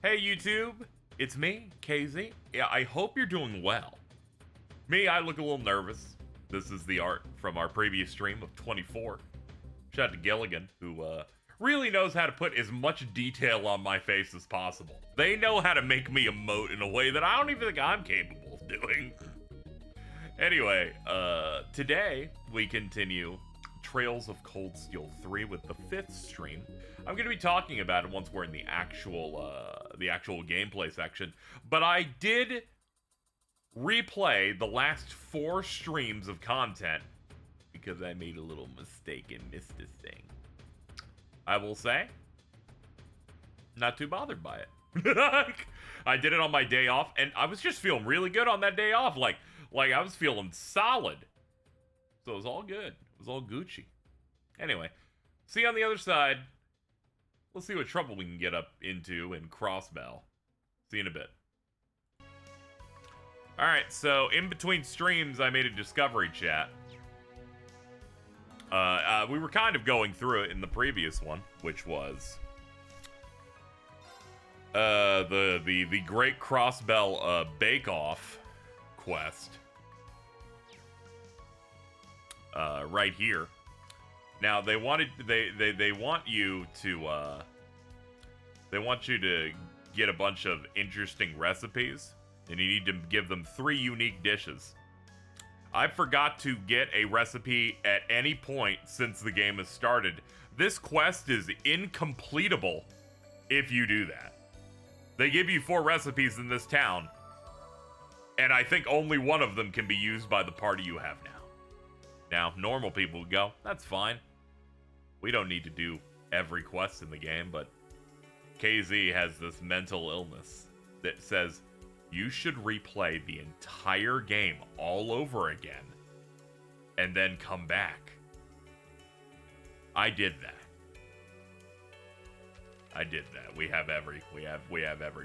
Hey YouTube, it's me, KZ. Yeah, I hope you're doing well. Me, I look a little nervous. This is the art from our previous stream of 24. Shout out to Gilligan, who really knows how to put as much detail on my face as possible. They know how to make me emote in a way that I don't even think I'm capable of doing. Anyway, today we continue Trails of Cold Steel 3 with the 5th stream. I'm going to be talking about it once we're in the actual gameplay section, but I did replay the last 4 streams of content because I made a little mistake and missed a thing. I will say, not too bothered by it. I did it on my day off, and I was just feeling really good on that day off. Like I was feeling solid. So it was all good. It was all Gucci. Anyway, see you on the other side. Let's see what trouble we can get up into in Crossbell. See you in a bit. Alright, so in between streams, I made a discovery chat. We were kind of going through it in the previous one, which was the Great Crossbell Bake Off quest. Right here. Now they want you to get a bunch of interesting recipes, and you need to give them 3 unique dishes. I forgot to get a recipe at any point since the game has started. This quest is incompletable if you do that. They give you 4 recipes in this town, and I think only one of them can be used by the party you have now. Now, normal people would go, that's fine. We don't need to do every quest in the game, but KZ has this mental illness that says you should replay the entire game all over again and then come back. I did that. We have every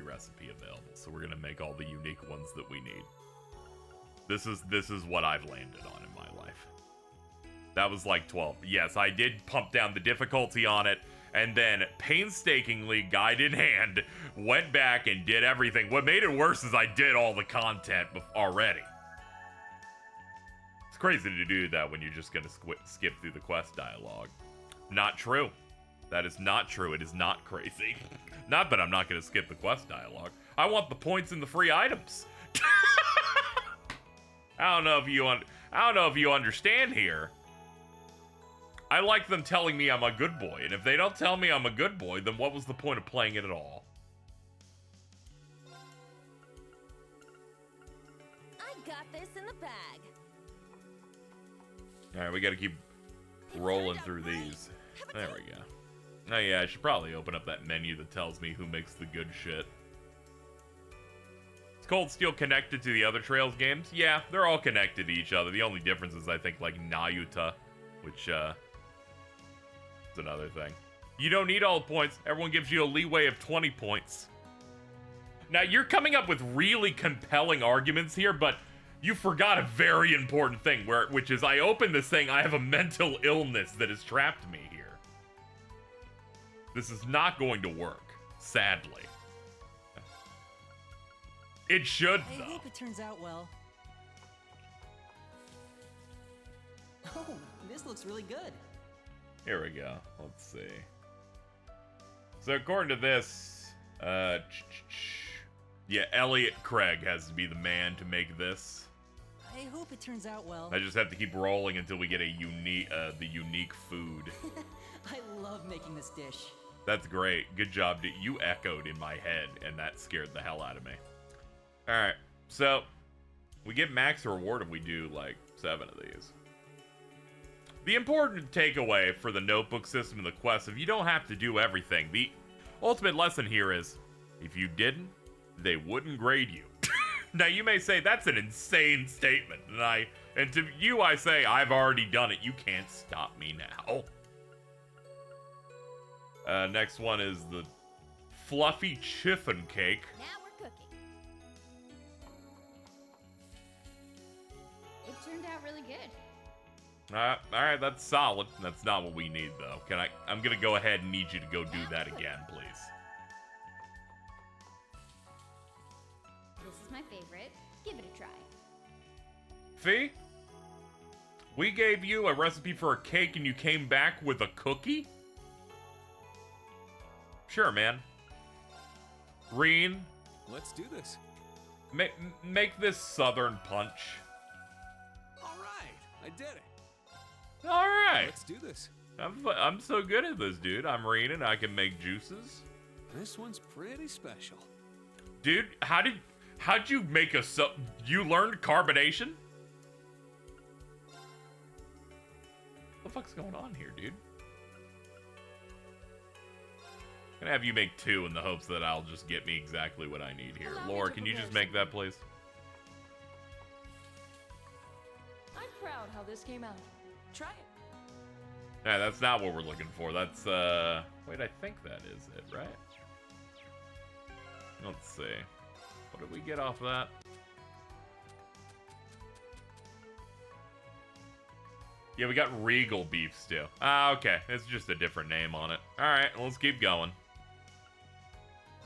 recipe available, so we're gonna make all the unique ones that we need. This is what I've landed on in my life. That was like 12. Yes, I did pump down the difficulty on it, and then painstakingly, guide in hand, went back and did everything. What made it worse is I did all the content already. It's crazy to do that when you're just gonna skip through the quest dialogue. Not true. That is not true. It is not crazy. Not that I'm not gonna skip the quest dialogue. I want the points and the free items. I don't know if you understand here. I like them telling me I'm a good boy, and if they don't tell me I'm a good boy, then what was the point of playing it at all? I got this in the bag. Alright, we gotta keep rolling through these. There we go. Oh yeah, I should probably open up that menu that tells me who makes the good shit. Is Cold Steel connected to the other Trails games? Yeah, they're all connected to each other. The only difference is, I think, like Nayuta, which, another thing. You don't need all the points. Everyone gives you a leeway of 20 points. Now, you're coming up with really compelling arguments here, but you forgot a very important thing, which is I opened this thing, I have a mental illness that has trapped me here. This is not going to work, sadly. It should, though. I hope it turns out well. Oh, this looks really good. Here we go. Let's see. So according to this, yeah, Elliot Craig has to be the man to make this. I hope it turns out well. I just have to keep rolling until we get the unique food. I love making this dish. That's great. Good job. You echoed in my head, and that scared the hell out of me. All right, so we get max reward if we do like 7 of these. The important takeaway for the notebook system and the quest, if you don't have to do everything, the ultimate lesson here is, if you didn't, they wouldn't grade you. Now, you may say, that's an insane statement, and to you, I say, I've already done it. You can't stop me now. Next one is the fluffy chiffon cake. Now we're cooking. It turned out really good. Alright, that's solid. That's not what we need, though. I'm gonna go ahead and need you to go do that again, please. is my favorite. Give it a try. Fee? We gave you a recipe for a cake and you came back with a cookie? Sure, man. Reen, Let's do this. make this Southern punch. All right, I did it. All right. Let's do this. I'm so good at this, dude. I'm Reen and I can make juices. This one's pretty special. Dude, how'd you make you learned carbonation? What the fuck's going on here, dude? I'm gonna have you make 2 in the hopes that I'll just get me exactly what I need here. Laura, can you just make that, please? I'm proud how this came out. Try it. Yeah, that's not what we're looking for. That's, wait, I think that is it, right? Let's see. What did we get off that? Yeah, we got Regal beef stew. Ah, okay. It's just a different name on it. Alright, let's keep going.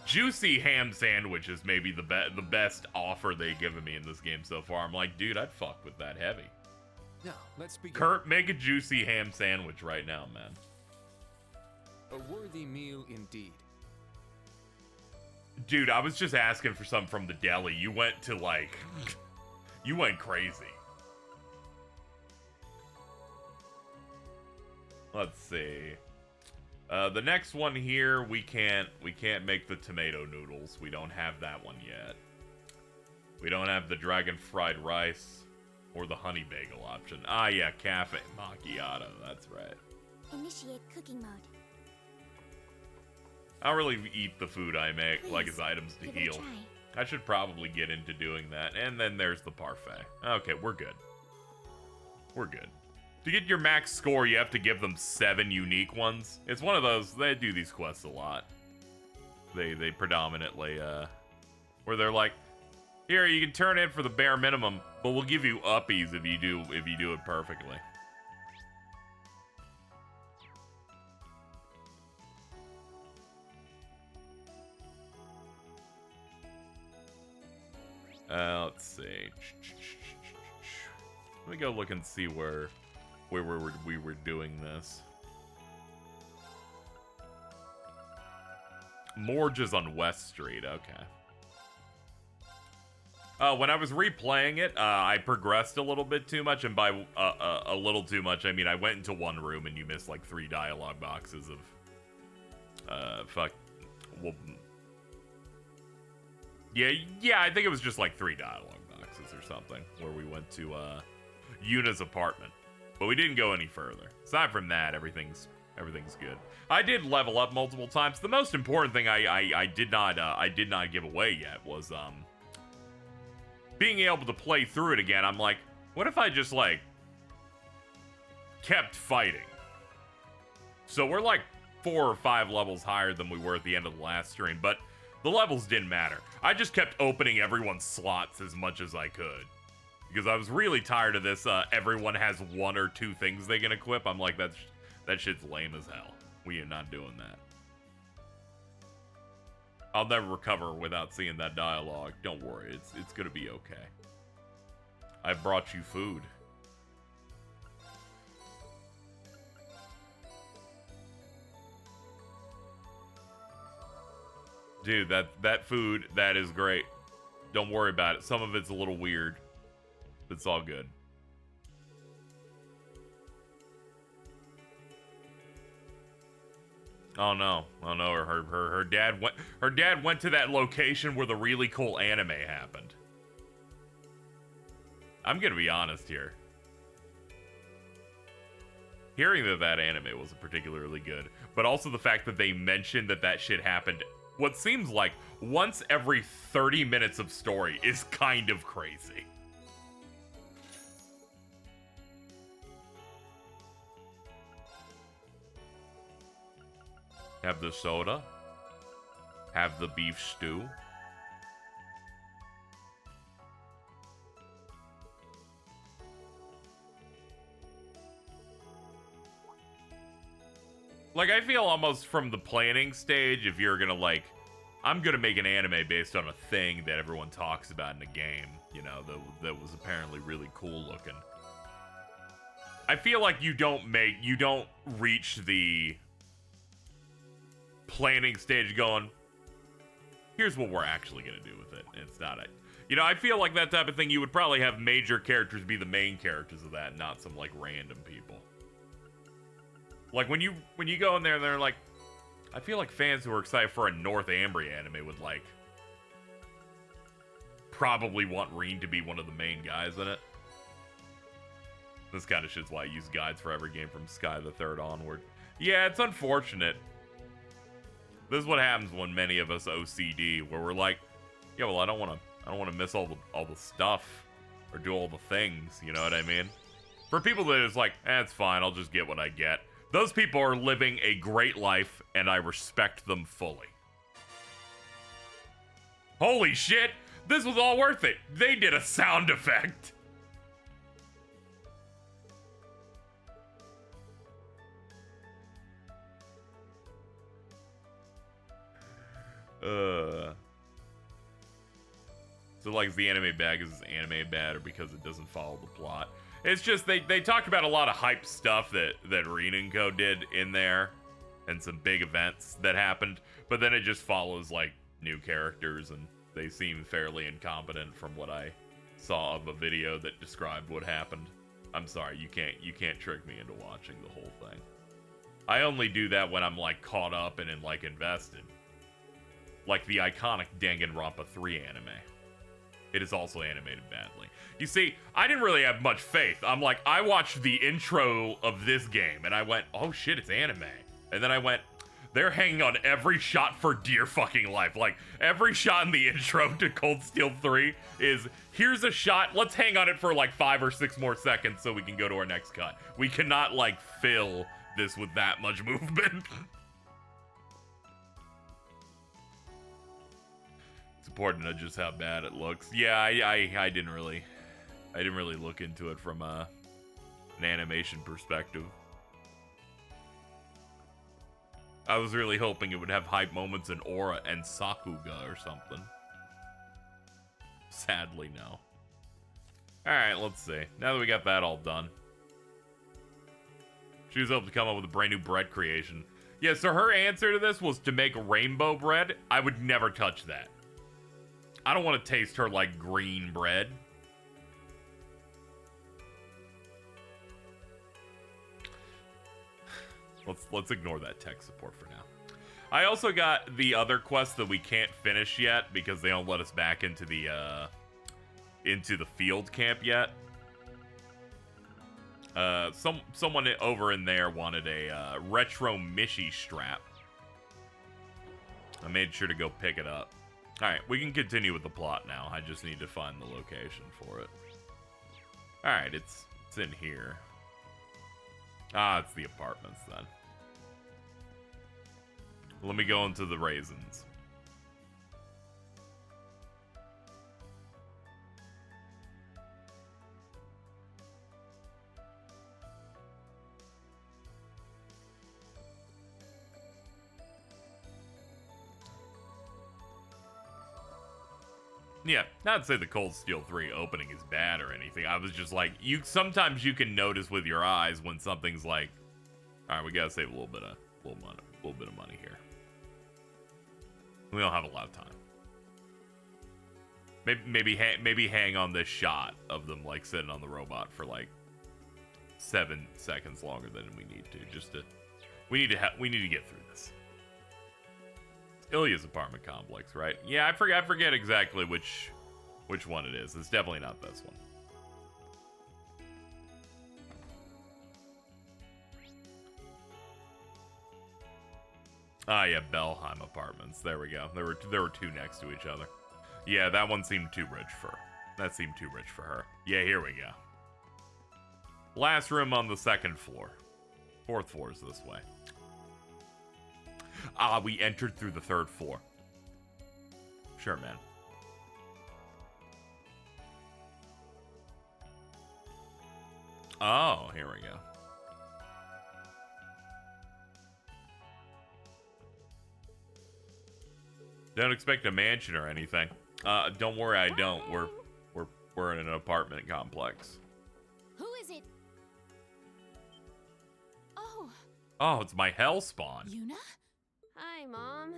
Juicy ham sandwich is maybe the best offer they've given me in this game so far. I'm like, dude, I'd fuck with that heavy. Now, let's begin. Kurt, make a juicy ham sandwich right now, man. A worthy meal indeed. Dude, I was just asking for something from the deli. You went to, like... you went crazy. Let's see. The next one here, we can't make the tomato noodles. We don't have that one yet. We don't have the dragon fried rice or the honey bagel option. Ah, yeah, cafe macchiato. That's right. Initiate cooking mode. I don't really eat the food I make, like as items to Give it a heal. try. I should probably get into doing that. And then there's the parfait. Okay, we're good. We're good. To get your max score, you have to give them 7 unique ones. It's one of those, they do these quests a lot. They predominantly, where they're like, here, you can turn in for the bare minimum, but we'll give you uppies if you do it perfectly. Let's see. Let me go look and see where we were doing this. Morge is on West Street. Okay. When I was replaying it, I progressed a little bit too much, and by a little too much, I mean I went into one room and you missed like 3 dialogue boxes of well, yeah, I think it was just like 3 dialogue boxes or something where we went to Yuna's apartment, but we didn't go any further. Aside from that, everything's good. I did level up multiple times. The most important thing I did not give away yet was being able to play through it again. I'm like, what if I just like kept fighting? So we're like 4 or 5 levels higher than we were at the end of the last stream, but the levels didn't matter. I just kept opening everyone's slots as much as I could, because I was really tired of this. Everyone has 1 or 2 things they can equip. I'm like, that shit's lame as hell. We are not doing that. I'll never recover without seeing that dialogue. Don't worry, it's gonna be okay. I brought you food. Dude, that food, that is great. Don't worry about it. Some of it's a little weird. But it's all good. Oh no. Oh no, her dad went to that location where the really cool anime happened. I'm gonna be honest here. Hearing that anime wasn't particularly good, but also the fact that they mentioned that shit happened what seems like once every 30 minutes of story is kind of crazy. Have the soda. Have the beef stew. Like, I feel almost from the planning stage, if you're gonna, like, I'm gonna make an anime based on a thing that everyone talks about in a game, you know, that was apparently really cool looking. I feel like you don't reach the planning stage going, here's what we're actually gonna do with it. And it's not a, you know, I feel like that type of thing, you would probably have major characters be the main characters of that, not some like random people. Like when you go in there and they're like, I feel like fans who are excited for a North Ambria anime would like probably want Reen to be one of the main guys in it. This kind of shit's why I use guides for every game from Sky the Third onward. Yeah, it's unfortunate. This is what happens when many of us OCD, where we're like, yeah, well, I don't want to miss all the stuff or do all the things. You know what I mean? For people that is like, it's fine, I'll just get what I get. Those people are living a great life, and I respect them fully. Holy shit! This was all worth it! They did a sound effect! So, like, is the anime bad because it's anime bad or because it doesn't follow the plot? It's just, they talked about a lot of hype stuff that Rin and Co. did in there, and some big events that happened, but then it just follows, like, new characters, and they seem fairly incompetent from what I saw of a video that described what happened. I'm sorry, you can't trick me into watching the whole thing. I only do that when I'm, like, caught up and like, invested. Like the iconic Danganronpa 3 anime. It is also animated badly. You see, I didn't really have much faith. I'm like, I watched the intro of this game, and I went, oh shit, it's anime. And then I went, they're hanging on every shot for dear fucking life. Like, every shot in the intro to Cold Steel 3 is, here's a shot, let's hang on it for like 5 or 6 more seconds so we can go to our next cut. We cannot, like, fill this with that much movement. Important to just how bad it looks. Yeah, I didn't really look into it from an animation perspective. I was really hoping it would have hype moments in Aura and Sakuga or something. Sadly, no. Alright, let's see. Now that we got that all done. She was able to come up with a brand new bread creation. Yeah, so her answer to this was to make rainbow bread. I would never touch that. I don't want to taste her like green bread. Let's ignore that tech support for now. I also got the other quest that we can't finish yet because they don't let us back into the field camp yet. Someone over in there wanted a retro Mishi strap. I made sure to go pick it up. Alright, we can continue with the plot now. I just need to find the location for it. Alright, it's in here. Ah, it's the apartments then. Let me go into the raisins. Yeah, not to say the Cold Steel 3 opening is bad or anything. I was just like, sometimes you can notice with your eyes when something's like, all right, we gotta save a little bit of money here. We don't have a lot of time. Maybe hang on this shot of them like sitting on the robot for like 7 seconds longer than we need to. We need to get through this. Ilya's apartment complex, right? Yeah, I forget exactly which one it is. It's definitely not this one. Ah, yeah, Belheim Apartments. There we go. There were 2 next to each other. Yeah, that one seemed too rich for her. That seemed too rich for her. Yeah, here we go. Last room on the 2nd floor. 4th floor is this way. Ah, we entered through the 3rd floor. Sure, man. Oh, here we go. Don't expect a mansion or anything. Don't worry, I don't. We're in an apartment complex. Who is it? Oh, Oh, it's my hellspawn. Yuna? Hi, Mom.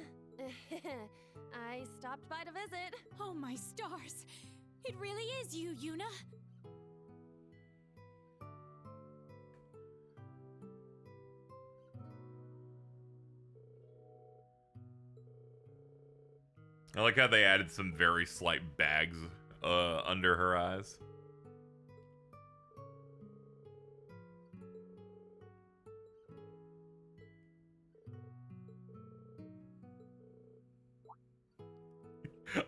I stopped by to visit. Oh my stars. It really is you, Yuna. I like how they added some very slight bags under her eyes.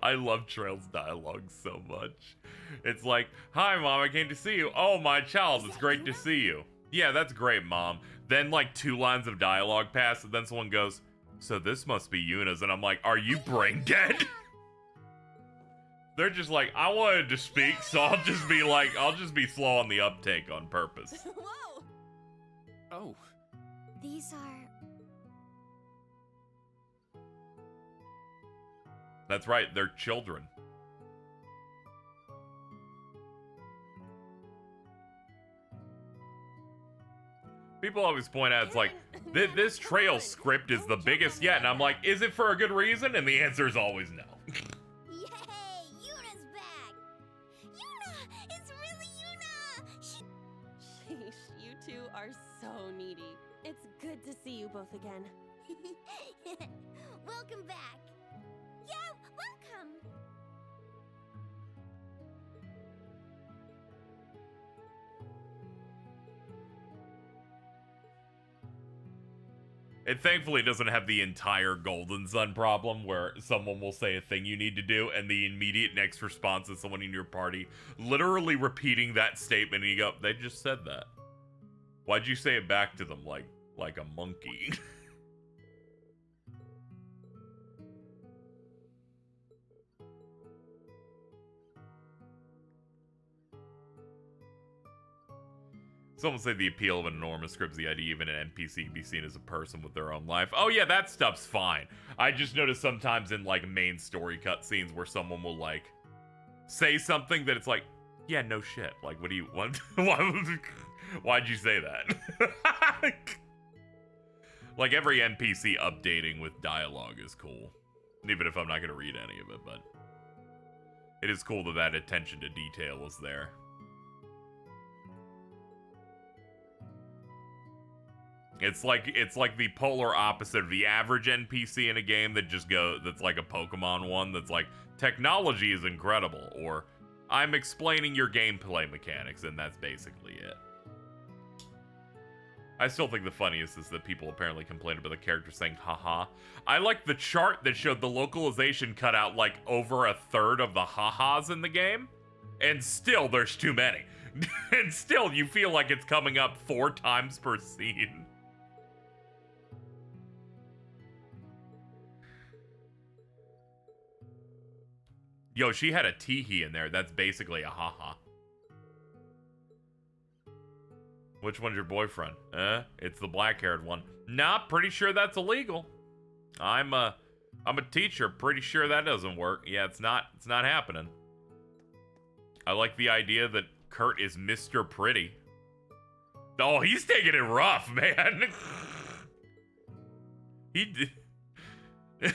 I love Trail's dialogue so much. It's like, hi, Mom, I came to see you. Oh, my child, it's great to see you. Yeah, that's great, Mom. Then, like, 2 lines of dialogue pass, and then someone goes, so this must be Yuna's. And I'm like, are you brain dead? They're just like, I wanted to speak, so I'll just be slow on the uptake on purpose. Whoa! Oh, These are... That's right, they're children. People always point out, it's like, this trail script is the biggest yet, and I'm like, is it for a good reason? And the answer is always no. Yay! Yuna's back! Yuna! It's really Yuna! Sheesh, you two are so needy. It's good to see you both again. Welcome back. Yeah, welcome. It thankfully doesn't have the entire Golden Sun problem where someone will say a thing you need to do and the immediate next response is someone in your party literally repeating that statement and you go, they just said that. Why'd you say it back to them like a monkey? Someone say the appeal of an enormous script is the idea even an NPC can be seen as a person with their own life. Oh yeah, that stuff's fine. I just noticed sometimes in like main story cutscenes where someone will like say something that it's like, yeah, no shit. Like, what do you want? Why'd you say that? Like every NPC updating with dialogue is cool. Even if I'm not going to read any of it, but it is cool that that attention to detail is there. It's like the polar opposite of the average NPC in a game that's like a Pokemon one that's like, technology is incredible, or I'm explaining your gameplay mechanics, and that's basically it. I still think the funniest is that people apparently complained about the character saying haha. I like the chart that showed the localization cut out like over 1/3 of the ha-has in the game, and still there's too many. And still you feel like it's coming up 4 times per scene. Yo, she had a teehee in there. That's basically a haha. Which one's your boyfriend? It's the black-haired one. Nah, pretty sure that's illegal. I'm a teacher. Pretty sure that doesn't work. Yeah, it's not happening. I like the idea that Kurt is Mr. Pretty. Oh, he's taking it rough, man. He did.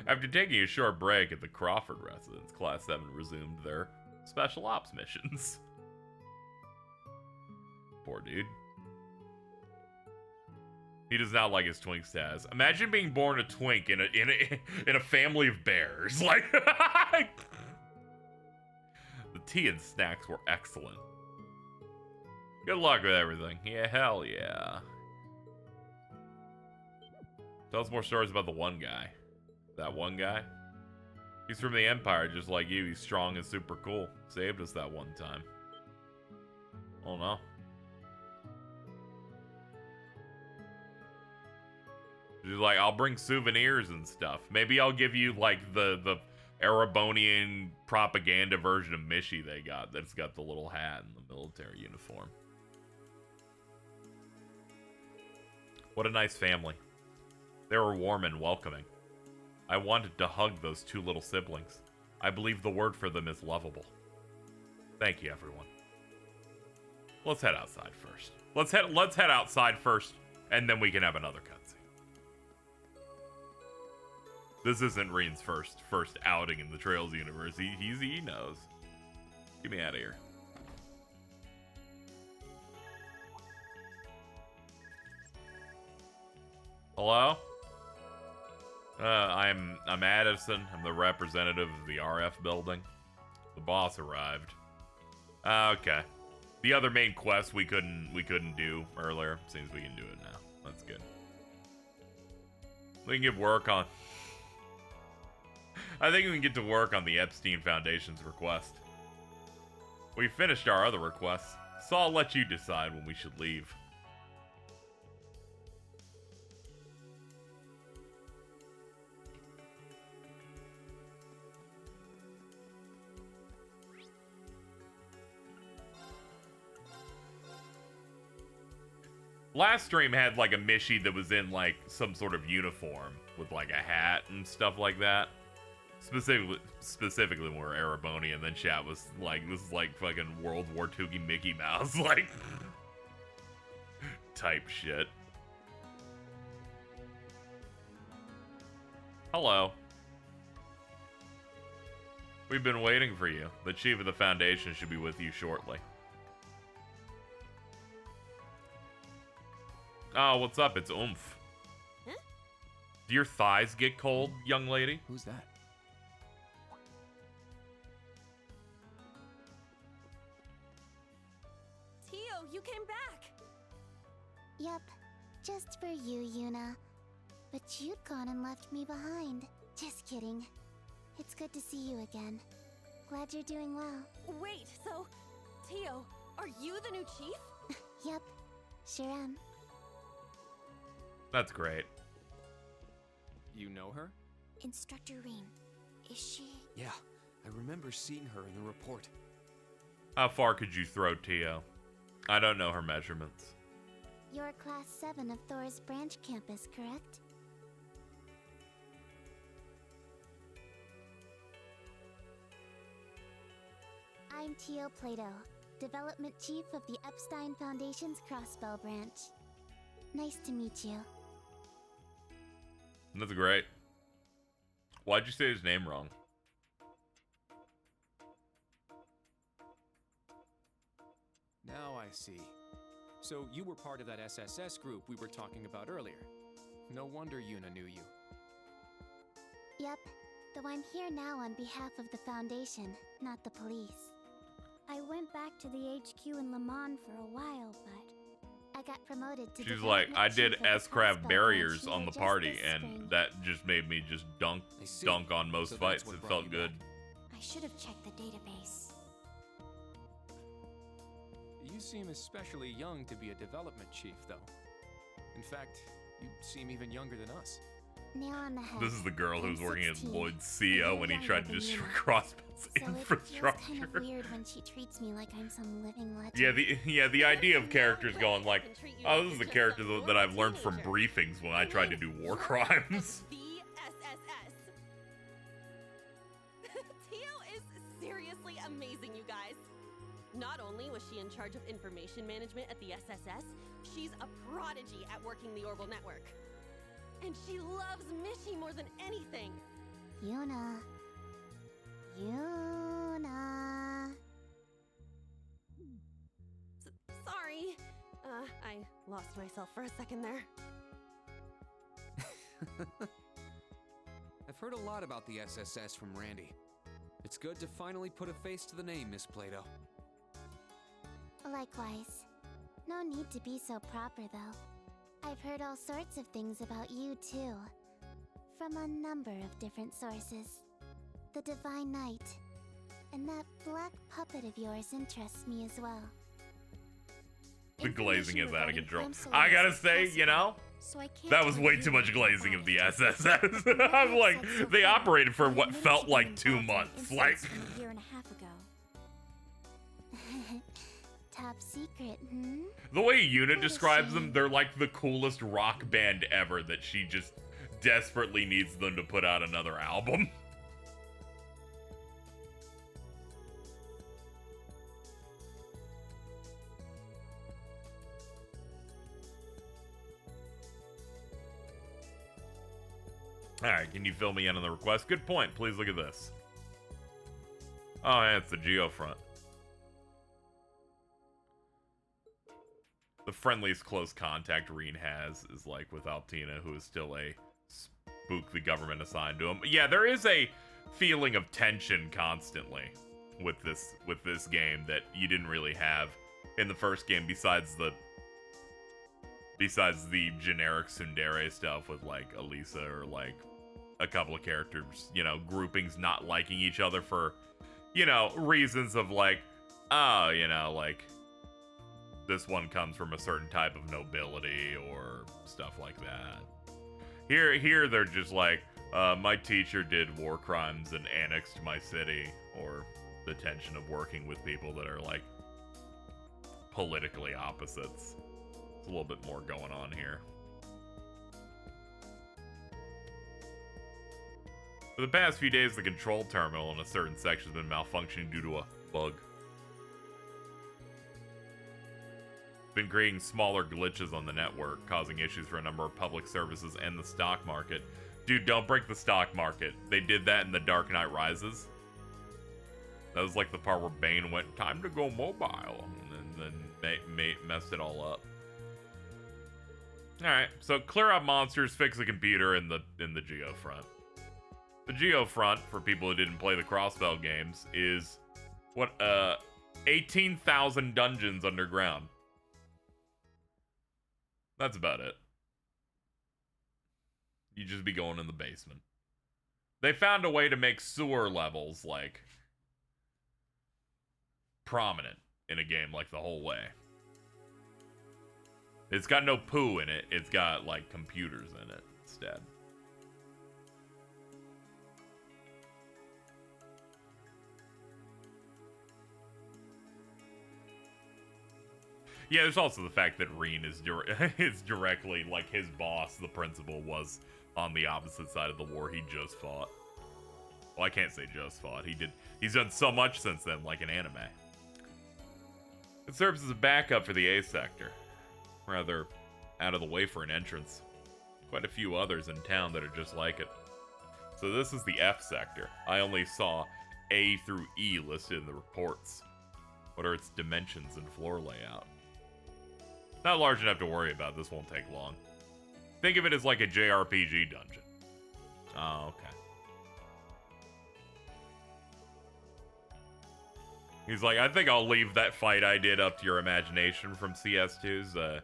After taking a short break at the Crawford residence, Class 7 resumed their special ops missions. Poor dude. He does not like his twink status. Imagine being born a twink in a family of bears. Like, the tea and snacks were excellent. Good luck with everything. Yeah, hell yeah. Tell us more stories about the one guy. That one guy? He's from the Empire, just like you. He's strong and super cool. Saved us that one time. Oh no. She's like, I'll bring souvenirs and stuff. Maybe I'll give you like the Erebonian propaganda version of Mishi they got that's got the little hat and the military uniform. What a nice family. They were warm and welcoming. I wanted to hug those two little siblings. I believe the word for them is lovable. Thank you, everyone. Let's head outside first. Let's head outside first, and then we can have another cutscene. This isn't Reen's first outing in the Trails universe. He knows. Get me out of here. Hello? I'm Addison. I'm the representative of the RF building. The boss arrived. Okay. The other main quest we couldn't do earlier. Seems we can do it now. That's good. We can get work on. I think we can get to work on the Epstein Foundation's request. We finished our other requests, so I'll let you decide when we should leave. Last stream had like a Mishi that was in like some sort of uniform with like a hat and stuff like that. Specifically when we were Ereboni, and then chat was like, this is like fucking World War II Mickey Mouse, like type shit. Hello. We've been waiting for you. The chief of the Foundation should be with you shortly. Oh, what's up? It's Oomph. Huh? Do your thighs get cold, young lady? Who's that? Tio, you came back! Yep, just for you, Yuna. But you'd gone and left me behind. Just kidding. It's good to see you again. Glad you're doing well. Wait, so, Tio, are you the new chief? Yep, sure am. That's great. You know her? Instructor Reen. Is she? Yeah, I remember seeing her in the report. How far could you throw Tio? I don't know her measurements. You're Class 7 of Thor's branch campus, correct? I'm Tio Plato, Development Chief of the Epstein Foundation's Crossbell branch. Nice to meet you. That's great. Why'd you say his name wrong? Now I see. So you were part of that SSS group we were talking about earlier. No wonder Yuna knew you. Yep, though I'm here now on behalf of the Foundation, not the police. I went back to the HQ in Le Mans for a while, but I got promoted to She's like, I did Development Chief of the S-Craft Crossbell barriers branch on the just party, this and spring. that just made me just dunk I see. on most So that's fights. what It brought felt you good. back. I should have checked the database. You seem especially young to be a development chief, though. In fact, you seem even younger than us. Nail on the head. This is the girl who's I'm working as 16. Lloyd's CEO when he Younger tried to than destroy you. Crossbell's So it feels infrastructure. kind of weird when she treats me like I'm some living legend. Yeah, the idea of characters going like, And treat you oh, like this is you're the just character some that I've normal learned from teenager. briefings when I tried to do war crimes. The SSS. Tio is seriously amazing, you guys. Not only was she in charge of information management at the SSS, she's a prodigy at working the Orbital Network. And she loves Mishi more than anything. Yuna. Yuna. Sorry. I lost myself for a second there. I've heard a lot about the SSS from Randy. It's good to finally put a face to the name, Miss Plato. Likewise. No need to be so proper, though. I've heard all sorts of things about you, too. From a number of different sources. The Divine Knight. And that black puppet of yours interests me as well. The glazing is out of Information control. regarding I gotta Amselius say, is you know, so I can't that was tell way you too much anything glazing about of the it. SSS. What I'm I've like, said so they far, operated for I've what managed felt to like get 2 involved in months. Like, incidents from a year and a half ago. Top secret, the way Yuna What a describes them, shame. they're like the coolest rock band ever that she just desperately needs them to put out another album. Alright, can you fill me in on the request? Good point. Please look at this. Oh, yeah, it's the Geofront. The friendliest close contact Reen has is like with Altina, who is still a spook the government assigned to him. Yeah, there is a feeling of tension constantly with this game that you didn't really have in the first game, besides the generic tsundere stuff with like Elisa or like a couple of characters, you know, groupings not liking each other for, you know, reasons of like, oh, you know, like this one comes from a certain type of nobility or stuff like that. Here they're just like, my teacher did war crimes and annexed my city, or the tension of working with people that are like politically opposites. There's a little bit more going on here. For the past few days, the control terminal in a certain section has been malfunctioning due to a bug. Been creating smaller glitches on the network, causing issues for a number of public services and the stock market. Dude, don't break the stock market. They did that in The Dark Knight Rises. That was like the part where Bane went, time to go mobile, and then messed it all up. Alright, so clear out monsters, fix the computer in the Geofront. The Geofront, for people who didn't play the Crossbell games, is, 18,000 dungeons underground. That's about it. You just be going in the basement. They found a way to make sewer levels, like, prominent in a game, like, the whole way. It's got no poo in it. It's got, like, computers in it instead. Yeah, there's also the fact that Reen is is directly, like, his boss, the principal, was on the opposite side of the war he just fought. Well, I can't say just fought. He's done so much since then, like an anime. It serves as a backup for the A sector. Rather out of the way for an entrance. Quite a few others in town that are just like it. So this is the F sector. I only saw A through E listed in the reports. What are its dimensions and floor layout? Not large enough to worry about. This won't take long. Think of it as like a JRPG dungeon. Oh, okay. He's like, I think I'll leave that fight I did up to your imagination from CS2's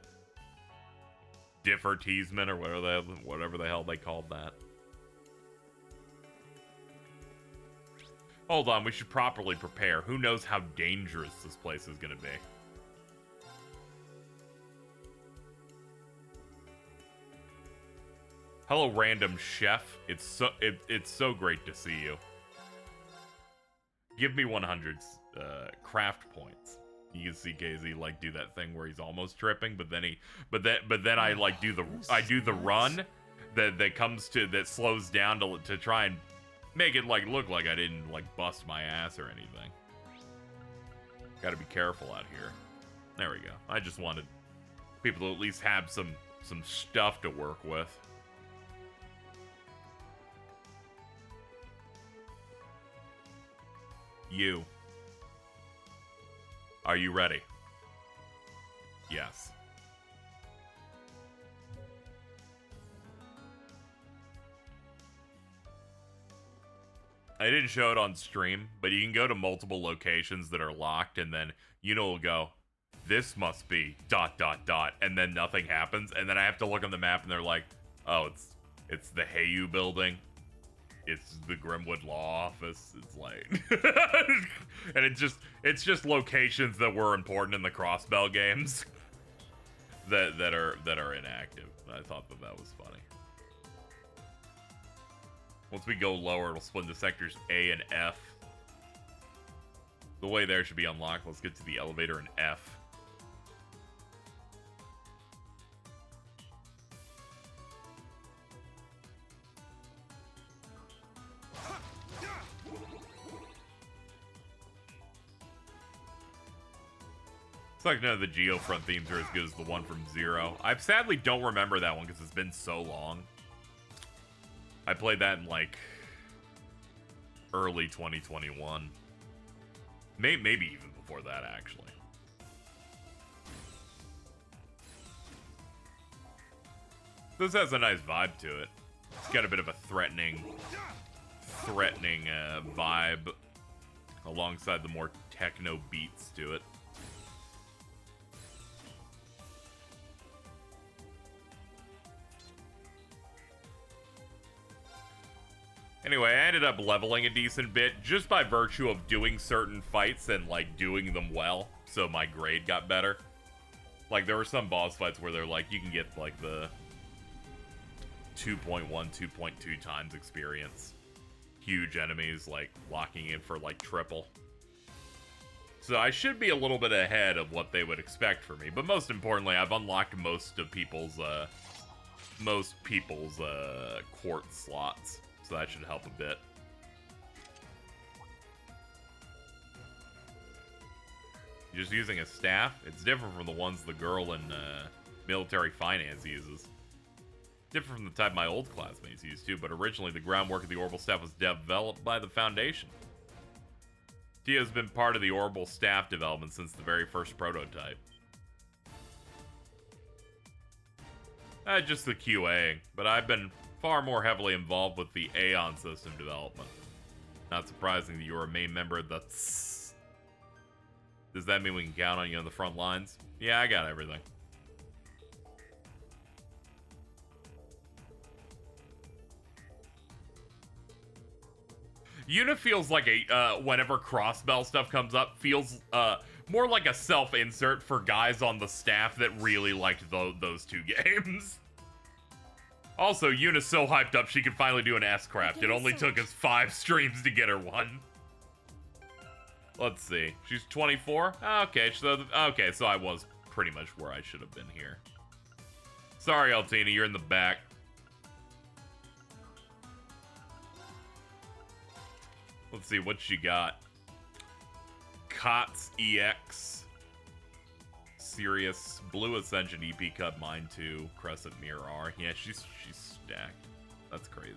Differtisement or whatever the hell they called that. Hold on, we should properly prepare. Who knows how dangerous this place is gonna be. Hello, random chef. It's so great to see you. Give me 100 craft points. You can see KZ like do that thing where he's almost tripping, but then I like do the run that slows down to try and make it like look like I didn't like bust my ass or anything. Got to be careful out here. There we go. I just wanted people to at least have some stuff to work with. You. Are you ready? Yes. I didn't show it on stream, but you can go to multiple locations that are locked, and then will go, this must be ... and then nothing happens, and then I have to look on the map, and they're like, oh, it's the Heyu building. It's the Grimwood Law Office. It's like, and it's just locations that were important in the Crossbell games that are inactive. I thought that was funny. Once we go lower, it'll split into sectors A and F. The way there should be unlocked. Let's get to the elevator in F. It's like none of the Geofront themes are as good as the one from Zero. I sadly don't remember that one because it's been so long. I played that in like early 2021. Maybe even before that, actually. This has a nice vibe to it. It's got a bit of a threatening vibe alongside the more techno beats to it. Anyway, I ended up leveling a decent bit just by virtue of doing certain fights and, like, doing them well, so my grade got better. Like, there were some boss fights where they're like, you can get, like, the 2.1, 2.2 times experience. Huge enemies, like, locking in for, like, triple. So I should be a little bit ahead of what they would expect from me, but most importantly, I've unlocked most people's quartz slots. So that should help a bit. Just using a staff? It's different from the ones the girl in military finance uses. Different from the type my old classmates used to, but originally the groundwork of the orbital staff was developed by the Foundation. Tia's been part of the orbital staff development since the very first prototype. Just the QA, but I've been far more heavily involved with the Aeon system development. Not surprising that you are a main member of the TS. Does that mean we can count on you on the front lines? Yeah, I got everything. Una feels like a, whenever Crossbell stuff comes up, feels more like a self-insert for guys on the staff that really liked those two games. Also, Yuna's so hyped up she can finally do an S-craft. It only took us 5 streams to get her one. Let's see. She's 24? Okay, so I was pretty much where I should have been here. Sorry, Altina, you're in the back. Let's see what she got. COTS EX. Sirius, Blue Ascension, EP Cut, Mine 2, Crescent Mirror R. Yeah, she's stacked. That's crazy.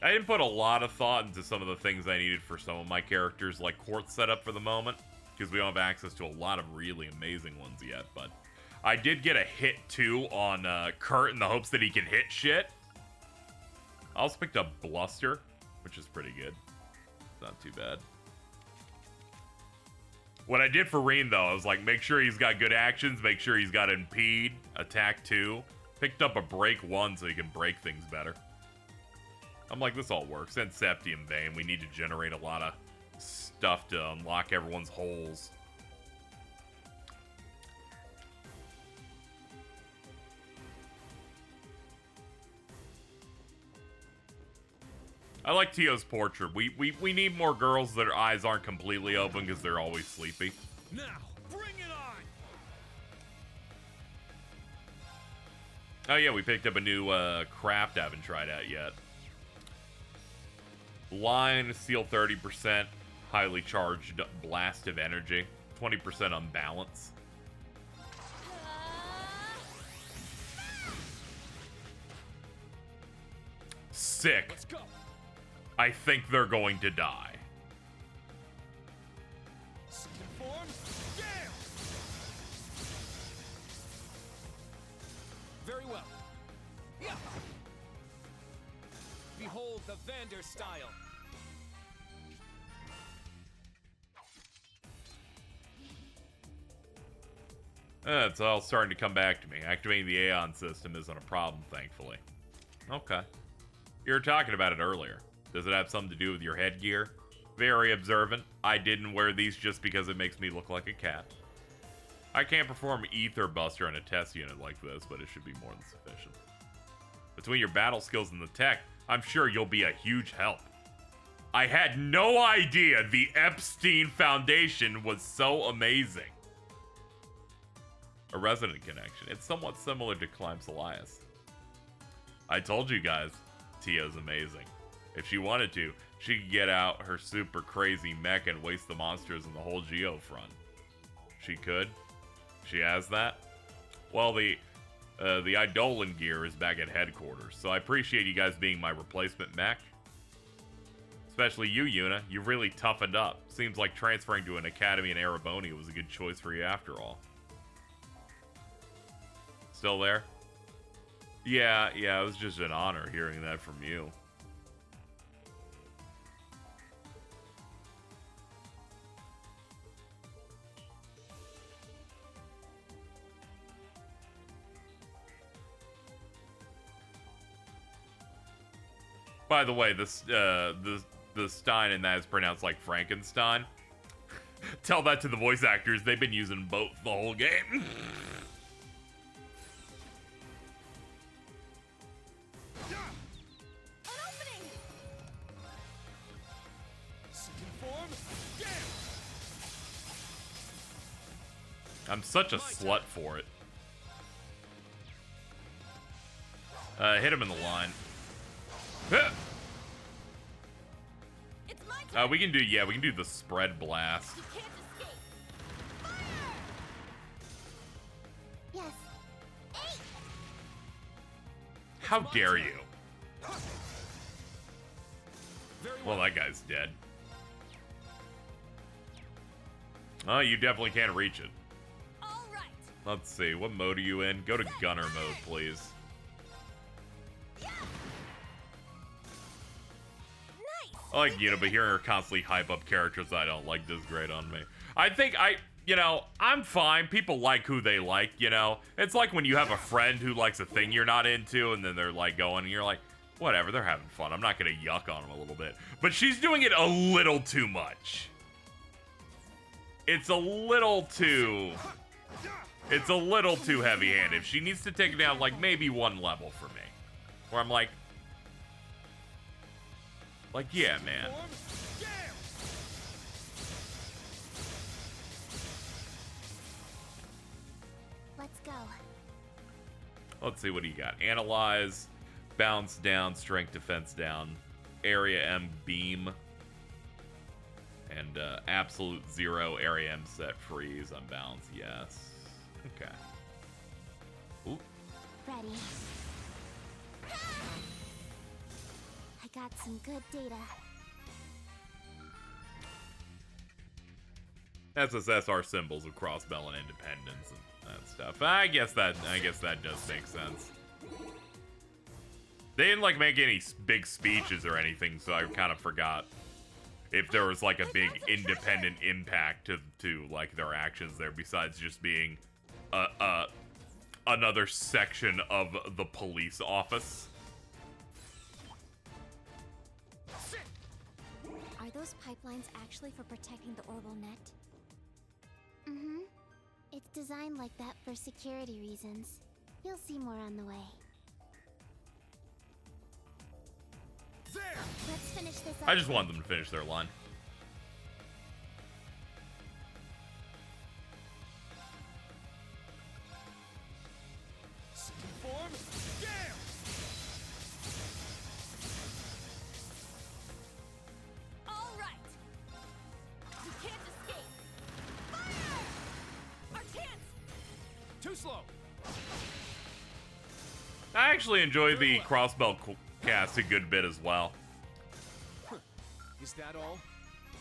I didn't put a lot of thought into some of the things I needed for some of my characters, like Quartz setup for the moment, because we don't have access to a lot of really amazing ones yet, but I did get a hit, too, on Kurt in the hopes that he can hit shit. I also picked up Bluster, which is pretty good. Not too bad. What I did for Reen, though, I was like, make sure he's got good actions, make sure he's got Impede, Attack 2. Picked up a Break 1 so he can break things better. I'm like, this all works. And Septium Vein, we need to generate a lot of stuff to unlock everyone's holes. I like Tio's portrait. We need more girls that their eyes aren't completely open because they're always sleepy. Now, bring it on! Oh yeah, we picked up a new craft I haven't tried out yet. Line, seal 30%, highly charged blast of energy, 20% on balance. Sick. Let's go! I think they're going to die. Form, gale! Very well. Yeah. Behold the Vander style. It's all starting to come back to me. Activating the Aeon system isn't a problem, thankfully. Okay. You were talking about it earlier. Does it have something to do with your headgear? Very observant. I didn't wear these just because it makes me look like a cat. I can't perform Ether Buster on a test unit like this, but it should be more than sufficient. Between your battle skills and the tech, I'm sure you'll be a huge help. I had no idea the Epstein Foundation was so amazing. A resident connection. It's somewhat similar to Climbs Elias. I told you guys, Tia's amazing. If she wanted to, she could get out her super crazy mech and waste the monsters in the whole Geo front. She could. She has that. Well, the Eidolon gear is back at headquarters, so I appreciate you guys being my replacement mech. Especially you, Yuna. You've really toughened up. Seems like transferring to an academy in Ereboni was a good choice for you after all. Still there? Yeah, it was just an honor hearing that from you. By the way, the Stein in that is pronounced like Frankenstein. Tell that to the voice actors. They've been using both the whole game. An opening! Second form. Damn! I'm such a slut for it. Hit him in the line. It's my turn! We can do the spread blast. You can't escape! Fire! Yes. Eight! How dare you? Very Well, well. that guy's dead. Oh, you definitely can't reach it. All right! Let's see, what mode are you in? Go to gunner mode, please. Yeah! Nice! I like Yuna, but hearing her constantly hype up characters I don't like does great on me. I think I'm fine. People like who they like, you know? It's like when you have a friend who likes a thing you're not into, and then they're like going, and you're like, whatever, they're having fun. I'm not gonna yuck on them a little bit. But she's doing it a little too much. It's a little too heavy-handed. She needs to take it down like maybe one level for me. Where I'm like, yeah, man. Form. Damn! Let's go. Let's see, what do you got? Analyze, bounce down, strength defense down, area M beam, and absolute zero area M set freeze on balance. Yes. Okay. Ooh. Ready. I got some good data. SSS are symbols of Crossbell and independence and that stuff. I guess that does make sense. They didn't like make any big speeches or anything, so I kind of forgot if there was like a big independent impact to like their actions there, besides just being another section of the police office. Are those pipelines actually for protecting the orbital net? Mm-hmm. It's designed like that for security reasons. You'll see more on the way. There! Let's finish this up. I just want them to finish their line. Second form. Damn! All right! You can't escape! Fire! Our chance! Too slow. I actually enjoy the Crossbell cast a good bit as well. Is that all?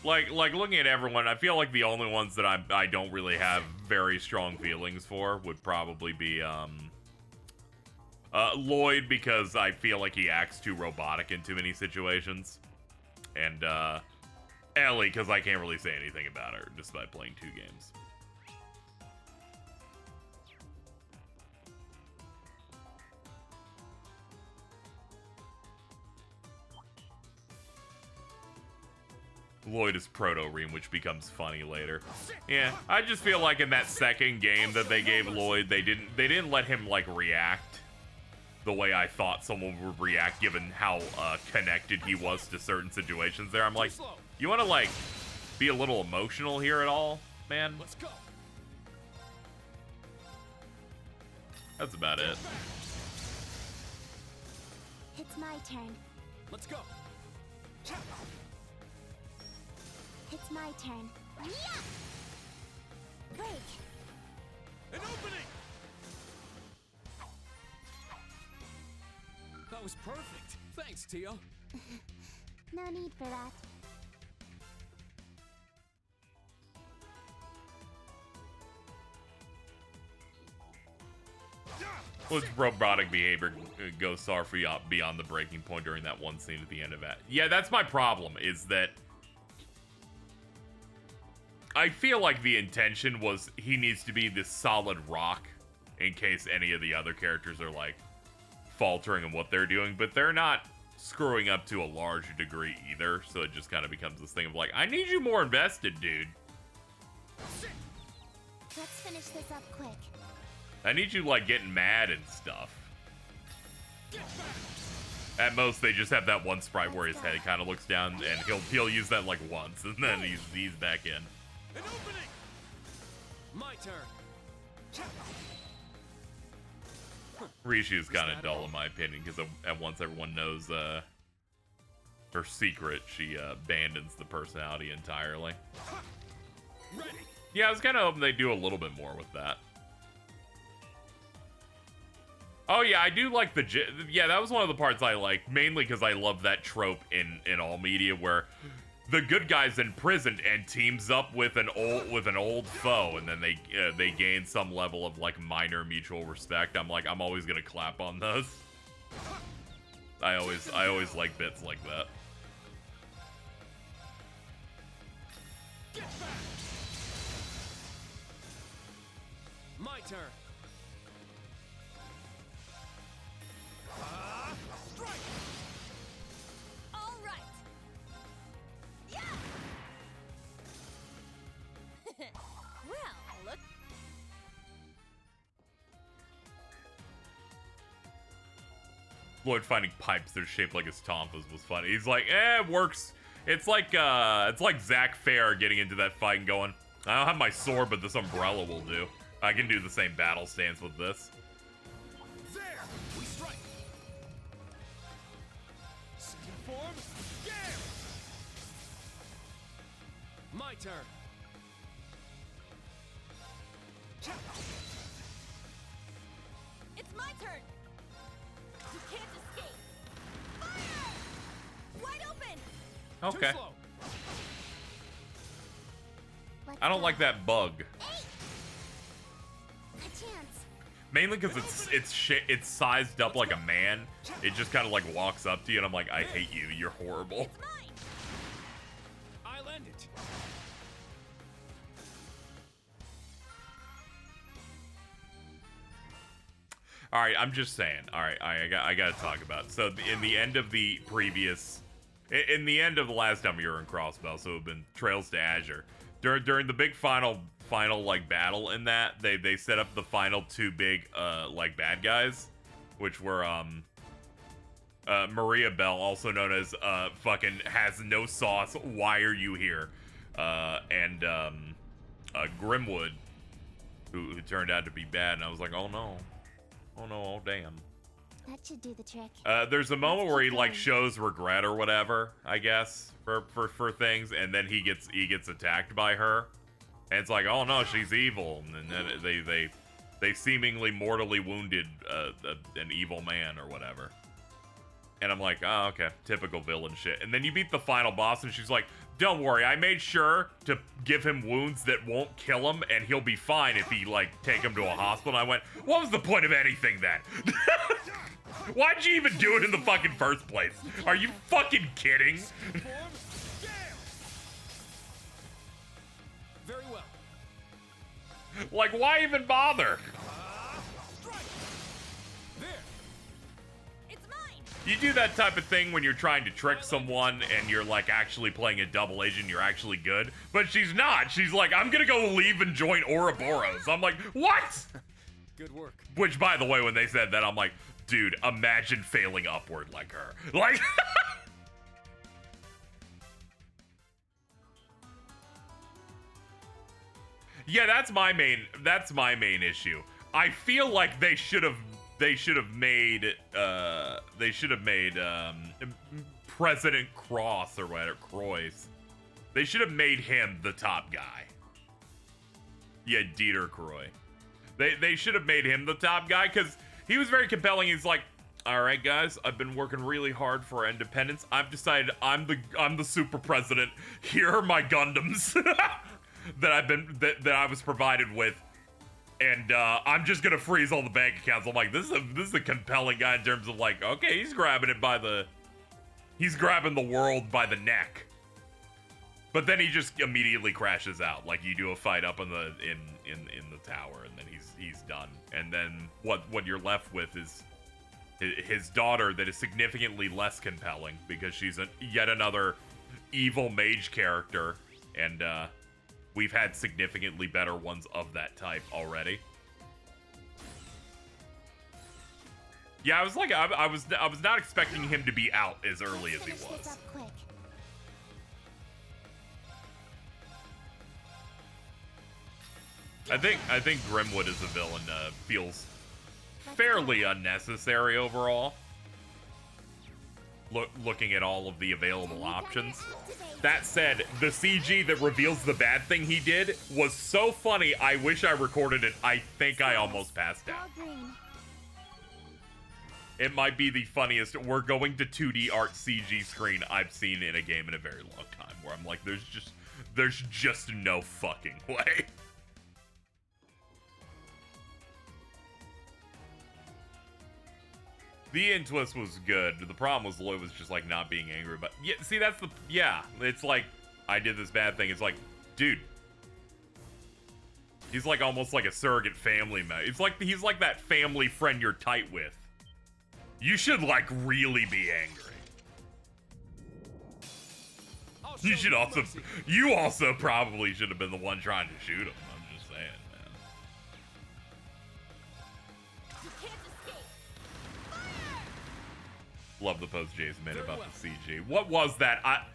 Like looking at everyone, I feel like the only ones that I don't really have very strong feelings for would probably be Lloyd, because I feel like he acts too robotic in too many situations, and Ellie, because I can't really say anything about her despite playing 2 games. Lloyd is Proto-Ream, which becomes funny later. Yeah, I just feel like in that second game that they gave Lloyd, they didn't let him like react the way I thought someone would react, given how connected he was to certain situations there. I'm like, you want to like be a little emotional here at all, man? Let's go. That's about it. It's my turn. Let's go. It's my turn. Yeah! Break. An opening! That was perfect. Thanks, Tio. No need for that. Well, its robotic behavior goes far beyond the breaking point during that one scene at the end of it. Yeah, that's my problem, is that I feel like the intention was he needs to be this solid rock in case any of the other characters are, like, faltering in what they're doing, but they're not screwing up to a large degree either, so it just kind of becomes this thing of like, I need you more invested, dude. Let's finish this up quick. I need you, like, getting mad and stuff. At most, they just have that one sprite where his head kind of looks down, and he'll use that, like, once, and then he's back in. An opening! My turn. Rishu's kind of dull, in my opinion, because at once everyone knows her secret, she abandons the personality entirely. Ready. Yeah, I was kind of hoping they'd do a little bit more with that. Oh yeah, I do like yeah, that was one of the parts I liked, mainly because I love that trope in all media where the good guy's imprisoned and teams up with an old foe, and then they gain some level of, like, minor mutual respect. I'm like, I'm always gonna clap on those. I always like bits like that. Get back. My turn. Strike. All right. Yeah. Well, look. Lloyd finding pipes that are shaped like his tonfas was funny. He's like, it works. It's like Zach Fair getting into that fight and going, I don't have my sword, but this umbrella will do. I can do the same battle stance with this. There. We strike. Second form. Yeah. My turn. It's my turn. You can't escape. Fire! Wide open. Okay. Too slow. Let's I don't go. like that bug. A chance. Mainly because it's sized up like a man. It just kind of, like, walks up to you, and I'm like, I hate you. You're horrible. It's mine. I'll end it. All right, I'm just saying. All right, I got to talk about it. So in the end of the previous, in the end of the last time you were in Crossbell, so it had been Trails to Azure. During the big final like battle in that, they set up the final two big like bad guys, which were Maria Bell, also known as fucking has no sauce. Why are you here? And Grimwood, who turned out to be bad, and I was like, oh no. Oh no, oh damn. That should do the trick. There's a moment where he, like, shows regret or whatever, I guess, for things, and then he gets attacked by her. And it's like, oh no, she's evil. And then they seemingly mortally wounded an evil man or whatever. And I'm like, oh, okay, typical villain shit. And then you beat the final boss, and she's like, don't worry, I made sure to give him wounds that won't kill him, and he'll be fine if he, like, take him to a hospital. And I went, what was the point of anything then? Why'd you even do it in the fucking first place? Are you fucking kidding? Form. Yeah. Very well. Like, why even bother? Strike. There. It's mine. You do that type of thing when you're trying to trick someone and you're, like, actually playing a double agent, you're actually good. But she's not. She's like, I'm gonna go leave and join Ouroboros. I'm like, what? Good work. Which, by the way, when they said that, I'm like, dude, imagine failing upward like her. Like, yeah, that's my main issue. I feel like they should have made President Cross or whatever, Croix. They should have made him the top guy. Yeah, Dieter Croy. They should have made him the top guy because he was very compelling. He's like, all right, guys, I've been working really hard for our independence. I've decided I'm the super president. Here are my Gundams that I was provided with, and I'm just gonna freeze all the bank accounts. I'm like, this is a compelling guy in terms of like, okay, he's grabbing the world by the neck. But then he just immediately crashes out. Like you do a fight up in the tower, and then he's done. And then what you're left with is his daughter that is significantly less compelling because she's yet another evil mage character, and we've had significantly better ones of that type already. Yeah, I was like, I was not expecting him to be out as early as he was. I think Grimwood as a villain feels fairly unnecessary overall. Looking at all of the available options. That said, the CG that reveals the bad thing he did was so funny. I wish I recorded it. I think I almost passed out. It might be the funniest. We're going to 2D art CG screen I've seen in a game in a very long time. Where I'm like, there's just no fucking way. The end twist was good. The problem was Lloyd was just like not being angry. But yeah, see, that's the it's like I did this bad thing. It's like, dude, he's like almost like a surrogate family member. It's like he's like that family friend you're tight with. You should like really be angry. You should also, you also probably should have been the one trying to shoot him. I'm just saying, man. You can't escape. Love the post Jason made about the CG. What was that?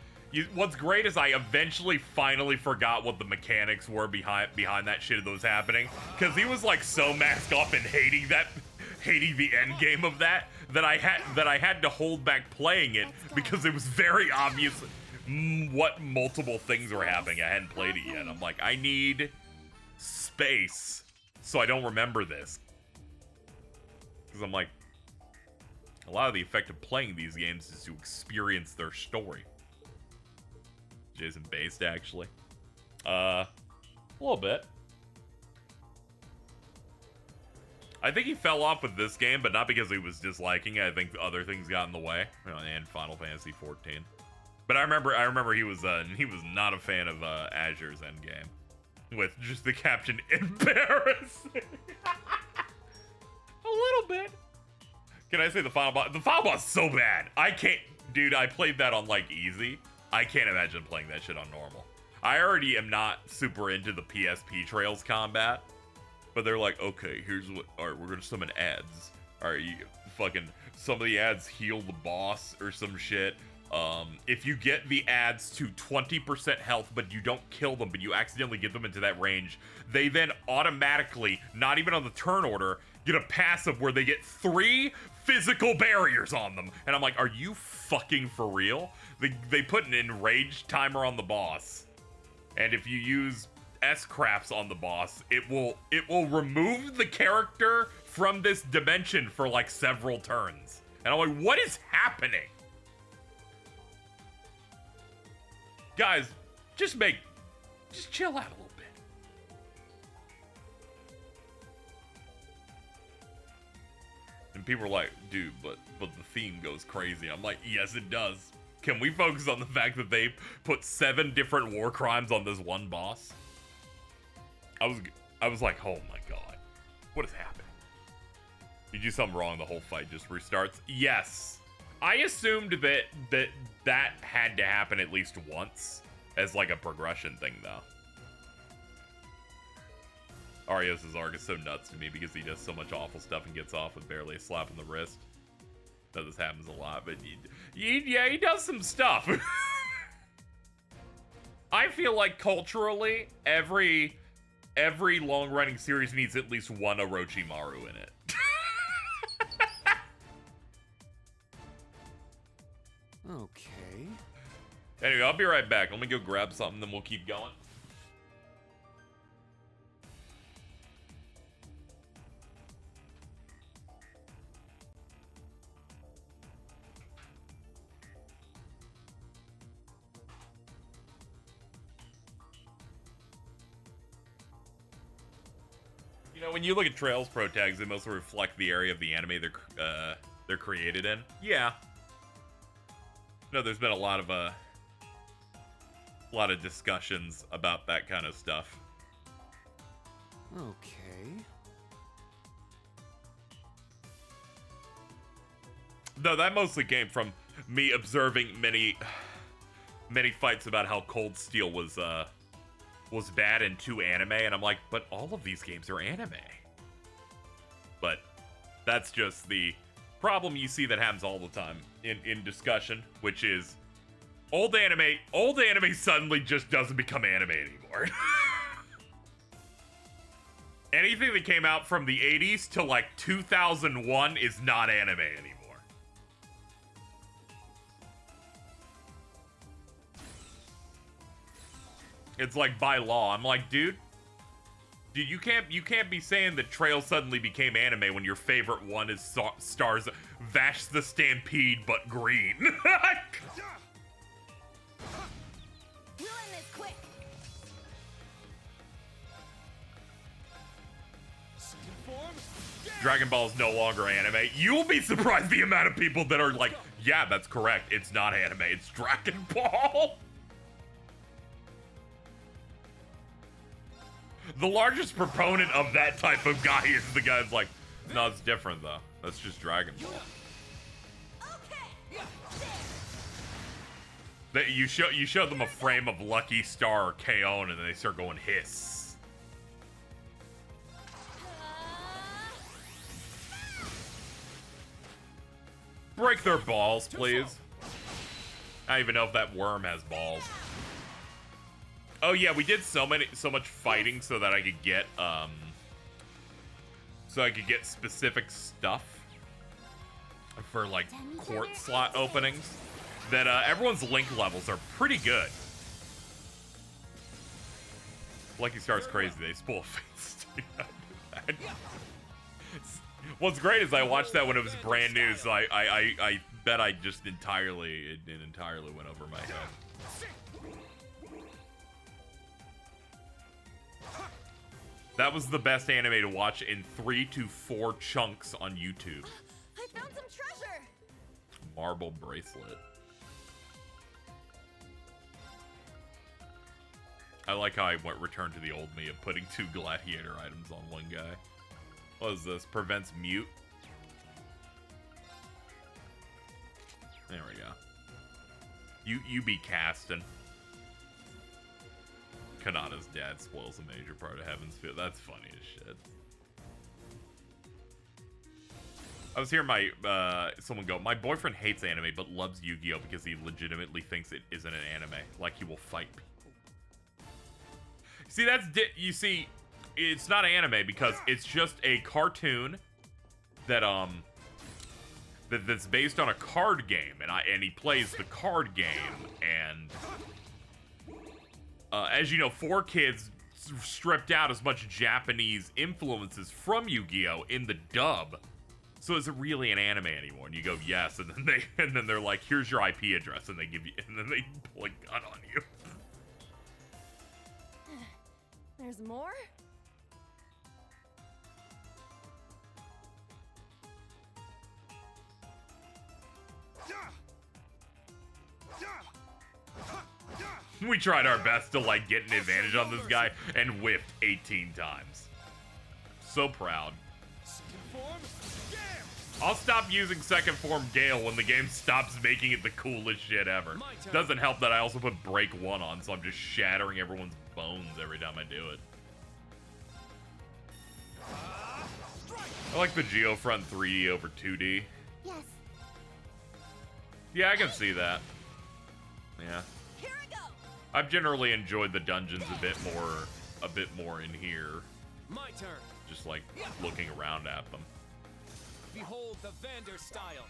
What's great is I eventually finally forgot what the mechanics were behind that shit that was happening, because he was like so masked up and hating the end game of that I had to hold back playing it because it was very obvious what multiple things were happening. I hadn't played it yet. I'm like, I need space so I don't remember this, because I'm like, a lot of the effect of playing these games is to experience their story. Jason based, actually. A little bit. I think he fell off with this game, but not because he was disliking it. I think other things got in the way, and Final Fantasy 14. But I remember he was not a fan of Azure's Endgame, with just the caption "embarrassing." A little bit. Can I say the final boss? The final boss is so bad. I can't, dude. I played that on like easy. I can't imagine playing that shit on normal. I already am not super into the PSP Trails combat, but they're like, okay, here's what. All right, we're gonna summon ads. All right, you fucking some of the ads heal the boss or some shit. If you get the ads to 20% health, but you don't kill them, but you accidentally get them into that range, they then automatically, not even on the turn order, get a passive where they get 3 physical barriers on them. And I'm like, are you fucking for real? They put an enraged timer on the boss, and if you use S-crafts on the boss, it will remove the character from this dimension for like several turns. And I'm like, what is happening? Guys, just chill out a little bit. And people are like, dude, but the theme goes crazy. I'm like, yes, it does. Can we focus on the fact that they put 7 different war crimes on this one boss? I was like, oh my god, what is happening? You do something wrong, the whole fight just restarts. Yes. I assumed that had to happen at least once as like a progression thing, though. Arios' arc is so nuts to me because he does so much awful stuff and gets off with barely a slap in the wrist. Know this happens a lot, but yeah, he does some stuff. I feel like culturally, every long-running series needs at least one Orochimaru in it. Okay. Anyway, I'll be right back. Let me go grab something, then we'll keep going. You know, when you look at Trails Pro tags, they mostly reflect the area of the anime they're created in. Yeah. No, there's been a lot of discussions about that kind of stuff. Okay. Though that mostly came from me observing many fights about how Cold Steel was bad in 2 anime, and I'm like, but all of these games are anime. But that's just the problem you see that happens all the time in discussion, which is old anime suddenly just doesn't become anime anymore. Anything that came out from the 80s to like 2001 is not anime anymore. It's like by law. I'm like, dude, you can't be saying that Trail suddenly became anime when your favorite one is stars Vash the Stampede but green. We'll end this quick. Second form. Dragon Ball is no longer anime. You'll be surprised the amount of people that are like, yeah, that's correct. It's not anime. It's Dragon Ball. The largest proponent of that type of guy is the guy that's like, no, it's different though. That's just Dragon Ball. Okay. That you show them a frame of Lucky Star or K.O. and then they start going hiss. Break their balls, please. I don't even know if that worm has balls. Oh yeah, we did so much fighting so that I could get specific stuff for like court slot openings. That everyone's link levels are pretty good. Lucky Star's crazy. They spoil face. What's great is I watched that when it was brand new, so I bet it entirely went over my head. That was the best anime to watch in 3 to 4 chunks on YouTube. I found some treasure. Marble bracelet. I like how I returned to the old me of putting 2 gladiator items on one guy. What is this? Prevents mute. There we go. You be casting. Kanata's dad spoils a major part of Heaven's Feel. That's funny as shit. I was hearing someone go, my boyfriend hates anime but loves Yu-Gi-Oh! Because he legitimately thinks it isn't an anime. Like he will fight people. See, you see, it's not anime because it's just a cartoon that that's based on a card game, and he plays the card game, and as you know, 4Kids stripped out as much Japanese influences from Yu-Gi-Oh! In the dub. So is it really an anime anymore? And you go, yes, and then they're like, here's your IP address, and then they pull a gun on you. There's more? We tried our best to like get an advantage on this guy and whiffed 18 times. So proud. I'll stop using second form Gale when the game stops making it the coolest shit ever. Doesn't help that I also put break 1 on, so I'm just shattering everyone's bones every time I do it. I like the Geofront 3D over 2D. Yes. Yeah, I can see that. Yeah. Here I go. I've generally enjoyed the dungeons a bit more in here. My turn. Just like looking around at them. Behold the Vander style.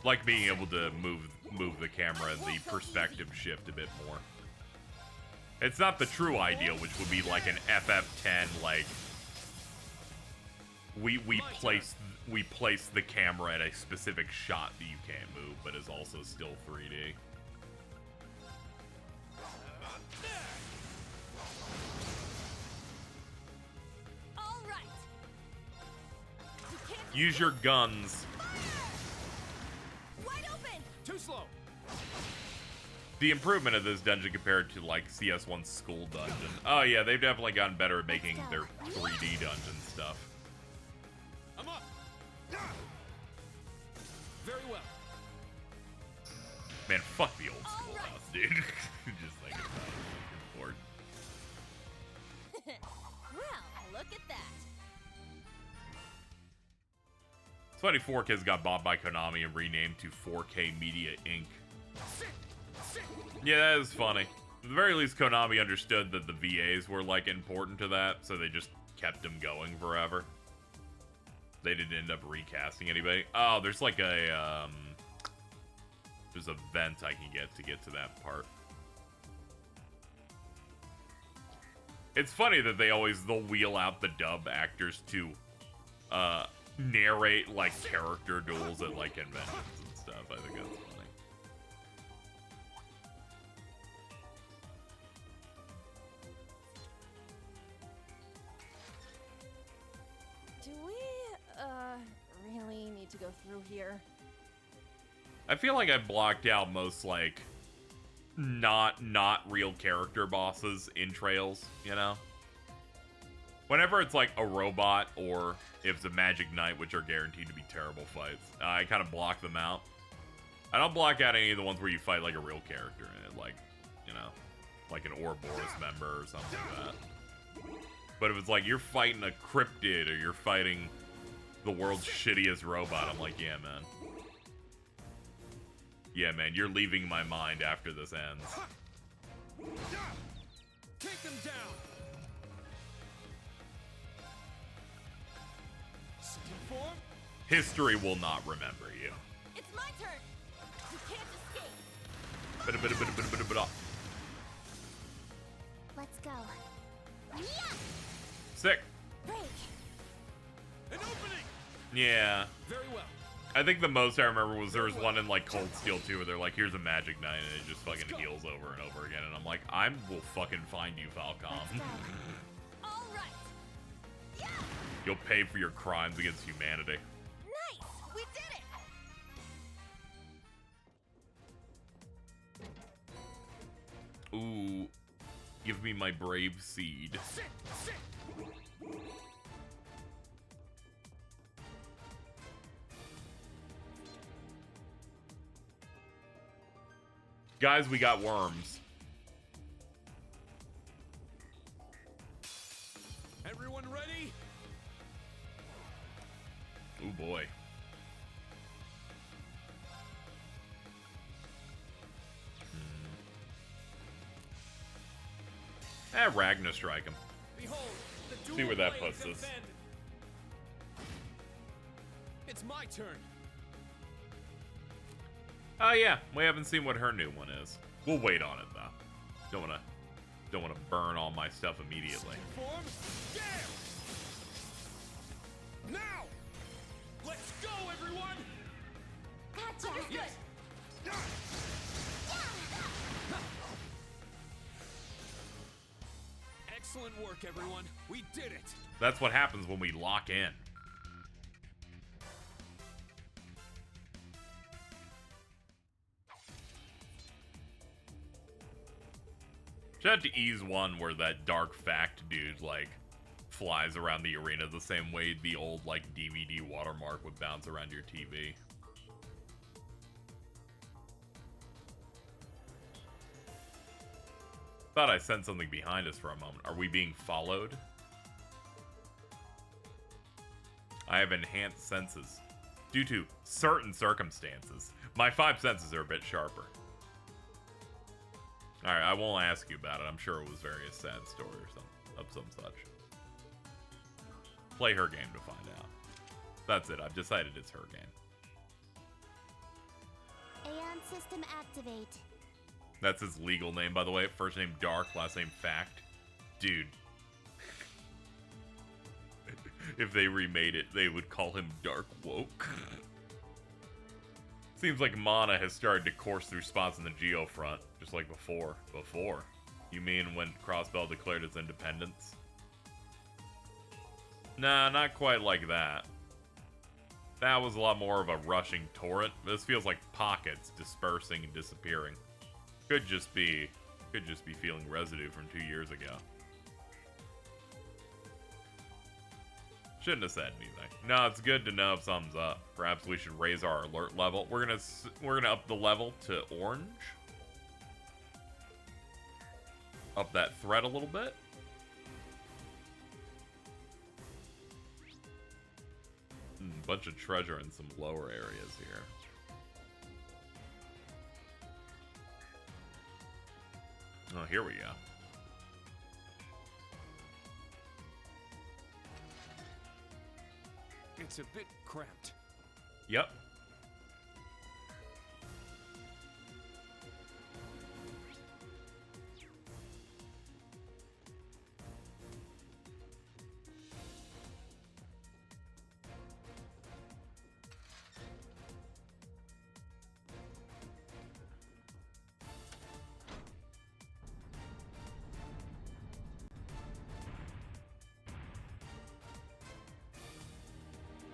Like being able to move the camera and the perspective shift a bit more. It's not the true ideal, which would be like an FF10 like we My place the camera at a specific shot that you can't move, but is also still 3D. All right. You can't Use your guns. wide open. Too slow. The improvement of this dungeon compared to like CS1's school dungeon. Oh yeah, they've definitely gotten better at making their 3D dungeon stuff. I'm up. Very well. Man, fuck the old All schoolhouse, right. dude. Just thinking about it. Lord. Well, look at that. 24 Kids got bought by Konami and renamed to 4K Media Inc. Sit. Sit. Yeah, that is funny. At the very least, Konami understood that the VAs were like important to that, so they just kept them going forever. They didn't end up recasting anybody. Oh, there's like a there's a vent I can get to that part. It's funny that they'll wheel out the dub actors to narrate like character duels at like conventions and stuff. I think that's funny. Do we, really need to go through here? I feel like I blocked out most like not real character bosses in Trails, you know? Whenever it's like a robot or if it's a Magic Knight, which are guaranteed to be terrible fights, I kind of block them out. I don't block out any of the ones where you fight like a real character in it, like, you know, like an Ouroboros member or something like that. But if it's like you're fighting a cryptid or you're fighting the world's shittiest robot, I'm like, yeah, man. Yeah, man, you're leaving my mind after this ends. Take them down. Steam form. History will not remember you. It's my turn. You can't escape. Bada-bada-bada-bada-bada-bada. Let's go. Sick. Break. An opening. Yeah. Very well. I think the most I remember was there was one in like Cold Steel 2 where they're like, here's a Magic Knight, and it just fucking heals over and over again. And I'm like, I will fucking find you, Falcom. All right. Yeah. You'll pay for your crimes against humanity. Nice. We did it. Ooh. Give me my brave seed. Sit. Sit. Guys, we got worms. Everyone ready? Ooh, boy. Ragnar strike him. Behold, the dual See where that blades puts us. have been- It's my turn. Oh yeah, we haven't seen what her new one is. We'll wait on it though. Don't wanna burn all my stuff immediately. Form. Yeah. Now. Let's go, everyone. Gotcha. Yes. Excellent work, everyone. We did it. That's what happens when we lock in. Shout out to Ease 1 where that dark fact dude, like, flies around the arena the same way the old, like, DVD watermark would bounce around your TV. Thought I sensed something behind us for a moment. Are we being followed? I have enhanced senses. Due to certain circumstances, my 5 senses are a bit sharper. Alright, I won't ask you about it. I'm sure it was very a sad story or some such. Play her game to find out. That's it. I've decided it's her game. Aeon system activate. That's his legal name, by the way. First name Dark, last name Fact. Dude. If they remade it, they would call him Dark Woke. Seems like Mana has started to course through spots in the Geo front, just like before. Before? You mean when Crossbell declared its independence? Nah, not quite like that. That was a lot more of a rushing torrent. This feels like pockets dispersing and disappearing. Could just be feeling residue from 2 years ago. Shouldn't have said anything. No, it's good to know if something's up. Perhaps we should raise our alert level. We're gonna up the level to orange. Up that threat a little bit. Bunch of treasure in some lower areas here. Oh, here we go. It's a bit cramped. Yep.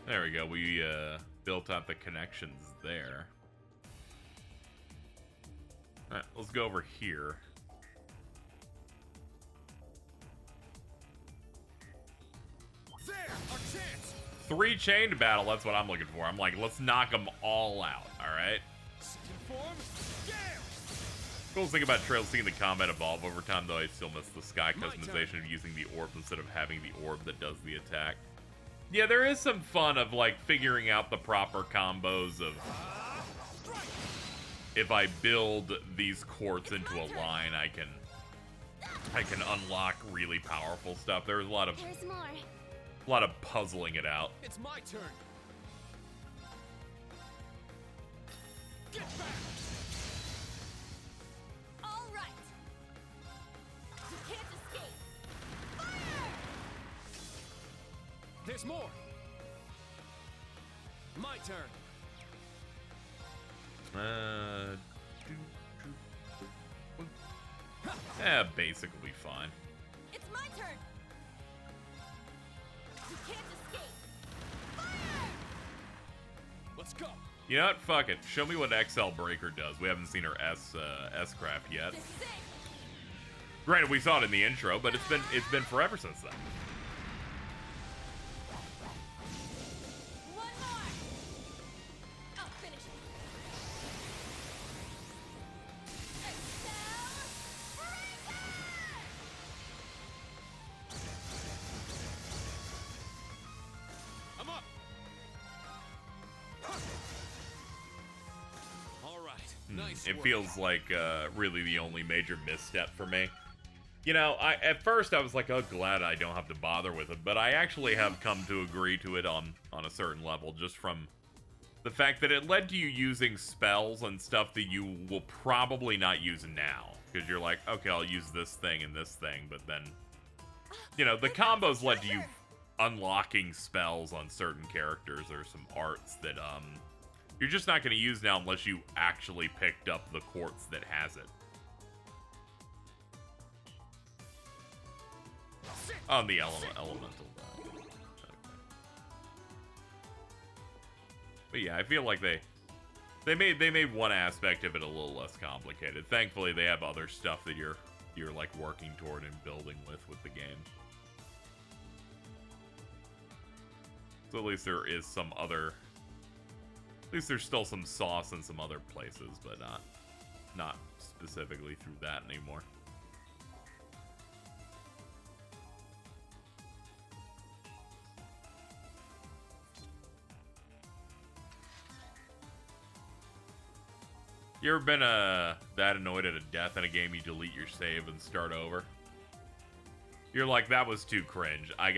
There we go. We built out the connections there. Alright, let's go over here. There, our chance. 3 chained battle, that's what I'm looking for. I'm like, let's knock them all out, alright? Second form. Gale. Coolest thing about Trail seeing the combat evolve over time, though I still miss the sky My customization of using the orb instead of having the orb that does the attack. Yeah, there is some fun of like figuring out the proper combos of if I build these quartz into a line, I can unlock really powerful stuff. There's a lot of There's more. puzzling it out. It's my turn. Get back. All right. You can't escape. Fire! There's more. My turn. Basically fine. It's my turn. You can't escape. Fire! Let's go. You know what? Fuck it. Show me what XL Breaker does. We haven't seen her S craft yet. This is it. Granted, we saw it in the intro, but it's been forever since then. One more. I'll finish it. Excel Breaker! I'm up. All right. Nice It work. feels like really the only major misstep for me. You know, at first I was like, oh, glad I don't have to bother with it, but I actually have come to agree to it on a certain level, just from the fact that it led to you using spells and stuff that you will probably not use now. Because you're like, okay, I'll use this thing and this thing, but then, you know, the combos led to you unlocking spells on certain characters or some arts that, you're just not going to use now unless you actually picked up the quartz that has it. On the elemental. Okay. But yeah, I feel like they made one aspect of it a little less complicated. Thankfully, they have other stuff that you're like working toward and building with the game. So at least there is some other. At least there's still some sauce in some other places, but not specifically through that anymore. You ever been that annoyed at a death in a game you delete your save and start over? You're like, that was too cringe. I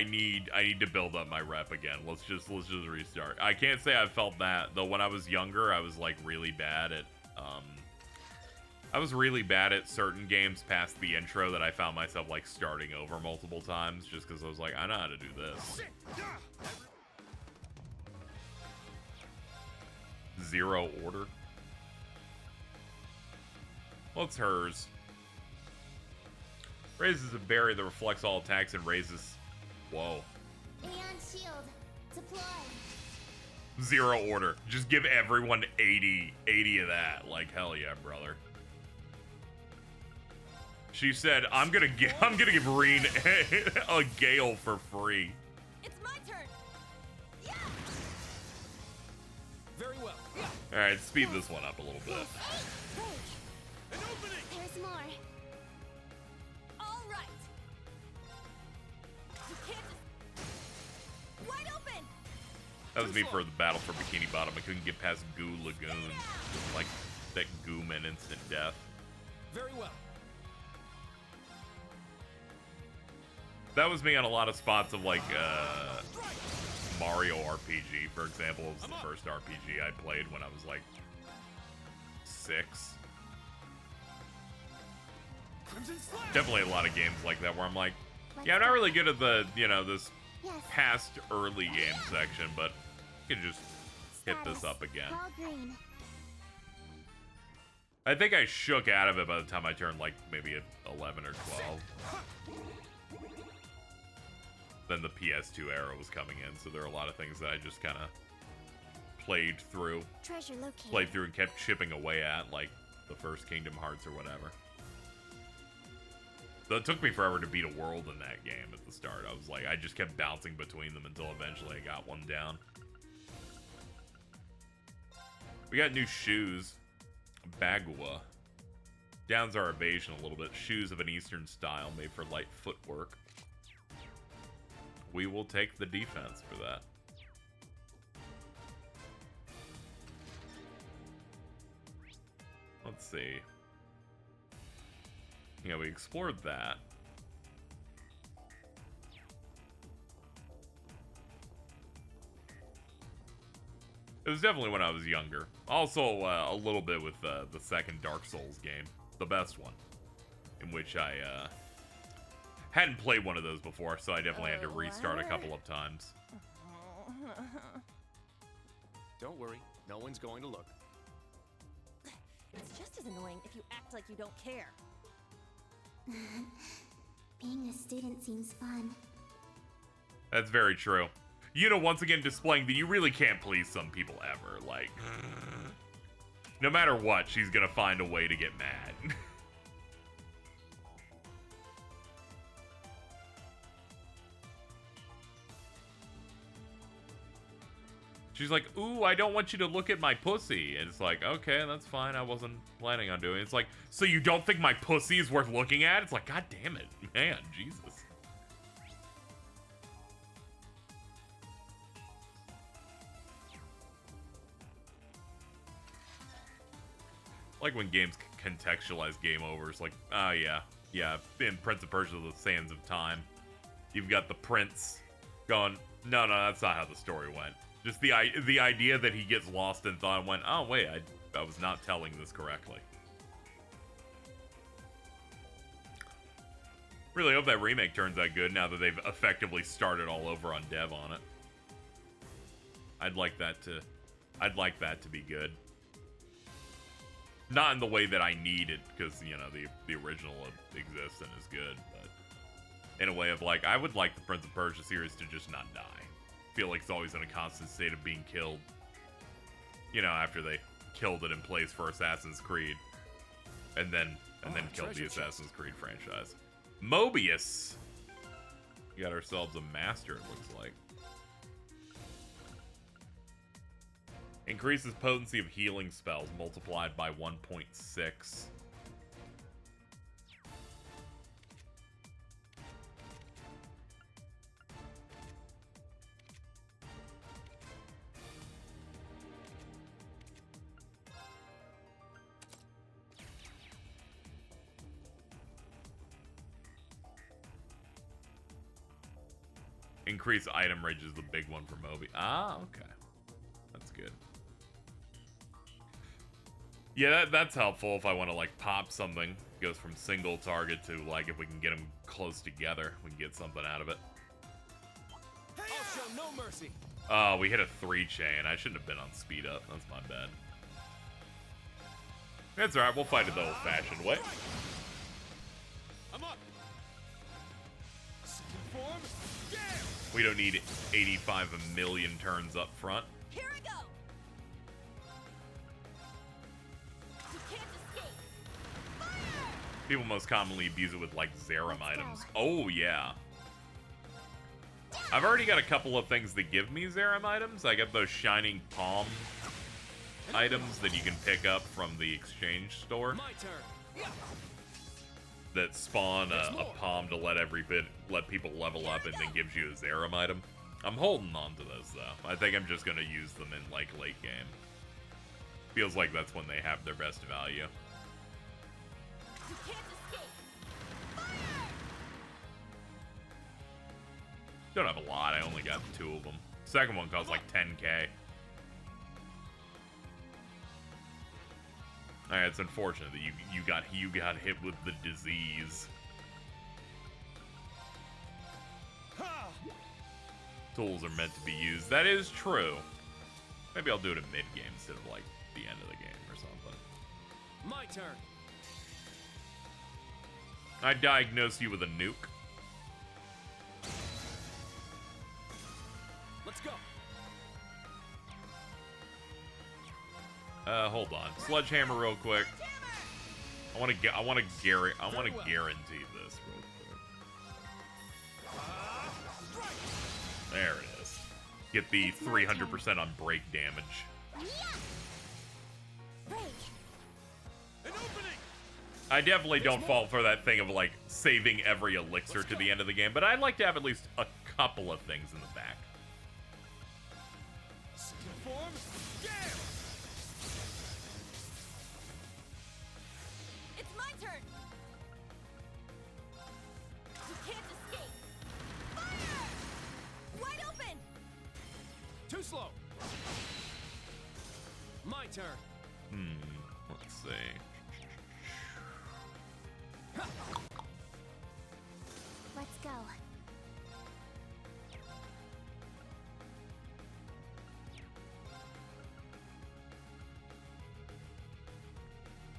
need to build up my rep again. Let's just restart. I can't say I felt that, though when I was younger I was like really bad at I was really bad at certain games past the intro that I found myself like starting over multiple times just because I was like, I know how to do this. Zero order. What's hers? Raises a barrier that reflects all attacks and raises. Whoa. Aeon shield. Deploy. Zero order. Just give everyone 80 of that. Like, hell yeah, brother. She said, I'm gonna give Reen a Gale for free. It's my turn. Yeah. Very well. Yeah. Alright, speed this one up a little bit. An opening. There's more. All right. You can't just... Wide open. That was me for the battle for Bikini Bottom. I couldn't get past Goo Lagoon. Like, that goo meant instant death. Very well. That was me on a lot of spots of like Mario RPG, for example. It was the first RPG I played when I was like 6. Crimson Slash. Definitely a lot of games like that where I'm like, yeah, I'm not really good at the, you know, this Yes. past early game section, but you can just hit this Status. up again. All green. I think I shook out of it by the time I turned like maybe at 11 or 12. Then the PS2 era was coming in, so there are a lot of things that I just kind of played through and kept chipping away at, like the first Kingdom Hearts or whatever. So it took me forever to beat a world in that game at the start. I was like, I just kept bouncing between them until eventually I got one down. We got new shoes. Bagua. Downs our evasion a little bit. Shoes of an Eastern style made for light footwork. We will take the defense for that. Let's see. Yeah, we explored that. It was definitely when I was younger. Also, a little bit with the second Dark Souls game. The best one. In which I, hadn't played one of those before, so I definitely had to restart a couple of times. Don't worry, no one's going to look. It's just as annoying if you act like you don't care. Being a student seems fun. That's very true. You know, once again, displaying that you really can't please some people ever. Like, no matter what, she's gonna find a way to get mad. She's like, ooh, I don't want you to look at my pussy. And it's like, okay, that's fine. I wasn't planning on doing it. It's like, so you don't think my pussy is worth looking at? It's like, god damn it, man, Jesus. Like when games contextualize game overs, like, oh yeah, in Prince of Persia: The Sands of Time, you've got the prince going, no, that's not how the story went. Just the idea that he gets lost in thought and went, oh wait, I was not telling this correctly. Really hope that remake turns out good now that they've effectively started all over on dev on it. I'd like that to be good. Not in the way that I need it, because, you know, the original exists and is good, but in a way of, like, I would like the Prince of Persia series to just not die. I feel like it's always in a constant state of being killed. You know, after they killed it in place for Assassin's Creed. And then killed the Assassin's Creed franchise. Mobius! We got ourselves a master, it looks like. Increases potency of healing spells multiplied by 1.6. Increase item range is the big one for Moby. Ah, okay. That's good. Yeah, that's helpful if I want to, like, pop something. It goes from single target to, like, if we can get them close together, we can get something out of it. I'll show no mercy. Oh, we hit a 3-chain. I shouldn't have been on speed up. That's my bad. That's alright, we'll fight it the old-fashioned way. I'm up. Second form. Yeah. We don't need 85 a million turns up front. Here I go. You can't escape. Fire! People most commonly abuse it with, like, Zerum items. Oh, yeah. I've already got a couple of things that give me Zerum items. I got those shining palm items that you can pick up from the exchange store My turn. Yeah. that spawn a palm to let people level up and then gives you a Zerum item. I'm holding on to those though. I think I'm just gonna use them in like late game. Feels like that's when they have their best value. You can't escape. Fire! Don't have a lot. I only got 2 of them. Second one costs like 10k. Alright, it's unfortunate that you got hit with the disease. Ha! Tools are meant to be used. That is true. Maybe I'll do it in mid-game instead of like the end of the game or something. My turn. I diagnose you with a nuke. Let's go. Hold on. Sledgehammer real quick. I want to guarantee this real quick. There it is. Get the 300% on break damage. Break. An opening. I definitely don't fall for that thing of like saving every elixir to the end of the game, but I'd like to have at least a couple of things in the back. Second form. Yeah. It's my turn. You can't escape. Fire! Wide open. Too slow. My turn. Let's see. Let's go.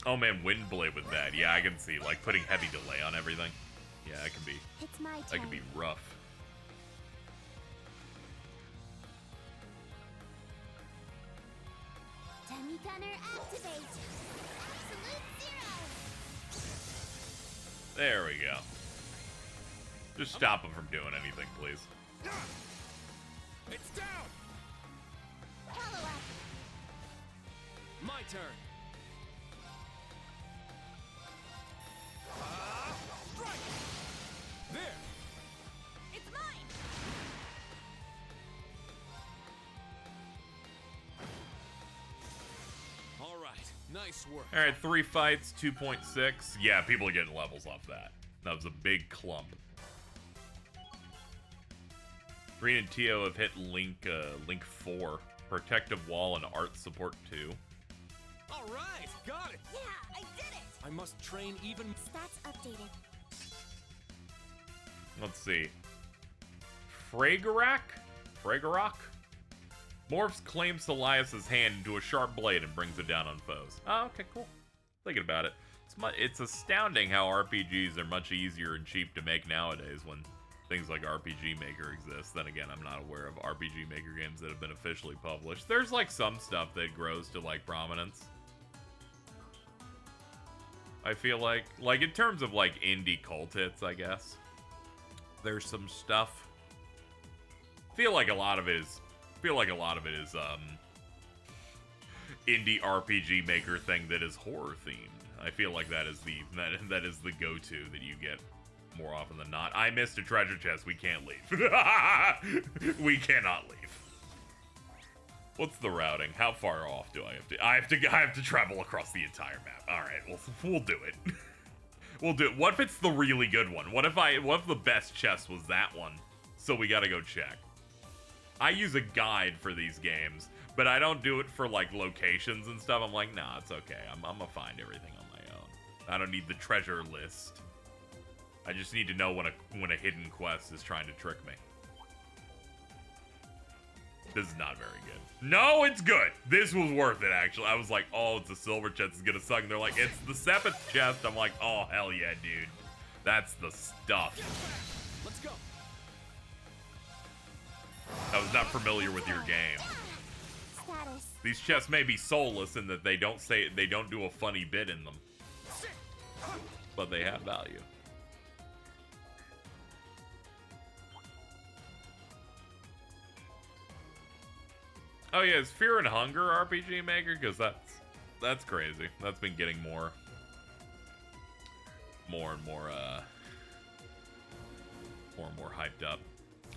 Oh man, Windblade with that. Yeah, I can see like putting heavy delay on everything. Yeah, that can be It's my turn. that can be rough. Demi Gunner activate. Absolute zero. There we go. Just stop him from doing anything, please. It's down. Follow up. My turn. Strike. There. It's mine. All right. Nice work. All right, 3 fights, 2.6. Yeah, people are getting levels off that. That was a big clump. Green and Tio have hit Link 4. Protective Wall and Art Support 2. All right. Got it. Yeah, I did it. I must train even. Stats updated. Let's see. Fragarak? Morphs claims Elias's hand into a sharp blade and brings it down on foes. Oh, okay, cool. Thinking about it. It's astounding how RPGs are much easier and cheap to make nowadays when things like RPG Maker exist. Then again, I'm not aware of RPG Maker games that have been officially published. There's like some stuff that grows to like prominence. I feel like in terms of like indie cult hits, I guess. There's some stuff. Feel like a lot of it is indie RPG Maker thing that is horror themed. I feel like that is the go-to that you get more often than not. I missed a treasure chest. We can't leave. We cannot leave. What's the routing? How far off do I have to? I have to travel across the entire map. All right, we'll do it. We'll do it. What if it's the really good one? What if the best chest was that one? So we gotta go check. I use a guide for these games, but I don't do it for like locations and stuff. I'm like, nah, it's okay. I'm gonna find everything on my own. I don't need the treasure list. I just need to know when a hidden quest is trying to trick me. This is not very good. No, it's good. This was worth it, actually. I was like, oh, it's a silver chest. It's gonna suck. And they're like, it's the seventh chest. I'm like, oh, hell yeah, dude. That's the stuff. Let's go. I was not familiar with your game. Status. These chests may be soulless in that they don't do a funny bit in them. But they have value. Oh yeah, is Fear and Hunger RPG Maker? Because that's crazy. That's been getting more and more hyped up.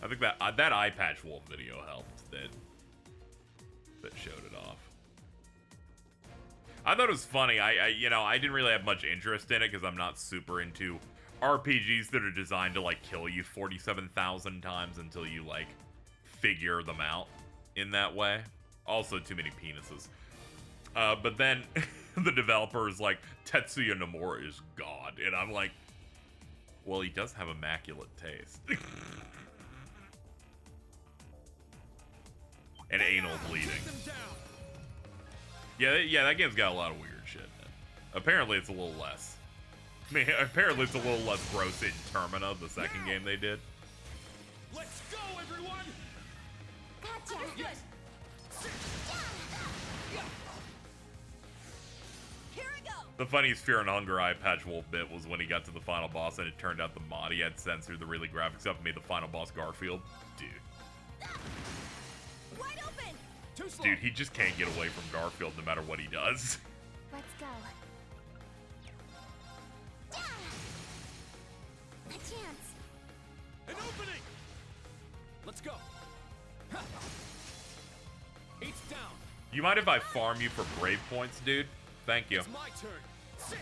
I think that that Eye Patch Wolf video helped that showed it off. I thought it was funny. I didn't really have much interest in it because I'm not super into RPGs that are designed to like kill you 47,000 times until you like figure them out in that way. Also too many penises. But then the developer is like, Tetsuya Nomura is God. And I'm like, well, he does have immaculate taste. And anal bleeding. Yeah, that game's got a lot of weird shit in it. Apparently it's a little less. I mean, apparently it's a little less gross in Termina, the second game they did. Let's go, everyone. Gotcha. Understood. Here I go. The funniest Fear and Hunger Eye Patch Wolf bit was when he got to the final boss and it turned out the mod he had censored the really graphics up and made the final boss Garfield. Dude. Wide open. Too slow. Dude, he just can't get away from Garfield no matter what he does. Let's go. A chance. An opening. Let's go. Ha. Eight's down. You mind if I farm you for brave points, dude? Thank you. It's my turn. Sit.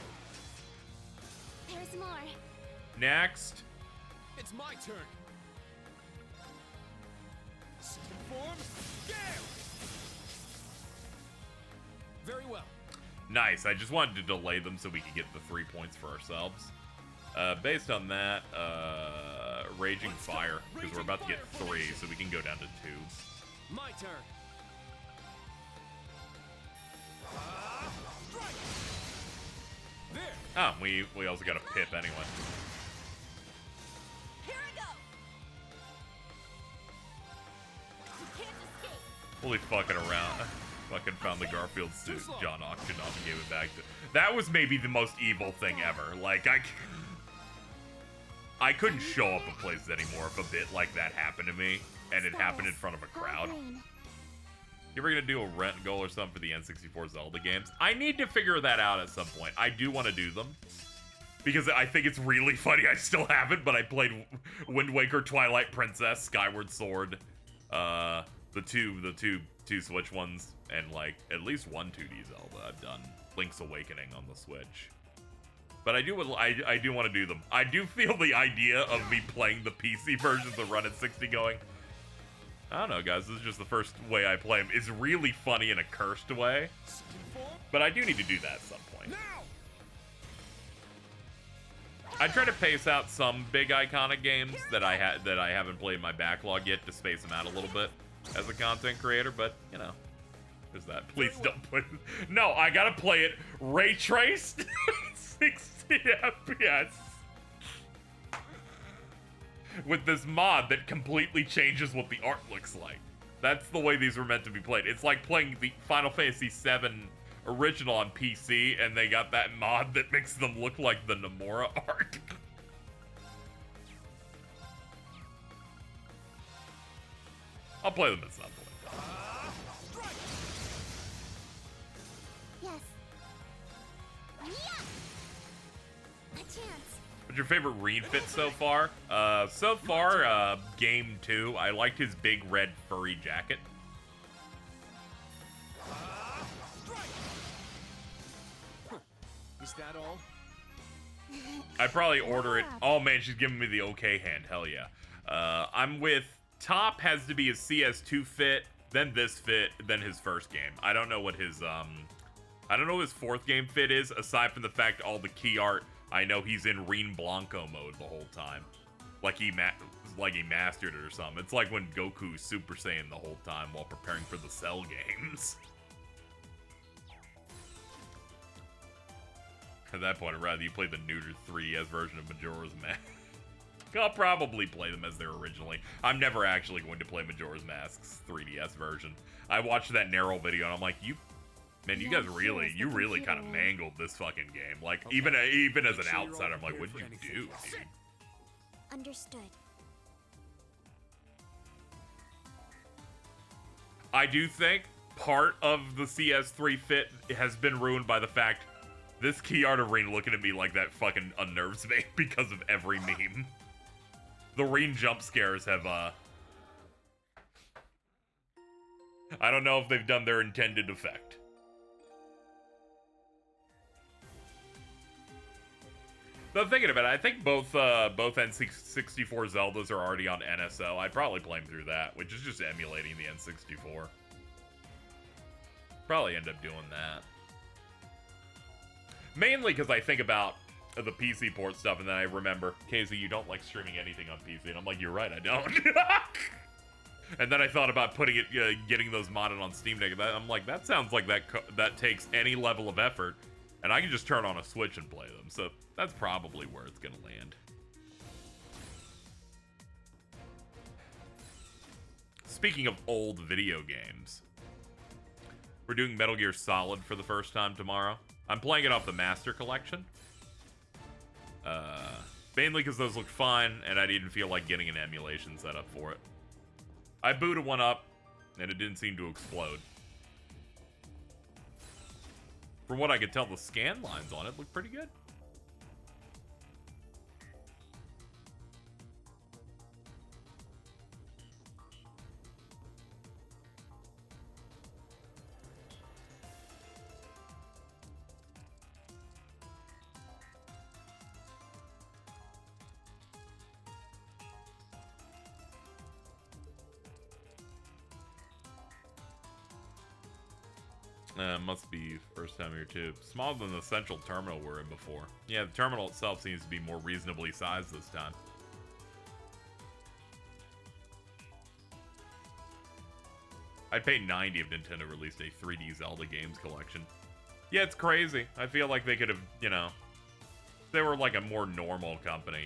There's more. Next. It's my turn. Sit in form. Gale. Very well. Nice. I just wanted to delay them so we could get the 3 points for ourselves. Based on that, Raging Fire, because we're about to get 3, so we can go down to 2. My turn. Strike. There. Ah, we also got a Pip anyway. Here I go. You can't escape. Holy fucking around. Fucking found the Garfield suit. John auctioned off and gave it back to... That was maybe the most evil thing ever. Like, I couldn't show up at places anymore if a bit like that happened to me, and it happened in front of a crowd. Green. You ever gonna do a rent goal or something for the N64 Zelda games? I need to figure that out at some point. I do want to do them. Because I think it's really funny. I still haven't, but I played Wind Waker, Twilight Princess, Skyward Sword, the two Switch ones, and like at least one 2D Zelda I've done. Link's Awakening on the Switch. But I do want to do them. I do feel the idea of me playing the PC versions of Run at 60 going, I don't know, guys, this is just the first way I play them, is really funny in a cursed way. Sit in form. But I do need to do that at some point. Now. I try to pace out some big iconic games that I haven't played in my backlog yet to space them out a little bit as a content creator, but you know, there's that. Please don't put. No, I gotta play it ray traced, 60 FPS, with this mod that completely changes what the art looks like. That's the way these were meant to be played. It's like playing the Final Fantasy VII original on PC, and they got that mod that makes them look like the Nomura art. I'll play them at some point. Yes. Yeah. A chance. What's your favorite Reed fit so far? Game 2. I liked his big red furry jacket. Is that all? I'd probably order it. Oh man, she's giving me the okay hand. Hell yeah. I'm with top has to be a CS2 fit. than his first game. I don't know what his I don't know what his fourth game fit is, aside from the fact all the key art, I know he's in Reen Blanco mode the whole time. Like he mastered it or something. It's like when Goku's Super Saiyan the whole time while preparing for the Cell games. At that point, I'd rather you play the neutered 3DS version of Majora's Mask. I'll probably play them as they're originally. I'm never actually going to play Majora's Mask's 3DS version. I watched that narrow video and I'm like, you guys really kind of mangled this fucking game. Like, Okay. even as an Make sure you're all outsider, I'm like, prepared what'd for you anything. do, dude? Understood. I do think part of the CS3 fit has been ruined by the fact this key art of Reen looking at me like that fucking unnerves me because of every meme. The Reen jump scares have, I don't know if they've done their intended effect. Though thinking about it, I think both N64 Zeldas are already on NSO. I'd probably play them through that, which is just emulating the N64. Probably end up doing that. Mainly because I think about the PC port stuff, and then I remember, Casey, you don't like streaming anything on PC, and I'm like, you're right, I don't. And then I thought about putting it, getting those modded on Steam Deck. I'm like, that sounds like that takes any level of effort, and I can just turn on a Switch and play them. So that's probably where it's gonna land. Speaking of old video games, we're doing Metal Gear Solid for the first time tomorrow. I'm playing it off the Master Collection. Mainly because those looked fine, and I didn't feel like getting an emulation set up for it. I booted one up, and it didn't seem to explode. From what I could tell, the scan lines on it look pretty good. Must be first time here too. Smaller than the central terminal we're in before. Yeah, the terminal itself seems to be more reasonably sized this time. I'd pay $90 if Nintendo released a 3D Zelda games collection. Yeah, it's crazy. I feel like they could have, they were like a more normal company,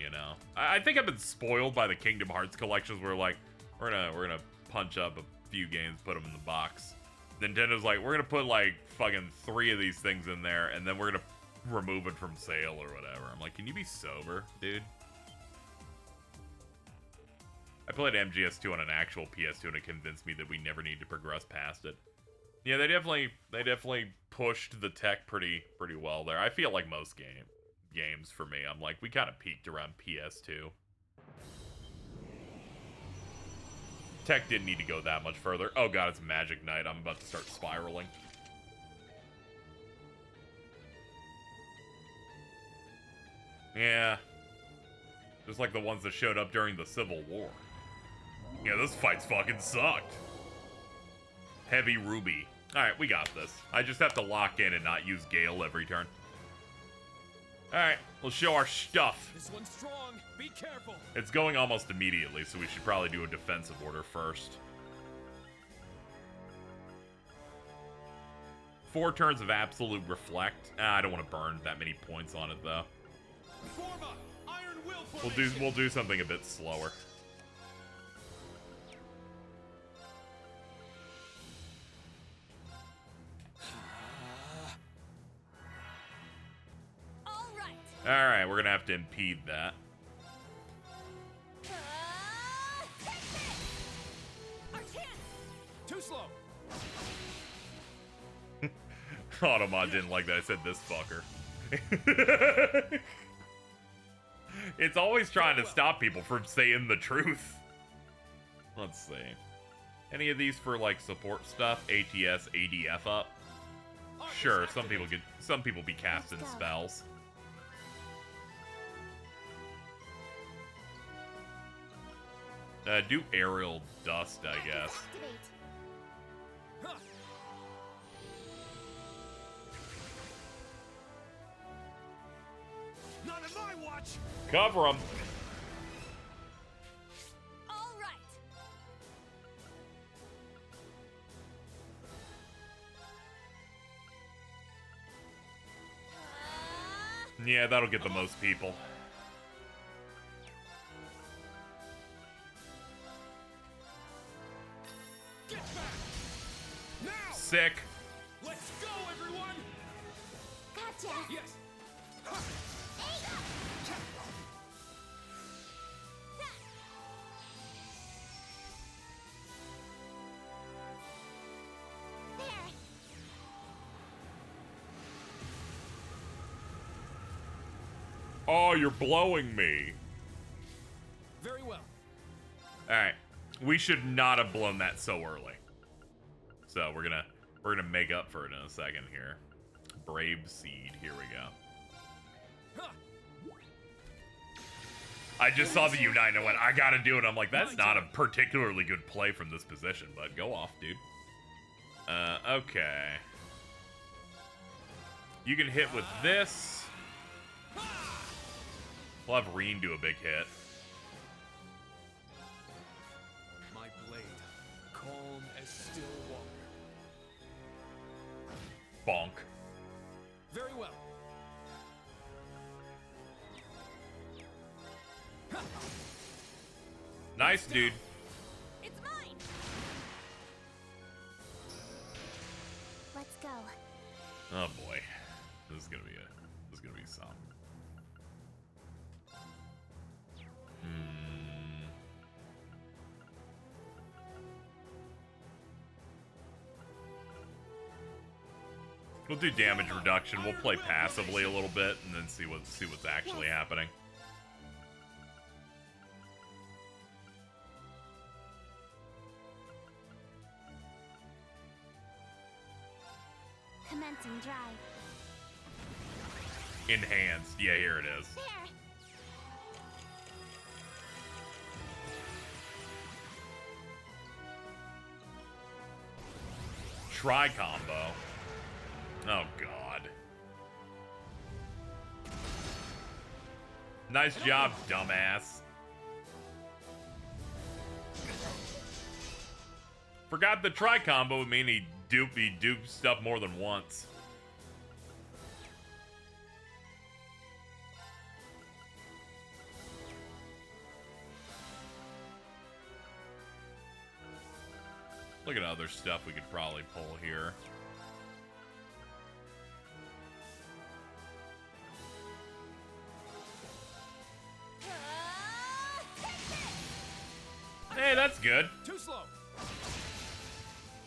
I think I've been spoiled by the Kingdom Hearts collections where like, we're gonna punch up a few games, put them in the box. Nintendo's like, we're gonna put like fucking 3 of these things in there, and then we're gonna remove it from sale or whatever. I'm like, can you be sober, dude? I played MGS2 on an actual PS2, and it convinced me that we never need to progress past it. Yeah, they definitely pushed the tech pretty well there. I feel like most games for me, I'm like, we kind of peaked around PS2. Tech didn't need to go that much further. Oh god, it's Magic Knight. I'm about to start spiraling. Yeah. Just like the ones that showed up during the Civil War. Yeah, those fights fucking sucked. Heavy Ruby. Alright, we got this. I just have to lock in and not use Gale every turn. Alright, we'll show our stuff. This one's strong. Be careful. It's going almost immediately, so we should probably do a defensive order first. 4 turns of absolute reflect. I don't want to burn that many points on it though. Forma, Iron Will We'll do something a bit slower. All right. All right, we're gonna have to impede that. Take this! Our chance! Too slow. Automod didn't like that. I said this fucker. It's always trying to stop people from saying the truth. Let's see. Any of these for like support stuff? ATS, ADF up? Sure, some people be casting spells. Do aerial dust, I guess. Activate. Watch. Cover him. All right. Yeah, that'll get the most people. Get back. Now. Sick. Let's go, everyone. Gotcha! Yes. Ha. There! Oh, you're blowing me. Very well. Alright. We should not have blown that so early. So we're gonna make up for it in a second here. Brave Seed, here we go. Ha. I just saw the Unite and I went, I gotta do it. I'm like, that's not a particularly good play from this position, but go off, dude. Okay. You can hit with this. We'll have Reen do a big hit. My blade, calm as still water. Bonk. Very well. Nice, dude. It's mine. Let's go. Oh boy. This is gonna be something. We'll do damage reduction. We'll play passively a little bit and then see what's actually happening. Commencing drive. Enhanced. Yeah, here it is. There! Tri-combo. Oh, God. Nice job, dumbass. Forgot the tri-combo would mean he duped stuff more than once. Look at other stuff we could probably pull here. Hey, that's good. Too slow.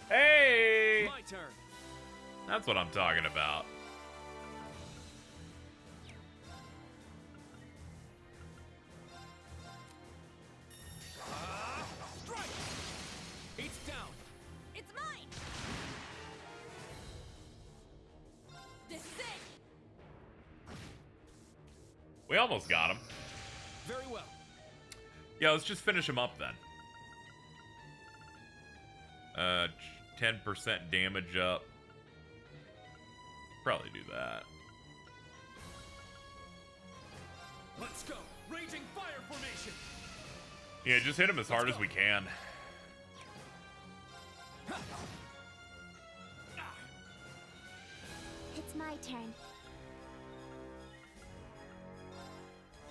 Hey! My turn. That's what I'm talking about. Strike. It's down. It's mine. This is it. We almost got him. Very well. Yeah, let's just finish him up then. 10% damage up. Probably do that. Let's go. Raging fire formation. Yeah, just hit him as hard as we can. It's my turn.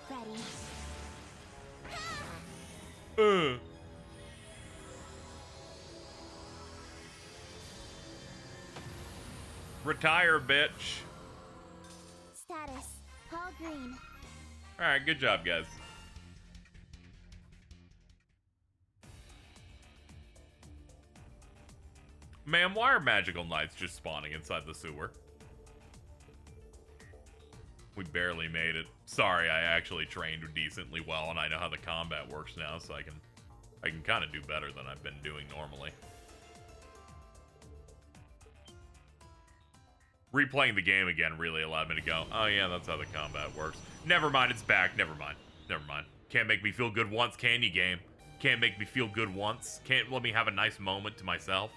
Ready. Retire, bitch. Status. All green. Alright, good job, guys. Man, why are magical knights just spawning inside the sewer? We barely made it. Sorry, I actually trained decently well, and I know how the combat works now, so I can kind of do better than I've been doing normally. Replaying the game again really allowed me to go, oh yeah, that's how the combat works. Never mind, it's back. Never mind. Never mind. Can't make me feel good once, can you, game? Can't make me feel good once. Can't let me have a nice moment to myself.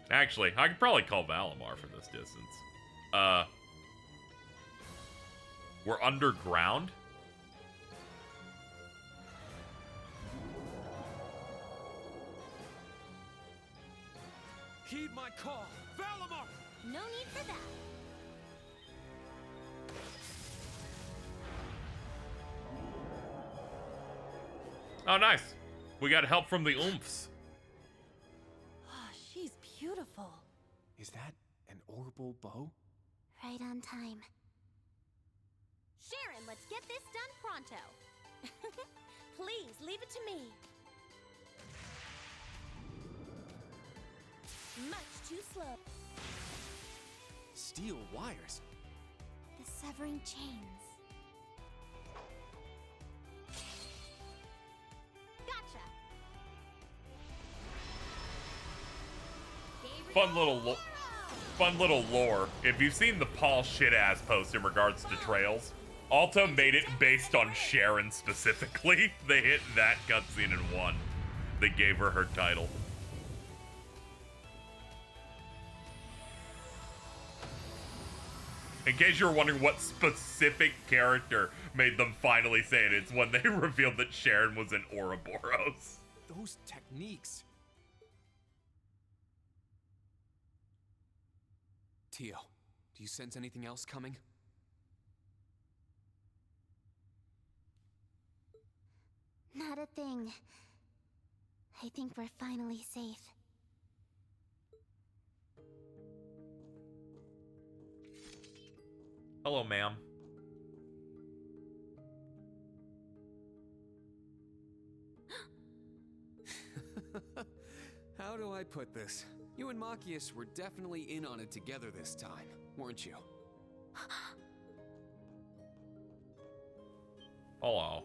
Actually, I could probably call Valimar from this distance. We're underground? Heed my call. Valimar! No need for that. Oh, nice. We got help from the oomphs. Oh, she's beautiful. Is that an orbital bow? Right on time. Sharon, let's get this done pronto. Please, leave it to me. Much too slow. Steel wires. The severing chains. Gotcha. Fun little lore. If you've seen the Paul shit-ass post in regards to Trails, Alta made it based on Sharon specifically. They hit that cutscene in one. They gave her her title. In case you were wondering what specific character made them finally say it, it's when they revealed that Sharon was an Ouroboros. Those techniques. Tio, do you sense anything else coming? Not a thing. I think we're finally safe. Hello, ma'am. How do I put this? You and Machias were definitely in on it together this time, weren't you? Hello.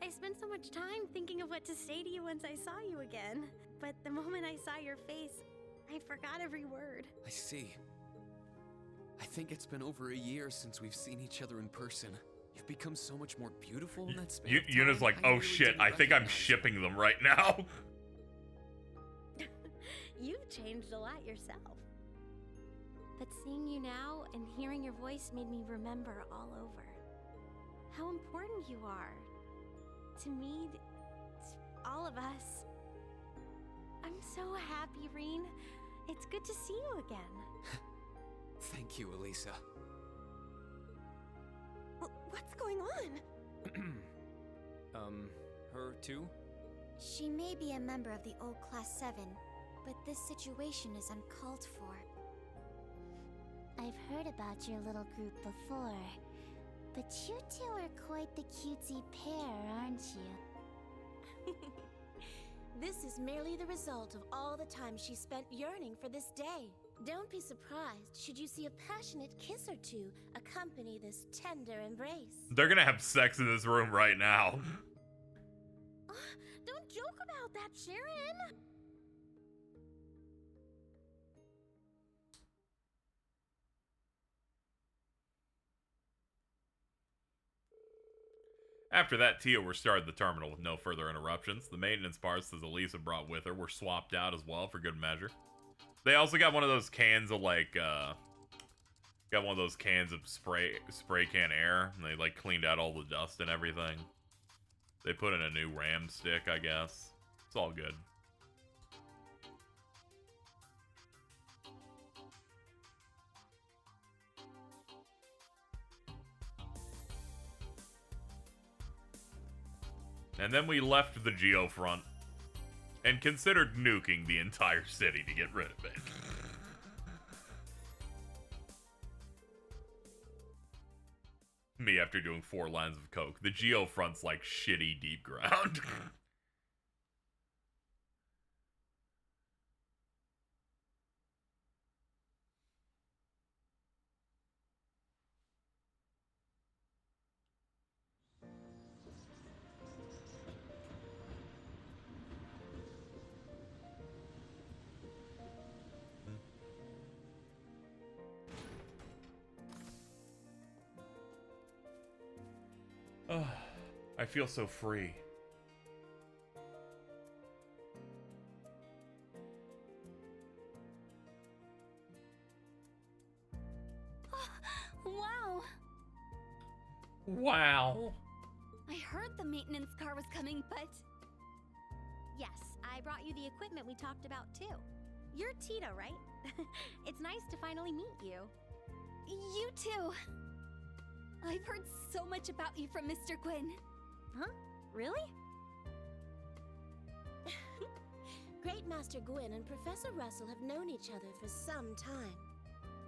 I spent so much time thinking of what to say to you once I saw you again. But the moment I saw your face, I forgot every word. I see. I think it's been over a year since we've seen each other in person. You've become so much more beautiful in that span of time. Yuna's like, I oh really shit, didn't I think I'm recognize shipping them right now. You've changed a lot yourself. But seeing you now and hearing your voice made me remember all over how important you are to me, to all of us. I'm so happy, Reen. It's good to see you again. Thank you, Elisa. What's going on? Her too? She may be a member of the old Class 7, but this situation is uncalled for. I've heard about your little group before, but you two are quite the cutesy pair, aren't you? This is merely the result of all the time she spent yearning for this day. Don't be surprised should you see a passionate kiss or two accompany this tender embrace. They're gonna have sex in this room right now. Don't joke about that, Sharon! After that, Tia restarted the terminal with no further interruptions. The maintenance parts that Elisa brought with her were swapped out as well for good measure. They also got one of those cans of like, got one of those cans of spray can air, and they like cleaned out all the dust and everything. They put in a new RAM stick, I guess. It's all good. And then we left the Geofront and considered nuking the entire city to get rid of it. Me after doing 4 lines of coke. The Geofront's like shitty deep ground. I feel so free. Wow, Wow. I heard the maintenance car was coming, but... Yes, I brought you the equipment we talked about too. You're Tito, right? It's nice to finally meet you. You too. I've heard so much about you from Mr. Quinn. Huh? Really? Great Master Gwyn and Professor Russell have known each other for some time.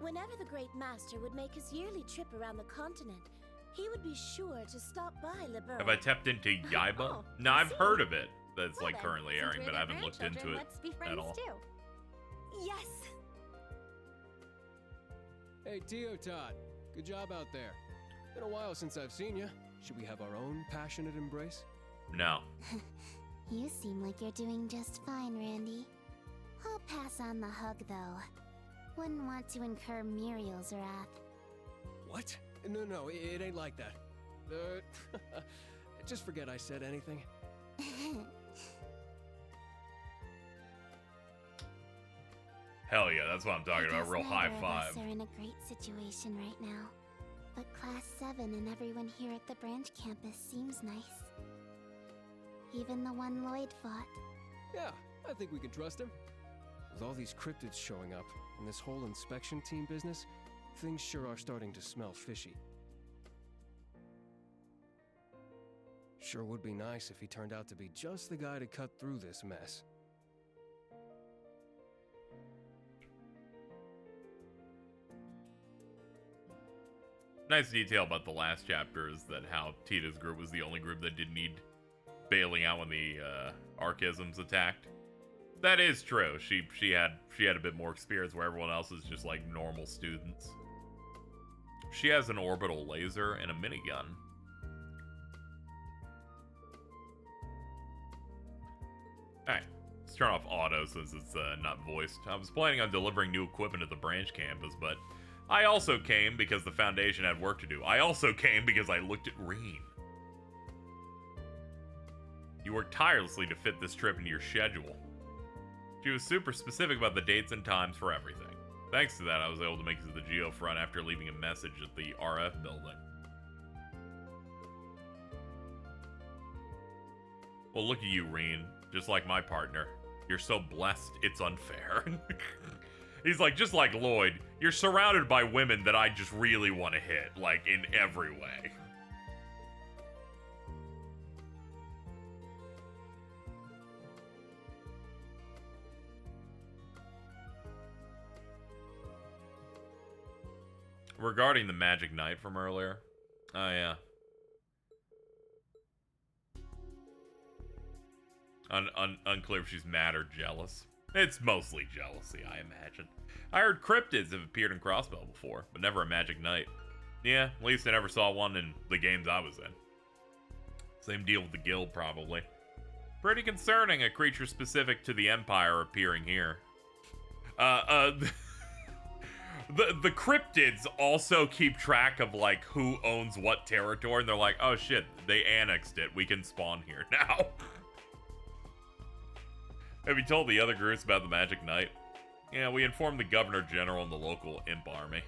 Whenever the Great Master would make his yearly trip around the continent, he would be sure to stop by Liberia. Have I tapped into Yaiba? Oh, No, I I've see. heard of it. That's Well like then, currently since airing, we're but I their haven't looked into grandchildren, it let's be friends at all. too. Yes. Hey, Tio Todd. Good job out there. Been a while since I've seen you. Should we have our own passionate embrace? No. You seem like you're doing just fine, Randy. I'll pass on the hug, though. Wouldn't want to incur Muriel's wrath. What? No, it ain't like that. Just forget I said anything. Hell yeah, that's what I'm talking about. Real high Neither of five. us are in a great situation right now. But Class 7 and everyone here at the branch campus seems nice. Even the one Lloyd fought. Yeah, I think we can trust him. With all these cryptids showing up, and this whole inspection team business, things sure are starting to smell fishy. Sure would be nice if he turned out to be just the guy to cut through this mess. Nice detail about the last chapter is that how Tita's group was the only group that didn't need bailing out when the Archisms attacked. That is true. She had a bit more experience where everyone else is just like normal students. She has an orbital laser and a minigun. Alright, let's turn off auto since it's not voiced. I was planning on delivering new equipment at the branch campus, but I also came because the Foundation had work to do. I also came because I looked at Reen. You worked tirelessly to fit this trip into your schedule. She was super specific about the dates and times for everything. Thanks to that, I was able to make it to the Geo front after leaving a message at the RF building. Well, look at you, Reen. Just like my partner. You're so blessed, it's unfair. He's like, just like Lloyd, you're surrounded by women that I just really want to hit, like, in every way. Regarding the Magic Knight from earlier. Oh, yeah. Unclear if she's mad or jealous. It's mostly jealousy, I imagine. I heard cryptids have appeared in Crossbell before, but never a Magic Knight. Yeah, at least I never saw one in the games I was in. Same deal with the guild, probably. Pretty concerning, a creature specific to the Empire appearing here. The cryptids also keep track of, like, who owns what territory, and they're like, oh shit, they annexed it, we can spawn here now. Have you told the other groups about the Magic Knight? Yeah, we informed the Governor General and the local imp army.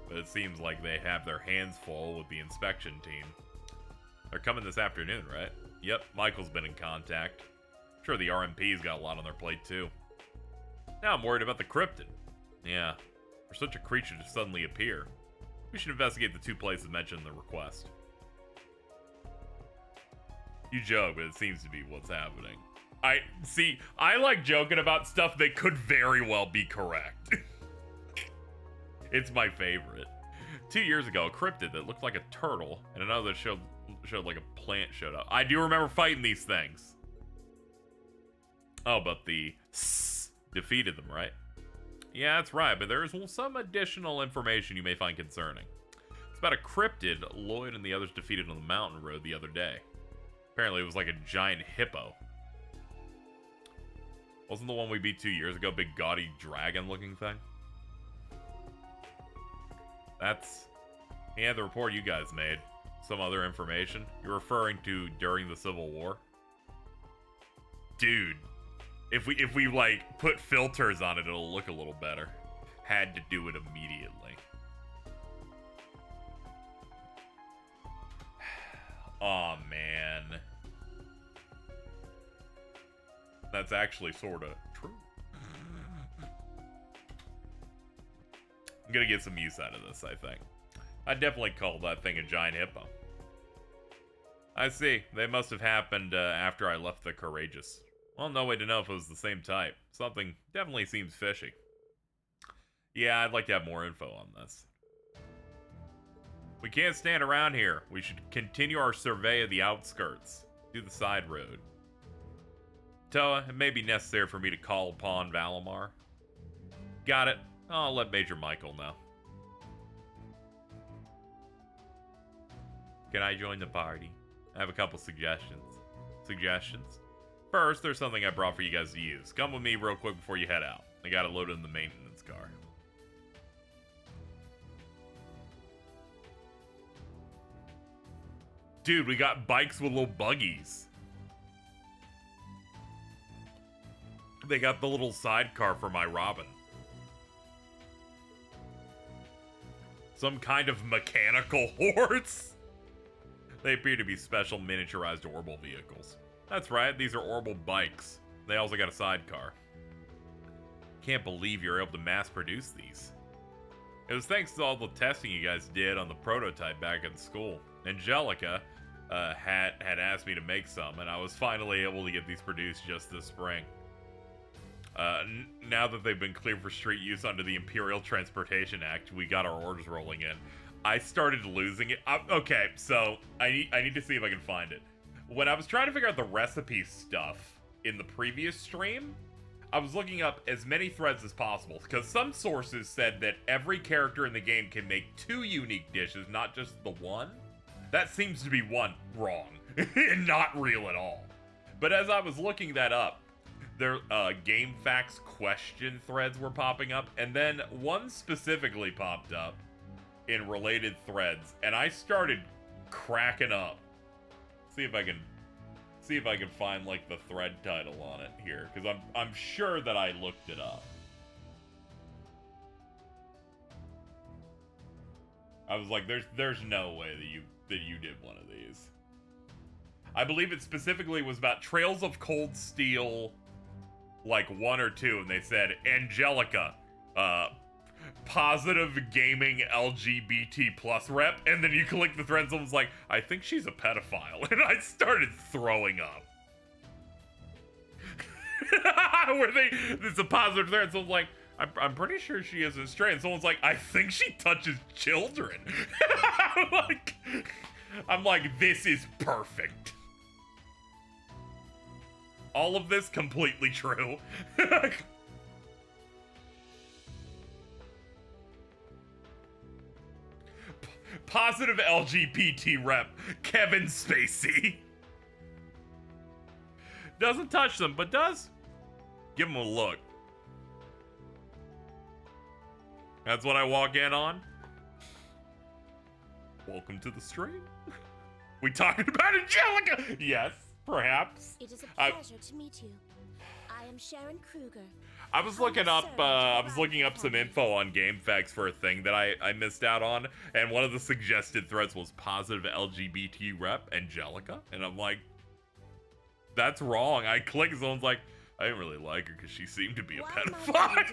But it seems like they have their hands full with the inspection team. They're coming this afternoon, right? Yep, Michael's been in contact. Sure, the RMP's got a lot on their plate, too. Now I'm worried about the cryptid. Yeah, for such a creature to suddenly appear, we should investigate the two places mentioned in the request. You joke, but it seems to be what's happening. I like joking about stuff that could very well be correct. It's my favorite. 2 years ago, a cryptid that looked like a turtle and another that showed like a plant showed up. I do remember fighting these things. Oh, but the defeated them, right? Yeah, that's right, but there's some additional information you may find concerning. It's about a cryptid Lloyd and the others defeated on the mountain road the other day. Apparently it was like a giant hippo. Wasn't the one we beat 2 years ago big gaudy dragon looking thing? That's... Yeah, the report you guys made. Some other information? You're referring to during the Civil War? Dude. If we like, put filters on it, it'll look a little better. Had to do it immediately. that's actually sort of true. I'm gonna get some use out of this, I think. I'd definitely call that thing a giant hippo. I see. They must have happened after I left the Courageous. Well, no way to know if it was the same type. Something definitely seems fishy. Yeah, I'd like to have more info on this. We can't stand around here. We should continue our survey of the outskirts. Do the side road. Toa, it may be necessary for me to call upon Valimar. Got it. I'll let Major Michael know. Can I join the party? I have a couple suggestions. First, there's something I brought for you guys to use. Come with me real quick before you head out. I gotta load it in the maintenance car. Dude, we got bikes with little buggies. They got the little sidecar for my Robin. Some kind of mechanical horse. They appear to be special miniaturized orbital vehicles. That's right, these are orbital bikes. They also got a sidecar. Can't believe you're able to mass produce these. It was thanks to all the testing you guys did on the prototype back in school. Angelica had asked me to make some, and I was finally able to get these produced just this spring. Now that they've been cleared for street use under the Imperial Transportation Act, we got our orders rolling in. I started losing it. Okay, so I need to see if I can find it. When I was trying to figure out the recipe stuff in the previous stream, I was looking up as many threads as possible, because some sources said that every character in the game can make 2 unique dishes, not just the one. That seems to be one wrong, and not real at all. But as I was looking that up, their game facts question threads were popping up, and then one specifically popped up in related threads, and I started cracking up. See if I can find like the thread title on it here, because I'm sure that I looked it up. I was like, there's no way that you did one of these. I believe it specifically was about Trails of Cold Steel, like 1 or 2, and they said Angelica, positive gaming LGBT plus rep, and then you click the thread and someone's like, I think she's a pedophile, and I started throwing up. It's a positive thread, and someone's like, I'm pretty sure she isn't straight, and someone's like, I think she touches children. I'm like, this is perfect. All of this completely true. Positive LGBT rep, Kevin Spacey. Doesn't touch them, but does give them a look. That's what I walk in on. Welcome to the stream. We talking about Angelica? Yes, perhaps. It is a pleasure to meet you. I am Sharon Kruger. I was looking up some info on GameFAQs for a thing that I missed out on, and one of the suggested threads was positive LGBT rep Angelica, and I'm like, that's wrong. I click, and someone's like, I didn't really like her because she seemed to be a pedophile. I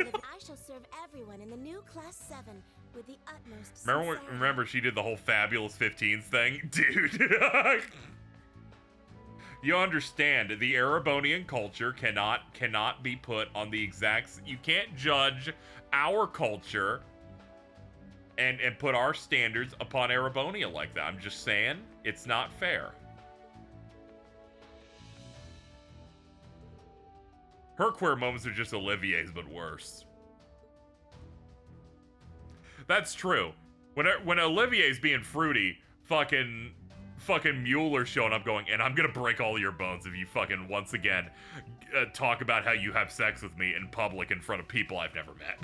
shall serve everyone in the new Class 7 with the utmost sincerity. Remember she did the whole Fabulous 15s thing? Dude. You understand, the Erebonian culture cannot be put on the exact... You can't judge our culture and put our standards upon Erebonia like that. I'm just saying, it's not fair. Her queer moments are just Olivier's, but worse. That's true. When Olivier's being fruity, fucking Mueller's showing up going, and I'm gonna break all your bones if you fucking once again talk about how you have sex with me in public in front of people I've never met.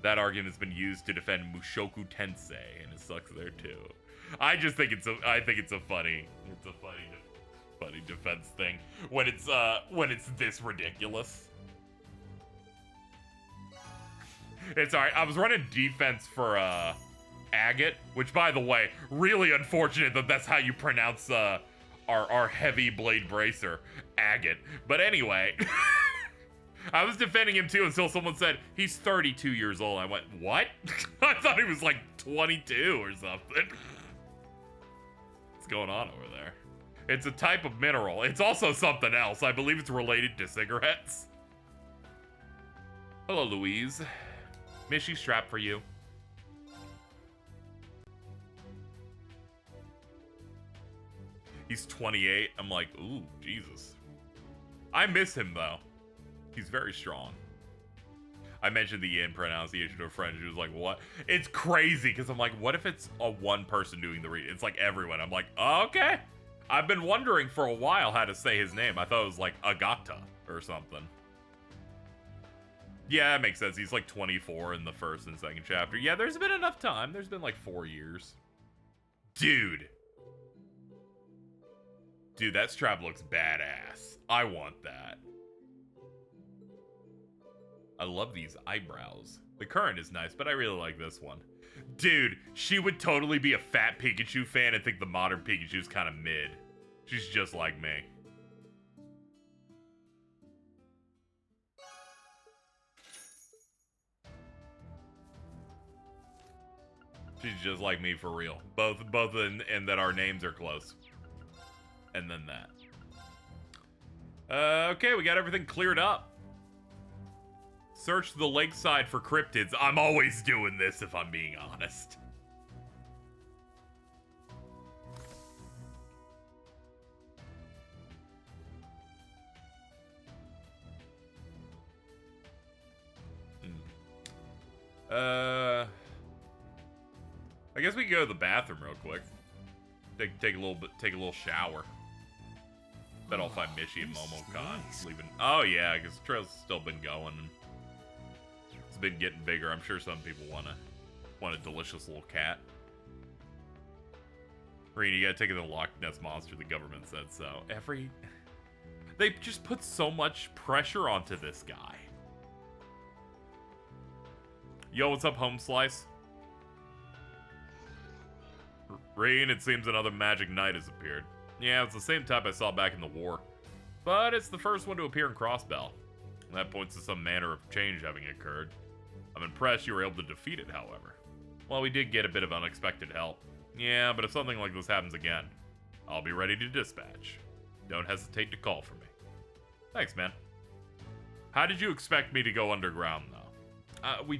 That argument's been used to defend Mushoku Tensei, and it sucks there too. I just think it's a funny defense thing when it's this ridiculous. It's alright. I was running defense for Agate, which, by the way, really unfortunate that that's how you pronounce our heavy blade bracer, Agate. But anyway, I was defending him too until someone said, he's 32 years old. I went, what? I thought he was like 22 or something. What's going on over there? It's a type of mineral. It's also something else. I believe it's related to cigarettes. Hello, Louise. Mishy strap for you. He's 28. I'm like, ooh, Jesus. I miss him, though. He's very strong. I mentioned the yin pronunciation to a friend. She was like, what? It's crazy, because I'm like, what if it's a one person doing the read? It's like everyone. I'm like, oh, okay. I've been wondering for a while how to say his name. I thought it was like Agata or something. Yeah, that makes sense. He's like 24 in the first and second chapter. Yeah, there's been enough time. There's been like 4 years. Dude, that strap looks badass. I want that. I love these eyebrows. The current is nice, but I really like this one. Dude, she would totally be a fat Pikachu fan and think the modern Pikachu's kind of mid. She's just like me. She's just like me for real. Both in that our names are close. And then that. Okay, we got everything cleared up. Search the lakeside for cryptids. I'm always doing this if I'm being honest. I guess we can go to the bathroom real quick. Take a little shower. Bet I'll find Mishy and Momocon leaving. Oh yeah, because the trail's still been going. And it's been getting bigger. I'm sure some people want a delicious little cat. Reen, you gotta take it to the Loch Ness Monster. The government said so. They just put so much pressure onto this guy. Yo, what's up, Home Slice? Reen, it seems another magic knight has appeared. Yeah, it's the same type I saw back in the war. But it's the first one to appear in Crossbell. That points to some manner of change having occurred. I'm impressed you were able to defeat it, however. Well, we did get a bit of unexpected help. Yeah, but if something like this happens again, I'll be ready to dispatch. Don't hesitate to call for me. Thanks, man. How did you expect me to go underground, though? We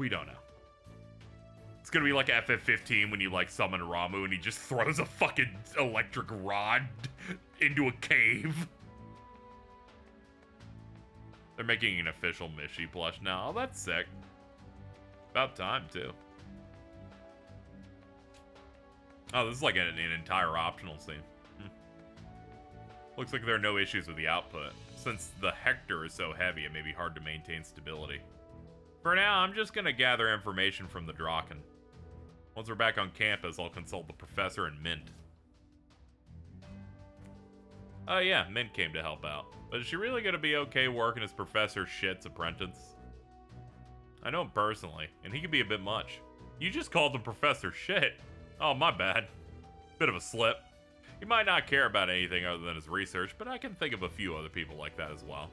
don't know. It's gonna be like FF15 when you, like, summon Ramu and he just throws a fucking electric rod into a cave. They're making an official Mishy plush now. Oh, that's sick. About time, too. Oh, this is like an entire optional scene. Looks like there are no issues with the output. Since the Hector is so heavy, it may be hard to maintain stability. For now, I'm just gonna gather information from the Draken. Once we're back on campus, I'll consult the professor and Mint. Oh yeah, Mint came to help out. But is she really gonna be okay working as Professor Shit's apprentice? I know him personally, and he can be a bit much. You just called him Professor Shit. Oh, my bad. Bit of a slip. He might not care about anything other than his research, but I can think of a few other people like that as well.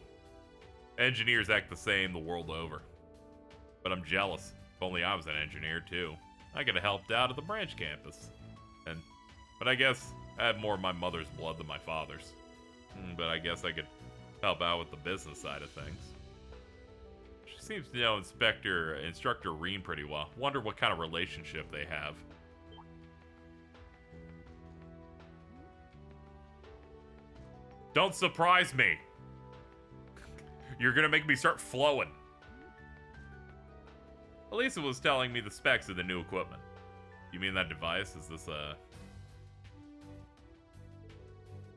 Engineers act the same the world over. But I'm jealous. If only I was an engineer, too. I could have helped out at the branch campus. But I guess I had more of my mother's blood than my father's. But I guess I could help out with the business side of things. She seems to know Instructor Reen pretty well. Wonder what kind of relationship they have. Don't surprise me. You're gonna make me start flowing. Elisa was telling me the specs of the new equipment. You mean that device? Is this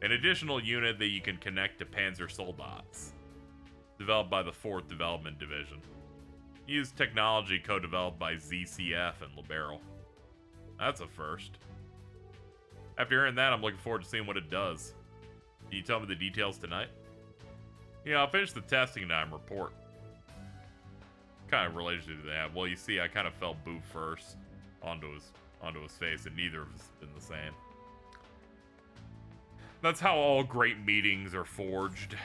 an additional unit that you can connect to Panzer Soldats, developed by the 4th Development Division. Used technology co-developed by ZCF and Libero. That's a first. After hearing that, I'm looking forward to seeing what it does. Can you tell me the details tonight? Yeah, I'll finish the testing tonight and report. Kind of relationship do they have? Well, you see, I kind of fell Boo first onto his face, and neither of us have been the same. That's how all great meetings are forged.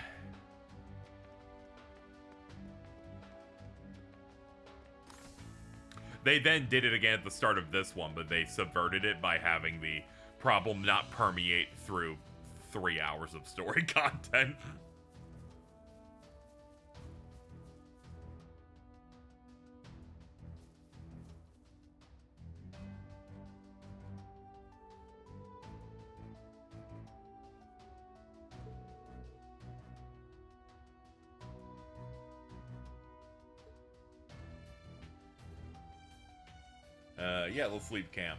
They then did it again at the start of this one, but they subverted it by having the problem not permeate through 3 hours of story content. Yeah, let's leave camp.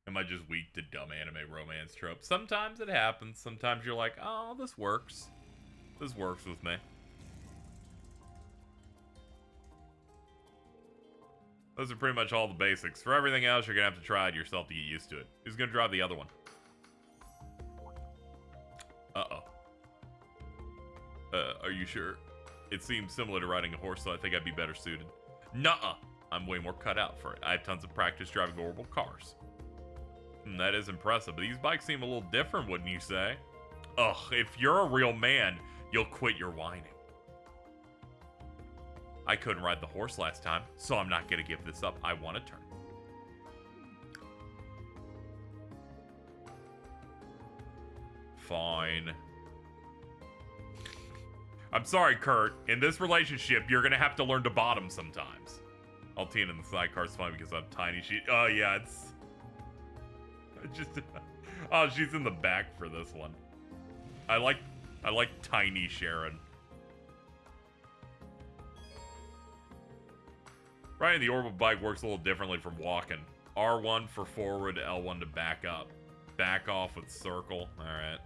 Am I just weak to dumb anime romance tropes? Sometimes it happens. Sometimes you're like, oh, this works. This works with me. Those are pretty much all the basics. For everything else, you're going to have to try it yourself to get used to it. Who's going to drive the other one? Uh-oh. Are you sure? It seems similar to riding a horse, so I think I'd be better suited. Nuh-uh. I'm way more cut out for it. I have tons of practice driving horrible cars. That is impressive, but these bikes seem a little different, wouldn't you say? Ugh, if you're a real man, you'll quit your whining. I couldn't ride the horse last time, so I'm not gonna give this up. I want a turn. Fine. I'm sorry, Kurt. In this relationship, you're gonna have to learn to bottom sometimes. Altina in the sidecar's fine because I'm tiny. Oh yeah, it's just. Oh, she's in the back for this one. I like tiny Sharon. Riding the orbital bike works a little differently from walking. R1 for forward, L1 to back up. Back off with circle. Alright.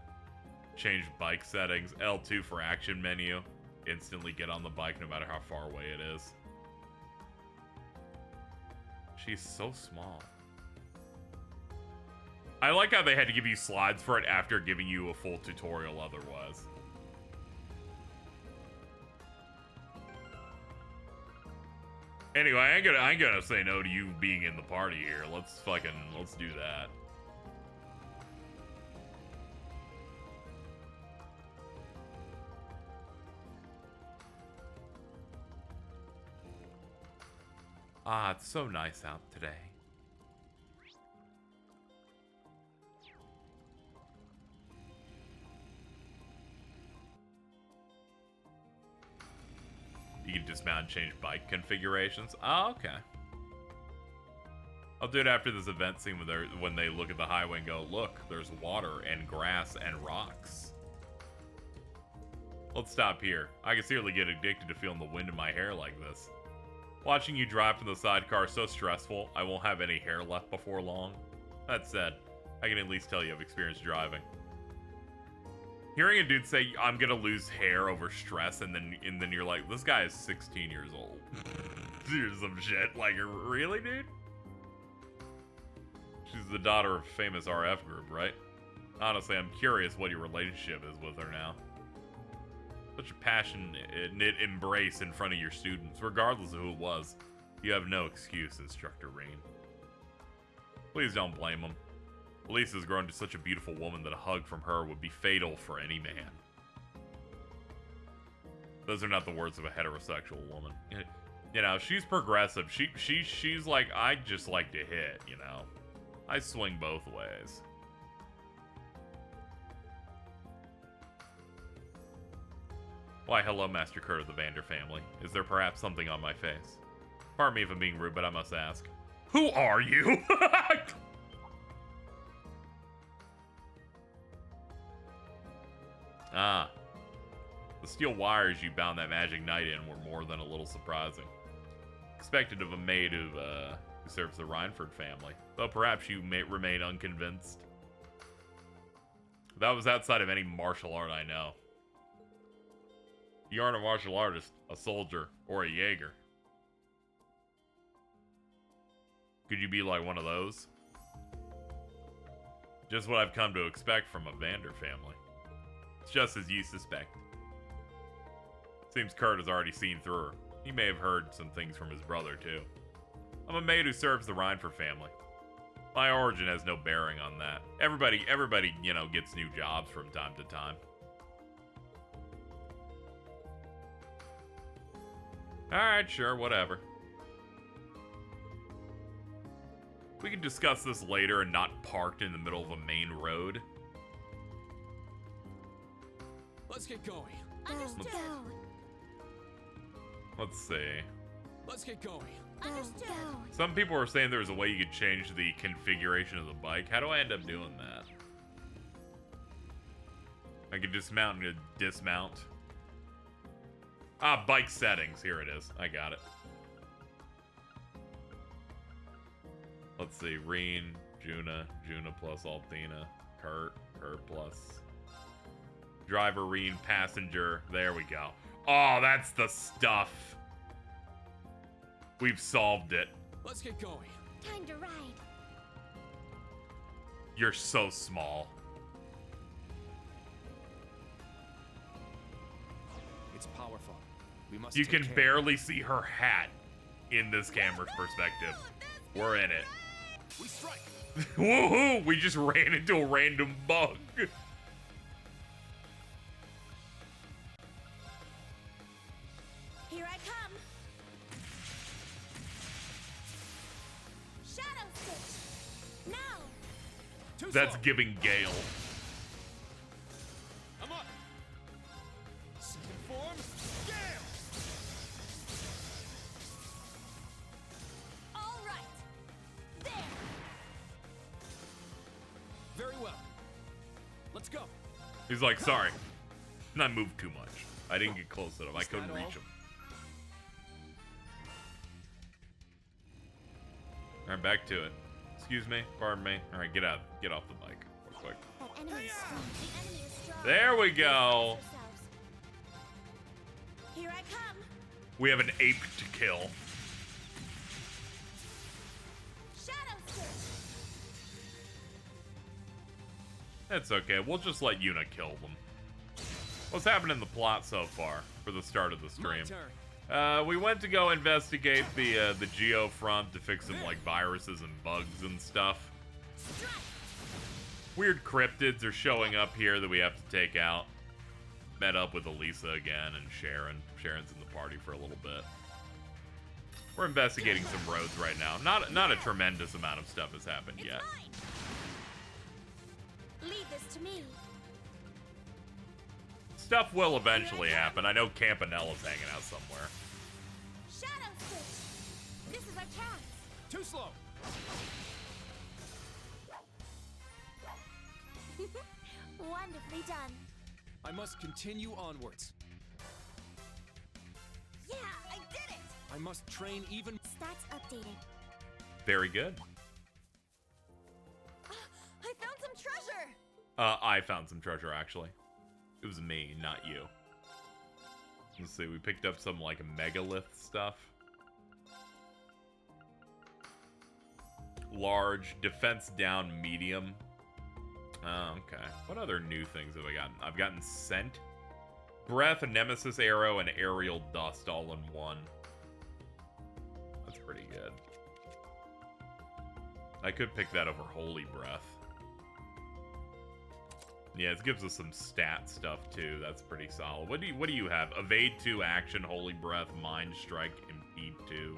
Change bike settings. L2 for action menu. Instantly get on the bike no matter how far away it is. She's so small. I like how they had to give you slides for it after giving you a full tutorial otherwise. Anyway, I ain't gonna say no to you being in the party here. Let's do that. Ah, it's so nice out today. You can dismount and change bike configurations. Oh, okay. I'll do it after this event scene when they look at the highway and go, look, there's water and grass and rocks. Let's stop here. I can seriously get addicted to feeling the wind in my hair like this. Watching you drive from the sidecar is so stressful, I won't have any hair left before long. That said, I can at least tell you I've experienced driving. Hearing a dude say, I'm gonna lose hair over stress, and then you're like, this guy is 16 years old. Here's some shit. Like, really, dude? She's the daughter of a famous RF group, right? Honestly, I'm curious what your relationship is with her now. Such a passionate embrace in front of your students, regardless of who it was. You have no excuse, Instructor Rain. Please don't blame him. Elise has grown to such a beautiful woman that a hug from her would be fatal for any man. Those are not the words of a heterosexual woman. You know, she's progressive. She's like, I just like to hit, you know. I swing both ways. Why, hello, Master Kurt of the Vander family. Is there perhaps something on my face? Pardon me if I'm being rude, but I must ask. Who are you? Ah. The steel wires you bound that magic knight in were more than a little surprising. Expected of a maid who serves the Reinford family, though perhaps you may remain unconvinced. That was outside of any martial art I know. You aren't a martial artist, a soldier, or a Jaeger. Could you be like one of those? Just what I've come to expect from a Vander family. It's just as you suspect. Seems Kurt has already seen through her. He may have heard some things from his brother, too. I'm a maid who serves the Rhineford family. My origin has no bearing on that. Everybody, you know, gets new jobs from time to time. Alright, sure, whatever. We can discuss this later and not parked in the middle of a main road. Let's get going. Understood. Let's see. Let's get going. Understood. Some people were saying there was a way you could change the configuration of the bike. How do I end up doing that? I could dismount and dismount. Ah, bike settings. Here it is. I got it. Let's see. Reen, Juna plus Altina, Kurt plus driver, Reen, passenger. There we go. Oh, that's the stuff. We've solved it. Let's get going. Time to ride. You're so small. It's powerful. We must You take can care. barely see her hat in this camera's perspective. We're in it. We strike. Woohoo! We just ran into a random bug. Here I come. Shadow Stitch. Now. Too That's slow. giving Gale. I'm up. Second form. Gale. All right. There. Very well. Let's go. He's like, sorry. And I moved too much. I didn't get close enough. I couldn't that reach all? him. Alright, back to it. Excuse me. Pardon me. Alright, get out. Get off the bike real quick. That enemy is strong. The enemy is strong. There we go. Here I come. We have an ape to kill. Shadow Stitch. That's okay. We'll just let Yuna kill them. What's happened in the plot so far for the start of the My stream? turn. We went to go investigate the Geo front to fix some like viruses and bugs and stuff. Strike. Weird cryptids are showing up here that we have to take out. Met up with Elisa again and Sharon. Sharon's in the party for a little bit. We're investigating some roads right now. Not a tremendous amount of stuff has happened It's yet. mine. Leave this to me. Stuff will eventually happen. I know Campanella's hanging out somewhere. Shadow Stitch. This is our chance. Too slow. Wonderfully done. I must continue onwards. Yeah, I did it. I must train even. Stats updated. Very good. I found some treasure! I found some treasure, actually. It was me, not you. Let's see, we picked up some, like, megalith stuff. Large, defense down, medium. Oh, okay. What other new things have I gotten? I've gotten scent, breath, a nemesis arrow, and aerial dust all in one. That's pretty good. I could pick that over holy breath. Yeah, it gives us some stat stuff too. That's pretty solid. What do you have? Evade 2, action, holy breath, mind strike, impede 2,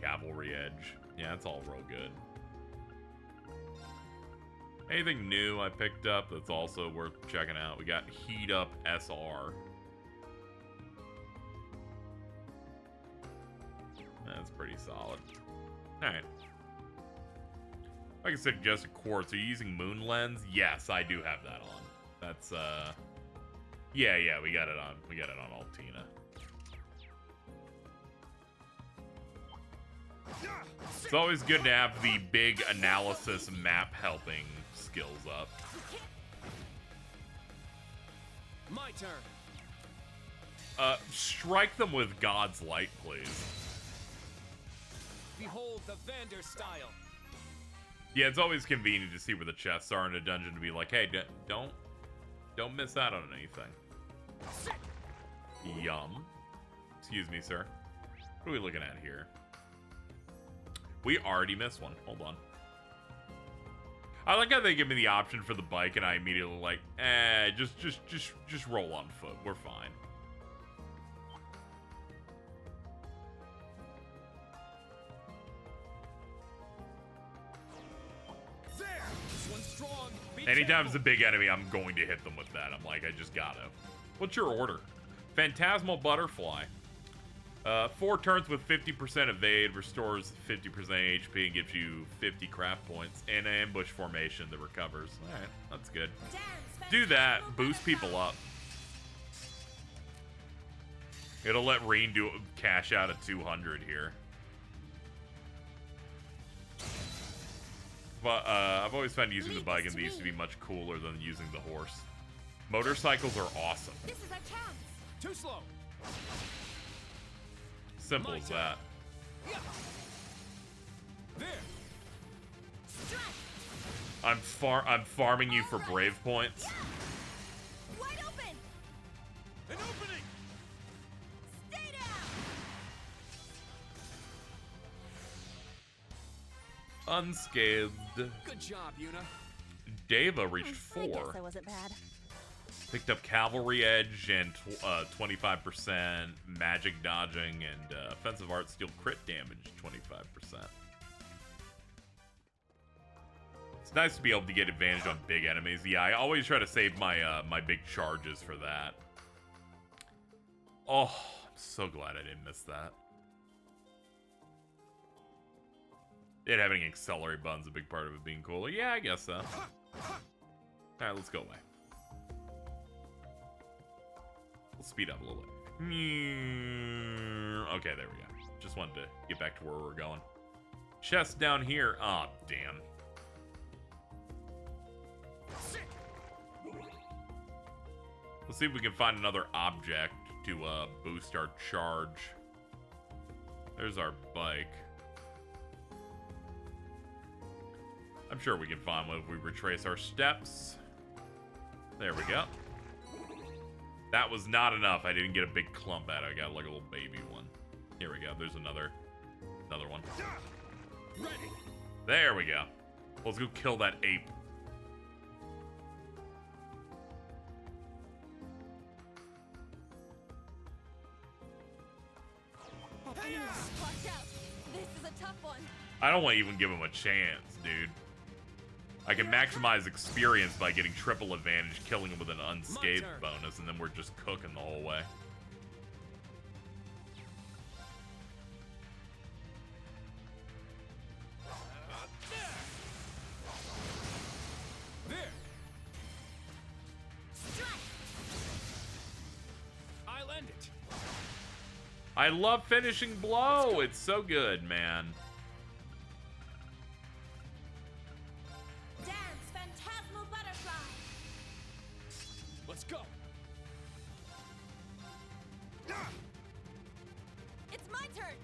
cavalry edge. Yeah, that's all real good. Anything new I picked up that's also worth checking out? We got heat up SR. That's pretty solid. Alright. Like I said, just a quartz. Are you using moon lens? Yes, I do have that on. That's yeah, we got it on. We got it on Altina. It's always good to have the big analysis map helping skills up. My turn. Strike them with God's light, please. Behold the Vander style. Yeah, it's always convenient to see where the chests are in a dungeon to be like, hey, don't miss out on anything. Yum. Excuse me, sir. What are we looking at here? We already missed one. Hold on. I like how they give me the option for the bike, and I immediately like, just roll on foot. We're fine. There! This one's strong. Be Anytime it's a careful. big enemy, I'm going to hit them with that. I'm like, I just gotta. What's your order? Phantasmal Butterfly. 4 turns with 50% evade, restores 50% HP, and gives you 50 craft points, and an ambush formation that recovers. Alright, that's good. Do that, boost people up. It'll let Reen do cash out at 200 here. But I've always found using the bike in these to be much cooler than using the horse. Motorcycles are awesome. This is our chance. Too slow. Simple as that. Yeah. There. Strike. I'm farming you for brave points. Wide open. An opening. Stay down. Unscathed. Good job, Yuna. Deva reached I guess 4. I wasn't bad. Picked up Cavalry Edge and 25% magic dodging and offensive art steal crit damage 25%. It's nice to be able to get advantage on big enemies. Yeah, I always try to save my my big charges for that. Oh, I'm so glad I didn't miss that. It having accelerate buttons a big part of it being cool. Yeah, I guess so. Alright, let's go away. We'll speed up a little bit. Okay, there we go. Just wanted to get back to where we're going. Chest down here. Oh, damn. Let's see if we can find another object to boost our charge. There's our bike. I'm sure we can find one if we retrace our steps. There we go. That was not enough. I didn't get a big clump out. I got like a little baby one. Here we go. There's another one. Ready. There we go. Let's go kill that ape. Watch out. This is a tough one. I don't want to even give him a chance, dude. I can maximize experience by getting triple advantage, killing him with an unscathed bonus, and then we're just cooking the whole way. There. Strike. I'll end it. I love finishing blow. It's so good, man. Dance, phantasmal butterfly. Let's go. It's my turn.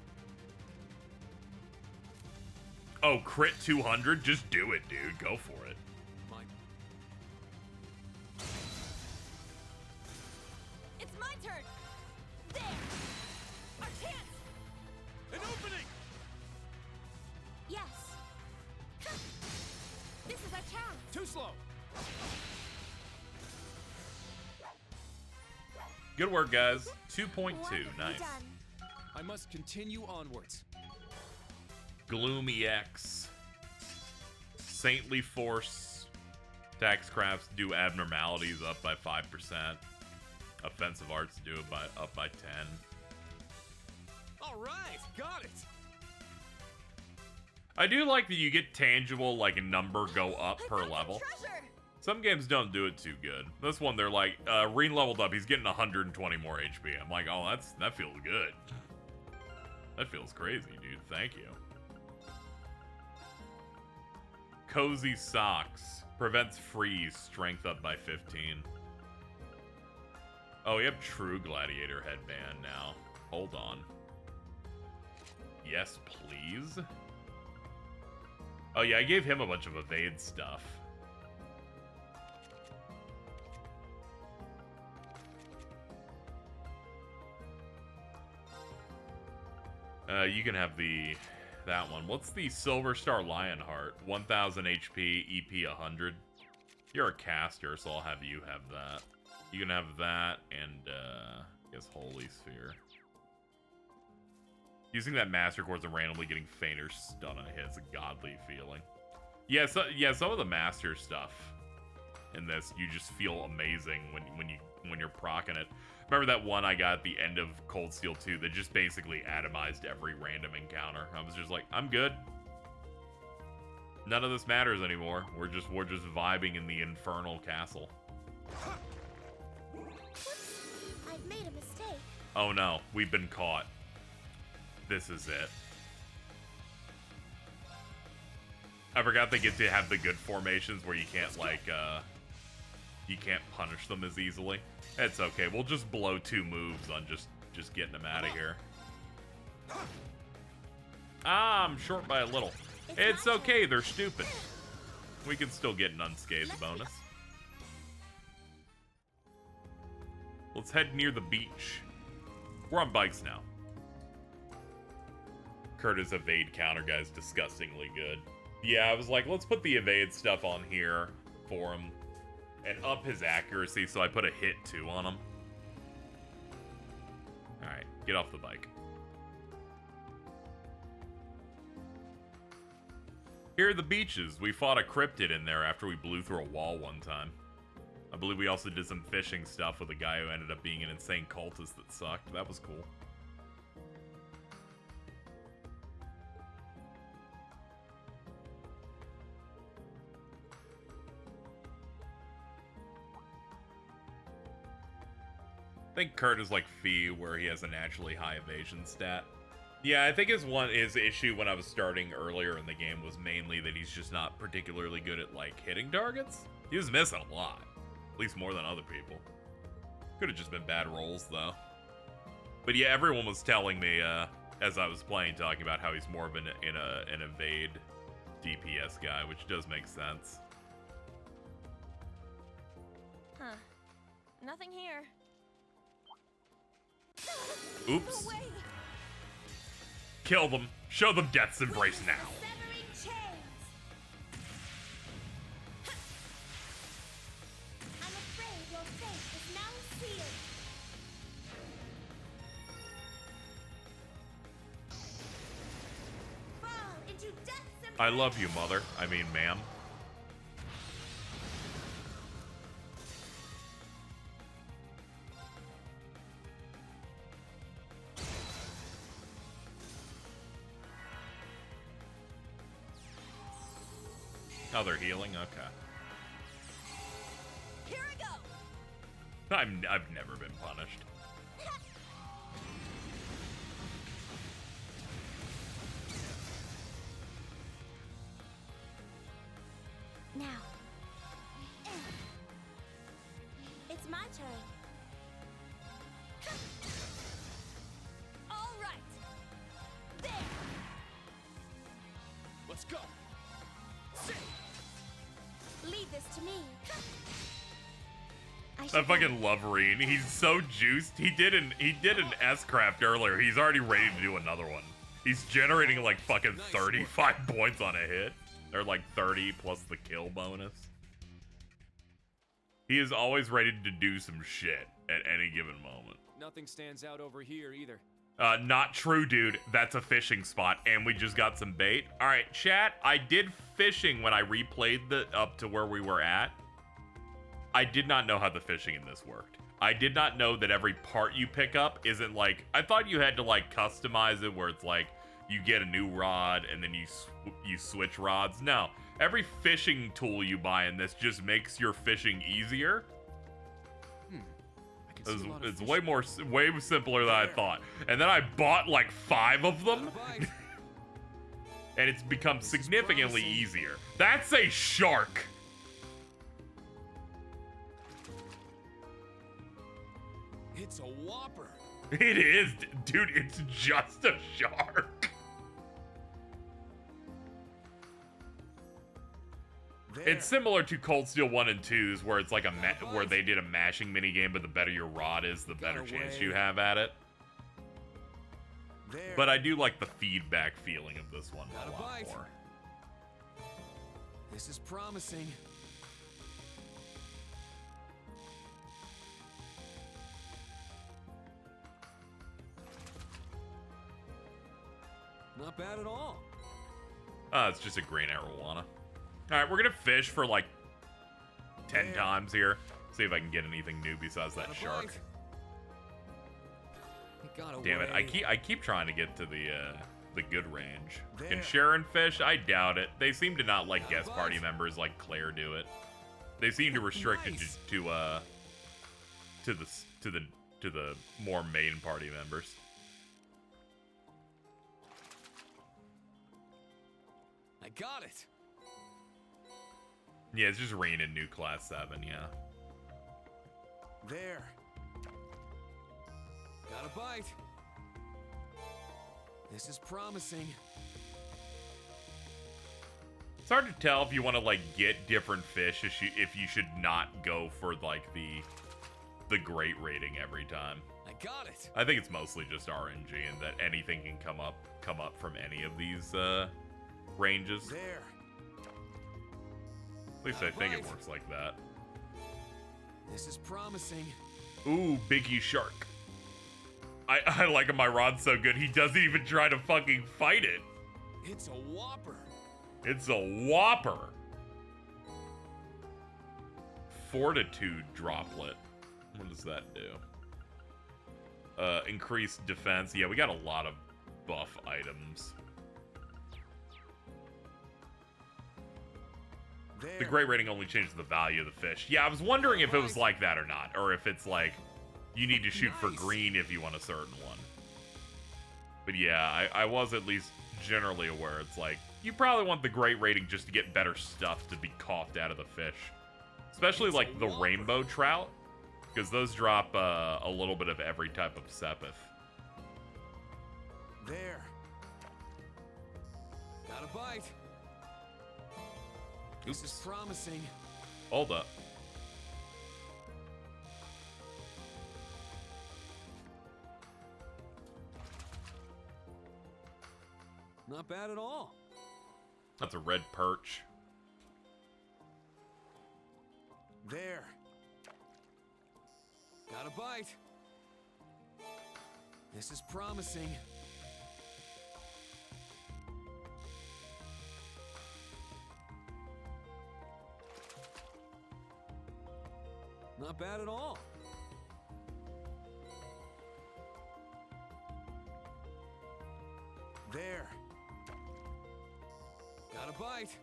Oh, crit 200? Just do it, dude. Go for it. My It's my turn. There. Our chance. an opening. Yes. This is our chance. Too slow. Good work, guys. 2.2. Wonderfully Nice. done. I must continue onwards. Gloom EX. Saintly Force. Tax crafts do abnormalities up by 5%. Offensive arts do it up by 10. All right, got it. I do like that you get tangible, like a number go up per level. Treasure. Some games don't do it too good. This one, they're like, Reen leveled up. He's getting 120 more HP. I'm like, oh, that feels good. That feels crazy, dude. Thank you. Cozy Socks. Prevents freeze. Strength up by 15. Oh, we have True Gladiator headband now. Hold on. Yes, please. Oh, yeah, I gave him a bunch of evade stuff. You can have that one. What's the Silver Star Lionheart? 1000 HP, EP 100. You're a caster, so I'll have you have that. You can have that and, I guess Holy Sphere. Using that Master Quartz and randomly getting Fainter stun on a hit is a godly feeling. Yeah, some of the Master stuff in this, you just feel amazing when you're proccing it. Remember that one I got at the end of Cold Steel 2 that just basically atomized every random encounter? I was just like, I'm good. None of this matters anymore. We're just vibing in the infernal castle. I've made a mistake. Oh no, we've been caught. This is it. I forgot they get to have the good formations where you can't you can't punish them as easily. It's okay. We'll just blow 2 moves on just getting them out of here. Ah, I'm short by a little. It's okay. They're stupid. We can still get an unscathed bonus. Let's head near the beach. We're on bikes now. Curtis' evade counter guy's disgustingly good. Yeah, I was like, let's put the evade stuff on here for him and up his accuracy, so I put a hit 2 on him. Alright, get off the bike. Here are the beaches. We fought a cryptid in there after we blew through a wall one time. I believe we also did some fishing stuff with a guy who ended up being an insane cultist that sucked. That was cool. I think Kurt is like Fee, where he has a naturally high evasion stat. Yeah, I think his issue when I was starting earlier in the game was mainly that he's just not particularly good at like hitting targets. He was missing a lot, at least more than other people. Could have just been bad rolls though. But yeah, everyone was telling me as I was playing, talking about how he's more of an evade DPS guy, which does make sense. Huh. Nothing here. Oops. No way. Kill them. Show them Death's Embrace now. Severing chains. I'm afraid your fate is now sealed. Fall into Death's embrace. I love you, mother. I mean, ma'am. Oh, they're healing? Okay. Here I go. I've never been punished. Now. It's my turn. All right. There. Let's go. Leave this to me. I fucking love Reen. He's so juiced. He did an S-craft earlier. He's already ready to do another one. He's generating like fucking 35 points on a hit. Or like 30 plus the kill bonus. He is always ready to do some shit at any given moment. Nothing stands out over here either. Not true, dude. That's a fishing spot, and we just got some bait. All right, chat. I did fishing when I replayed up to where we were at. I did not know how the fishing in this worked. I did not know that every part you pick up isn't like... I thought you had to, like, customize it where it's like you get a new rod and then you switch rods. No. Every fishing tool you buy in this just makes your fishing easier. It's way simpler than I thought. And then I bought like 5 of them. And it's become significantly easier. That's a shark. It's a whopper. It is, dude. It's just a shark. There. It's similar to Cold Steel 1 and 2's, where it's like where they did a mashing minigame, but the better your rod is, the better chance you have at it. But I do like the feedback feeling of this one a lot more. This is promising. Not bad at all. It's just a green arowana. Alright, we're gonna fish for like 10 times here. See if I can get anything new besides that shark. Damn it, I keep trying to get to the good range. Can Sharon fish? I doubt it. They seem to not let guest party members like Claire do it. They seem to restrict it to the more main party members. I got it. Yeah, it's just raining new class 7, yeah. There. Got a bite. This is promising. It's hard to tell if you want to like get different fish if you should not go for like the great rating every time. I got it. I think it's mostly just RNG and that anything can come up from any of these ranges. There. At least I think it works like that. This is promising. Ooh, Biggie Shark. I like my rod so good, he doesn't even try to fucking fight it. It's a whopper. It's a whopper. Fortitude droplet. What does that do? Increased defense. Yeah, we got a lot of buff items. There. The great rating only changes the value of the fish. Yeah, I was wondering if it was like that or not. Or if it's like, you need to shoot for green if you want a certain one. But yeah, I was at least generally aware. It's like, you probably want the great rating just to get better stuff to be coughed out of the fish. Especially like the rainbow trout. Because those drop a little bit of every type of sepith. There. Got a bite. This is promising. Hold up. Not bad at all. That's a red perch. There. Got a bite. This is promising. Not bad at all. There. Got a bite.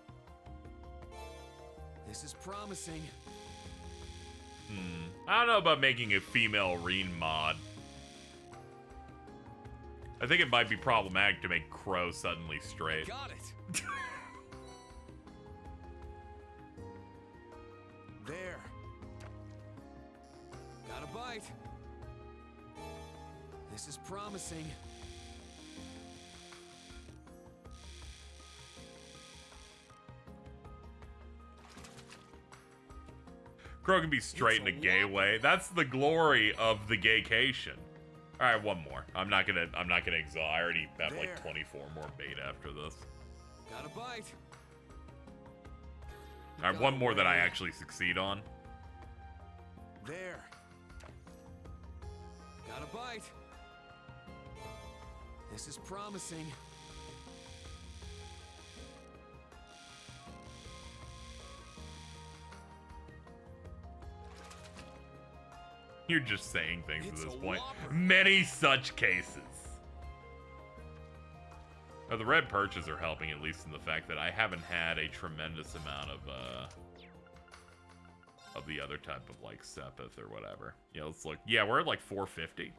This is promising. I don't know about making a female Reen mod. I think it might be problematic to make Crow suddenly straight. Got it. There. Got a bite. This is promising. Crow can be straight in a gay way. That's the glory of the gaycation. All right, one more. I'm not gonna exhaust. I already have like 24 more bait after this. Got a bite. All right, one more that I actually succeed on. There. Got a bite. This is promising. You're just saying things at this point. Many such cases. Now, the red perches are helping, at least in the fact that I haven't had a tremendous amount of the other type of like sepith or whatever. Yeah, let's look. Yeah, we're at like 450.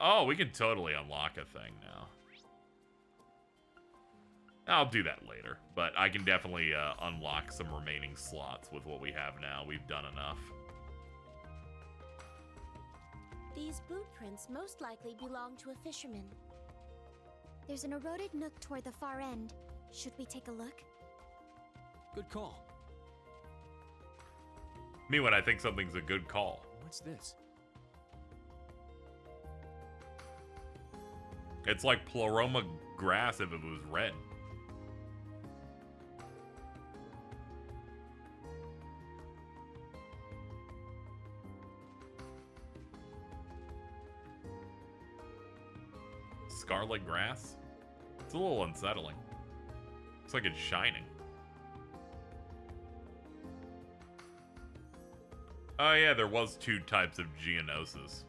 Oh, we can totally unlock a thing now. I'll do that later, but I can definitely unlock some remaining slots with what we have now. We've done enough. These boot prints most likely belong to a fisherman. There's an eroded nook toward the far end. Should we take a look? Good call. Me when I think something's a good call. What's this? It's like Pleroma grass if it was red. Scarlet grass? It's a little unsettling. Looks like it's shining. Oh yeah, there was 2 types of Geonosis.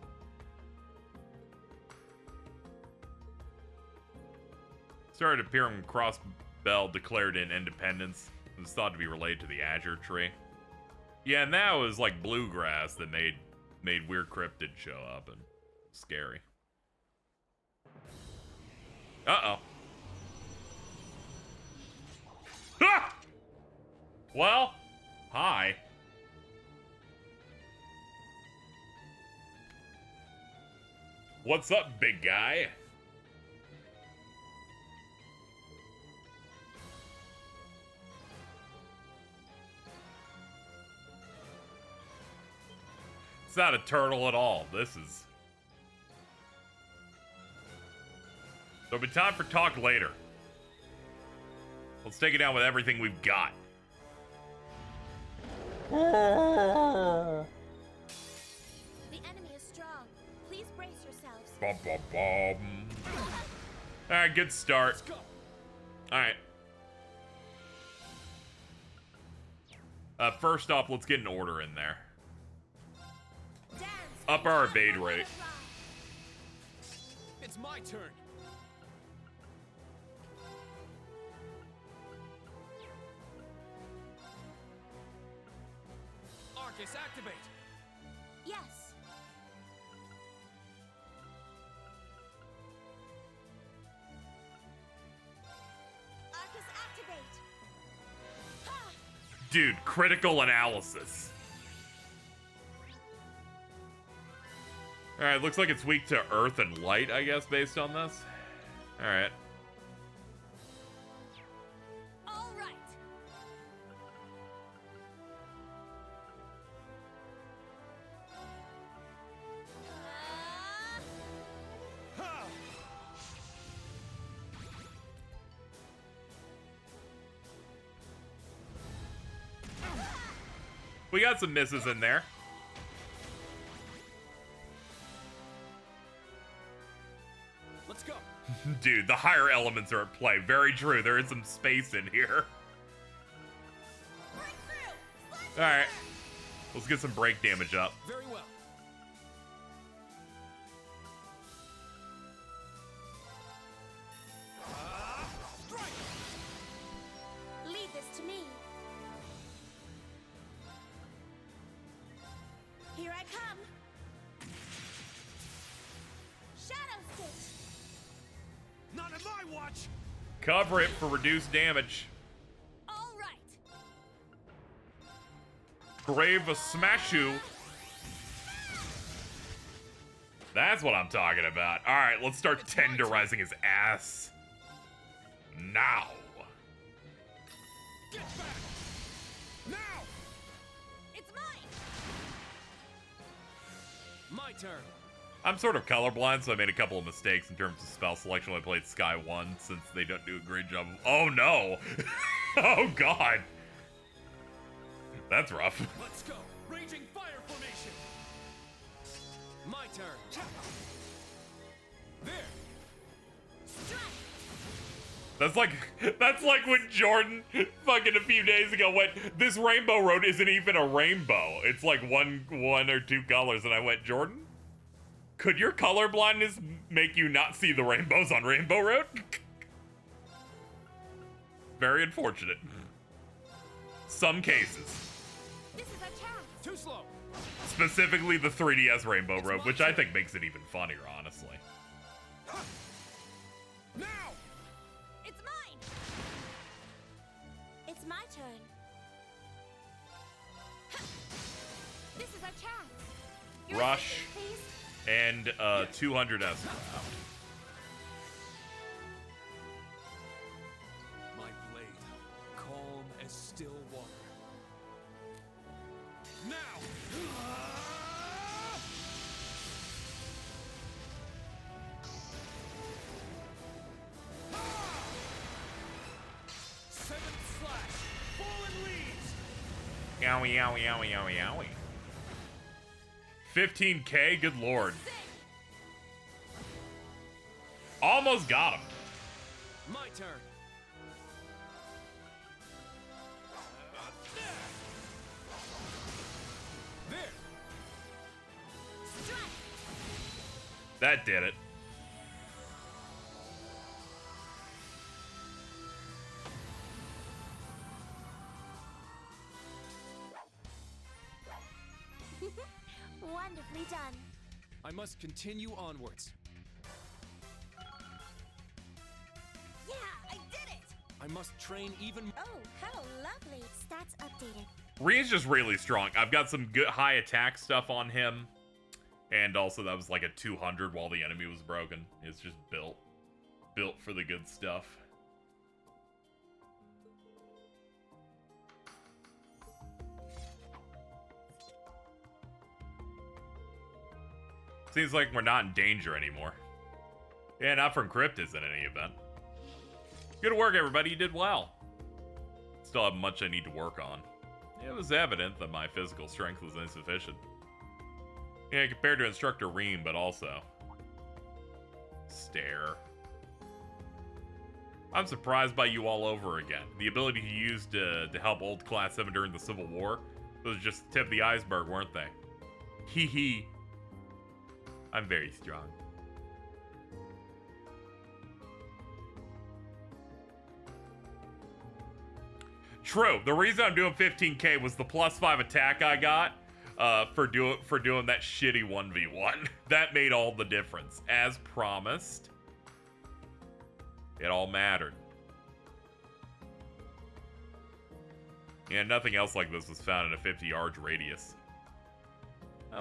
Started appearing when Crossbell declared in independence. It was thought to be related to the Azure Tree. Yeah, and that was like bluegrass that made weird cryptids show up and scary. Uh-oh. Ah! Well, hi. What's up, big guy? It's not a turtle at all. This is... There'll be time for talk later. Let's take it down with everything we've got. The enemy is strong. Please brace yourselves. Bum, bum, bum. Alright, good start. Let's go. Alright. First off, let's get an order in there. Dance. Up our evade rate. It's my turn. Arcus, activate. Yes. Arcus, activate. Ha! Dude, critical analysis. Alright, looks like it's weak to earth and light, I guess, based on this. Alright. All right. Ha! We got some misses in there. Let's go. Dude, the higher elements are at play. Very true. There is some space in here. Alright. Let's get some break damage up. Very well. Strike. Leave this to me. Here I come. Shadow Stitch. Not in my watch. Cover it for reduced damage. All right. Grave a Smashu. That's what I'm talking about. Alright, let's start tenderizing his ass. Now. Get back. Now. It's mine. My turn. I'm sort of colorblind, so I made a couple of mistakes in terms of spell selection when I played Sky 1, since they don't do a great job of... Oh, no! Oh, God! That's rough. Let's go. Raging fire formation. My turn. There. That's like when Jordan fucking a few days ago went, this rainbow road isn't even a rainbow. It's like one or two colors, and I went, Jordan? Could your colorblindness make you not see the rainbows on Rainbow Road? Very unfortunate. Some cases. This is a chance. Too slow. Specifically the 3DS Rainbow Road, which I think makes it even funnier, honestly. Now. It's mine. It's my turn. This is our chance. Your Rush. assistance, please. And 200 S. My blade, calm as still water. Now. Owie, owie, owie, owie, owie. 15K? Good lord. Almost got him. My turn. There. That did it. Wonderfully done. I must continue onwards. Yeah, I did it! I must train even. Oh, how lovely. Stats updated. Reen's just really strong. I've got some good high attack stuff on him. And also that was like a 200 while the enemy was broken. It's just built for the good stuff. Seems like we're not in danger anymore. Yeah, not from Cryptis in any event. Good work, everybody. You did well. Still have much I need to work on. It was evident that my physical strength was insufficient. Yeah, compared to Instructor Reen, but also... Stare. I'm surprised by you all over again. The ability you used to help old Class 7 during the Civil War, those just the tip of the iceberg, weren't they? Hee hee. I'm very strong. True. The reason I'm doing 15K was the +5 attack I got for doing that shitty 1v1. That made all the difference. As promised, it all mattered. And nothing else like this was found in a 50 yards radius.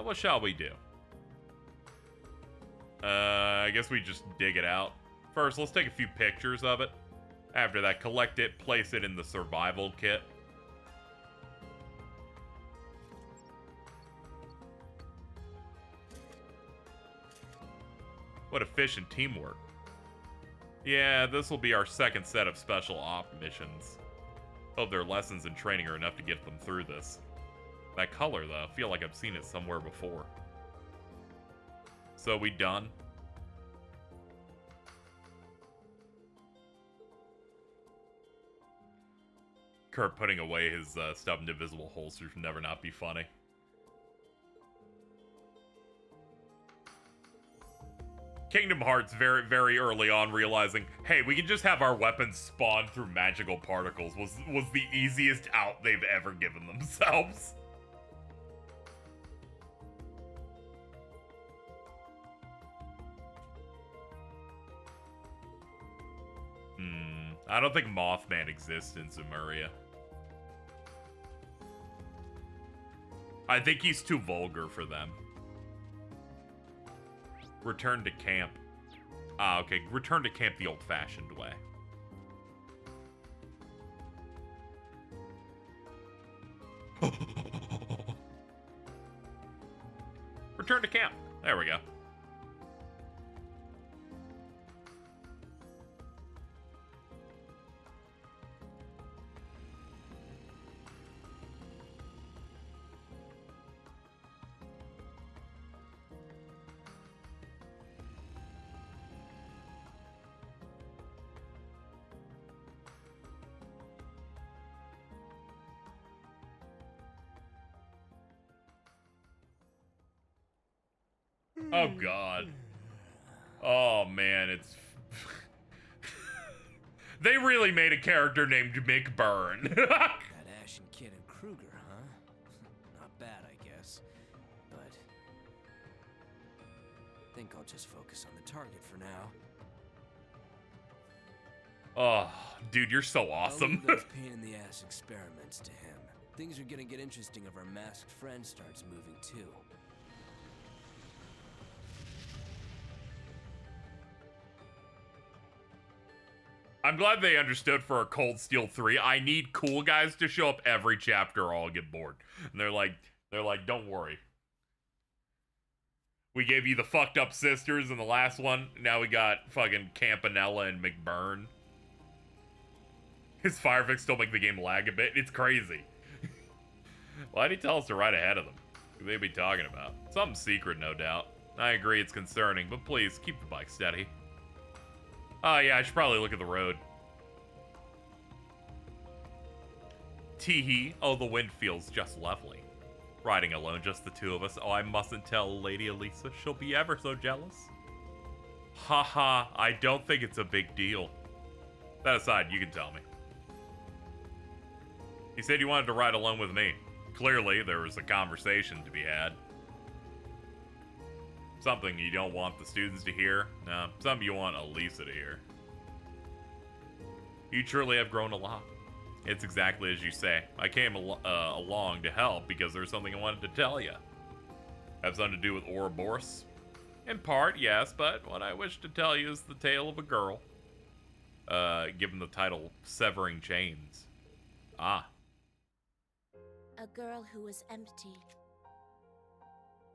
What shall we do? I guess we just dig it out. First, let's take a few pictures of it. After that, collect it, place it in the survival kit. What efficient teamwork. Yeah, this will be our second set of special op missions. Hope their lessons and training are enough to get them through this. That color, though, I feel like I've seen it somewhere before. So we done? Kurt putting away his stuff in divisible holsters would never not be funny. Kingdom Hearts very, very early on realizing, hey, we can just have our weapons spawn through magical particles was the easiest out they've ever given themselves. I don't think Mothman exists in Zemuria. I think he's too vulgar for them. Return to camp. Ah, okay. Return to camp the old-fashioned way. Return to camp. There we go. Oh, God. Oh, man, it's... They really made a character named Mick Byrne. That Ashen Kid and Kruger, huh? Not bad, I guess. But... I think I'll just focus on the target for now. Oh, dude, you're so I'll awesome. leave those pain-in-the-ass experiments to him. Things are gonna get interesting if our masked friend starts moving, too. I'm glad they understood for a Cold Steel 3. I need cool guys to show up every chapter or I'll get bored. And they're like, don't worry. We gave you the fucked up sisters in the last one. Now we got fucking Campanella and McBurn. His fire fix still make the game lag a bit. It's crazy. Why'd he tell us to ride ahead of them? What could they be talking about? Something secret, no doubt. I agree it's concerning, but please, keep the bike steady. Oh yeah, I should probably look at the road. Teehee. Oh, the wind feels just lovely. Riding alone, just the two of us. Oh, I mustn't tell Lady Elisa. She'll be ever so jealous. Haha, I don't think it's a big deal. That aside, you can tell me. He said you wanted to ride alone with me. Clearly, there was a conversation to be had. Something you don't want the students to hear? No, something you want Elisa to hear. You truly have grown a lot. It's exactly as you say. I came along to help because there's something I wanted to tell you. Have something to do with Ouroboros? In part, yes, but what I wish to tell you is the tale of a girl. Given the title Severing Chains. Ah. A girl who was empty.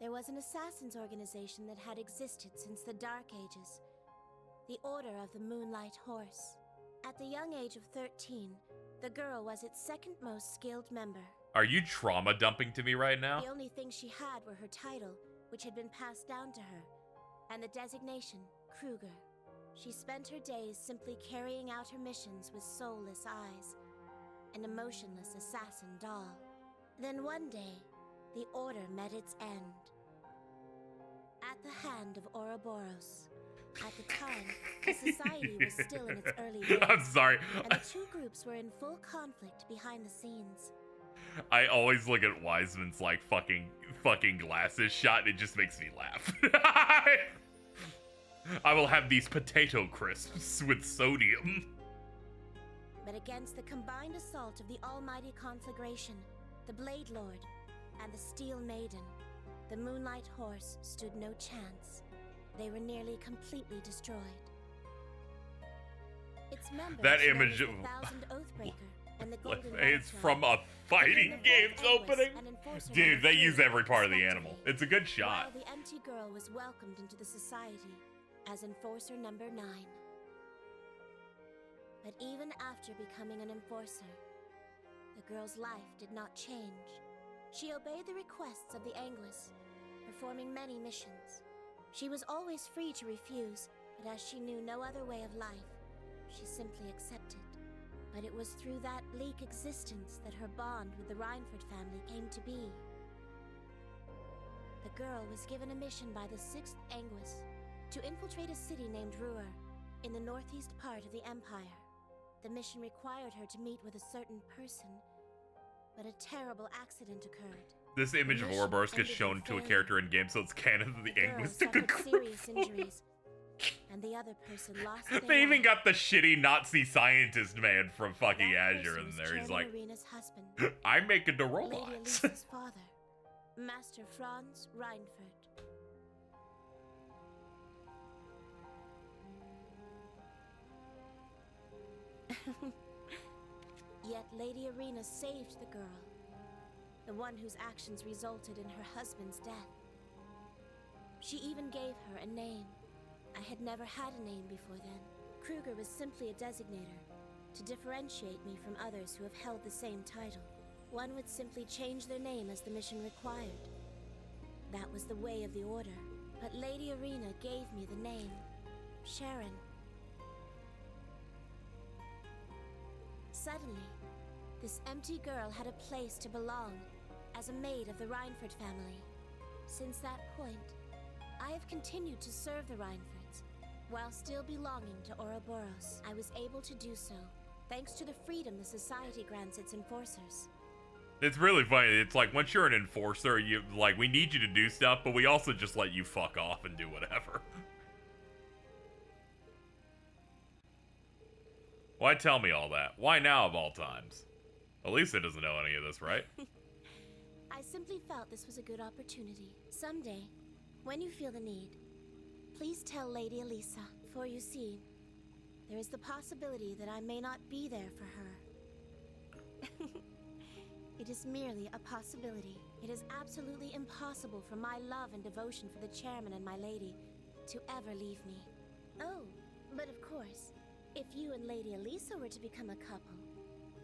There was an assassins organization that had existed since the Dark Ages. The Order of the Moonlight Horse. At the young age of 13, the girl was its second most skilled member. Are you trauma dumping to me right now? The only thing she had were her title, which had been passed down to her, and the designation, Kruger. She spent her days simply carrying out her missions with soulless eyes, an emotionless assassin doll. Then one day, the Order met its end. At the hand of Ouroboros. At the time, the society was still in its early days. I'm sorry. And the two groups were in full conflict behind the scenes. I always look at Wiseman's like fucking glasses shot and it just makes me laugh. I will have these potato crisps with sodium. But against the combined assault of the almighty conflagration, the Blade Lord, and the Steel Maiden, the Moonlight Horse stood no chance. They were nearly completely destroyed. Its members that image of the Thousand Oathbreaker and the Golden it's Lantern from a fighting game's opening. Dude, they use every part of the respectively, animal. It's a good shot. While the empty girl was welcomed into the society as Enforcer number 9. But even after becoming an Enforcer, the girl's life did not change. She obeyed the requests of the Anguis, performing many missions. She was always free to refuse, but as she knew no other way of life, she simply accepted. But it was through that bleak existence that her bond with the Reinford family came to be. The girl was given a mission by the 6th Anguis to infiltrate a city named Ruhr in the northeast part of the Empire. The mission required her to meet with a certain person, but a terrible accident occurred. This image of Ouroboros gets shown to a character in game, so it's canon that the Anguis took a serious injuries, and the other person lost their They even life. got the shitty Nazi scientist man from fucking That Azure person in was there. He's Chairman like, Arena's husband, I'm making the Lady robots. Elisa's father, Master Franz Reinfurt. Yet Lady Arena saved the girl, the one whose actions resulted in her husband's death. She even gave her a name. I had never had a name before then. Kruger was simply a designator, to differentiate me from others who have held the same title. One would simply change their name as the mission required. That was the way of the Order. But Lady Arena gave me the name, Sharon. Suddenly, this empty girl had a place to belong, as a maid of the Reinford family. Since that point, I have continued to serve the Reinfords, while still belonging to Ouroboros. I was able to do so, thanks to the freedom the society grants its enforcers. It's really funny. It's like, once you're an enforcer, you like, we need you to do stuff, but we also just let you fuck off and do whatever. Why tell me all that? Why now of all times? Elisa doesn't know any of this, right? I simply felt this was a good opportunity. Someday, when you feel the need, please tell Lady Elisa. For you see, there is the possibility that I may not be there for her. It is merely a possibility. It is absolutely impossible for my love and devotion for the chairman and my lady to ever leave me. Oh, but of course, if you and Lady Elisa were to become a couple,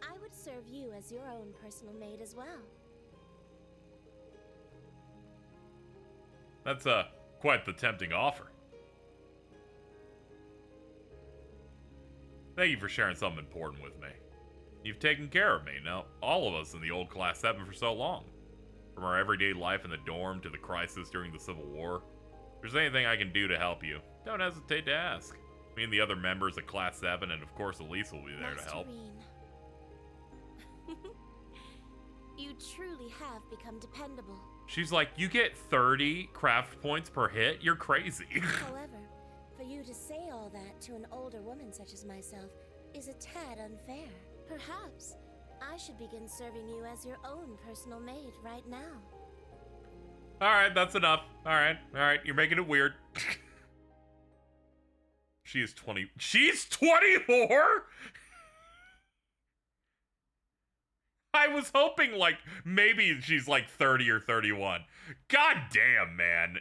I would serve you as your own personal maid as well. That's quite the tempting offer. Thank you for sharing something important with me. You've taken care of me, now all of us in the old Class 7 for so long. From our everyday life in the dorm to the crisis during the Civil War. If there's anything I can do to help you, don't hesitate to ask. Me and the other members of Class 7 and of course Elise will be there to help. You truly have become dependable. She's like, you get 30 craft points per hit? You're crazy. However, for you to say all that to an older woman such as myself is a tad unfair. Perhaps I should begin serving you as your own personal maid right now. Alright, that's enough. Alright, you're making it weird. She is 20. She's 24?! I was hoping, like, maybe she's like 30 or 31. God damn, man.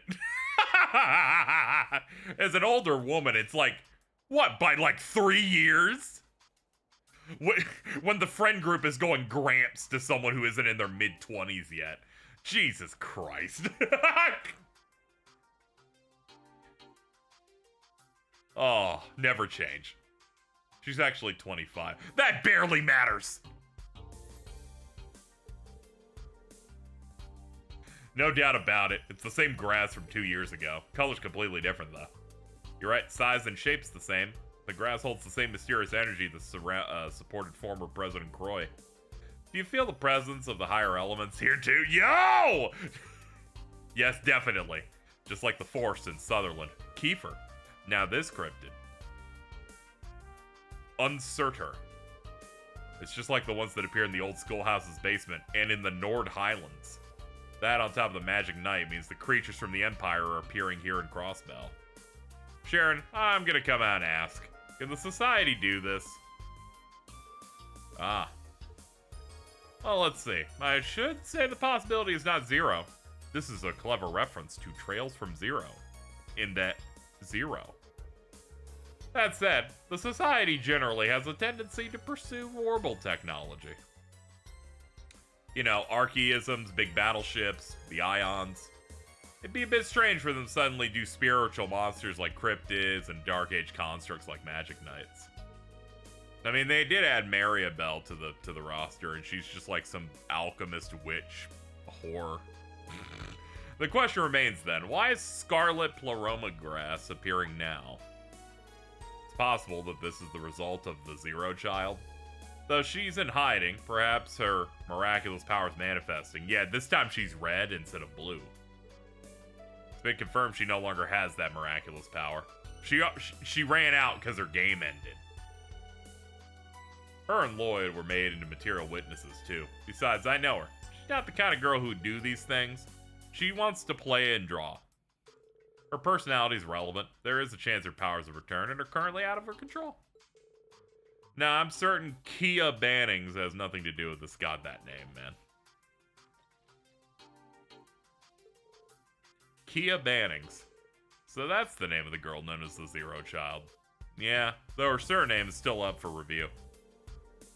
As an older woman, it's like, what, by like 3 years? When the friend group is going gramps to someone who isn't in their mid-20s yet. Jesus Christ. Oh, never change. She's actually 25. That barely matters! No doubt about it. It's the same grass from 2 years ago. Color's completely different, though. You're right, size and shape's the same. The grass holds the same mysterious energy that supported former President Croy. Do you feel the presence of the higher elements here, too? Yo! Yes, definitely. Just like the forest in Sutherland. Kiefer. Now this cryptid. Uncerter. It's just like the ones that appear in the old schoolhouse's basement and in the Nord Highlands. That on top of the magic night means the creatures from the Empire are appearing here in Crossbell. Sharon, I'm gonna come out and ask. Can the Society do this? Ah. Well, let's see. I should say the possibility is not zero. This is a clever reference to Trails from Zero. In that, zero. That said, the Society generally has a tendency to pursue warble technology. You know, archaisms, big battleships, the ions. It'd be a bit strange for them to suddenly do spiritual monsters like cryptids and Dark Age constructs like Magic Knights. I mean, they did add Mariabelle to the roster, and she's just like some alchemist witch whore. The question remains then, why is Scarlet Pleroma grass appearing now? It's possible that this is the result of the Zero Child. Though she's in hiding, perhaps her miraculous powers manifesting. Yeah, this time she's red instead of blue. It's been confirmed she no longer has that miraculous power. She ran out because her game ended. Her and Lloyd were made into material witnesses too. Besides, I know her. She's not the kind of girl who'd do these things. She wants to play and draw. Her personality's relevant. There is a chance her powers will return and are currently out of her control. Now, I'm certain Kia Bannings has nothing to do with this. God, that name, man. Kia Bannings. So that's the name of the girl known as the Zero Child. Yeah, though her surname is still up for review.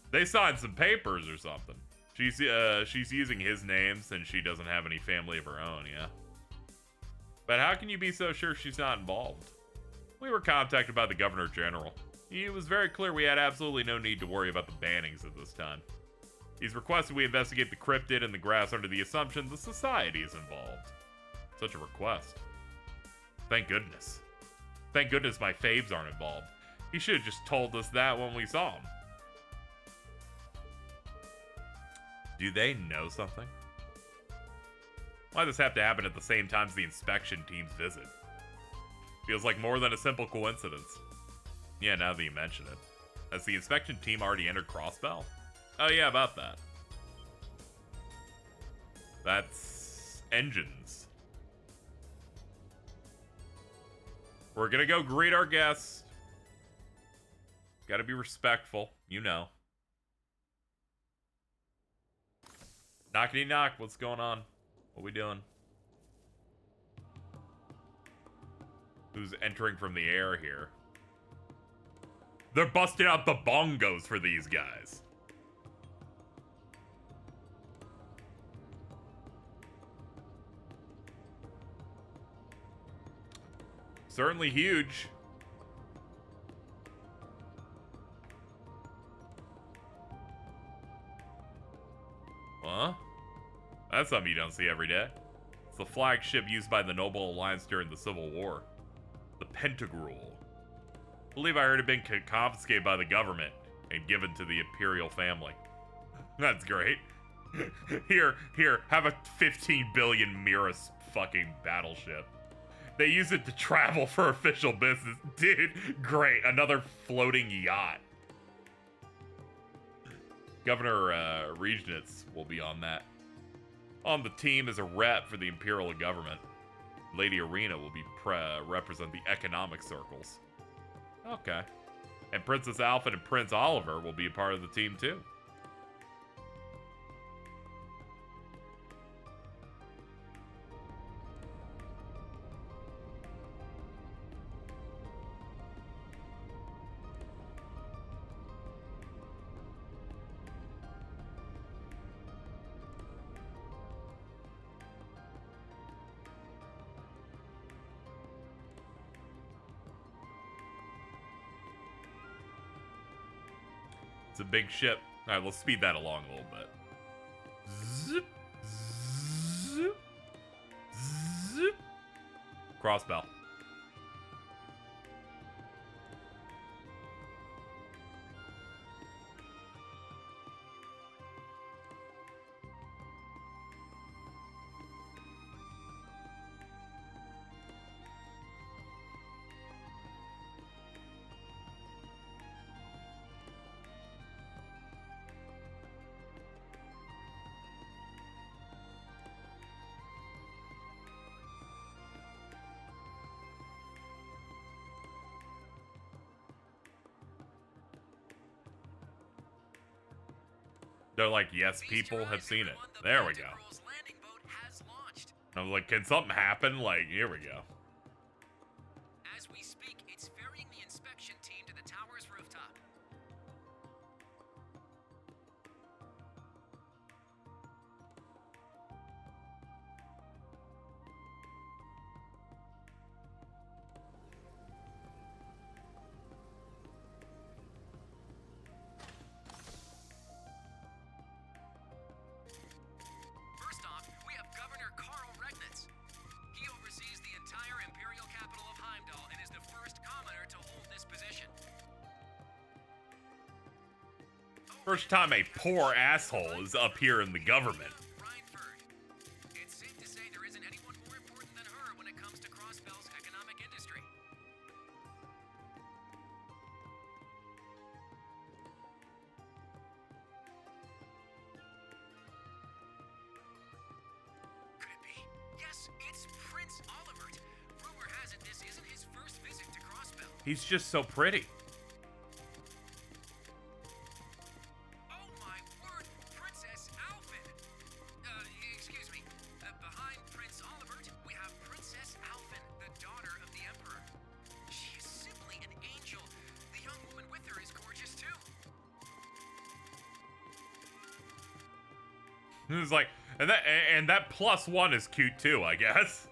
They signed some papers or something. She's using his name since she doesn't have any family of her own, yeah? But how can you be so sure she's not involved? We were contacted by the Governor General. He was very clear we had absolutely no need to worry about the Bannings at this time. He's requested we investigate the cryptid and the grass under the assumption the Society is involved. Such a request. Thank goodness. Thank goodness my faves aren't involved. He should have just told us that when we saw him. Do they know something? Why does this have to happen at the same time as the inspection team's visit? Feels like more than a simple coincidence. Yeah, now that you mention it. Has the inspection team already entered Crossbell? Oh yeah, about that. That's engines. We're gonna go greet our guests. Gotta be respectful, you know. Knockity knock, what's going on? What we doing? Who's entering from the air here? They're busting out the bongos for these guys. certainly huge. Huh? That's something you don't see every day. It's the flagship used by the Noble Alliance during the Civil War. The Pentagrule. I believe I heard it had been confiscated by the government and given to the Imperial family. That's great. Here, have a 15 billion Miras fucking battleship. They use it to travel for official business. Dude, great. Another floating yacht. Governor Regnitz will be on that. On the team as a rep for the Imperial government. Lady Arena will be represent the economic circles. Okay. And Princess Alpha and Prince Oliver will be a part of the team too. It's a big ship. All right, let's speed that along a little bit. Zip, zip, zip. Crossbell. They're like, yes, people have seen it. There we go. I'm like, can something happen? Like, here we go. As we speak, it's ferrying the inspection team to the tower's rooftop. First off, we have Governor Carl Regnitz. He oversees the entire imperial capital of Heimdall and is the first commoner to hold this position. First time a poor asshole is up here in the government. Rhineford. It's safe to say there isn't anyone more important than her when it comes to Crossbell's economic industry. Could it be? Yes, it's Prince Olivert. Rumor has it this isn't his first visit to Crossbell. He's just so pretty. Oh my word, Princess Alphen! Excuse me. Behind Prince Olivert, we have Princess Alphen, the daughter of the Emperor. She is simply an angel. The young woman with her is gorgeous too. It's like, and that +1 is cute too, I guess.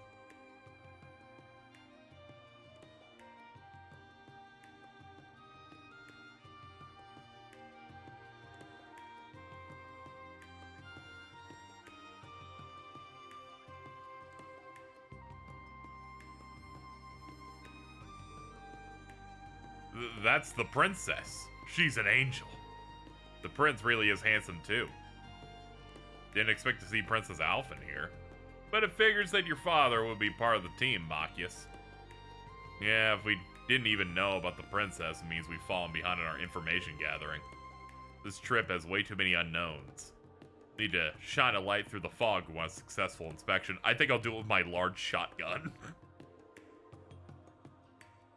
That's the princess. She's an angel. The prince really is handsome too. Didn't expect to see Princess Alphen here. But it figures that your father would be part of the team, Machias. Yeah, if we didn't even know about the princess, it means we've fallen behind in our information gathering. This trip has way too many unknowns. Need to shine a light through the fog we want a successful inspection. I think I'll do it with my large shotgun.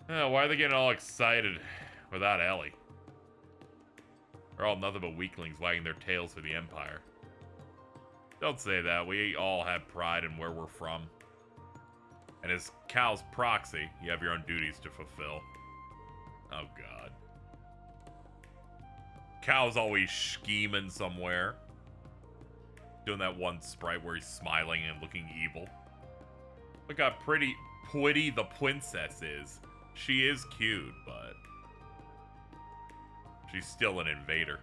Why are they getting all excited without Ellie? They're all nothing but weaklings wagging their tails for the Empire. Don't say that. We all have pride in where we're from. And as Cal's proxy, you have your own duties to fulfill. Oh, God. Cal's always scheming somewhere. Doing that one sprite where he's smiling and looking evil. Look how pretty pretty the princess is. She is cute, but she's still an invader.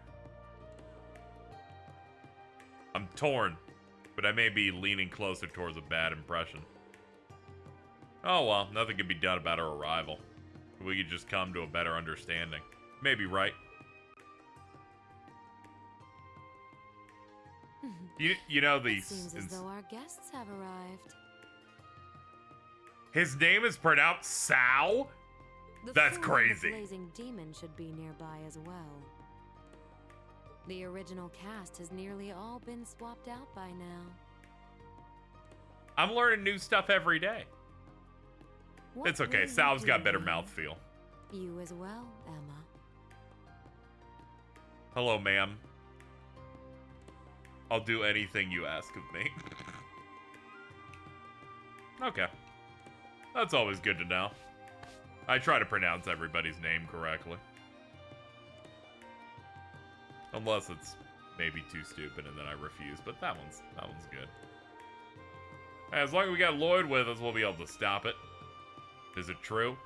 I'm torn, but I may be leaning closer towards a bad impression. Oh well, nothing can be done about her arrival. We could just come to a better understanding. Maybe right. You know It seems as though our guests have arrived. His name is pronounced Sal? That's form of the crazy. blazing demon should be nearby as well. The original cast has nearly all been swapped out by now. I'm learning new stuff every day. What It's okay. will you Sal's got do, better Emma? mouthfeel. You as well, Emma. Hello, ma'am. I'll do anything you ask of me. Okay. That's always good to know. I try to pronounce everybody's name correctly. Unless it's maybe too stupid and then I refuse, but that one's good. As long as we got Lloyd with us, we'll be able to stop it. Is it true?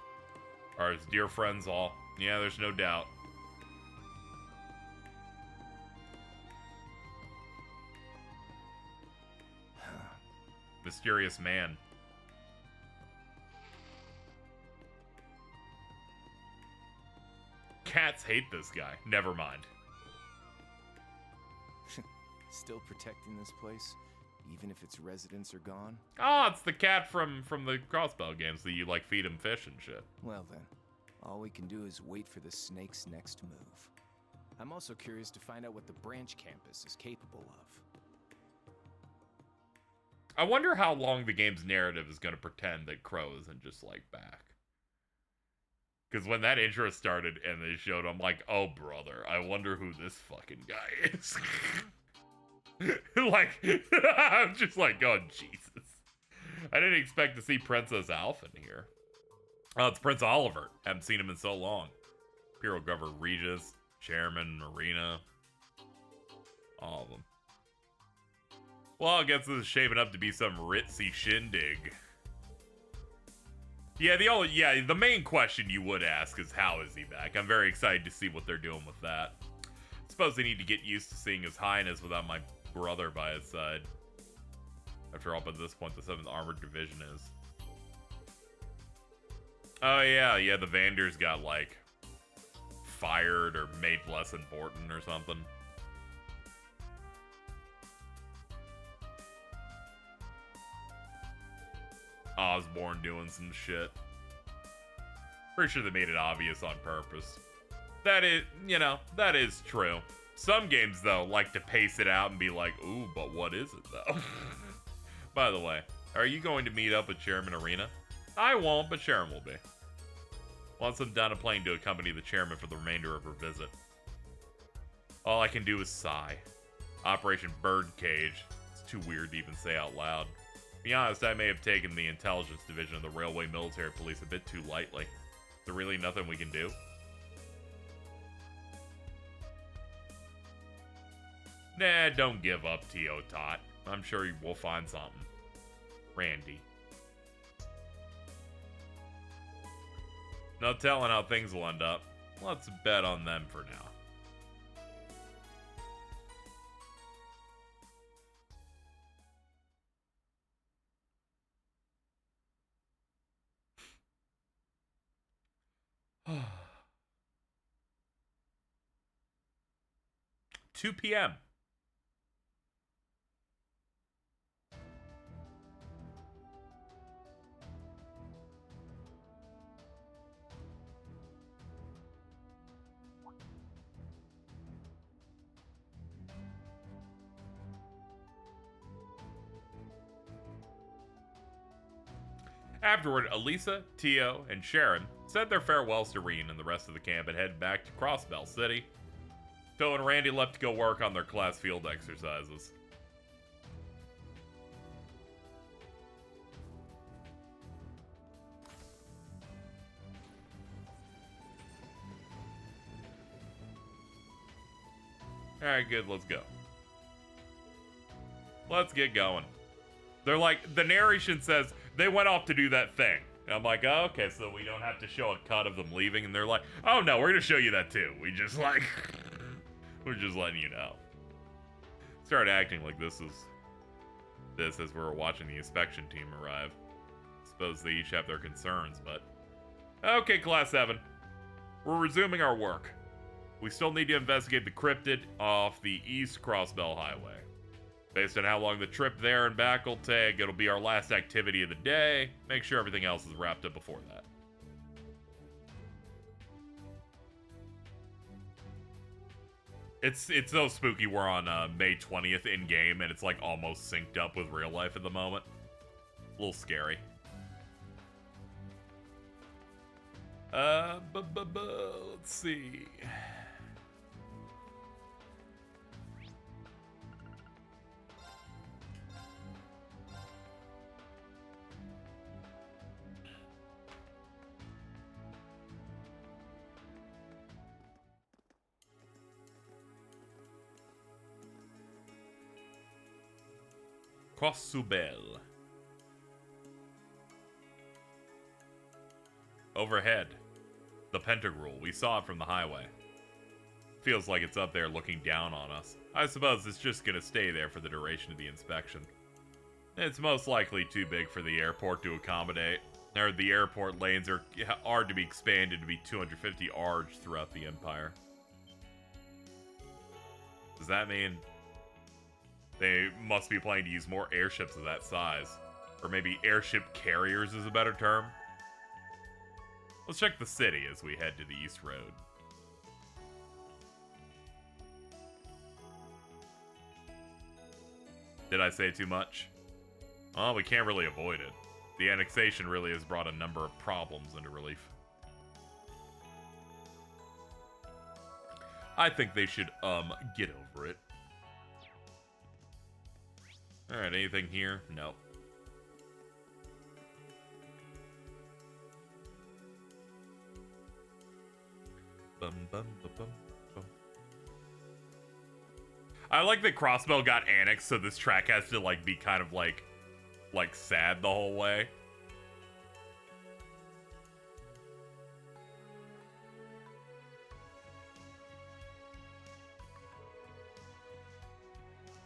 Are his dear friends all? Yeah, there's no doubt. Mysterious man. Cats hate this guy. Never mind. Still protecting this place, even if its residents are gone? Oh, it's the cat from the crossbow games that you like feed him fish and shit. Well then, all we can do is wait for the snake's next move. I'm also curious to find out what the branch campus is capable of. I wonder how long the game's narrative is going to pretend that Crow isn't just like back. Because when that intro started and they showed, I'm like, oh brother, I wonder who this fucking guy is. Like, I'm just like, oh Jesus. I didn't expect to see Princess Alphen here. Oh, it's Prince Oliver. Haven't seen him in so long. Imperial Governor Regis, Chairman Marina. All of them. Well, I guess this is shaping up to be some ritzy shindig. Yeah, the main question you would ask is how is he back? I'm very excited to see what they're doing with that. Suppose they need to get used to seeing His Highness without my brother by his side. After all, but at this point, the 7th Armored Division is. Oh yeah, the Vanders got like fired or made less important or something. Osborne doing some shit. Pretty sure they made it obvious on purpose. That is true. Some games, though, like to pace it out and be like, ooh, but what is it, though? By the way, are you going to meet up with Chairman Arena? I won't, but Sharon will be. Once I'm done, I'm planning to accompany the chairman for the remainder of her visit. All I can do is sigh. Operation Birdcage. It's too weird to even say out loud. To be honest, I may have taken the intelligence division of the Railway Military Police a bit too lightly. Is there really nothing we can do? Nah, don't give up, T.O. Tot. I'm sure we'll find something. Randy. No telling how things will end up. Let's bet on them for now. $2 p.m. Afterward, Elisa, Tio, and Sharon said their farewells to Reen and the rest of the camp and headed back to Crossbell City. Toe and Randy left to go work on their class field exercises. Alright, good, let's go. Let's get going. They're like, the narration says, they went off to do that thing. And I'm like, oh, okay, so we don't have to show a cut of them leaving. And they're like, oh no, we're gonna show you that too. We just like, we're just letting you know. Started acting like this as we were watching the inspection team arrive. Suppose they each have their concerns, but okay, Class 7. We're resuming our work. We still need to investigate the cryptid off the East Crossbell Highway. Based on how long the trip there and back will take, it'll be our last activity of the day. Make sure everything else is wrapped up before that. It's so spooky. We're on May 20th in game, and it's like almost synced up with real life at the moment. A little scary. Let's see. Crossubel. Overhead. The pentacle. We saw it from the highway. Feels like it's up there looking down on us. I suppose it's just gonna stay there for the duration of the inspection. It's most likely too big for the airport to accommodate. Or the airport lanes are to be expanded to be 250 ARG throughout the Empire. Does that mean they must be planning to use more airships of that size? Or maybe airship carriers is a better term? Let's check the city as we head to the East Road. Did I say too much? Well, we can't really avoid it. The annexation really has brought a number of problems into relief. I think they should, get over it. Alright, anything here? No. Bum, bum, bum, bum, bum. I like that Crossbell got annexed, so this track has to, like, be kind of, like sad the whole way.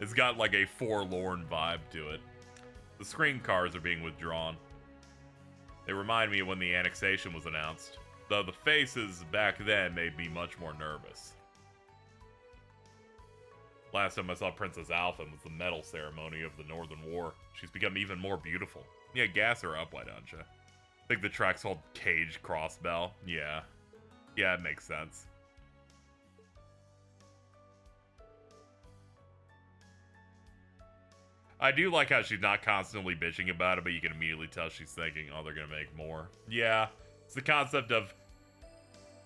It's got, like, a forlorn vibe to it. The screen cars are being withdrawn. They remind me of when the annexation was announced, though the faces back then made me much more nervous. Last time I saw Princess Alphen was the medal ceremony of the Northern War. She's become even more beautiful. Yeah, gas her up, why don't you? I think the track's called Cage Crossbell. Yeah. Yeah, it makes sense. I do like how she's not constantly bitching about it, but you can immediately tell she's thinking, oh, they're gonna make more. Yeah, it's the concept of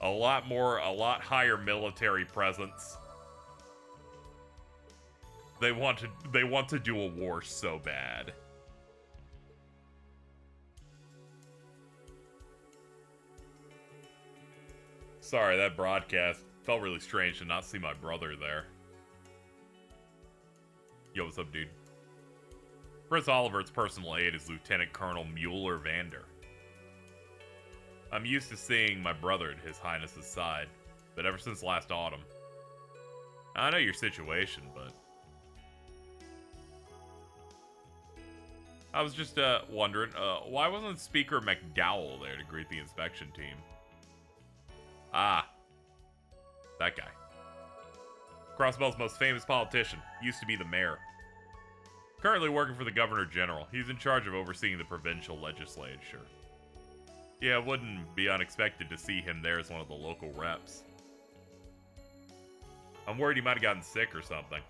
a lot higher military presence. They want to do a war so bad. Sorry, that broadcast felt really strange to not see my brother there. Yo, what's up, dude? Prince Oliver's personal aide is Lieutenant Colonel Mueller Vander. I'm used to seeing my brother at His Highness's side, but ever since last autumn. I know your situation, but I was just wondering, why wasn't Speaker McDowell there to greet the inspection team? Ah, that guy. Crossbell's most famous politician, used to be the mayor. Currently working for the Governor General. He's in charge of overseeing the provincial legislature. Yeah, it wouldn't be unexpected to see him there as one of the local reps. I'm worried he might have gotten sick or something.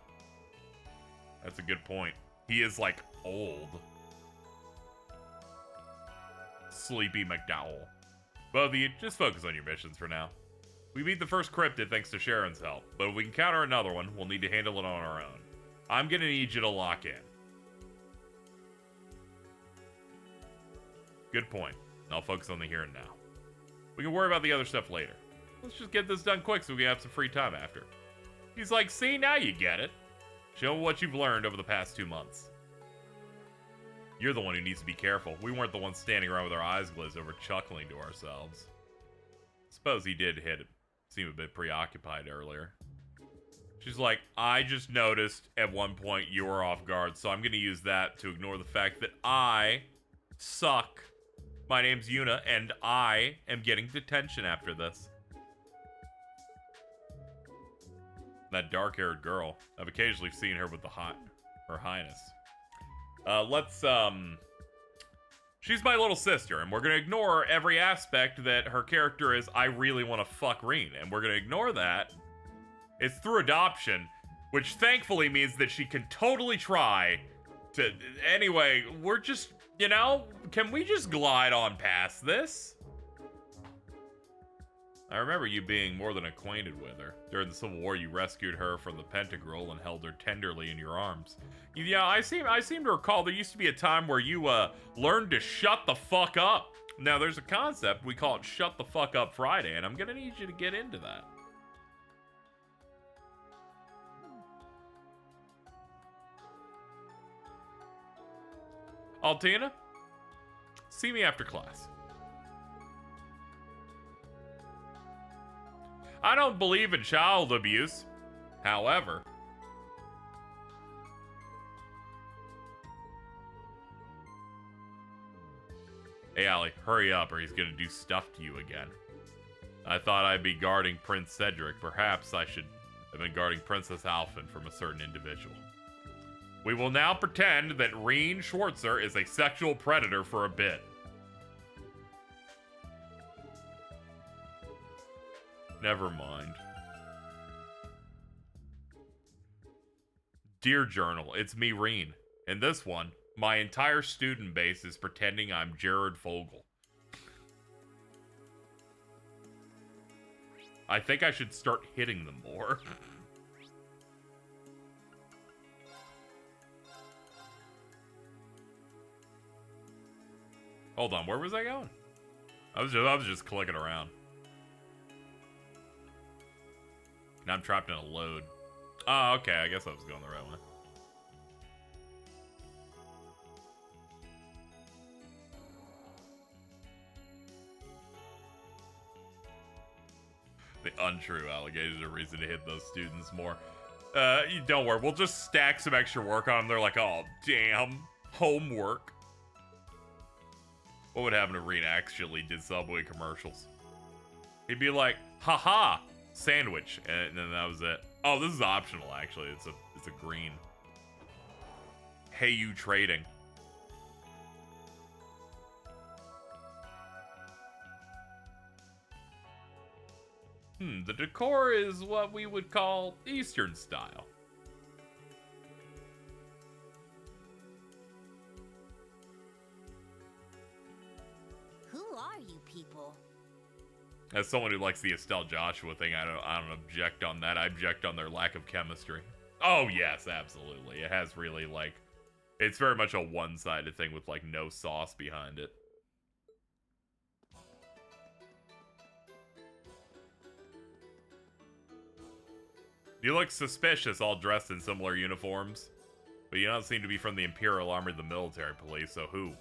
That's a good point. He is, like, old. Sleepy McDowell. Both of you, just focus on your missions for now. We beat the first cryptid thanks to Sharon's help, but if we encounter another one, we'll need to handle it on our own. I'm gonna need you to lock in. Good point. I'll focus on the here and now. We can worry about the other stuff later. Let's just get this done quick so we can have some free time after. He's like, see, now you get it. Show me what you've learned over the past 2 months. You're the one who needs to be careful. We weren't the ones standing around with our eyes glazed over chuckling to ourselves. Suppose he did seem a bit preoccupied earlier. She's like, I just noticed at one point you were off guard, so I'm going to use that to ignore the fact that I suck. My name's Yuna, and I am getting detention after this. That dark-haired girl. I've occasionally seen her with Her Highness. She's my little sister, and we're gonna ignore every aspect that her character is, I really want to fuck Reen, and we're gonna ignore that. It's through adoption, which thankfully means that she can totally try to... Anyway, we're just, you know, can we just glide on past this? I remember you being more than acquainted with her. During the Civil War, you rescued her from the Pentagril and held her tenderly in your arms. Yeah, I seem to recall there used to be a time where you, learned to shut the fuck up. Now, there's a concept, we call it Shut the Fuck Up Friday, and I'm gonna need you to get into that. Altina, see me after class. I don't believe in child abuse. However, hey, Allie, hurry up or he's gonna do stuff to you again. I thought I'd be guarding Prince Cedric. Perhaps I should have been guarding Princess Alphen from a certain individual. We will now pretend that Reen Schwartzer is a sexual predator for a bit. Never mind. Dear Journal, it's me, Reen. In this one, my entire student base is pretending I'm Jared Fogle. I think I should start hitting them more. Hold on, where was I going? I was just clicking around. Now I'm trapped in a load. Oh, okay, I guess I was going the right way. The untrue allegations are reason to hit those students more. Don't worry, we'll just stack some extra work on them. They're like, oh, damn, homework. What would happen if Reen actually did Subway commercials? He'd be like, haha, sandwich, and then that was it. Oh, this is optional, actually. It's a green. Hey, you trading. The decor is what we would call Eastern style. Who are you people? As someone who likes the Estelle Joshua thing, I don't object on that. I object on their lack of chemistry. Oh yes, absolutely. It has really like, it's very much a one-sided thing with like no sauce behind it. You look suspicious all dressed in similar uniforms, but you don't seem to be from the Imperial Army or the military police, so who?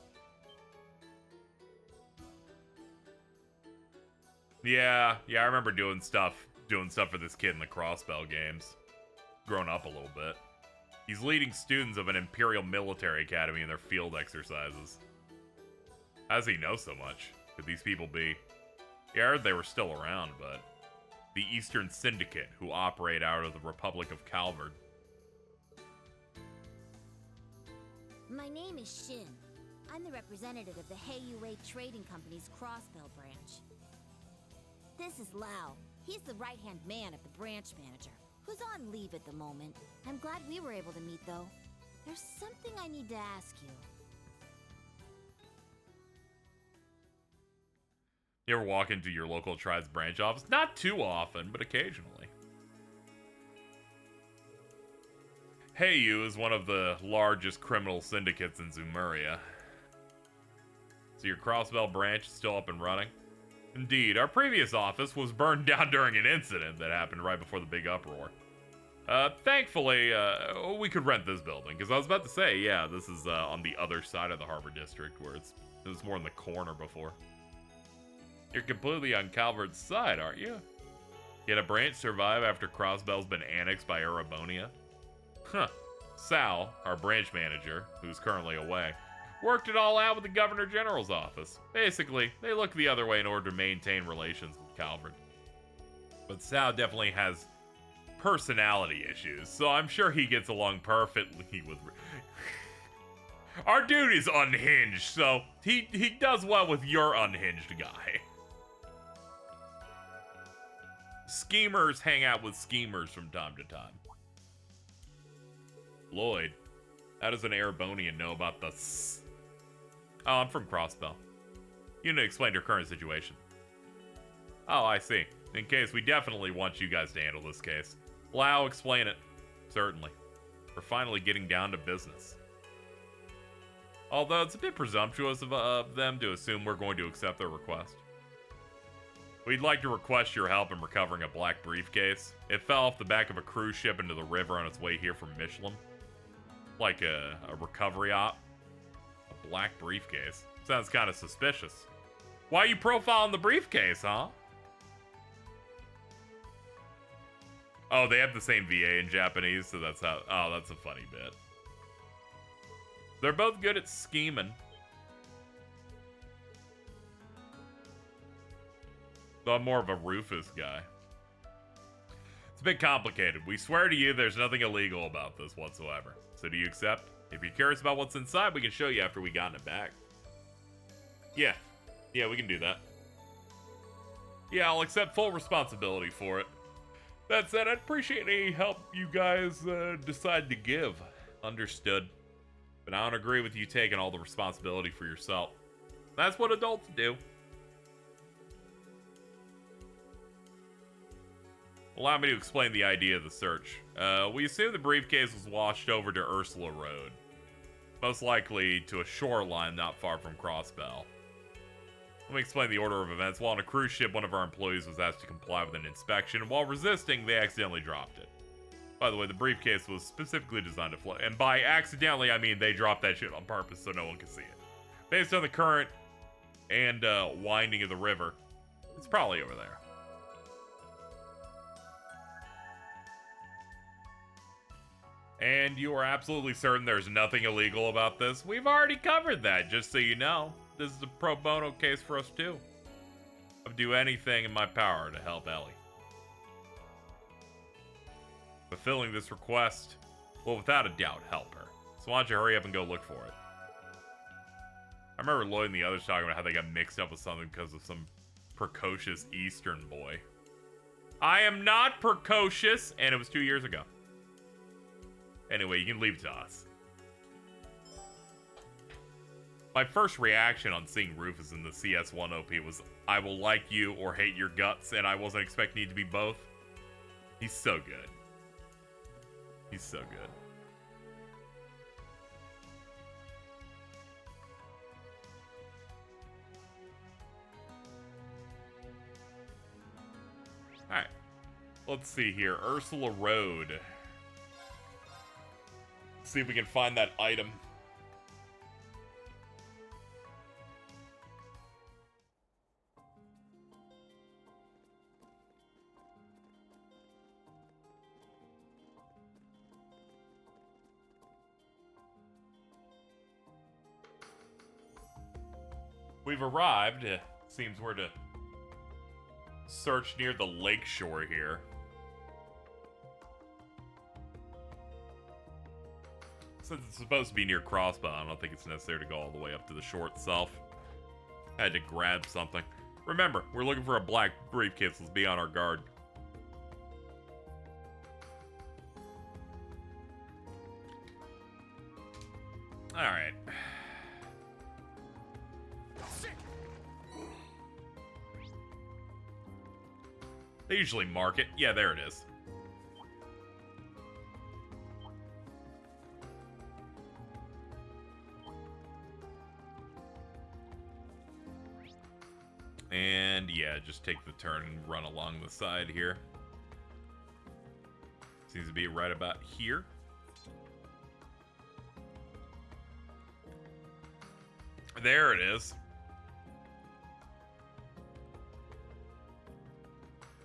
Yeah, I remember doing stuff for this kid in the Crossbell games. Grown up a little bit. He's leading students of an Imperial Military Academy in their field exercises. How does he know so much? Could these people be... Yeah, I heard they were still around, but... The Eastern Syndicate, who operate out of the Republic of Calvard. My name is Shin. I'm the representative of the Heiyue Trading Company's Crossbell branch. This is Lao. He's the right-hand man of the branch manager, who's on leave at the moment. I'm glad we were able to meet, though. There's something I need to ask you. You ever walk into your local tribe's branch office? Not too often, but occasionally. Heiyue is one of the largest criminal syndicates in Zemuria. So your Crossbell branch is still up and running? Indeed, our previous office was burned down during an incident that happened right before the big uproar. Thankfully, we could rent this building, because I was about to say, yeah, this is on the other side of the Harbor District, where it was more in the corner before. You're completely on Calvert's side, aren't you? Yet a branch survive after Crossbell's been annexed by Erebonia? Huh. Sal, our branch manager, who's currently away, worked it all out with the Governor General's office. Basically, they look the other way in order to maintain relations with Calvert. But Sal definitely has personality issues, so I'm sure he gets along perfectly with... Our dude is unhinged, so he does well with your unhinged guy. Schemers hang out with schemers from time to time. Lloyd, how does an Erebonian know about the Oh, I'm from Crossbell. You need to explain your current situation. Oh, I see. In case, we definitely want you guys to handle this case. Lau, explain it. Certainly. We're finally getting down to business. Although it's a bit presumptuous of them to assume we're going to accept their request. We'd like to request your help in recovering a black briefcase. It fell off the back of a cruise ship into the river on its way here from Michelin. Like a recovery op. A black briefcase. Sounds kind of suspicious. Why are you profiling the briefcase, huh? Oh, they have the same VA in Japanese, so that's how... Oh, that's a funny bit. They're both good at scheming. Though I'm more of a Rufus guy. It's a bit complicated. We swear to you there's nothing illegal about this whatsoever. So do you accept? If you're curious about what's inside, we can show you after we gotten it back. Yeah. Yeah, we can do that. Yeah, I'll accept full responsibility for it. That said, I'd appreciate any help you guys decide to give. Understood. But I don't agree with you taking all the responsibility for yourself. That's what adults do. Allow me to explain the idea of the search. We assume the briefcase was washed over to Ursula Road. Most likely to a shoreline not far from Crossbell. Let me explain the order of events. While on a cruise ship, one of our employees was asked to comply with an inspection, and while resisting, they accidentally dropped it. By the way, the briefcase was specifically designed to float, and by accidentally, I mean they dropped that shit on purpose so no one could see it. Based on the current and winding of the river, it's probably over there. And you are absolutely certain there's nothing illegal about this? We've already covered that, just so you know. This is a pro bono case for us, too. I'll do anything in my power to help Ellie. Fulfilling this request will without a doubt help her. So why don't you hurry up and go look for it? I remember Lloyd and the others talking about how they got mixed up with something because of some precocious Eastern boy. I am not precocious, and it was 2 years ago. Anyway, you can leave it to us. My first reaction on seeing Rufus in the CS1 OP was, I will like you or hate your guts, and I wasn't expecting it to be both. He's so good. He's so good. Alright. Let's see here. Ursula Road. Let's see if we can find that item. We've arrived. Seems we're to search near the lake shore here. Since it's supposed to be near Crossbow, I don't think it's necessary to go all the way up to the shore itself. Had to grab something. Remember, we're looking for a black briefcase. Let's be on our guard. Alright. They usually mark it. Yeah, there it is. And yeah, just take the turn and run along the side here. Seems to be right about here. There it is.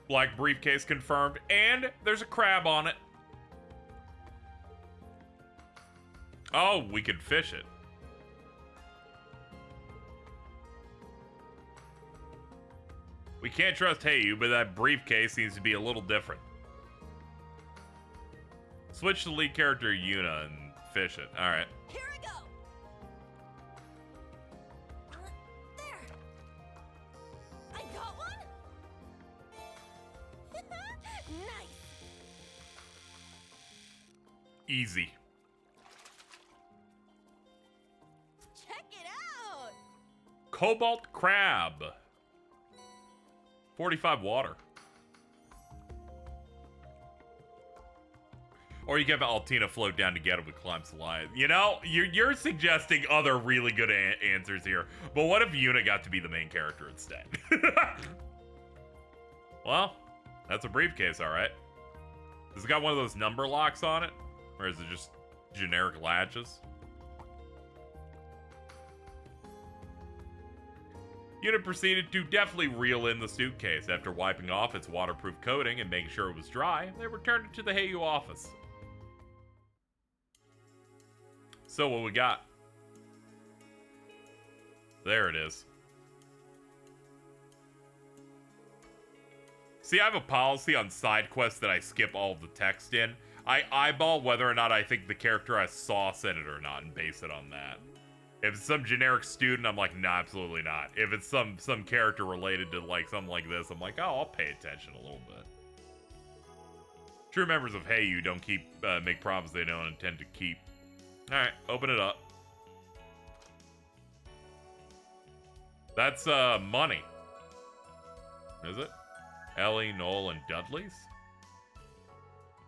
Black briefcase confirmed, and there's a crab on it. Oh, we could fish it. We can't trust Heyu, but that briefcase seems to be a little different. Switch to lead character Yuna and fish it. Alright. Here I go. There. I got one. Nice. Easy. Check it out. Cobalt crab. 45 water. Or you can have Altina float down to get him with Climb Slide. You know, you're suggesting other really good answers here. But what if Yuna got to be the main character instead? Well, that's a briefcase, alright. Has it got one of those number locks on it? Or is it just generic latches? Yuna proceeded to deftly reel in the suitcase. After wiping off its waterproof coating and making sure it was dry, they returned it to the Heyu office. So what we got? There it is. See, I have a policy on side quests that I skip all of the text in. I eyeball whether or not I think the character I saw said it or not and base it on that. If it's some generic student, I'm like, nah, absolutely not. If it's some character related to like something like this, I'm like, oh, I'll pay attention a little bit. True members of Heyu don't make promises they don't intend to keep. All right, open it up. That's money. Is it? Ellie, Noel, and Dudley's?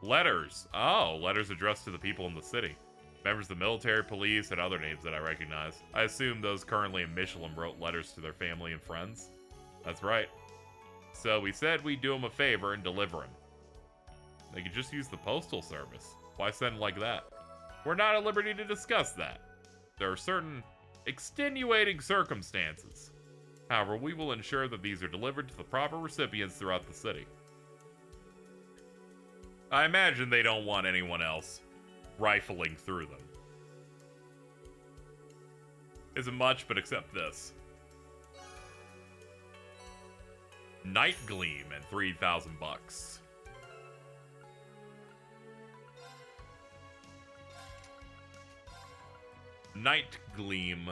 Letters. Oh, letters addressed to the people in the city. Members of the military, police, and other names that I recognize. I assume those currently in Michelin wrote letters to their family and friends. That's right. So we said we'd do them a favor and deliver them. They could just use the postal service. Why send like that? We're not at liberty to discuss that. There are certain extenuating circumstances. However, we will ensure that these are delivered to the proper recipients throughout the city. I imagine they don't want anyone else rifling through them. Isn't much, but except this. Night Gleam and 3,000 bucks. Night Gleam.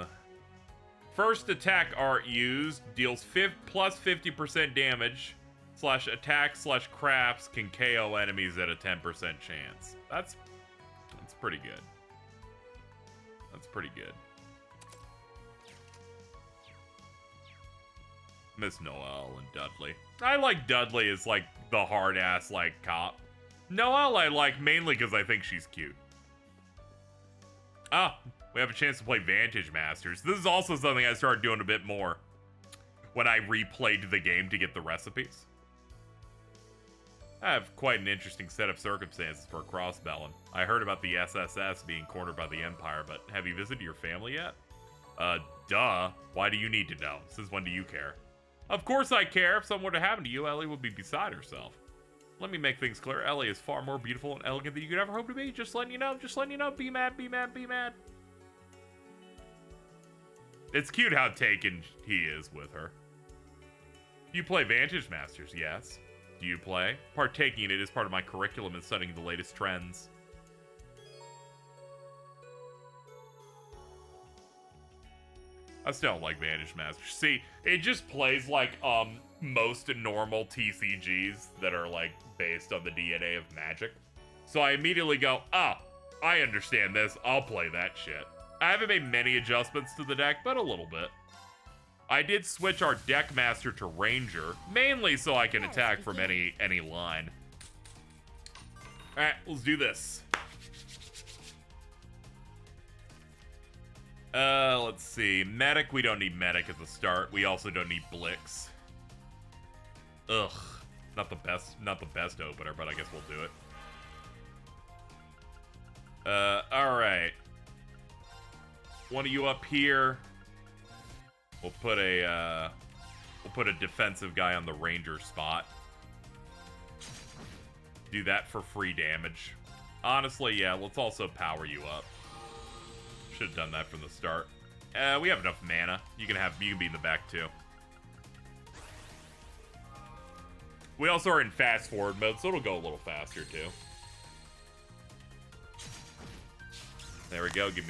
First attack art used deals plus 50% damage / attack / crafts can KO enemies at a 10% chance. That's pretty good. That's pretty good. Miss Noel and Dudley. I like Dudley as like the hard ass like cop. Noel I like mainly because I think she's cute. Ah, we have a chance to play Vantage Masters. This is also something I started doing a bit more when I replayed the game to get the recipes. I have quite an interesting set of circumstances for Crossbellin. I heard about the SSS being cornered by the Empire, but have you visited your family yet? Duh. Why do you need to know? Since when do you care? Of course I care. If something were to happen to you, Ellie would be beside herself. Let me make things clear. Ellie is far more beautiful and elegant than you could ever hope to be. Just letting you know. Just letting you know. Be mad, be mad, be mad. It's cute how taken he is with her. You play Vantage Masters, yes. Do you play? Partaking in it is part of my curriculum and studying the latest trends. I still don't like Vantage Masters. See, it just plays like most normal TCGs that are like based on the DNA of Magic. So I immediately go, ah, I understand this. I'll play that shit. I haven't made many adjustments to the deck, but a little bit. I did switch our deck master to Ranger, mainly so I can attack from any line. Alright, let's do this. Let's see. Medic, we don't need Medic at the start. We also don't need Blix. Ugh. Not the best opener, but I guess we'll do it. Alright. One of you up here. We'll put a defensive guy on the ranger spot. Do that for free damage. Honestly, yeah, let's also power you up. Should have done that from the start. We have enough mana. You can be in the back too. We also are in fast forward mode, so it'll go a little faster too. There we go. Give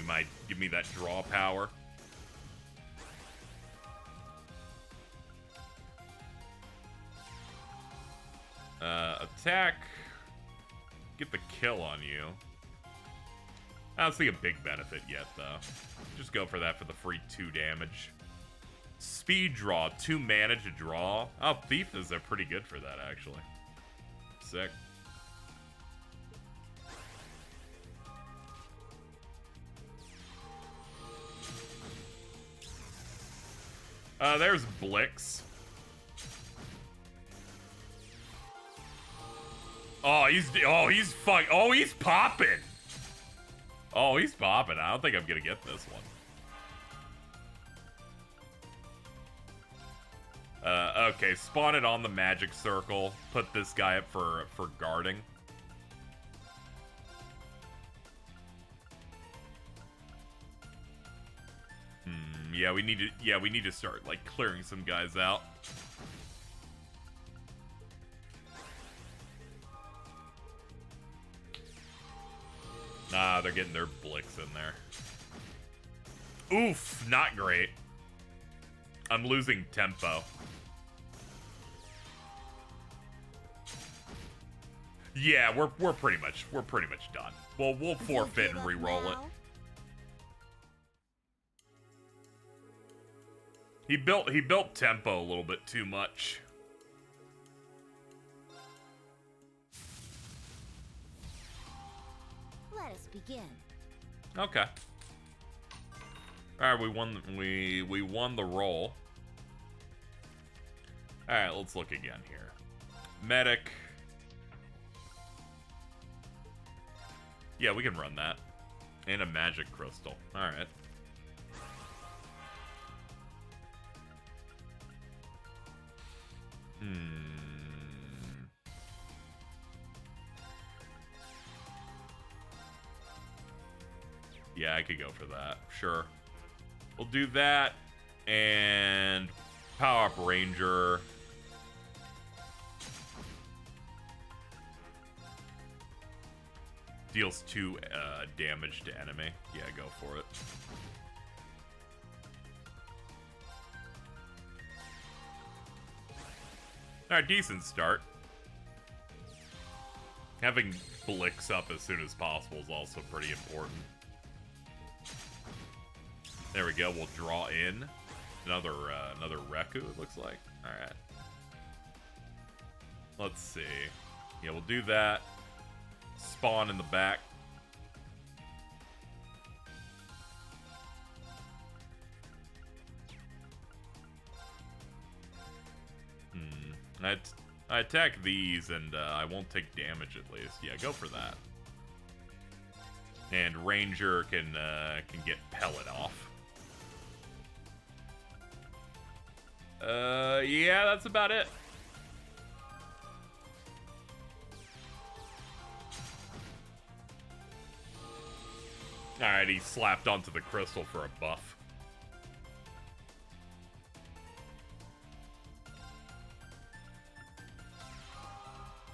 me that draw power. Attack. Get the kill on you. I don't see a big benefit yet, though. Just go for that for the free 2 damage. Speed draw, 2 mana to draw. Oh, Thief is pretty good for that, actually. Sick. There's Blix. He's popping. Oh, he's popping. I don't think I'm gonna get this one. Okay, spawn it on the magic circle. Put this guy up for guarding. Yeah, we need to start like clearing some guys out. Nah, they're getting their Blix in there. Oof, not great. I'm losing tempo. Yeah, we're pretty much done. Well, we'll forfeit and re-roll it. He built tempo a little bit too much. Let us begin. Okay. All right, we won the roll. All right, let's look again here. Medic. Yeah, we can run that. And a magic crystal. All right. Yeah, I could go for that. Sure. We'll do that. And power up Ranger. Deals 2 damage to enemy. Yeah, go for it. Alright, decent start. Having Blix up as soon as possible is also pretty important. There we go, we'll draw in. Another Reku, it looks like. Alright. Let's see. Yeah, we'll do that. Spawn in the back. I attack these and I won't take damage at least. Yeah, go for that. And Ranger can get pellet off. Yeah, that's about it. Alright, he slapped onto the crystal for a buff.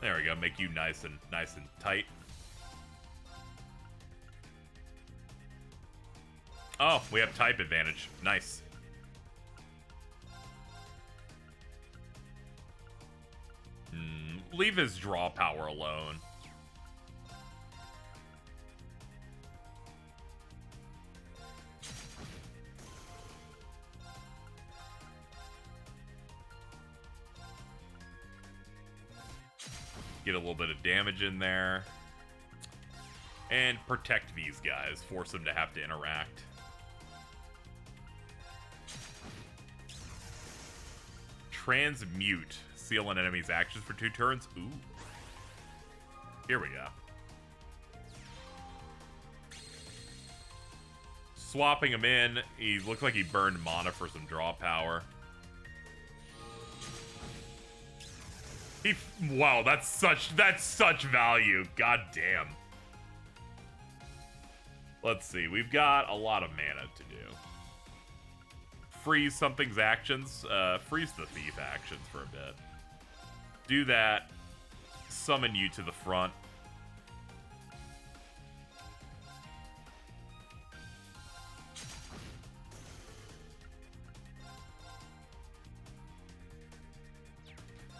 There we go, make you nice and tight. Oh, we have type advantage. Nice. Leave his draw power alone. Get a little bit of damage in there. And protect these guys. Force them to have to interact. Transmute. Seal an enemy's actions for 2 turns. Ooh. Here we go. Swapping him in, he looked like he burned mana for some draw power. Wow, that's such value. God damn. Let's see, we've got a lot of mana to do. Freeze something's actions. Freeze the thief actions for a bit. Do that. Summon you to the front.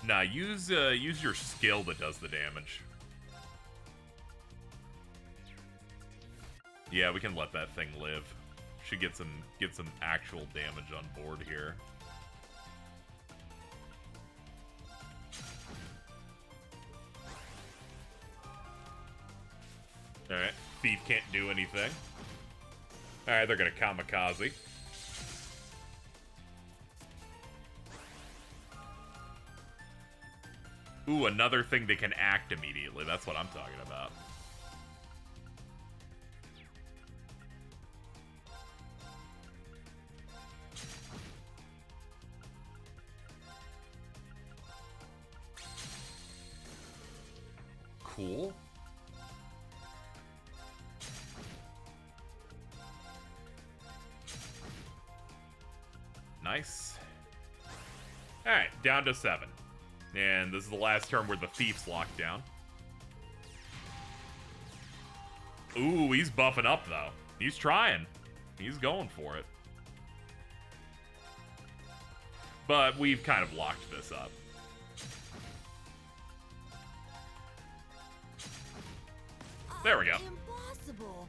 Nah, use your skill that does the damage. Yeah, we can let that thing live. Should get some actual damage on board here. Alright, Thief can't do anything. Alright, they're gonna kamikaze. Ooh, another thing they can act immediately. That's what I'm talking about. Cool. Nice. Alright, down to 7. And this is the last turn where the Thief's locked down. Ooh, he's buffing up, though. He's trying. He's going for it. But we've kind of locked this up. There we go. Impossible.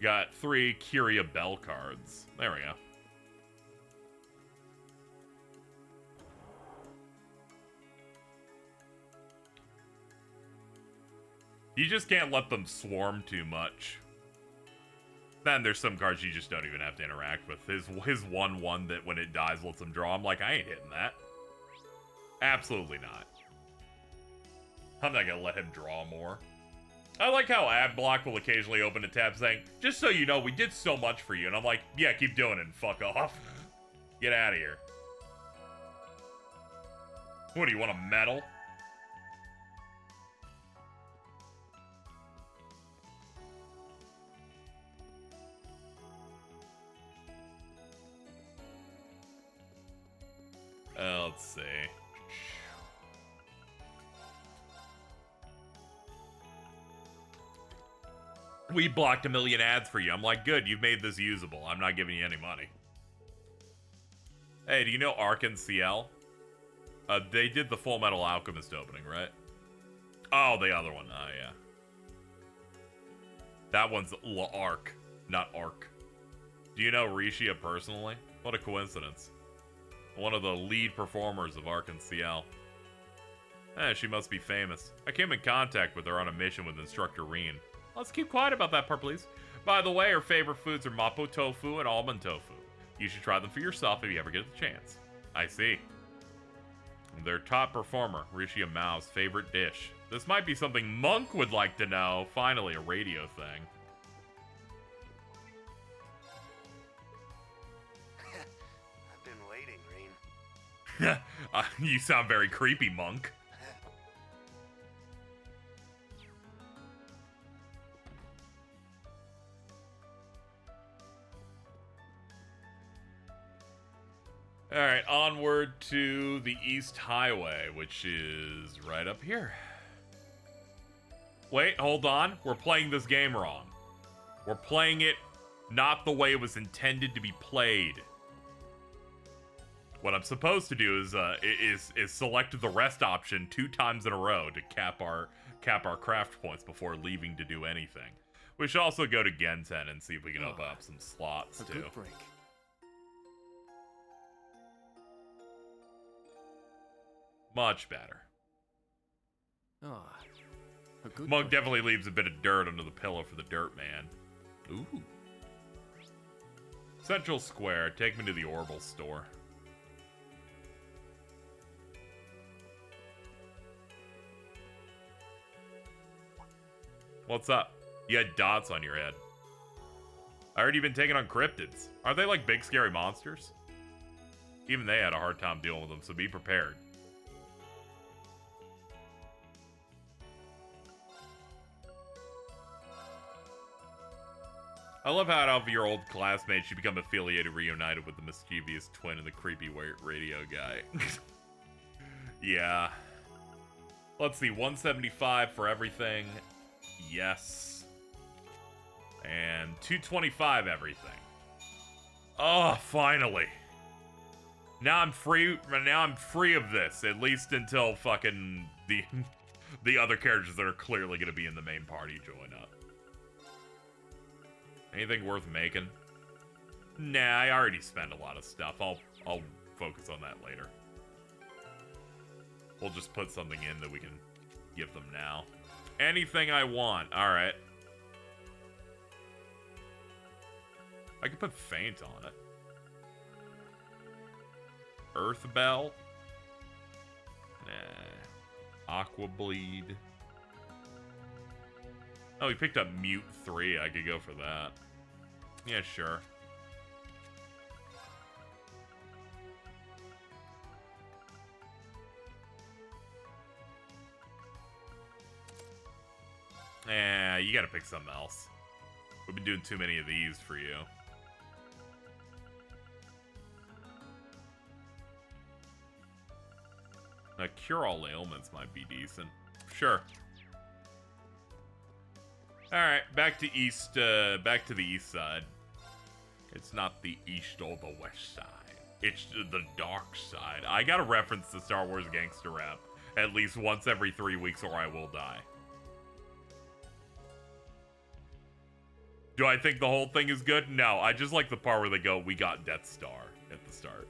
Got 3 Curia Bell cards. There we go. You just can't let them swarm too much. Then there's some cards you just don't even have to interact with. His 1/1 that when it dies lets him draw. I'm like, I ain't hitting that. Absolutely not. I'm not gonna let him draw more. I like how Adblock will occasionally open a tab saying, just so you know, we did so much for you. And I'm like, yeah, keep doing it and fuck off. Get out of here. What, do you want a medal? Let's see. We blocked 1 million ads for you. I'm like, good, you've made this usable. I'm not giving you any money. Hey, do you know Arc and CL? They did the Full Metal Alchemist opening, right? Oh, the other one. Oh, yeah. That one's Arc, not Arc. Do you know Rishia personally? What a coincidence. One of the lead performers of Arc and CL. She must be famous. I came in contact with her on a mission with Instructor Reen. Let's keep quiet about that part, please. By the way, her favorite foods are mapo tofu and almond tofu. You should try them for yourself if you ever get the chance. I see. Their top performer, Rishia Mao's favorite dish. This might be something Monk would like to know. Finally, a radio thing. I've been waiting, Reen. You sound very creepy, Monk. Alright, onward to the East Highway, which is right up here. Wait, hold on. We're playing this game wrong. We're playing it not the way it was intended to be played. What I'm supposed to do is select the rest option 2 times in a row to cap our craft points before leaving to do anything. We should also go to Genten and see if we can open up some slots too. Good break. Much better. A good Monk break. definitely leaves a bit of dirt under the pillow for the dirt man. Ooh. Central Square. Take me to the Orbital store. What's up? You had dots on your head. I already been taking on cryptids. Aren't they like big scary monsters? Even they had a hard time dealing with them, so be prepared. I love how out of your old classmates you become affiliated, reunited with the mischievous twin and the creepy radio guy. Yeah. Let's see, 175 for everything. Yes. And 225 everything. Oh, finally. Now I'm free. Now I'm free of this, at least until fucking the other characters that are clearly going to be in the main party join up. Anything worth making? Nah, I already spent a lot of stuff. I'll focus on that later. We'll just put something in that we can give them now. Anything I want. All right. I could put faint on it. Earth Bell. Nah. Aqua Bleed. Oh, he picked up Mute 3. I could go for that. Yeah, sure. You gotta pick something else. We've been doing too many of these for you. Cure All Ailments might be decent. Sure. Alright, back to the east side. It's not the east or the west side. It's the dark side. I gotta reference the Star Wars gangster rap at least once every 3 weeks or I will die. Do I think the whole thing is good? No, I just like the part where they go, "We got Death Star" at the start.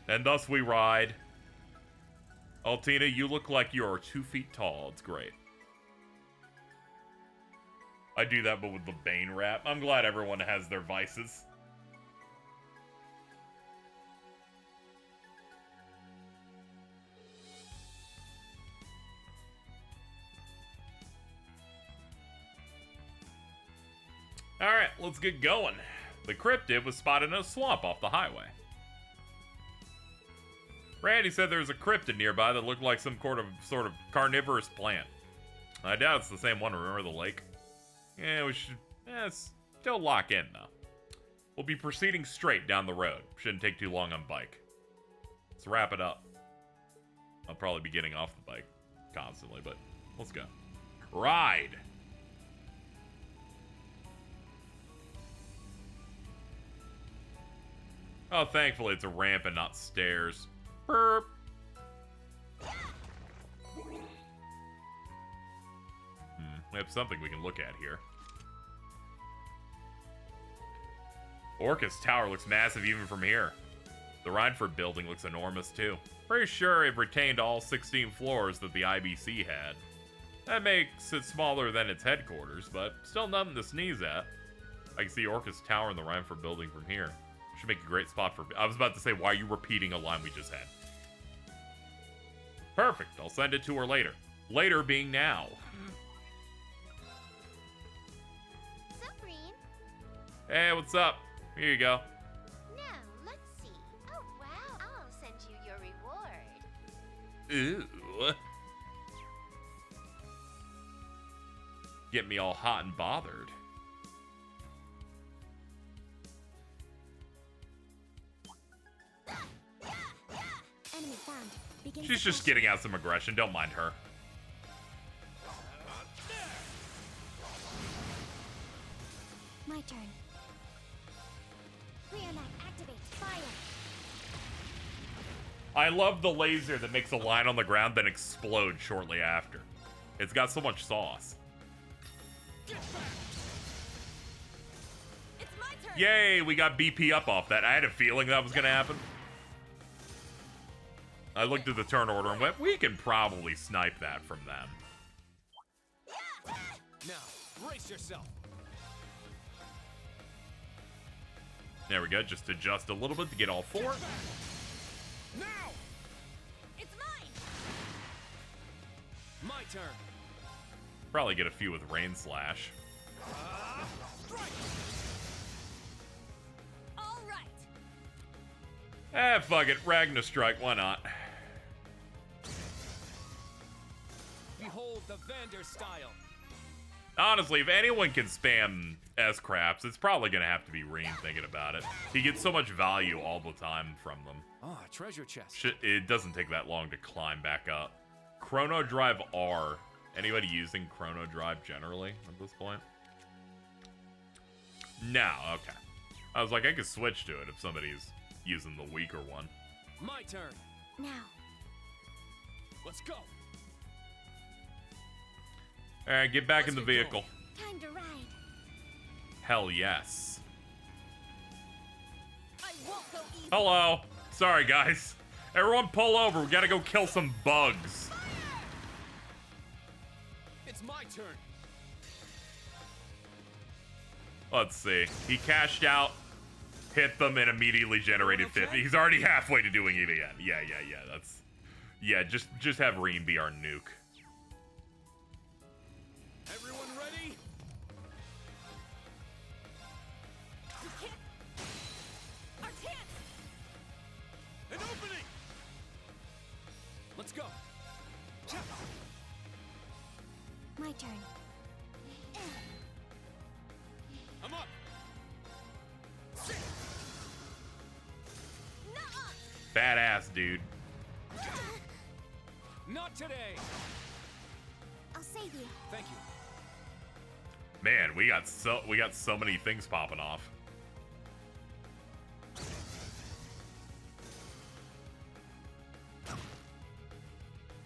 And thus we ride. Altina, you look like you're 2 feet tall. It's great. I do that, but with the Bane rap. I'm glad everyone has their vices. Alright, let's get going. The cryptid was spotted in a swamp off the highway. Randy said there was a cryptid nearby that looked like some sort of carnivorous plant. I doubt it's the same one. Remember the lake? Yeah, we should still lock in, though. We'll be proceeding straight down the road. Shouldn't take too long on bike. Let's wrap it up. I'll probably be getting off the bike constantly, but let's go. Ride! Oh, thankfully it's a ramp and not stairs. Burp. We have something we can look at here. Orcus Tower looks massive even from here. The Rhineford building looks enormous too. Pretty sure it retained all 16 floors that the IBC had. That makes it smaller than its headquarters, but still nothing to sneeze at. I can see Orcus Tower and the Rhineford building from here. Should make a great spot for... I was about to say, why are you repeating a line we just had? Perfect. I'll send it to her later. Later being now. So, Green? Hey, what's up? Here you go. Now, let's see. Oh, wow. I'll send you your reward. Ooh. Get me all hot and bothered. Enemy found. Begin She's just getting out some aggression. Don't mind her. My turn. Rear line, activate. Fire. I love the laser that makes a line on the ground then explodes shortly after. It's got so much sauce. It's my turn. Yay, we got BP up off that. I had a feeling that was going to happen. I looked at the turn order and went, we can probably snipe that from them. Now, brace yourself. There we go. Just adjust a little bit to get all four. Now! It's mine! My turn. Probably get a few with Rain Slash. All right. Fuck it. Ragnar Strike. Why not? Behold the Vander style. Honestly, if anyone can spam S-Craps, it's probably going to have to be Reen thinking about it. He gets so much value all the time from them. Ah, treasure chest. It doesn't take that long to climb back up. Chrono Drive R. Anybody using Chrono Drive generally at this point? No, okay. I was like, I could switch to it if somebody's using the weaker one. My turn. Now. Let's go. Alright, get back in the vehicle. Time to ride. Hell yes. I won't go easy. Hello. Sorry, guys. Everyone pull over. We gotta go kill some bugs. It's my turn. Let's see. He cashed out, hit them, and immediately generated 50. He's already halfway to doing it again. Yeah. That's... Yeah, just have Reen be our nuke. Everyone ready? You can't. Our chance. An opening. Let's go. My turn. I'm up. Badass, dude. Not today. I'll save you. Thank you. Man, we got so many things popping off.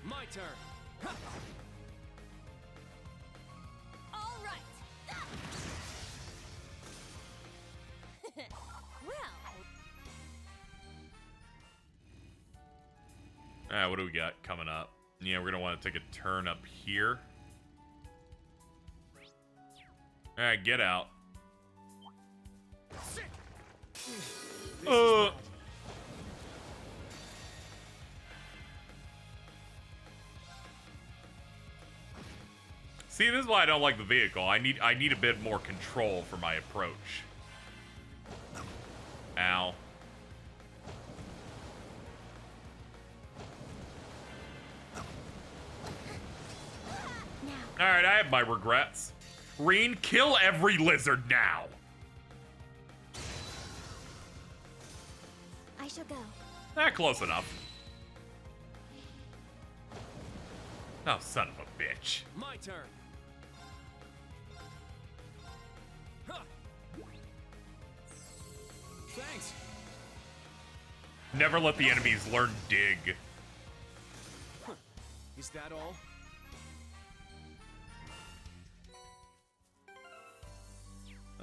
My turn. All right. Well. Alright, what do we got coming up? Yeah, we're gonna want to take a turn up here. Alright, get out. See, this is why I don't like the vehicle. I need a bit more control for my approach. Ow. Alright, I have my regrets. Reen, kill every lizard now! I shall go. Close enough. Oh, son of a bitch. My turn. Huh. Thanks. Never let the enemies learn dig. Huh. Is that all?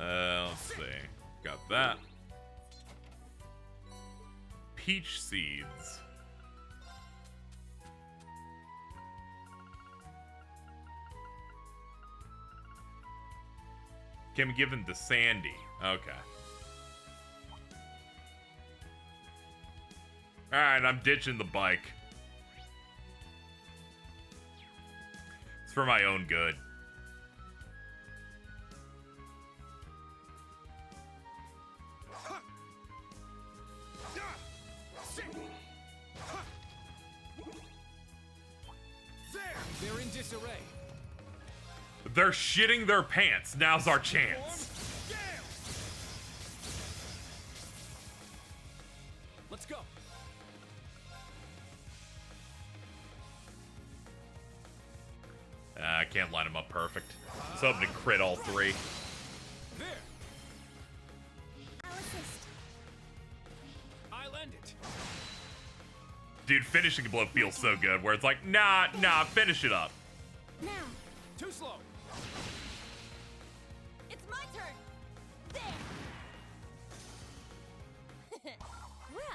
Let's see. Got that. Peach seeds. Can be given to Sandy. Okay. Alright, I'm ditching the bike. It's for my own good. They're in disarray. They're shitting their pants. Now's our chance. Let's go. I can't line them up perfect. I was hoping to crit all three. There. I'll assist. I'll end it. Dude, finishing a blow feels so good, where it's like, nah, finish it up. Now. Too slow. It's my turn. There. Well.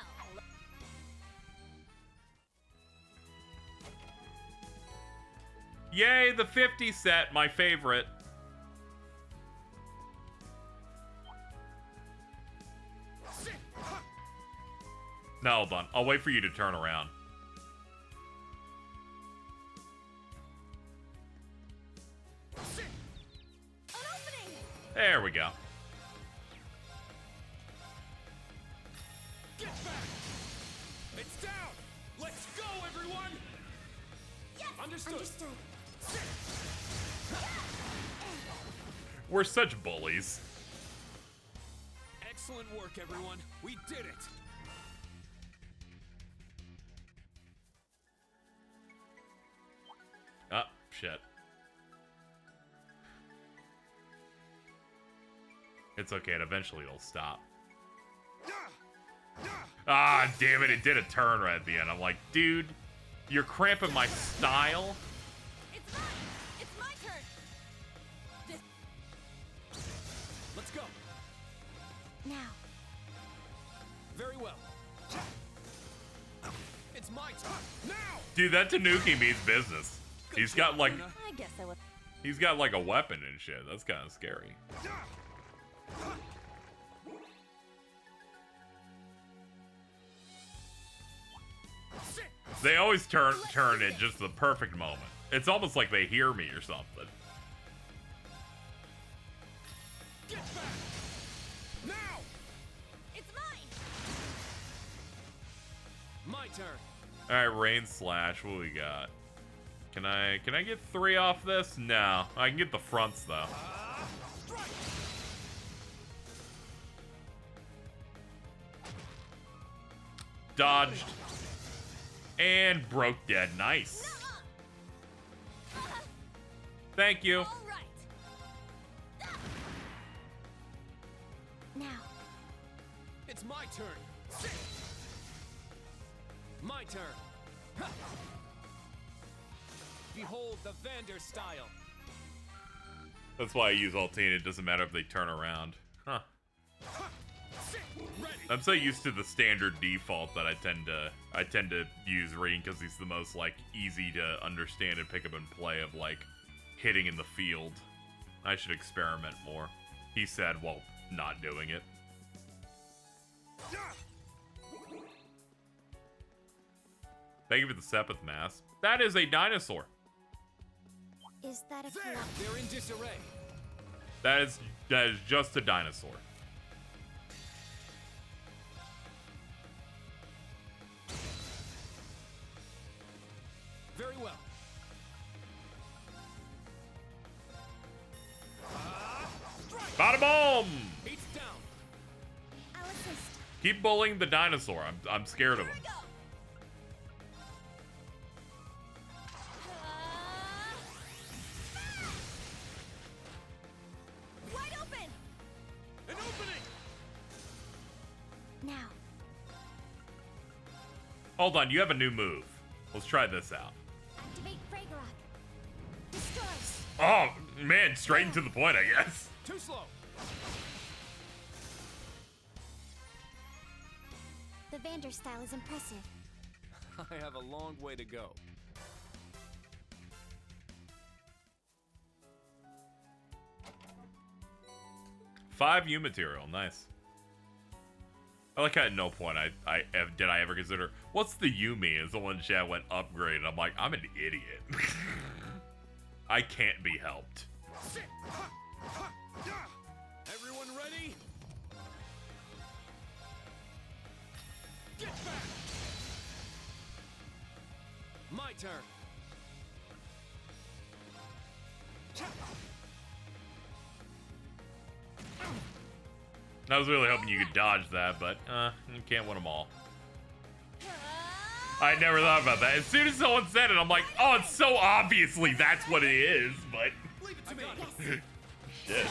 Yay, the 50 set, my favorite. No, hold on. I'll wait for you to turn around. There we go. Get back! It's down! Let's go, everyone! Yes! Understood. We're such bullies. Excellent work, everyone. We did it! Oh, shit. It's okay, eventually it'll stop. Ah, damn it, it did a turn right at the end. I'm like, dude, you're cramping my style? It's mine! It's my turn! Let's go! Now. Very well. It's my turn! Now! Dude, that Tanuki means business. He's got like... I guess I would. He's got like a weapon and shit. That's kind of scary. They always turn at just the perfect moment. It's almost like they hear me or something. Get back! Now! It's mine! My turn. Alright, Rain Slash, what we got? Can I get 3 off this? No. I can get the fronts though. Dodged. And broke dead. Nice. Thank you. All right. Now. It's my turn. My turn. Ha! Behold the Vander style. That's why I use Altina. It doesn't matter if they turn around. Huh. I'm so used to the standard default that I tend to use Reen because he's the most like easy to understand and pick up and play of like hitting in the field. I should experiment more, he said while not doing it. Thank you for the Sepith mask. That is a dinosaur. Is that a There! They're in disarray. That is just a dinosaur. Very well. Bada boom! It's down. I'll assist. Keep bullying the dinosaur. I'm scared of him. Wide open! An opening! Now. Hold on, you have a new move. Let's try this out. Activate Fragorock. Destroy. Oh, man, straight into the point, I guess. Too slow. The Vander style is impressive. I have a long way to go. Five U material, nice. I like how at no point did I ever consider what's the U mean? Is the one chat went upgrade, and I'm like, I'm an idiot. I can't be helped. Everyone ready? Get back! My turn. I was really hoping you could dodge that, but you can't win them all. I never thought about that. As soon as someone said it, I'm like, oh, it's so obviously that's what it is, but Leave it to me. shit.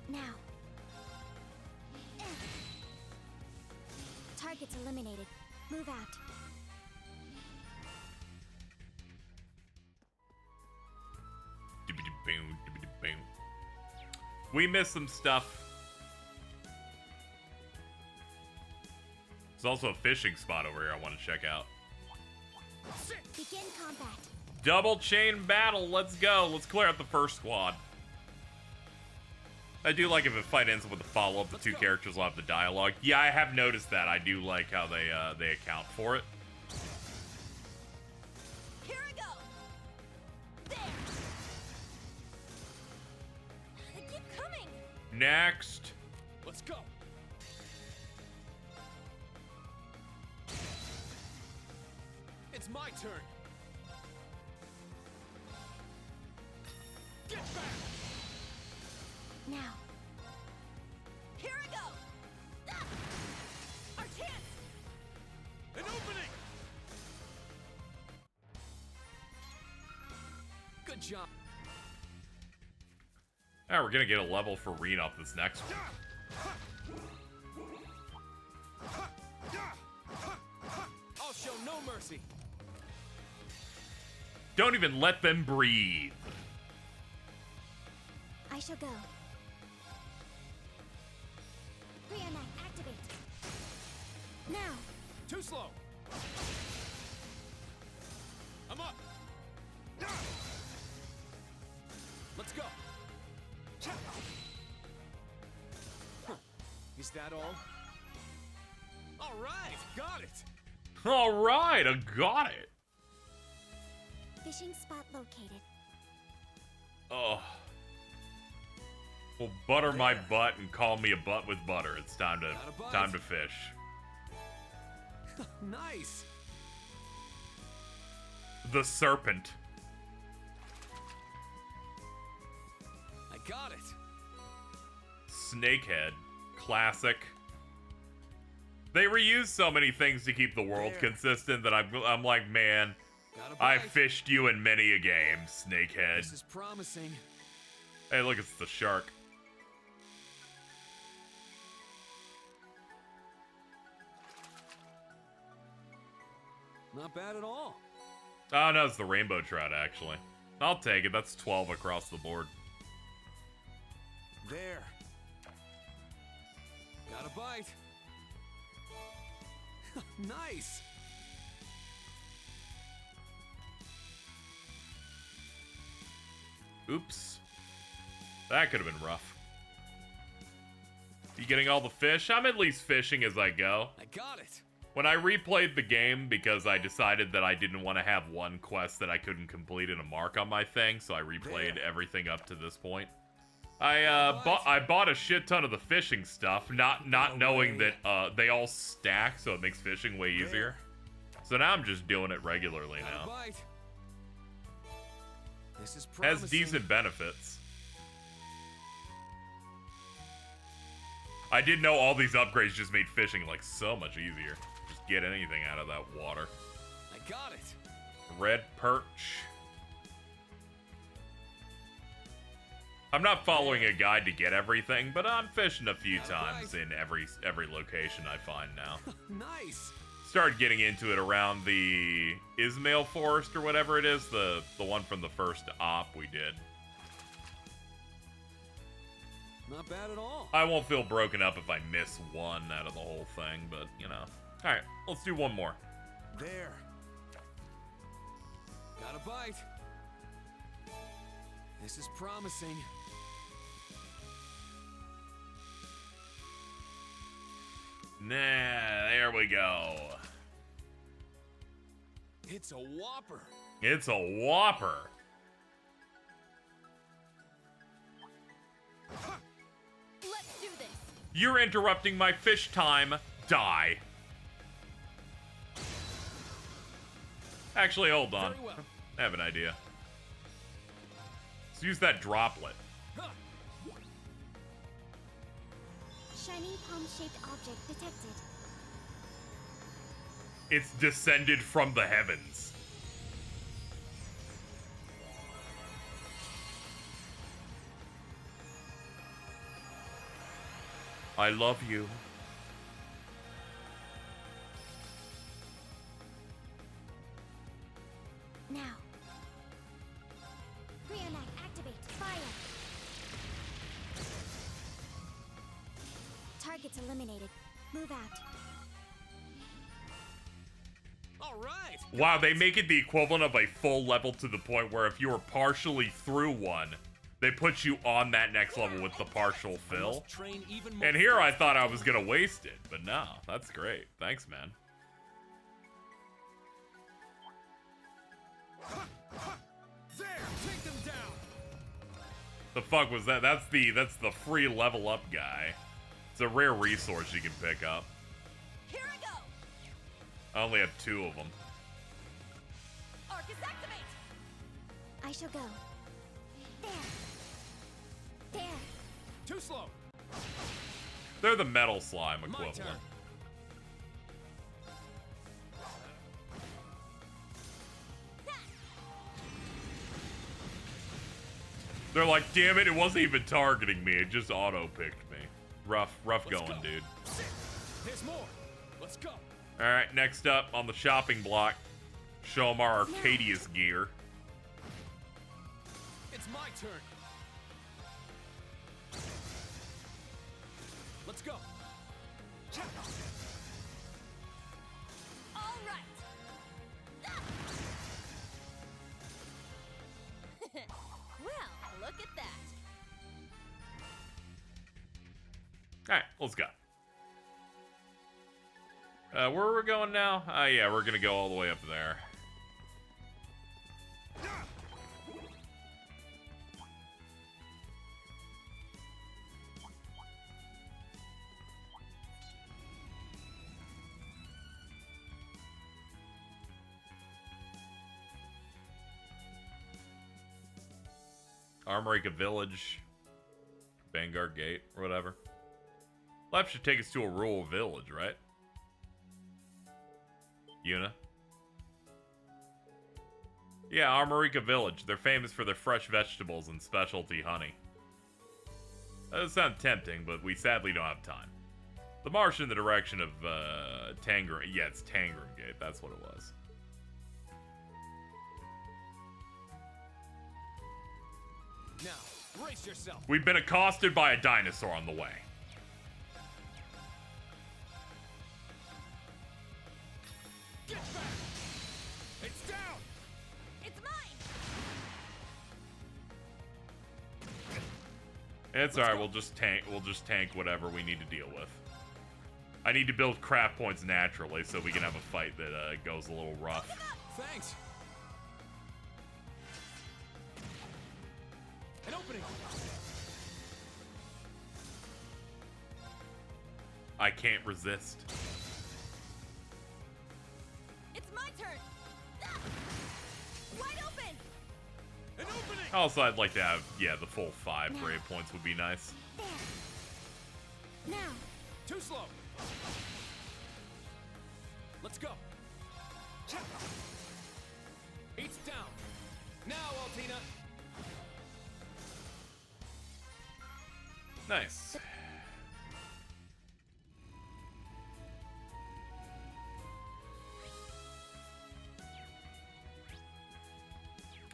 Now. Target's eliminated. Move out. We missed some stuff. There's also a fishing spot over here I want to check out. Begin combat. Double chain battle. Let's go. Let's clear out the first squad. I do like if a fight ends with a follow-up, the two characters will have the dialogue. Yeah, I have noticed that. I do like how they account for it. Here I go. There. They keep coming. Next. Let's go. It's my turn. Get back. Now. Here I go. Ah! Our chance. An opening. Good job. Alright, we're gonna get a level for Reen off this next one. I'll show no mercy. Don't even let them breathe. I shall go. Reanite, activate. Now. Too slow. I'm up. Let's go. Huh. Is that all? All right, got it. Alright, I got it. Fishing spot located. Oh. Well, butter my butt and call me a butt with butter. It's time to fish. Nice. The serpent. I got it. Snakehead. Classic. They reuse so many things to keep the world consistent that I'm like, man, I fished you in many a game, Snakehead. This is promising. Hey, look, it's the shark. Not bad at all. Oh, no, it's the rainbow trout, actually. I'll take it. That's 12 across the board. There. Got a bite. Nice. Oops. That could have been rough. You getting all the fish? I'm at least fishing as I go. I got it. When I replayed the game, because I decided that I didn't want to have one quest that I couldn't complete in a mark on my thing, so I replayed everything up to this point. I bought a shit ton of the fishing stuff, not knowing that they all stack, so it makes fishing way easier. So now I'm just doing it regularly now. This is promising. Has decent benefits. I didn't know all these upgrades just made fishing like so much easier. Just get anything out of that water. I got it. Red perch. I'm not following a guide to get everything, but I'm fishing a few times in every location I find now. Nice. Started getting into it around the Ismail Forest or whatever it is, the one from the first op we did. Not bad at all. I won't feel broken up if I miss one out of the whole thing, but, you know. Alright, let's do one more. There. Got a bite. This is promising. Nah, there we go. It's a whopper. It's a whopper. Let's do this. You're interrupting my fish time. Die. Actually, hold on. Very well. I have an idea. Let's use that droplet. Shining palm-shaped object detected. It's descended from the heavens. I love you. Now. Reanite, activate. Fire. Targets eliminated. Move out. All right. Wow, they make it the equivalent of a full level to the point where if you were partially through one, They put you on that next level with the partial fill. Train even more And here I thought I was gonna waste it, but no, that's great. Thanks, man. there. Take them down. The fuck was that? That's the free level up guy. It's a rare resource you can pick up. Here I go. I only have 2 of them. Arcus activate. I shall go. There. There. Too slow. They're the metal slime My equivalent. turn. They're like, damn it, it wasn't even targeting me. It just auto-picked me. Rough Let's going, go. dude. There's more. Let's go. All right, next up on the shopping block, show them our Arcadius gear. It's my turn. Let's go. All right. Well, look at that. All right, let's go. Where are we going now? Yeah, we're gonna go all the way up there. Armorica Village, Vanguard Gate, or whatever. Left should take us to a rural village, right? Yuna? Yeah, Armorica Village. They're famous for their fresh vegetables and specialty honey. That does sound tempting, but we sadly don't have time. The march in the direction of, Tangram. Yeah, it's Tangram Gate. That's what it was. Now, brace yourself. We've been accosted by a dinosaur on the way. Get back. It's down. It's mine. It's alright, we'll just tank whatever we need to deal with. I need to build craft points naturally so we can have a fight that goes a little rough. Thanks. An opening. I can't resist. It's my turn. Ah! Wide open. An opening. Also, I'd like to have, yeah, the full 5 brave points would be nice. There. Now. Too slow. Let's go. It's down. Now, Altina. Nice.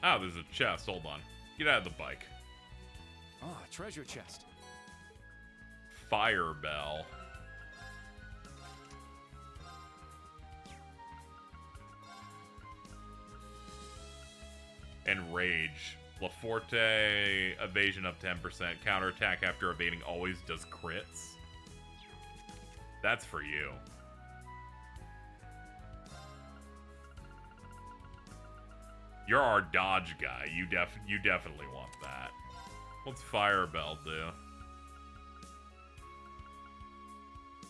Oh, there's a chest. Hold on. Get out of the bike. Ah, treasure chest. Fire bell. And rage. Laforte, evasion up 10%. Counterattack after evading always does crits. That's for you. You're our dodge guy. You definitely want that. What's Fire Bell do?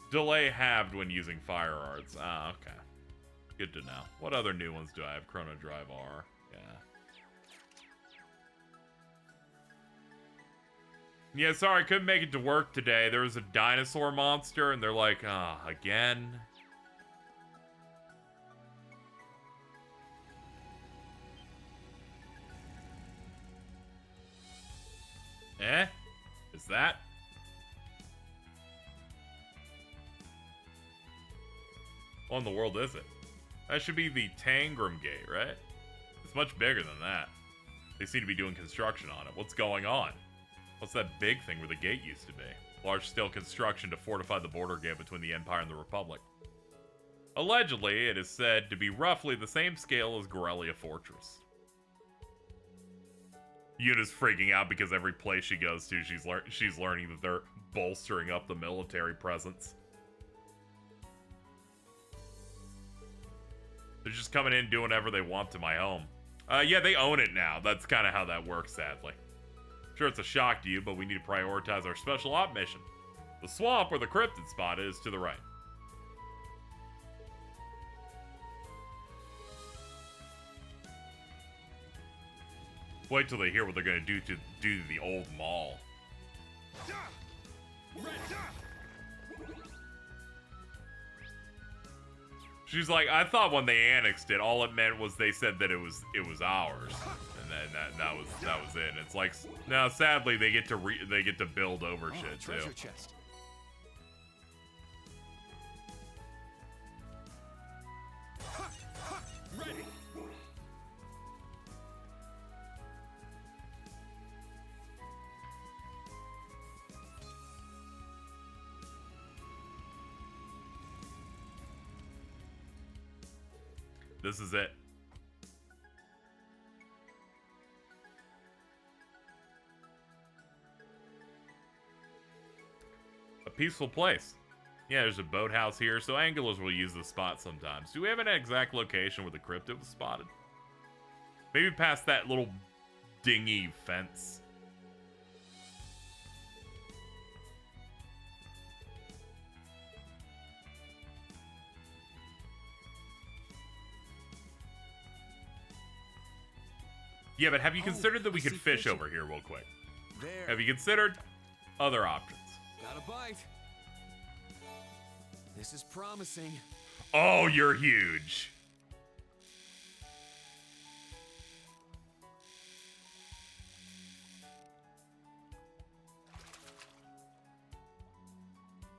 Delay halved when using fire arts. Ah, okay. Good to know. What other new ones do I have? Chrono Drive R. Yeah. Yeah, sorry, I couldn't make it to work today. There was a dinosaur monster, and they're like, ah, again? Eh? Is that? What in the world is it? That should be the Tangram Gate, right? It's much bigger than that. They seem to be doing construction on it. What's going on? What's that big thing where the gate used to be? Large-scale construction to fortify the border gate between the Empire and the Republic. Allegedly, it is said to be roughly the same scale as Gorelia Fortress. Yuna's freaking out because every place she goes to, she's learning that they're bolstering up the military presence. They're just coming in doing whatever they want to my home. Yeah, they own it now. That's kind of how that works, sadly. Sure, it's a shock to you, but we need to prioritize our special op mission. The swamp where the cryptid spot is to the right. Wait till they hear what they're gonna do to the old mall. She's like, I thought when they annexed it, all it meant was they said that it was ours, and then that was it. And it's like, now sadly they get to build over shit too. Treasure chest. Ready. This is it. A peaceful place. Yeah, there's a boathouse here, so anglers will use the spot sometimes. Do we have an exact location where the cryptid was spotted? Maybe past that little dingy fence. Yeah, but have you considered that we could fish over here real quick? There. Have you considered other options? Got a bite. This is promising. Oh, you're huge.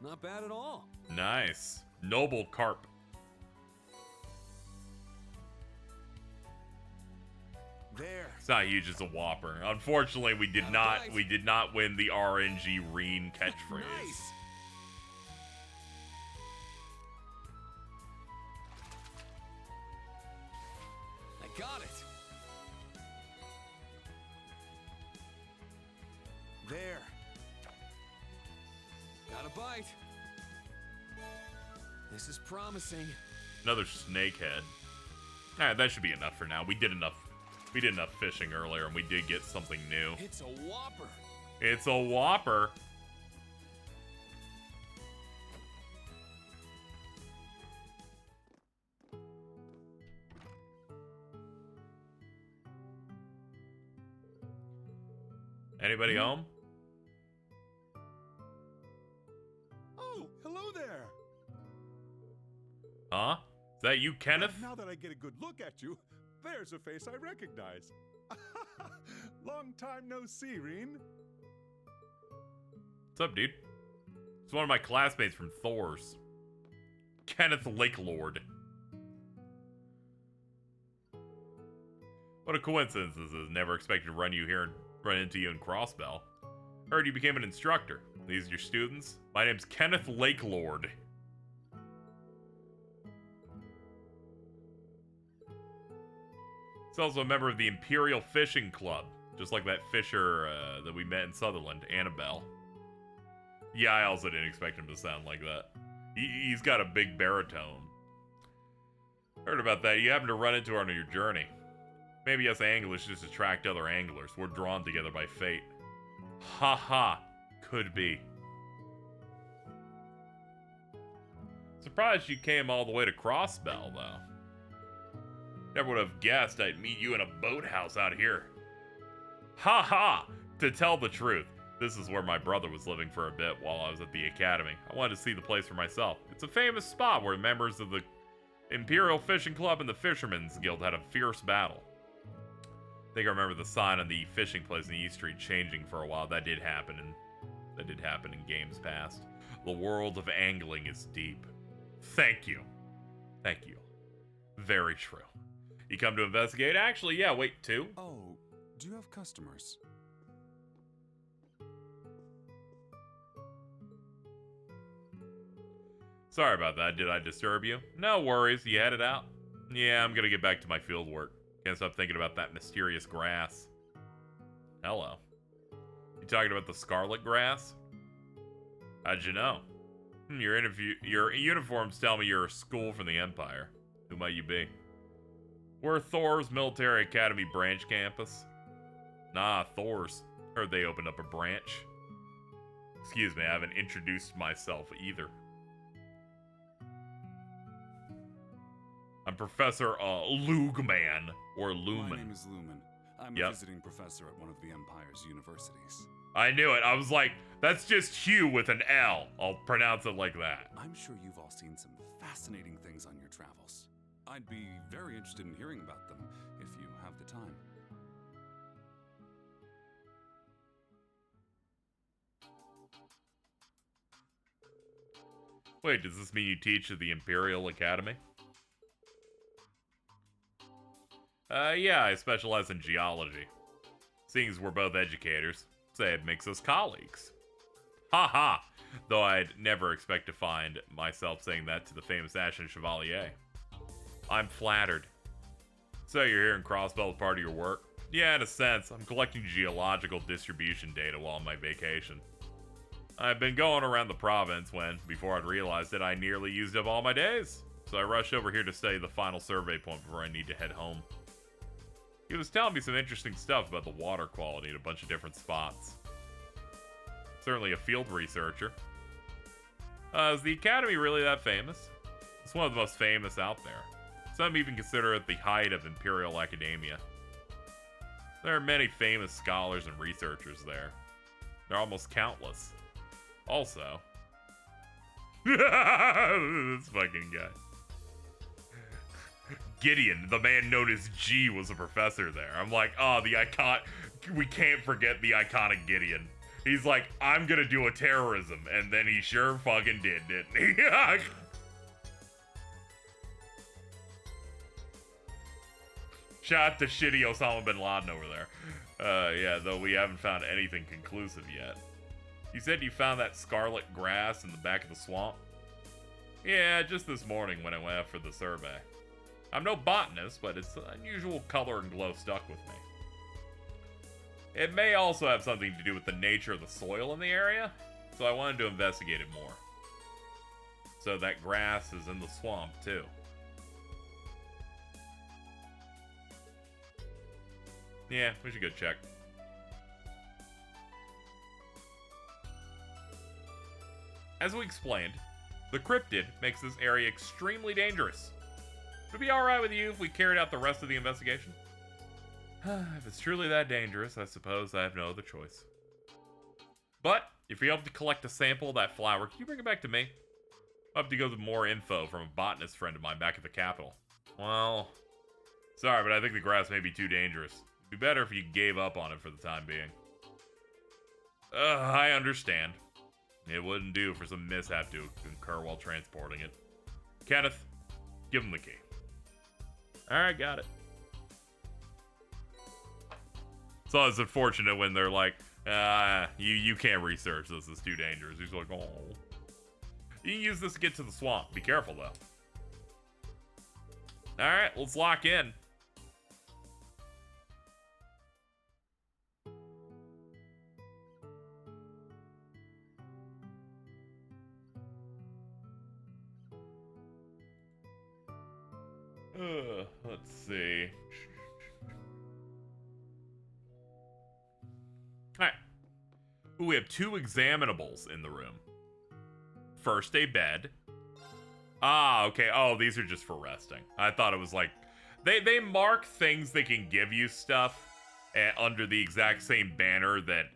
Not bad at all. Nice. Noble carp. There. It's not huge, it's a whopper. Unfortunately, we did not win the RNG Reen catchphrase. Nice. I got it. There. Got a bite. This is promising. Another snake head. Alright, that should be enough for now. We did enough fishing earlier, and we did get something new. It's a whopper. It's a whopper. Anybody home? Oh, hello there. Huh? Is that you, Kenneth? Now that I get a good look at you, there's a face I recognize. Long time no see, Reen. What's up, dude? It's one of my classmates from Thor's. Kenneth Lakelord. What a coincidence this is. Never expected to run into you in Crossbell. Heard you became an instructor. These are your students? My name's Kenneth Lakelord. He's also a member of the Imperial Fishing Club, just like that fisher that we met in Sutherland, Annabelle. Yeah, I also didn't expect him to sound like that. He's got a big baritone. Heard about that. You happened to run into her on your journey. Maybe us anglers just attract other anglers. We're drawn together by fate. Ha ha. Could be. Surprised you came all the way to Crossbell, though. Never would have guessed I'd meet you in a boathouse out here. Ha ha! To tell the truth, this is where my brother was living for a bit while I was at the academy. I wanted to see the place for myself. It's a famous spot where members of the Imperial Fishing Club and the Fishermen's Guild had a fierce battle. I think I remember the sign on the fishing place in the East Street changing for a while. That did happen in games past. The world of angling is deep. Thank you. Thank you. Very true. You come to investigate? Actually, yeah, wait, two? Oh, do you have customers? Sorry about that. Did I disturb you? No worries. You headed out? Yeah, I'm gonna get back to my field work. Can't stop thinking about that mysterious grass. Hello. You talking about the scarlet grass? How'd you know? Your uniforms tell me you're a school from the Empire. Who might you be? We're Thor's Military Academy branch campus. Nah, Thor's. Heard they opened up a branch. Excuse me, I haven't introduced myself either. I'm Professor Lugman, or Lumen. My name is Lumen. I'm a visiting professor at one of the Empire's universities. I knew it. I was like, that's just Hugh with an L. I'll pronounce it like that. I'm sure you've all seen some fascinating things on your travels. I'd be very interested in hearing about them if you have the time. Wait, does this mean you teach at the Imperial Academy? Yeah, I specialize in geology. Seeing as we're both educators, say it makes us colleagues. Haha! Though I'd never expect to find myself saying that to the famous Ashen Chevalier. I'm flattered. So you're here in Crossbell as part of your work? Yeah, in a sense. I'm collecting geological distribution data while on my vacation. I've been going around the province when, before I'd realized it, I nearly used up all my days. So I rushed over here to study the final survey point before I need to head home. He was telling me some interesting stuff about the water quality at a bunch of different spots. Certainly a field researcher. Is the Academy really that famous? It's one of the most famous out there. Some even consider it the height of Imperial Academia. There are many famous scholars and researchers there. They're almost countless. Also, this fucking guy. Gideon, the man known as G, was a professor there. I'm like, oh, we can't forget the iconic Gideon. He's like, I'm gonna do a terrorism, and then he sure fucking did, didn't he? Shout out to shitty Osama bin Laden over there. Yeah, though we haven't found anything conclusive yet. You said you found that scarlet grass in the back of the swamp? Yeah, just this morning when I went out for the survey. I'm no botanist, but its unusual color and glow stuck with me. It may also have something to do with the nature of the soil in the area, so I wanted to investigate it more. So that grass is in the swamp, too. Yeah, we should go check. As we explained, the cryptid makes this area extremely dangerous. Would it be alright with you if we carried out the rest of the investigation? If it's truly that dangerous, I suppose I have no other choice. But, if you're able to collect a sample of that flower, can you bring it back to me? I'll have to go with more info from a botanist friend of mine back at the capital. Well, sorry, but I think the grass may be too dangerous. It'd be better if you gave up on it for the time being. I understand. It wouldn't do for some mishap to incur while transporting it. Kenneth, give him the key. Alright, got it. So it's unfortunate when they're like, you can't research this, it's too dangerous. He's like, oh. You can use this to get to the swamp. Be careful, though. Alright, let's lock in. Let's see. Alright. We have 2 examinables in the room. First, a bed. Ah, okay. Oh, these are just for resting. I thought it was like... They mark things that can give you stuff under the exact same banner that,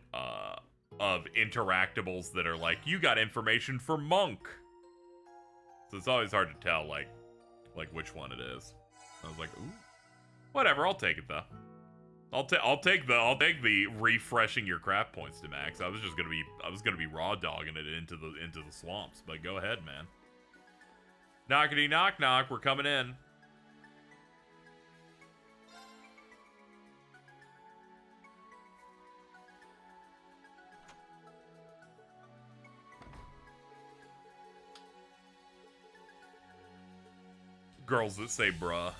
of interactables that are like, you got information for Monk. So it's always hard to tell, like which one it is. I was like, ooh. Whatever, I'll take it though. I'll take the refreshing your craft points to max. I was gonna be raw dogging it into the swamps, but go ahead, man. Knockety knock knock, we're coming in. Girls that say bruh.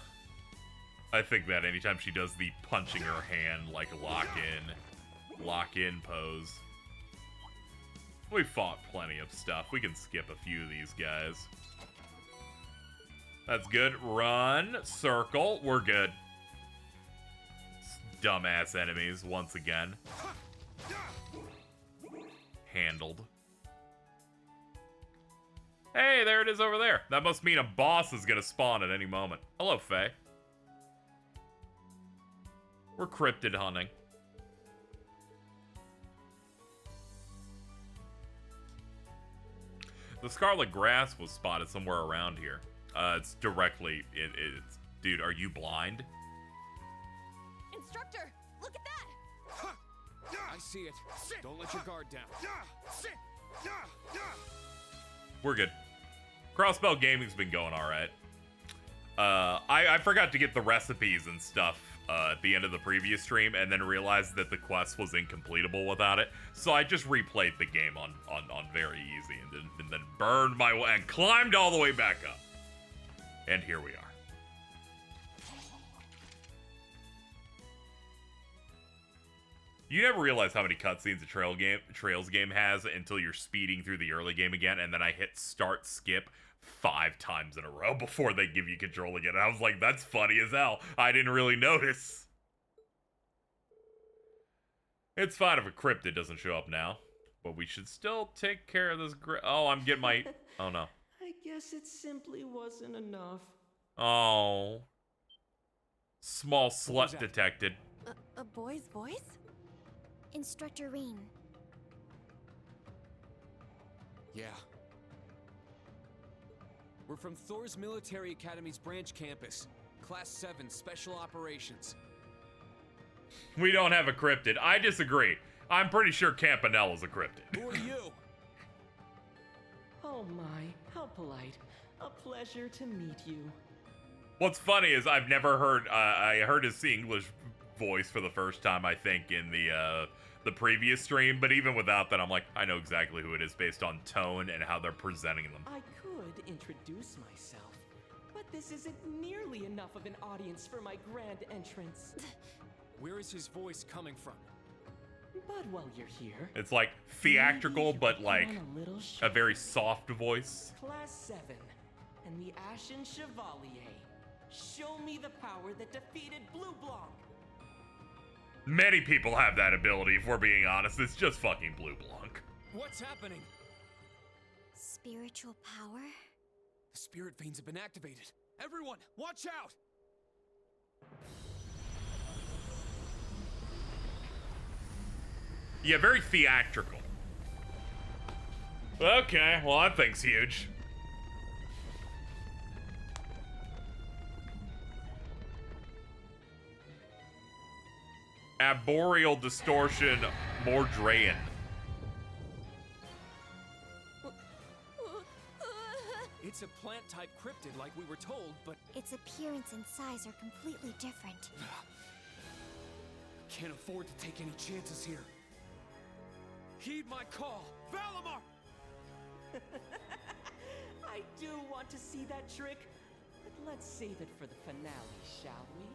I think that anytime she does the punching her hand, like, lock in. lock-in pose. We fought plenty of stuff. We can skip a few of these guys. That's good. Run. Circle. We're good. Dumbass enemies, once again. Handled. Hey, there it is over there. That must mean a boss is gonna spawn at any moment. Hello, Faye. We're cryptid hunting. The scarlet grass was spotted somewhere around here. It's directly... It's... Dude, are you blind? Instructor, look at that! I see it. Don't let your guard down. We're good. Crossbell Gaming's been going alright. I forgot to get the recipes and stuff at the end of the previous stream, and then realized that the quest was incompletable without it. So I just replayed the game on very easy, and then burned my way and climbed all the way back up. And here we are. You never realize how many cutscenes a Trails game has until you're speeding through the early game again, and then I hit start skip 5 times in a row before they give you control again. And I was like, that's funny as hell. I didn't really notice. It's fine if a cryptid doesn't show up now, but we should still take care of this. Oh, I'm getting my. Oh no. I guess it simply wasn't enough. Oh. Small slut detected. A boy's voice? Instructor Reen. Yeah. We're from Thor's Military Academy's branch campus. Class 7, Special Operations. We don't have a cryptid. I disagree. I'm pretty sure Campanella's a cryptid. Who are you? Oh my, how polite. A pleasure to meet you. What's funny is I've never heard, I heard his English voice for the first time, I think, in the previous stream, but even without that, I'm like, I know exactly who it is based on tone and how they're presenting them. I could introduce myself, but this isn't nearly enough of an audience for my grand entrance. Where is his voice coming from? But while you're here... It's like theatrical, but like a very soft voice. Class 7 and the Ashen Chevalier. Show me the power that defeated Blue Blanc. Many people have that ability, if we're being honest. It's just fucking Blue Blanc. What's happening? Spiritual power? The spirit veins have been activated. Everyone, watch out! Yeah, very theatrical. Okay, well, that thing's huge. Arboreal distortion, Mordrayan. It's a plant-type cryptid like we were told, but... Its appearance and size are completely different. Can't afford to take any chances here. Heed my call, Valimar! I do want to see that trick, but let's save it for the finale, shall we?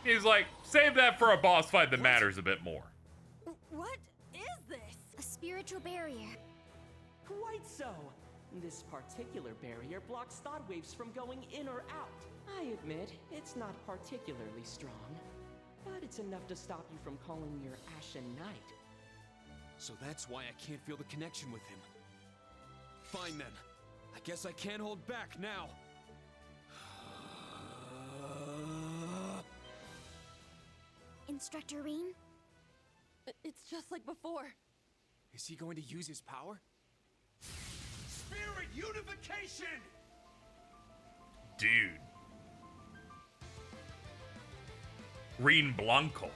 He's like, save that for a boss fight that matters a bit more. What is this? A spiritual barrier. Quite so. This particular barrier blocks thought waves from going in or out. I admit, it's not particularly strong, but it's enough to stop you from calling your Ashen Knight. So that's why I can't feel the connection with him. Fine then. I guess I can't hold back now. Instructor Reen? It's just like before. Is he going to use his power? Spirit unification! Dude. Reen Blanco.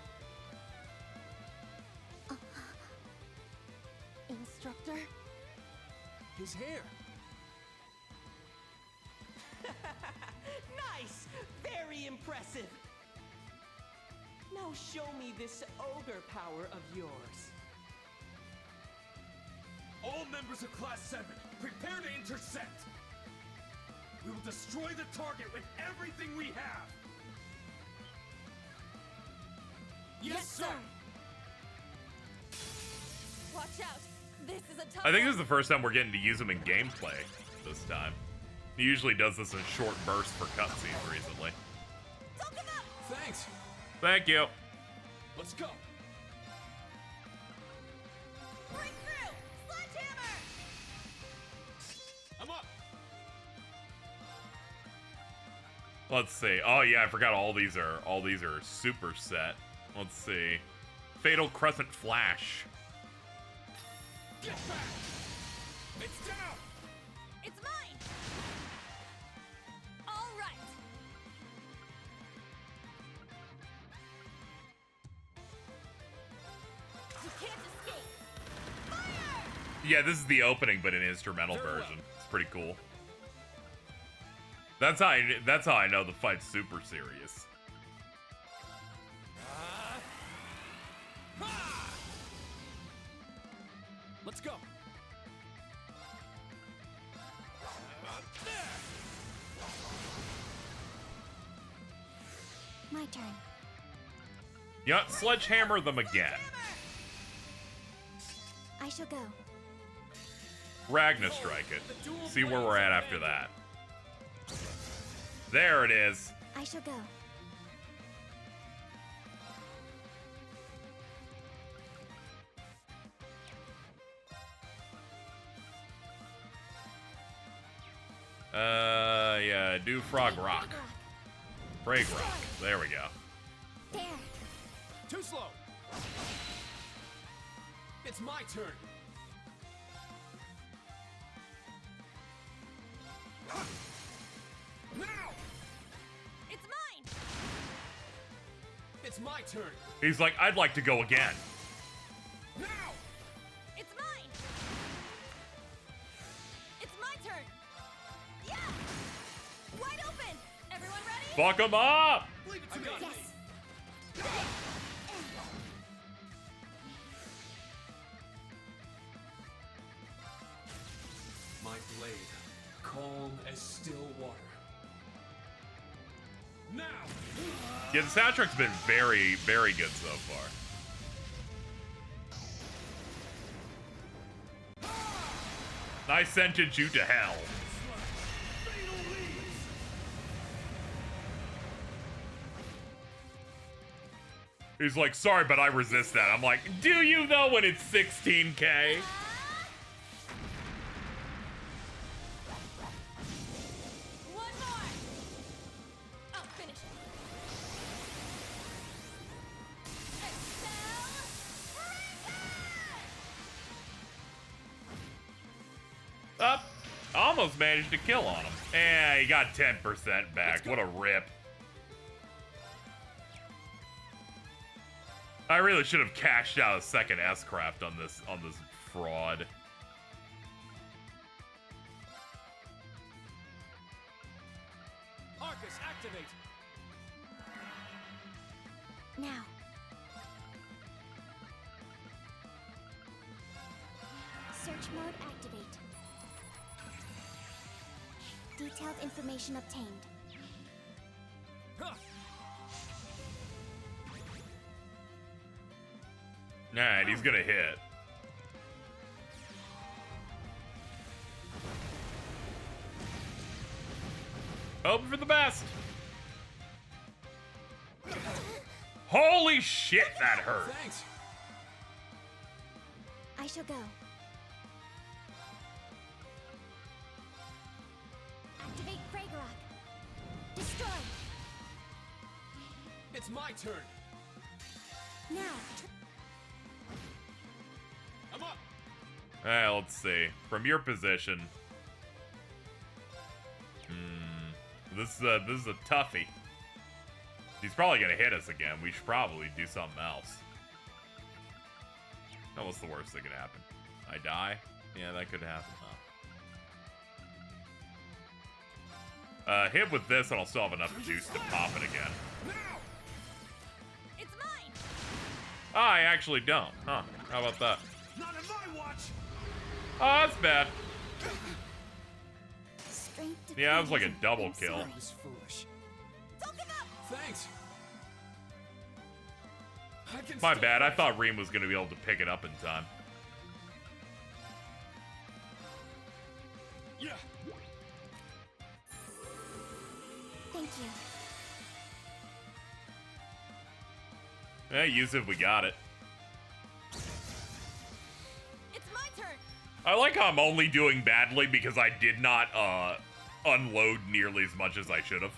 Instructor? His hair. Nice! Very impressive! Now show me this ogre power of yours. All members of Class 7, prepare to intercept! We will destroy the target with everything we have! Yes, sir. Watch out. This is a tough I think this is the first time we're getting to use him in gameplay this time. He usually does this in short bursts for cutscenes recently. Don't give up. Thanks. Thank you. Let's go. Breakthrough. Sledgehammer. I'm up. Let's see. Oh yeah, I forgot all these are super set. Let's see. Fatal Crescent Flash. Get back. It's down. It's mine. All right. You can't escape. Fire! Yeah, this is the opening, but an instrumental version. It's pretty cool. That's how I know the fight's super serious. Let's go. My turn. Yeah, sledgehammer them again. I shall go. Ragna strike it. See where we're at after that. There it is. I shall go. Yeah, do Frog Rock. Frag Rock. There we go. There. Too slow. It's my turn. Now. It's mine. It's my turn. He's like, I'd like to go again. Now. It's mine. It's my turn. Yeah. Wide open. Everyone ready? Fuck him up! Leave it to me. Yes. My blade, calm as still water. Now. Yeah, the soundtrack's been very, very good so far. I sentenced you to hell. He's like, sorry, but I resist that. I'm like, do you though when it's 16K? One more. I'll finish it. Up. Almost managed to kill on him. Eh, he got 10% back. What a rip. I really should have cashed out a second S-Craft on this fraud. Arcus, activate. Now. Search mode activate. Detailed information obtained. Huh. Alright, he's gonna hit. Hoping for the best. Holy shit, that hurt. Thanks. I shall go. Activate Fragrok. Destroy. It's my turn. Now. I'm up. Let's see. From your position. This is a toughie. He's probably gonna hit us again. We should probably do something else. Now, what's the worst that could happen? I die? Yeah, that could happen, huh? Hit with this and I'll still have enough juice to pop it again. It's mine. I actually don't. Huh. How about that? Not in my watch. Oh, that's bad. Strength Yeah, that was like a double defeats kill. inside. was foolish. Don't give up. Thanks. My bad. I thought Reem was going to be able to pick it up in time. Yeah. Thank you. Hey, Yusuf, we got it. It's my turn. I like how I'm only doing badly because I did not unload nearly as much as I should have.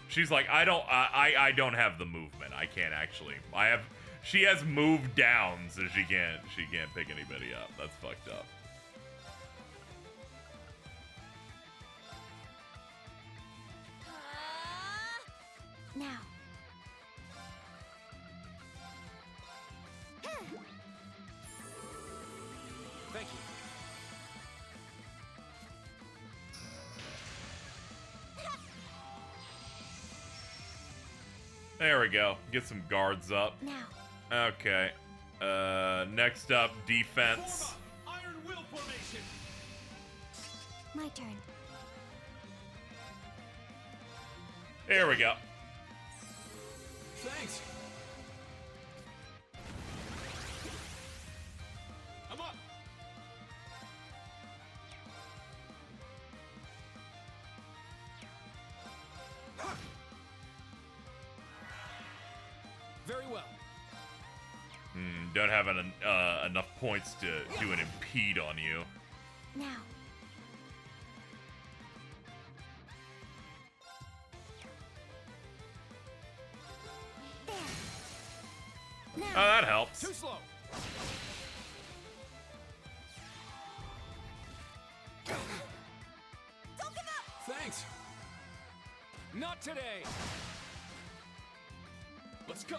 She's like, I don't have the movement. I can't actually. She has moved down, so she can't pick anybody up. That's fucked up. Now. Thank you. There we go. Get some guards up. Now. Okay. Next up, defense. Iron Will formation. My turn. Here we go. Thanks. I'm up. Very well. Don't have enough points to do an impede on you. Now. There. Now. Oh, that helps. Too slow. Don't give up. Thanks. Not today. Let's go.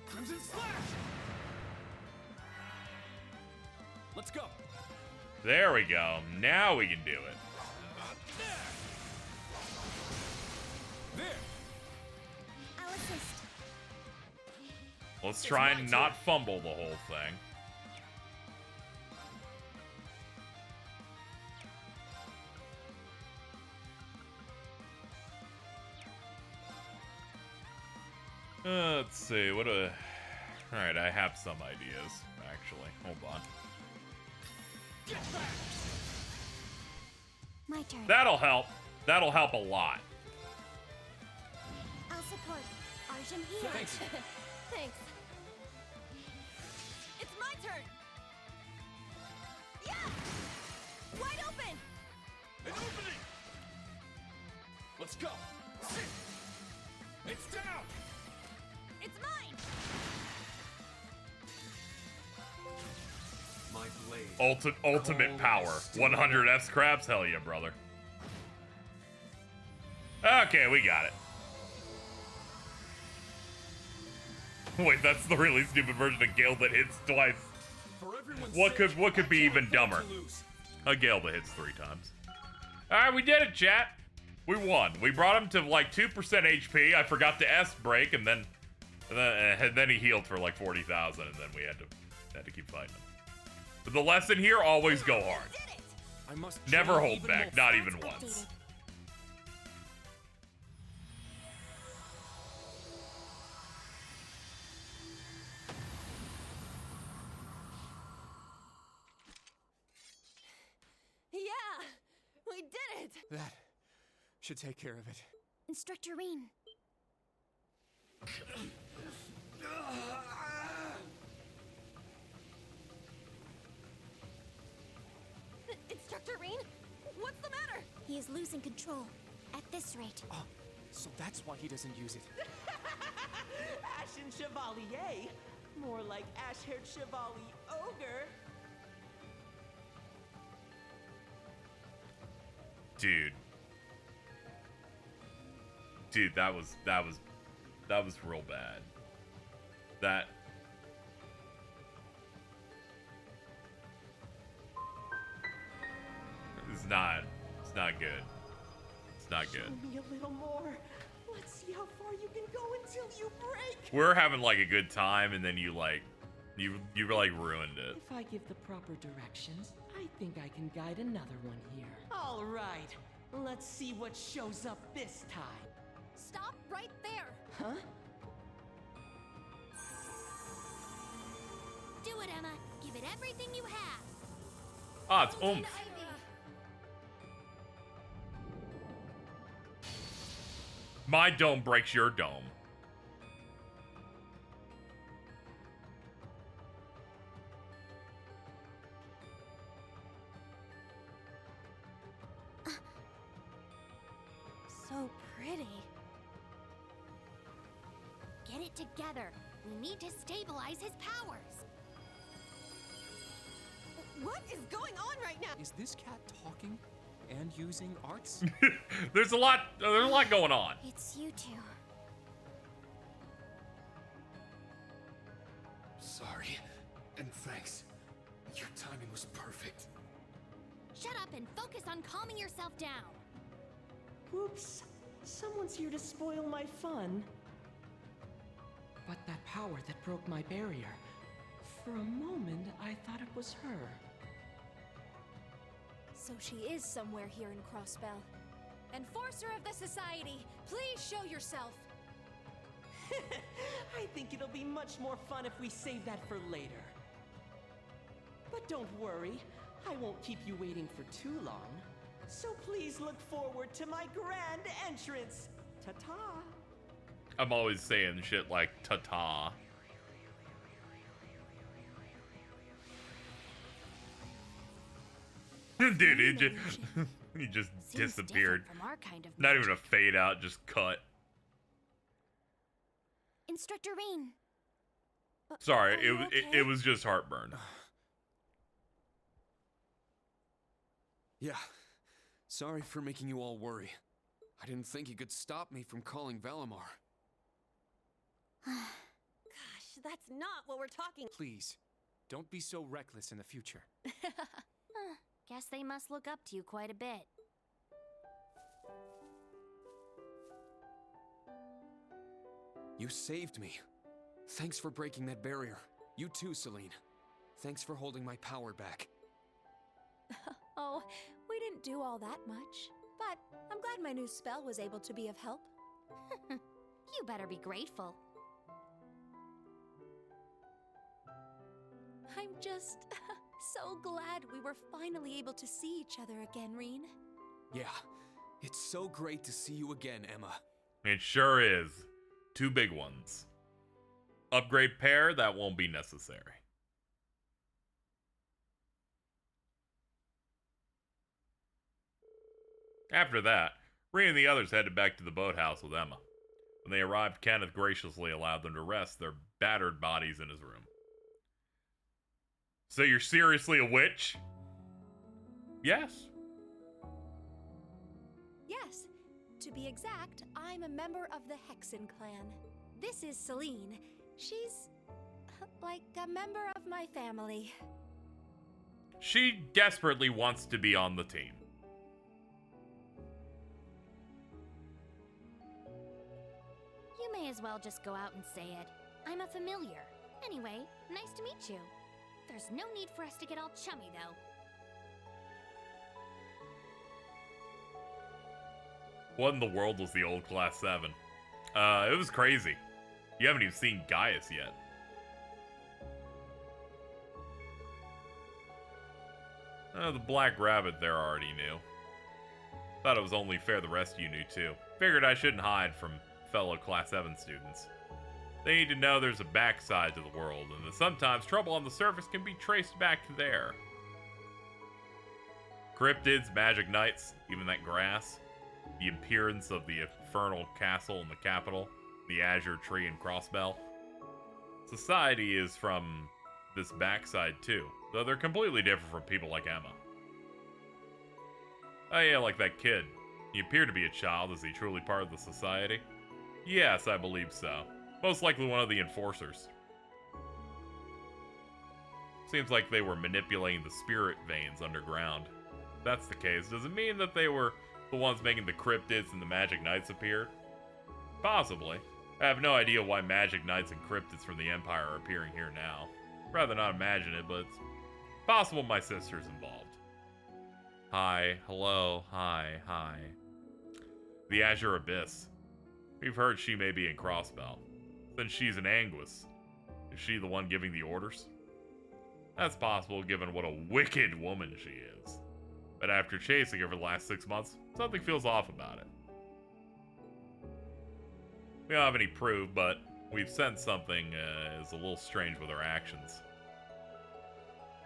Crimson Slash. Let's go. There we go. Now we can do it. There. I'll assist. Let's try and not fumble the whole thing. Let's see. All right, I have some ideas, actually. Hold on. My turn. That'll help. That'll help a lot. I'll support. Arjun here. Thanks. Thanks. It's my turn. Yeah. Wide open. An opening. Let's go. It's down. It's mine. My blade. Ultimate power. 100 F scraps? Hell yeah, brother. Okay, we got it. Wait, that's the really stupid version of Gale that hits twice. What could be even dumber? A Gale that hits 3 times. Alright, we did it, chat. We won. We brought him to like 2% HP. I forgot to S break, and then he healed for like 40,000, and then we had to keep fighting him. But the lesson here: always go hard. I must Never train hold even back, more. not even once. Yeah. We did it. That should take care of it. Instructor Reen. Instructor Reen, what's the matter? He is losing control. At this rate. Oh, so that's why he doesn't use it. Ashen Chevalier. More like ash-haired Chevalier Ogre. Dude, that was real bad. That it's not good. It's not good. Show me a little more. Let's see how far you can go until you break. We're having like a good time, and then you like ruined it. If I give the proper directions, I think I can guide another one here. All right, let's see what shows up this time. Stop right there! Huh? Do it, Emma. Give it everything you have. Ah, it's oomph. My dome breaks your dome. So pretty. Get it together. We need to stabilize his powers. What is going on right now? Is this cat talking and using arts? There's a lot going on. It's you two. Sorry, and thanks. Your timing was perfect. Shut up and focus on calming yourself down. Oops, someone's here to spoil my fun. But that power that broke my barrier, for a moment I thought it was her. So she is somewhere here in Crossbell. Enforcer of the Society, please show yourself. I think it'll be much more fun if we save that for later. But don't worry, I won't keep you waiting for too long. So please look forward to my grand entrance. Ta-ta! I'm always saying shit like ta-ta. Dude, he just Seems disappeared. different from our kind of Not magic. even a fade out, just cut. Instructor Rain. Sorry, are it you was okay? it was just heartburn. Yeah. Sorry for making you all worry. I didn't think you could stop me from calling Valimar. Gosh, that's not what we're talking. Please, don't be so reckless in the future. Guess they must look up to you quite a bit. You saved me. Thanks for breaking that barrier. You too, Celine. Thanks for holding my power back. Oh, we didn't do all that much. But I'm glad my new spell was able to be of help. You better be grateful. I'm just so glad we were finally able to see each other again, Reen. Yeah, it's so great to see you again, Emma. It sure is. Two big ones. Upgrade pair, that won't be necessary. After that, Rhea and the others headed back to the boathouse with Emma. When they arrived, Kenneth graciously allowed them to rest their battered bodies in his room. So you're seriously a witch? Yes. Yes, to be exact, I'm a member of the Hexen clan. This is Celine. She's like a member of my family. She desperately wants to be on the team. You may as well just go out and say it. I'm a familiar. Anyway, nice to meet you. There's no need for us to get all chummy, though. What in the world was the old Class 7? It was crazy. You haven't even seen Gaius yet. The Black Rabbit there already knew. Thought it was only fair the rest of you knew too. Figured I shouldn't hide from fellow Class 7 students. They need to know there's a backside to the world, and that sometimes trouble on the surface can be traced back to there. Cryptids, magic knights, even that grass. The appearance of the infernal castle in the capital, the azure tree and crossbell. Society is from this backside too, though they're completely different from people like Emma. Oh yeah, like that kid. He appeared to be a child. Is he truly part of the society? Yes, I believe so. Most likely one of the enforcers. Seems like they were manipulating the spirit veins underground. If that's the case, does it mean that they were The ones making the cryptids and the magic knights appear? Possibly. I have no idea why magic knights and cryptids from the Empire are appearing here now. Rather not imagine it, but it's possible my sister's involved. Hi, hello, hi, hi. The Azure Abyss. We've heard she may be in Crossbell. Since she's in Anguis, is she the one giving the orders? That's possible given what a wicked woman she is. But after chasing her for the last 6 months, something feels off about it. We don't have any proof, but we've sensed something is a little strange with her actions.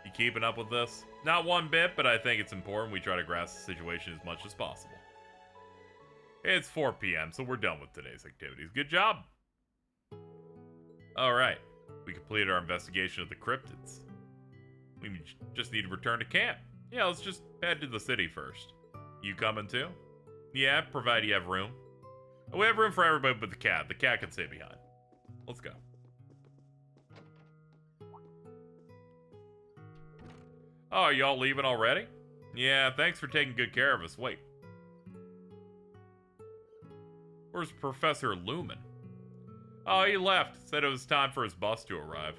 You keeping up with this? Not one bit, but I think it's important we try to grasp the situation as much as possible. It's 4 p.m., so we're done with today's activities. Good job! Alright, we completed our investigation of the cryptids. We just need to return to camp. Yeah, let's just head to the city first. You coming too? Yeah, provided you have room. We have room for everybody but the cat. The cat can stay behind. Let's go. Oh, y'all leaving already? Yeah, thanks for taking good care of us. Wait. Where's Professor Lumen? Oh, he left. Said it was time for his bus to arrive.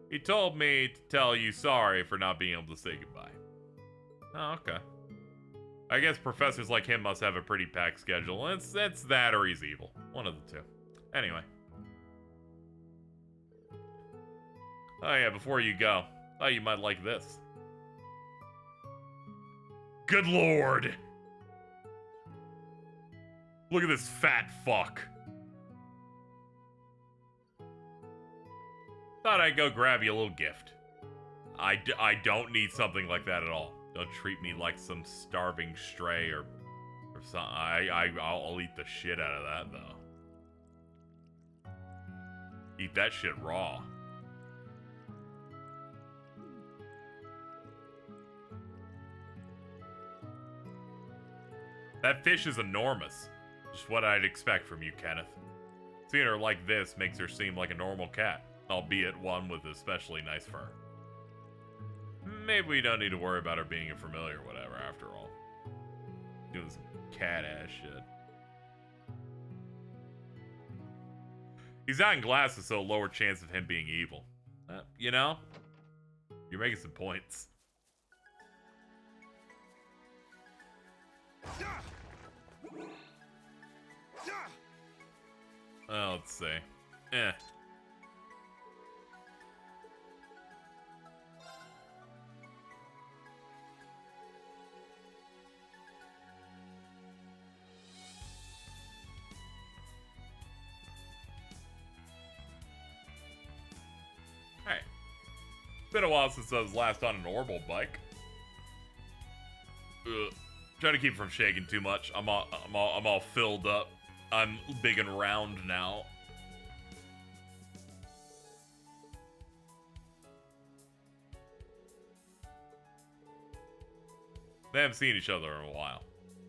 He told me to tell you sorry for not being able to say goodbye. Oh, okay. I guess professors like him must have a pretty packed schedule. It's that or he's evil. One of the two. Anyway. Oh yeah, before you go, thought you might like this. Good lord! Look at this fat fuck. Thought I'd go grab you a little gift. I don't need something like that at all. Don't treat me like some starving stray or something. I'll eat the shit out of that, though. Eat that shit raw. That fish is enormous. Just what I'd expect from you, Kenneth. Seeing her like this makes her seem like a normal cat, albeit one with especially nice fur. Maybe we don't need to worry about her being a familiar or whatever, after all. Doing some cat-ass shit. He's not in glasses, so a lower chance of him being evil. You know? You're making some points. Oh, let's see. Been a while since I was last on an Orbital bike. Trying to keep from shaking too much. I'm all filled up. I'm big and round now. They haven't seen each other in a while.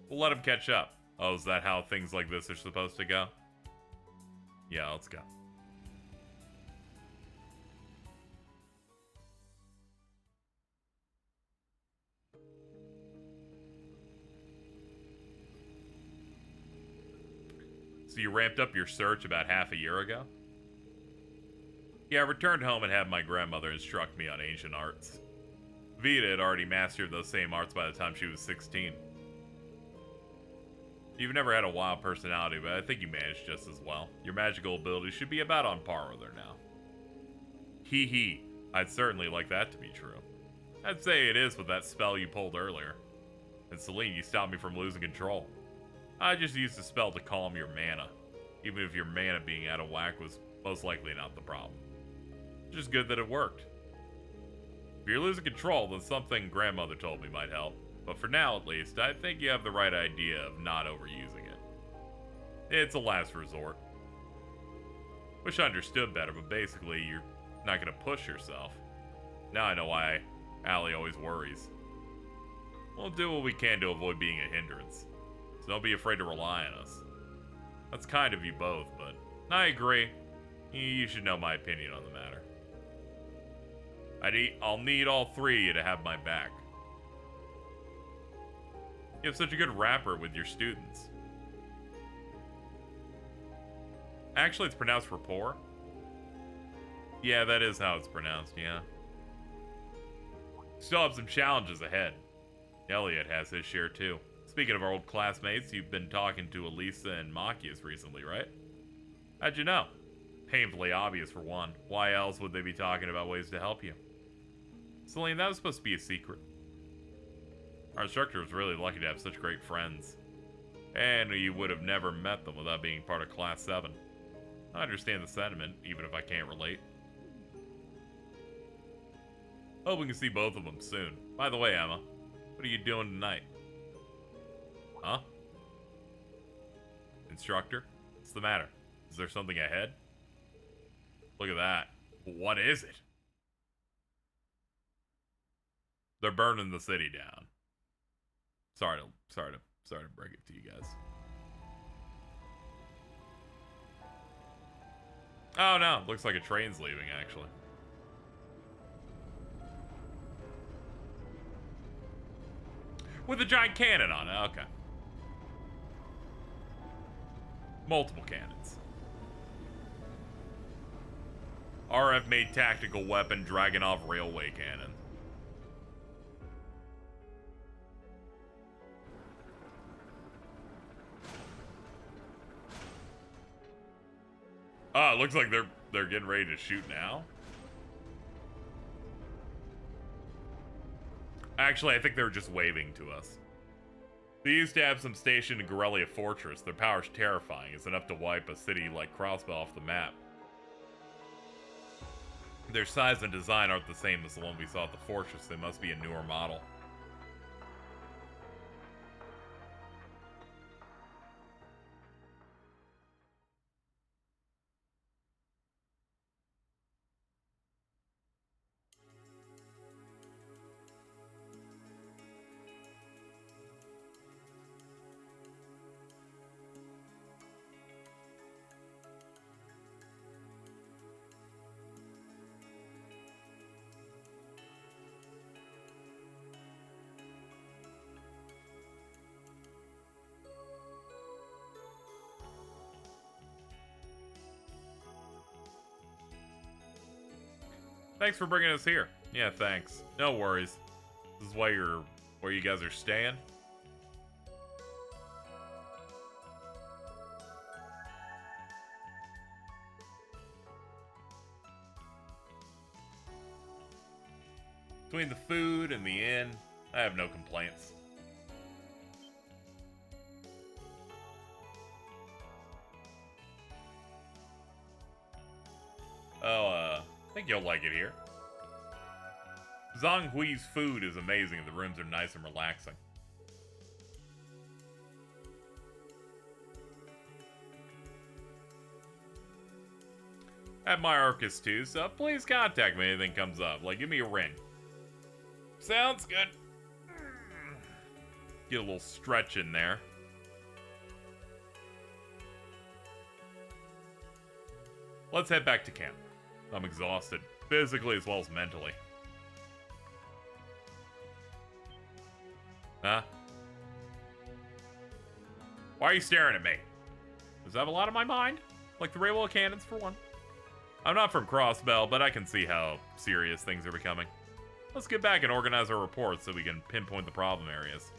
We'll let them catch up. Oh, is that how things like this are supposed to go? Yeah, let's go. So you ramped up your search about half a year ago? Yeah, I returned home and had my grandmother instruct me on ancient arts. Vita had already mastered those same arts by the time she was 16. You've never had a wild personality, but I think you managed just as well. Your magical abilities should be about on par with her now. Hee hee, I'd certainly like that to be true. I'd say it is with that spell you pulled earlier. And Celine, you stopped me from losing control. I just used the spell to calm your mana, even if your mana being out of whack was most likely not the problem. Just good that it worked. If you're losing control, then something grandmother told me might help. But for now, at least, I think you have the right idea of not overusing it. It's a last resort. Wish I understood better, but basically, you're not going to push yourself. Now I know why Allie always worries. We'll do what we can to avoid being a hindrance. So don't be afraid to rely on us. That's kind of you both, but I agree. You should know my opinion on the matter. I'll need all three of you to have my back. You have such a good rapper with your students. Actually, it's pronounced rapport. Yeah, that is how it's pronounced, yeah. Still have some challenges ahead. Elliot has his share too. Speaking of our old classmates, you've been talking to Elisa and Machias recently, right? How'd you know? Painfully obvious for one. Why else would they be talking about ways to help you? Celine, that was supposed to be a secret. Our instructor was really lucky to have such great friends. And you would have never met them without being part of Class 7. I understand the sentiment, even if I can't relate. Hope we can see both of them soon. By the way, Emma, what are you doing tonight? Huh? Instructor? What's the matter? Is there something ahead? Look at that. What is it? They're burning the city down. Sorry to break it to you guys. Oh no, looks like a train's leaving actually. With a giant cannon on it, okay. Multiple cannons. RF made tactical weapon Dragonov railway cannon. Oh, it looks like they're getting ready to shoot now. Actually, I think they were just waving to us. They used to have some station in Gorelia Fortress. Their power's terrifying. It's enough to wipe a city like Crossbell off the map. Their size and design aren't the same as the one we saw at the fortress. They must be a newer model. Thanks for bringing us here. Yeah, thanks. No worries. This is where you guys are staying. Between the food and the inn, I have no complaints. I think you'll like it here. Zhonghui's food is amazing and the rooms are nice and relaxing. At my Arcus too, so please contact me if anything comes up. Like, give me a ring. Sounds good. Get a little stretch in there. Let's head back to camp. I'm exhausted, physically as well as mentally. Huh? Why are you staring at me? Does that have a lot on my mind? Like the railway cannons, for one. I'm not from Crossbell, but I can see how serious things are becoming. Let's get back and organize our reports so we can pinpoint the problem areas.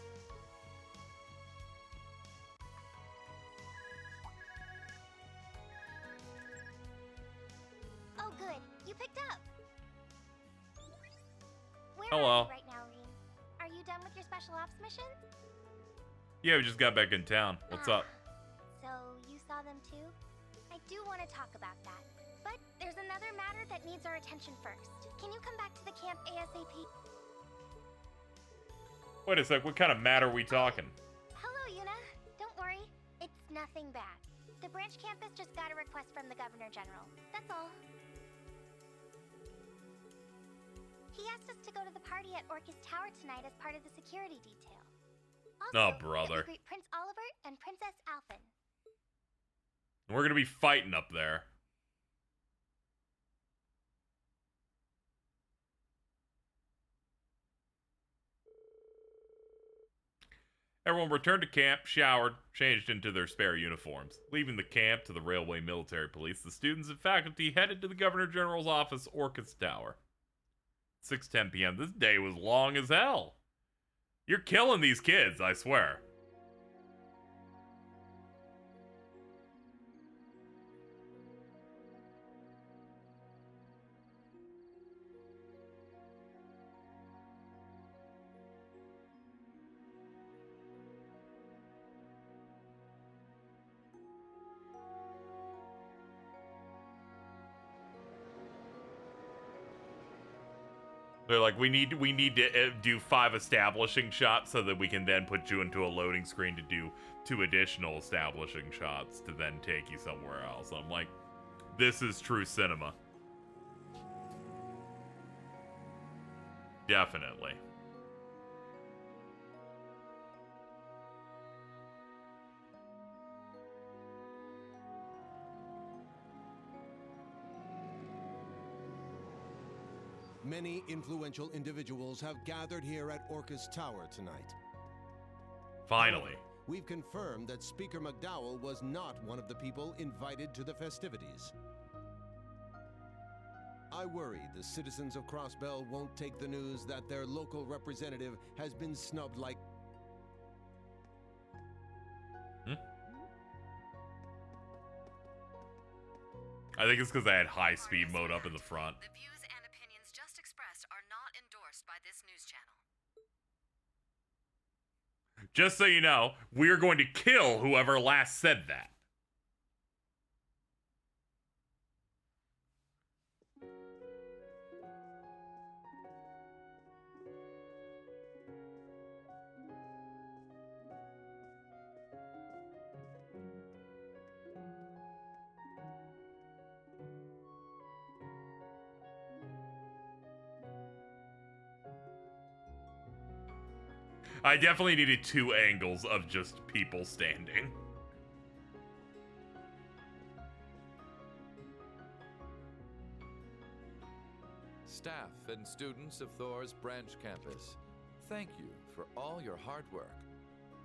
Oh, good. You picked up. Where Hello. are you right now, Reen? Are you done with your special ops mission? Yeah, we just got back in town. What's up? So, you saw them too? I do want to talk about that. But there's another matter that needs our attention first. Can you come back to the camp ASAP? Wait a sec, what kind of matter are we talking? Hello, Yuna. Don't worry. It's nothing bad. The branch campus just got a request from the Governor General. That's all. He asked us to go to the party at Orcus Tower tonight as part of the security detail. Oh, Also, brother. that we greet Prince Oliver and Princess Alphen. We're gonna be fighting up there. Everyone returned to camp, showered, changed into their spare uniforms. Leaving the camp to the railway military police, the students and faculty headed to the Governor General's office, Orcus Tower. 6:10 p.m. This day was long as hell. You're killing these kids, I swear. They're like, we need to do 5 establishing shots so that we can then put you into a loading screen to do 2 additional establishing shots to then take you somewhere else. And I'm like, this is true cinema. Definitely. Many influential individuals have gathered here at Orcus Tower tonight. Finally. We've confirmed that Speaker McDowell was not one of the people invited to the festivities. I worry the citizens of Crossbell won't take the news that their local representative has been snubbed like... I think it's because I had high speed mode up in the front. The views and opinions just expressed are not endorsed by this news channel. Just so you know, we're going to kill whoever last said that. I definitely needed 2 angles of just people standing. Staff and students of Thor's branch campus, thank you for all your hard work.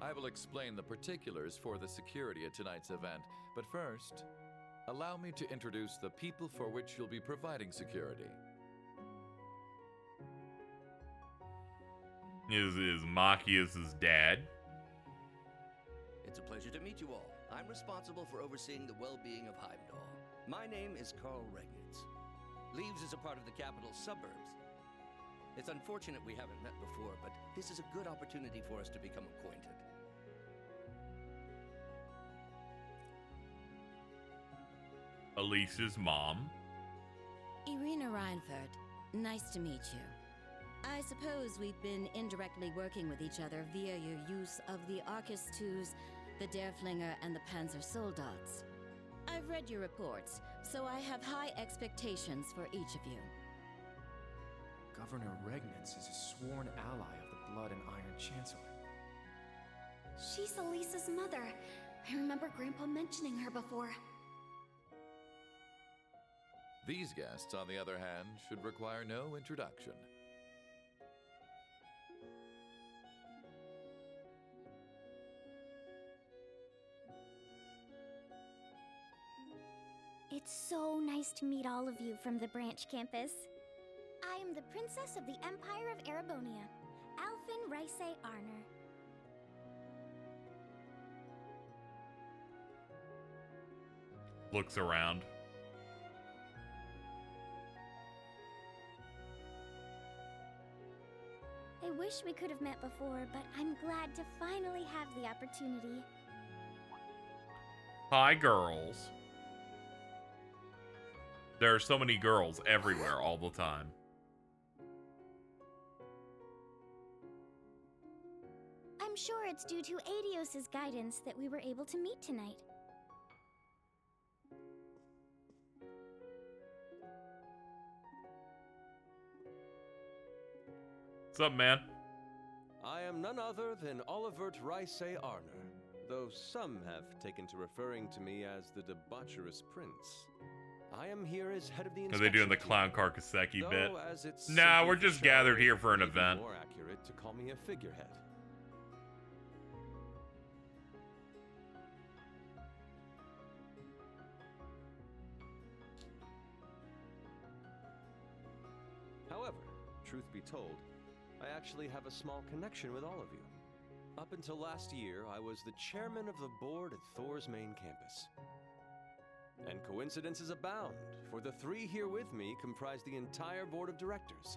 I will explain the particulars for the security at tonight's event, but first, allow me to introduce the people for which you'll be providing security. Is Machias' dad? It's a pleasure to meet you all. I'm responsible for overseeing the well-being of Heimdall. My name is Carl Regnitz. Leaves is a part of the capital's suburbs. It's unfortunate we haven't met before, but this is a good opportunity for us to become acquainted. Elise's mom. Irina Reinfeld, nice to meet you. I suppose we've been indirectly working with each other via your use of the Arcus IIs, the Derflinger, and the Panzer Soldats. I've read your reports, so I have high expectations for each of you. Governor Regnitz is a sworn ally of the Blood and Iron Chancellor. She's Elisa's mother. I remember Grandpa mentioning her before. These guests, on the other hand, should require no introduction. It's so nice to meet all of you from the branch campus. I am the Princess of the Empire of Erebonia, Alphen Rice Arner. Looks around. I wish we could have met before, but I'm glad to finally have the opportunity. Hi, girls. There are so many girls everywhere all the time. I'm sure it's due to Adios's guidance that we were able to meet tonight. What's up, man? I am none other than Olivert Rice Arner, though some have taken to referring to me as the debaucherous prince. I am here as head of the Are they doing the team, Clown Karkaseki bit? though, as it's Nah, simply we're just for gathered show, here for an it may be event. more accurate to call me a figurehead. truth be told, I actually have a small connection with all of you. Up until last year, I was the chairman of the board at Thor's main campus. And coincidences abound, for the three here with me comprise the entire board of directors.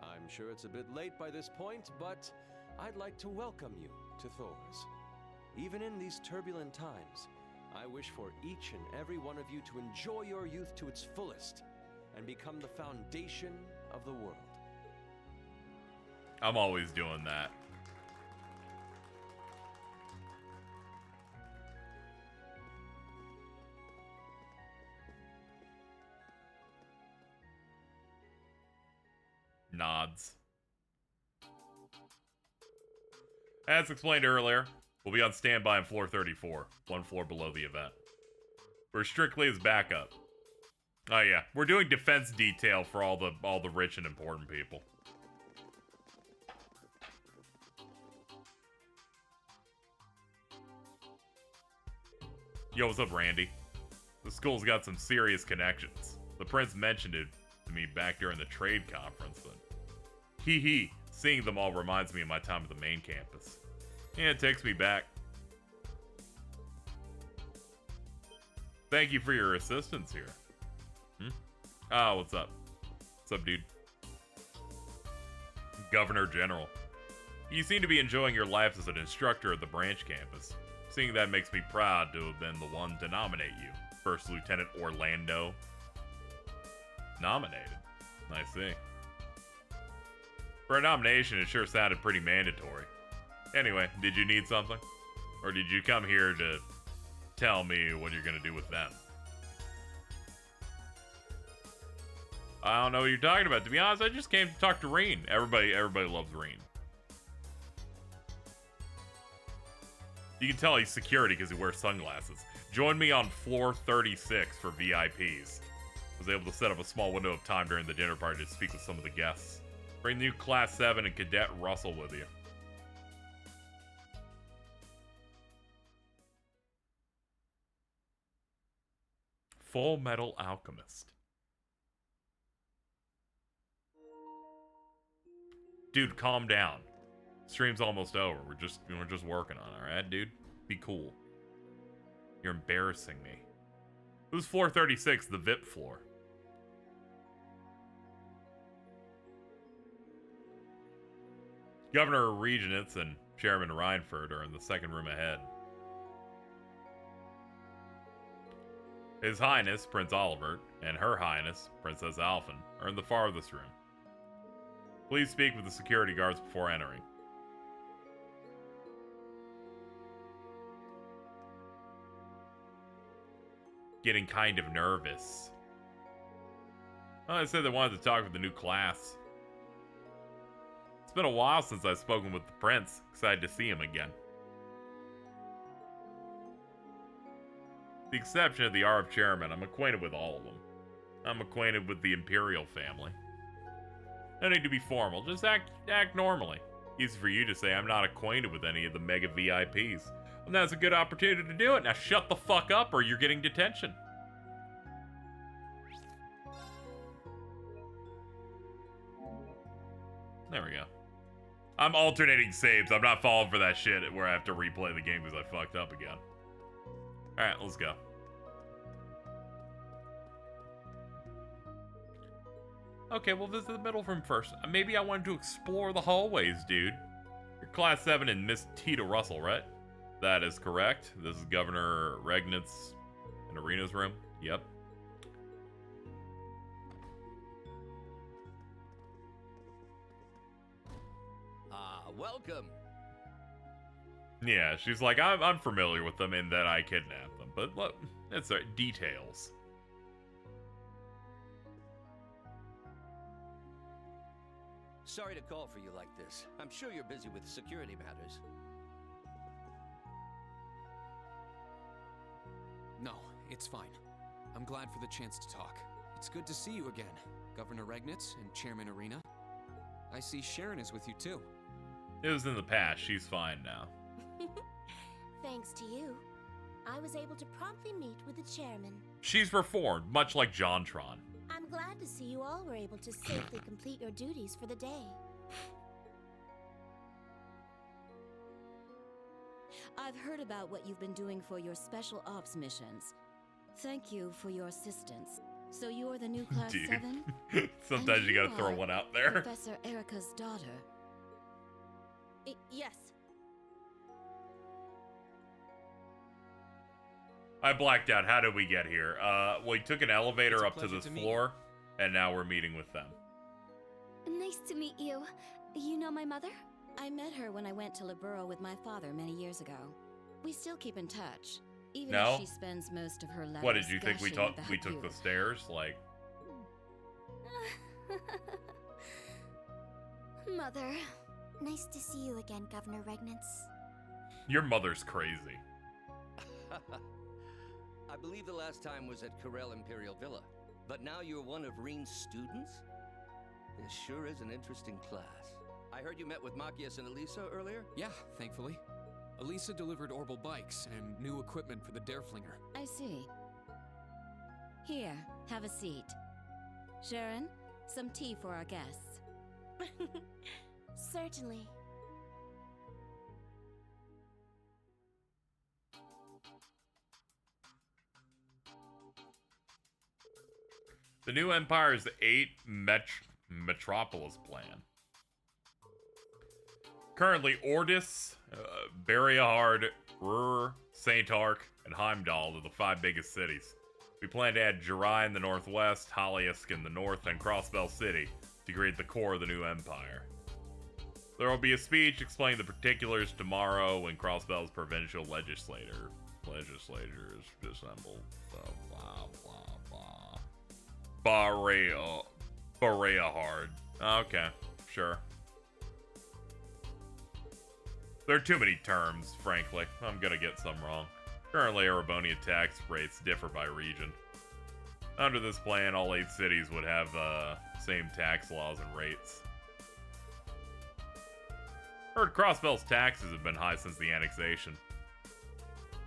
I'm sure it's a bit late by this point, but I'd like to welcome you to Thor's. Even in these turbulent times, I wish for each and every one of you to enjoy your youth to its fullest and become the foundation of the world. I'm always doing that. Nods. As explained earlier, we'll be on standby on floor 34, one floor below the event. We're strictly as backup. Oh yeah, we're doing defense detail for all the rich and important people. Yo, what's up, Randy? The school's got some serious connections. The prince mentioned it to me back during the trade conference, but hee, seeing them all reminds me of my time at the main campus. Yeah, it takes me back. Thank you for your assistance here. Oh, what's up? What's up, dude? Governor General. You seem to be enjoying your life as an instructor at the branch campus. Seeing that makes me proud to have been the one to nominate you. First Lieutenant Orlando. Nominated. I see. For a nomination, it sure sounded pretty mandatory. Anyway, did you need something? Or did you come here to tell me what you're gonna do with them? I don't know what you're talking about. To be honest, I just came to talk to Reen. Everybody loves Reen. You can tell he's security because he wears sunglasses. Join me on floor 36 for VIPs. I was able to set up a small window of time during the dinner party to speak with some of the guests. Bring new Class 7 and Cadet Russell with you. Full Metal Alchemist. Dude, calm down. Stream's almost over. We're just working on it, alright, dude? Be cool. You're embarrassing me. Who's floor 36, the VIP floor? Governor Regenitz and Chairman Reinford are in the second room ahead. His Highness, Prince Olivert, and Her Highness, Princess Alphen, are in the farthest room. Please speak with the security guards before entering. Getting kind of nervous. Well, they said they wanted to talk with the new class. It's been a while since I've spoken with the prince. Excited to see him again. With the exception of the Arb chairman, I'm acquainted with all of them. I'm acquainted with the Imperial family. No need to be formal, just act normally. Easy for you to say I'm not acquainted with any of the mega VIPs. And that's a good opportunity to do it. Now shut the fuck up or you're getting detention. There we go. I'm alternating saves. I'm not falling for that shit where I have to replay the game because I fucked up again. Alright, let's go. Okay, we'll visit the middle room first. Maybe I wanted to explore the hallways, dude. You're Class 7 and Miss Tita Russell, right? That is correct. This is Governor Regnitz in Arena's room. Yep. Welcome. Yeah, she's like, I'm familiar with them in that I kidnapped them. But look, it's details. Sorry to call for you like this. I'm sure you're busy with security matters. No, it's fine. I'm glad for the chance to talk. It's good to see you again, Governor Regnitz and Chairman Arena. I see Sharon is with you too. It was in the past. She's fine now. Thanks to you. I was able to promptly meet with the chairman. She's reformed, much like Jontron. I'm glad to see you all were able to safely complete your duties for the day. I've heard about what you've been doing for your special ops missions. Thank you for your assistance. So you're the new Class Dude. 7? Sometimes And you gotta throw are one out there. Professor Erica's daughter. Yes. I blacked out. How did we get here? We took an elevator It's a up to pleasure this to meet floor, and now we're meeting with them. Nice to meet you. You know my mother? I met her when I went to Libero with my father many years ago. We still keep in touch, even No? if she spends most of her life. What did you think we gushing We about took you. the stairs? Like, Mother. Nice to see you again, Governor Regnitz. your mother's crazy. I believe the last time was at Corel Imperial Villa. But now you're one of Reen's students? This sure is an interesting class. I heard you met with Machias and Elisa earlier? Yeah, thankfully. Elisa delivered orbital bikes and new equipment for the Dareflinger. I see. Here, have a seat. Sharon, some tea for our guests. Certainly. The new Empire's 8 Metropolis plan. Currently, Ordis, Bariahard, Ruhr, St. Ark, and Heimdall are the 5 biggest cities. We plan to add Jirai in the northwest, Haliask in the north, and Crossbell City to create the core of the new Empire. There will be a speech explaining the particulars tomorrow when Crossbell's provincial legislators assemble. Blah, blah, blah, blah. Bariahard. Okay, sure. There are too many terms, frankly. I'm gonna get some wrong. Currently, Erebonian tax rates differ by region. Under this plan, all 8 cities would have same tax laws and rates. Heard Crossbell's taxes have been high since the annexation.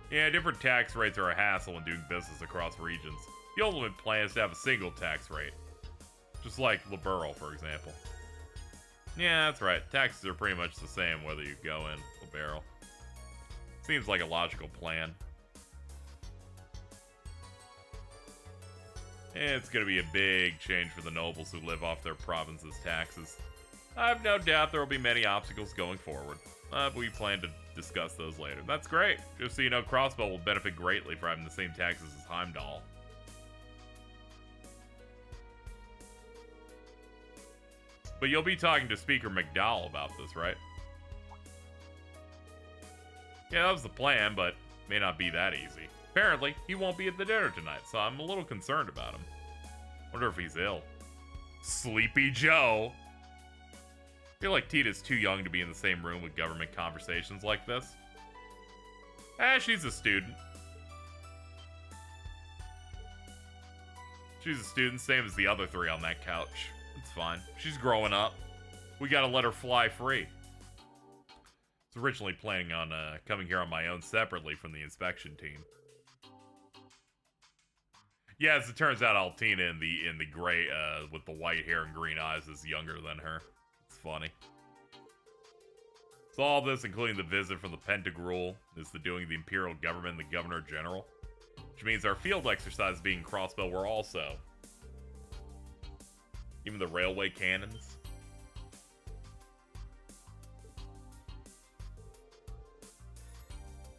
Yeah, different tax rates are a hassle when doing business across regions. The ultimate plan is to have a single tax rate. Just like Libero, for example. Yeah, that's right. Taxes are pretty much the same whether you go in Libero. Seems like a logical plan. It's gonna be a big change for the nobles who live off their province's taxes. I have no doubt there will be many obstacles going forward, but we plan to discuss those later. That's great. Just so you know, Crossbow will benefit greatly for having the same taxes as Heimdall. But you'll be talking to Speaker McDowell about this, right? Yeah, that was the plan, but may not be that easy. Apparently, he won't be at the dinner tonight, so I'm a little concerned about him. Wonder if he's ill. Sleepy Joe! I feel like Tita's too young to be in the same room with government conversations like this. She's a student. She's a student, same as the other 3 on that couch. It's fine. She's growing up. We gotta let her fly free. I was originally planning on coming here on my own separately from the inspection team. Yeah, as it turns out, Altina in the gray with the white hair and green eyes is younger than her. It's funny. So all this, including the visit from the Pentagrule, is the doing of the Imperial Government and the Governor General. Which means our field exercises being Crossbow were also. Even the railway cannons.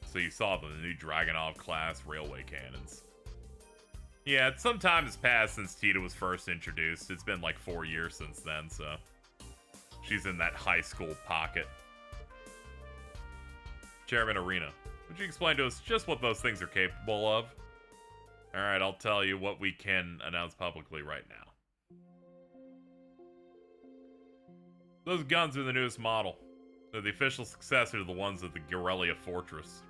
So you saw the new Dragonov class railway cannons. Yeah, some time has passed since Tita was first introduced. It's been like 4 years since then, so she's in that high school pocket. Chairman Arena, would you explain to us just what those things are capable of? Alright, I'll tell you what we can announce publicly right now. Those guns are the newest model. They're the official successor to the ones at the Guerrilla Fortress.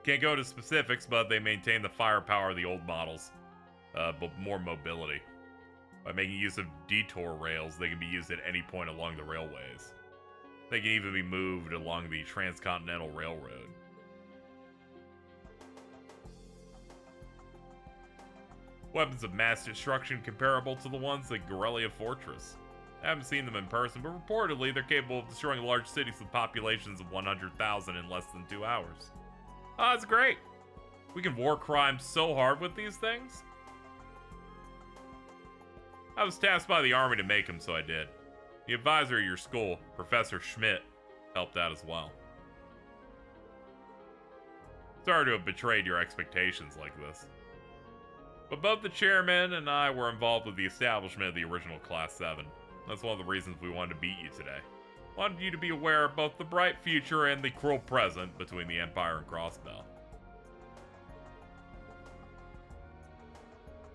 Can't go into specifics, but they maintain the firepower of the old models, but more mobility. By making use of detour rails, they can be used at any point along the railways. They can even be moved along the Transcontinental Railroad. Weapons of mass destruction comparable to the ones at Guerrilla Fortress. I haven't seen them in person, but reportedly they're capable of destroying large cities with populations of 100,000 in less than 2 hours. Oh, that's great. We can war crime so hard with these things. I was tasked by the army to make them, so I did. The advisor of your school, Professor Schmidt, helped out as well. Sorry to have betrayed your expectations like this. But both the chairman and I were involved with the establishment of the original Class 7. That's one of the reasons we wanted to beat you today. Wanted you to be aware of both the bright future and the cruel present between the Empire and Crossbell.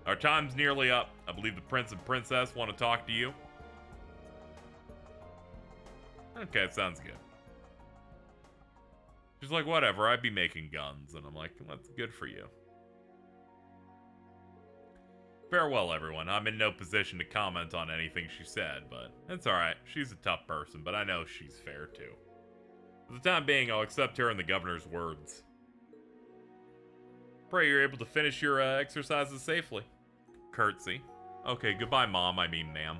Our time's nearly up. I believe the Prince and Princess want to talk to you. Okay, sounds good. She's like, whatever, I'd be making guns. And I'm like, that's good for you. Farewell, everyone. I'm in no position to comment on anything she said, but it's alright. She's a tough person, but I know she's fair too. For the time being, I'll accept her and the governor's words. Pray you're able to finish your exercises safely. Curtsy. Okay, goodbye, Mom. I mean, ma'am.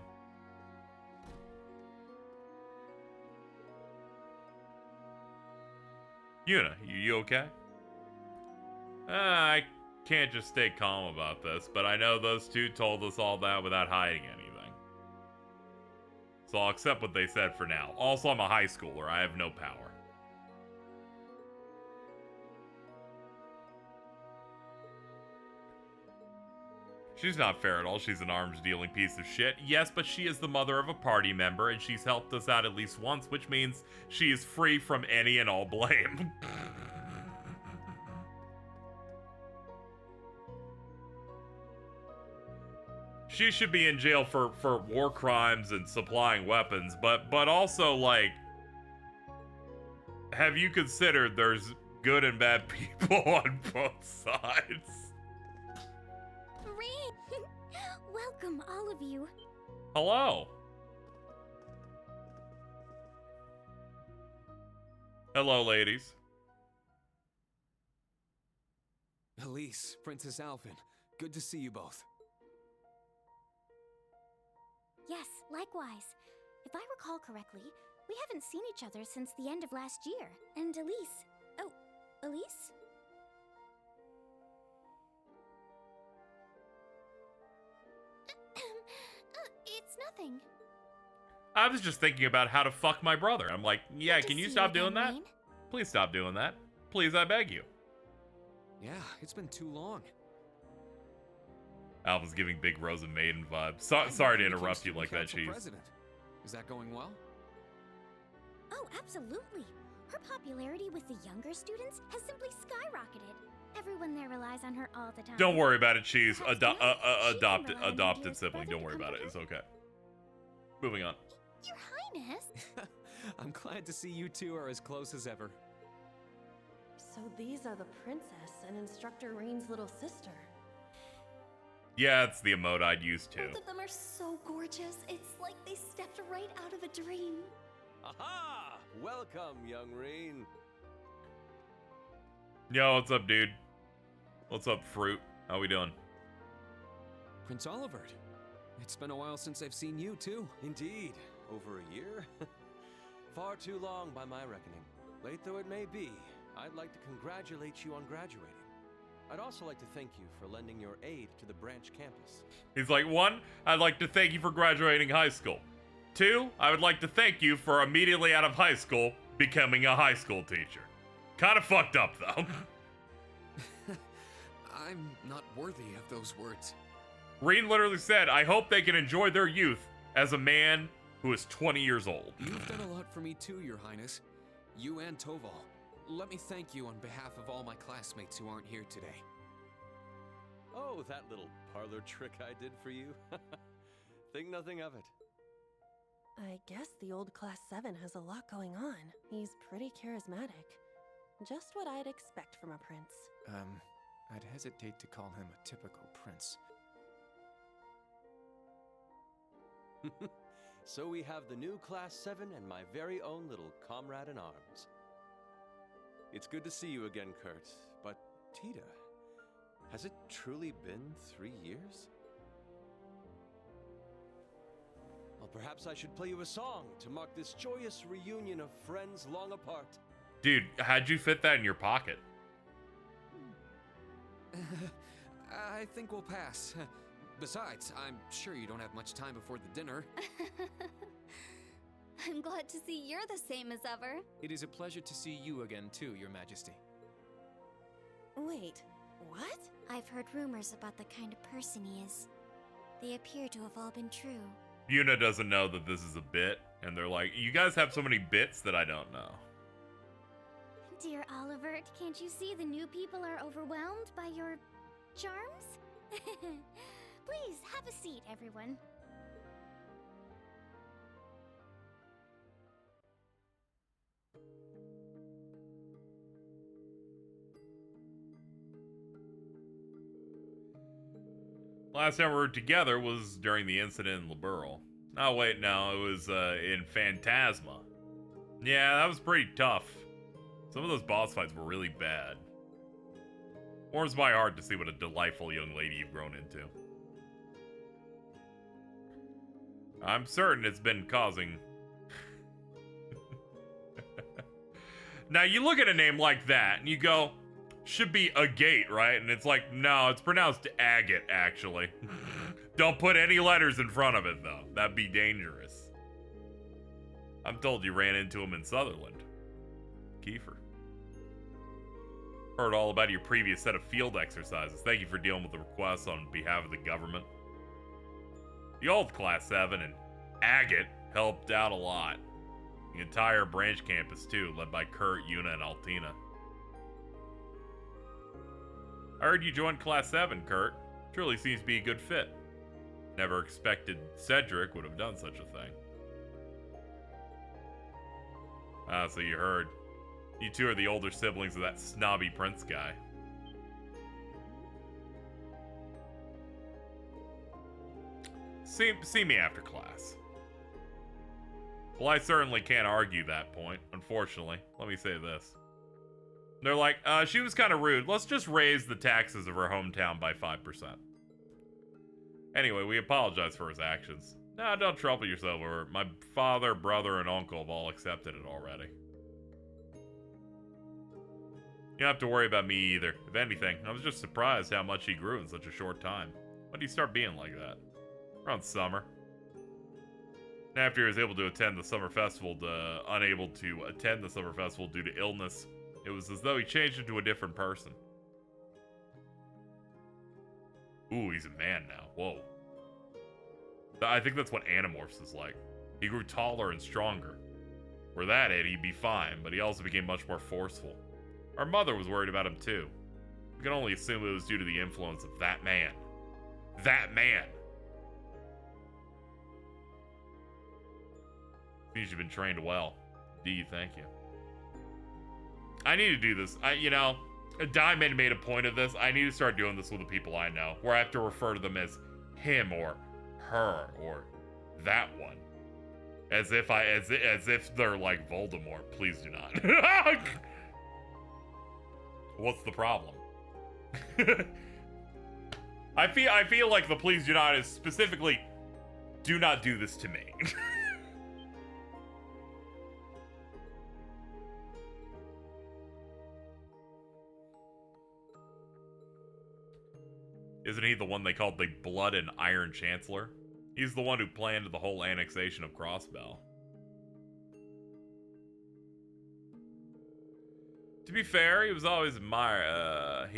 Yuna, you okay? I can't just stay calm about this, but I know those two told us all that without hiding anything. So I'll accept what they said for now. Also, I'm a high schooler. I have no power. She's not fair at all. She's an arms-dealing piece of shit. Yes, but she is the mother of a party member, and she's helped us out at least once, which means she is free from any and all blame. She should be in jail for war crimes and supplying weapons, but also, like, have you considered there's good and bad people on both sides? Welcome, all of you. Hello. Hello, ladies. Elise, Princess Alvin, good to see you both. Yes, likewise. If I recall correctly, we haven't seen each other since the end of last year. And Elise... Oh, Elise? It's nothing. I was just thinking about how to fuck my brother. I'm like, yeah, can you stop doing that? Wayne. Please stop doing that. Please, I beg you. Yeah, it's been too long. Alvin's giving big Rosa Maiden vibes. Sorry to interrupt you like that, Cheese. President. Is that going well? Oh, absolutely. Her popularity with the younger students has simply skyrocketed. Everyone there relies on her all the time. Don't worry about it, Cheese. Adopted sibling. Don't worry about it. It's okay. Moving on. Your Highness. I'm glad to see you two are as close as ever. So these are the princess and Instructor Rain's little sister. Yeah, it's the emote I'd use too. Both of them are so gorgeous. It's like they stepped right out of a dream. Aha! Welcome, young Rain. Yo, what's up, dude? What's up, fruit? How we doing? Prince Olivert. It's been a while since I've seen you, too. Indeed. Over a year? Far too long by my reckoning. Late though it may be, I'd like to congratulate you on graduating. I'd also like to thank you for lending your aid to the branch campus. He's like, 1, I'd like to thank you for graduating high school. 2, I would like to thank you for immediately out of high school becoming a high school teacher. Kind of fucked up, though. I'm not worthy of those words. Reen literally said, I hope they can enjoy their youth as a man who is 20 years old. You've done a lot for me too, Your Highness. You and Toval. Let me thank you on behalf of all my classmates who aren't here today. Oh, that little parlor trick I did for you? Think nothing of it. I guess the old Class 7 has a lot going on. He's pretty charismatic. Just what I'd expect from a prince. I'd hesitate to call him a typical prince. So we have the new Class 7 and my very own little comrade in arms. It's good to see you again, Kurt. But Tita, Has it truly been 3 years? Well, perhaps I should play you a song to mark this joyous reunion of friends long apart. Dude, how'd you fit that in your pocket? I think we'll pass. Besides, I'm sure you don't have much time before the dinner. I'm glad to see you're the same as ever. It is a pleasure to see you again, too, Your Majesty. Wait, what? I've heard rumors about the kind of person he is. They appear to have all been true. Yuna doesn't know that this is a bit, and they're like, you guys have so many bits that I don't know. Dear Oliver, can't you see the new people are overwhelmed by your charms? Please, have a seat, everyone. Last time we were together was during the incident in Liberl. Oh, wait, no, it was in Phantasma. Yeah, that was pretty tough. Some of those boss fights were really bad. Warms my heart to see what a delightful young lady you've grown into. I'm certain it's been causing... Now, you look at a name like that, and you go, should be Agate, right? And it's like, no, it's pronounced Agate, actually. Don't put any letters in front of it, though. That'd be dangerous. I'm told you ran into him in Sutherland. Kiefer. Heard all about your previous set of field exercises. Thank you for dealing with the requests on behalf of the government. The old Class 7 and Agate helped out a lot. The entire branch campus, too, led by Kurt, Yuna, and Altina. I heard you joined Class 7, Kurt. Truly seems to be a good fit. Never expected Cedric would have done such a thing. Ah, so you heard. You two are the older siblings of that snobby prince guy. See me after class. Well, I certainly can't argue that point, unfortunately. Let me say this. They're like, she was kind of rude. Let's just raise the taxes of her hometown by 5%. Anyway, we apologize for his actions. No, don't trouble yourself over it. My father, brother, and uncle have all accepted it already. You don't have to worry about me either. If anything, I was just surprised how much he grew in such a short time. When did he start being like that? Around summer. After he was able to attend the summer festival, unable to attend the summer festival due to illness, it was as though he changed into a different person. Ooh, he's a man now. Whoa. I think that's what Animorphs is like. He grew taller and stronger. Were that it, he'd be fine, but he also became much more forceful. Our mother was worried about him too. We can only assume it was due to the influence of that man. That man! Seems you've been trained well. Indeed, thank you. I need to do this. Diamond made a point of this. I need to start doing this with the people I know, where I have to refer to them as him or her or that one. As if they're like Voldemort. Please do not. What's the problem? I feel like the please do not is specifically do not do this to me. Isn't he the one they called the Blood and Iron Chancellor? He's the one who planned the whole annexation of Crossbell. To be fair, he has always admired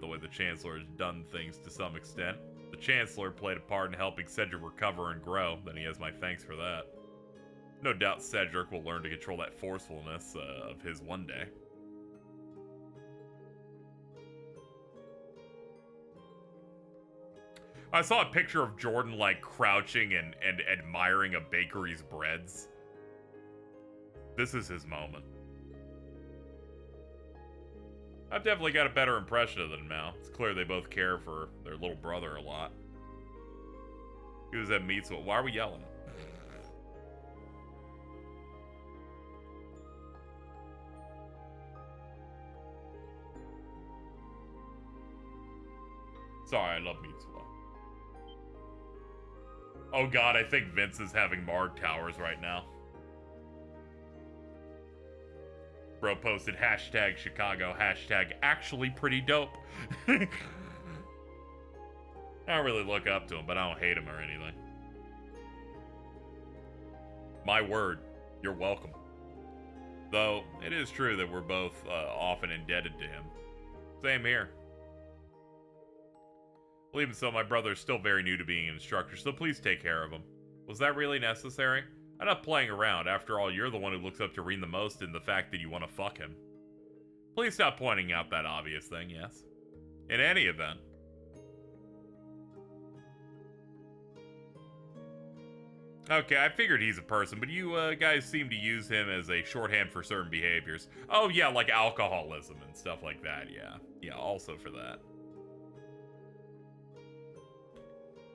the way the Chancellor has done things to some extent. The Chancellor played a part in helping Cedric recover and grow, then he has my thanks for that. No doubt Cedric will learn to control that forcefulness of his one day. I saw a picture of Jordan, like, crouching and admiring a bakery's breads. This is his moment. I've definitely got a better impression of them now. It's clear they both care for their little brother a lot. He was at Meatsville. Why are we yelling? Sorry, I love Mitsuwa. Oh god, I think Vince is having Marg Towers right now. Bro posted hashtag Chicago, hashtag actually pretty dope. I don't really look up to him, but I don't hate him or anything. My word, you're welcome. Though, it is true that we're both often indebted to him. Same here. Well, even so, my brother is still very new to being an instructor, so please take care of him. Was that really necessary? I'm not playing around. After all, you're the one who looks up to Reen the most in the fact that you want to fuck him. Please stop pointing out that obvious thing, yes? In any event. Okay, I figured he's a person, but you guys seem to use him as a shorthand for certain behaviors. Oh yeah, like alcoholism and stuff like that, yeah. Yeah, also for that.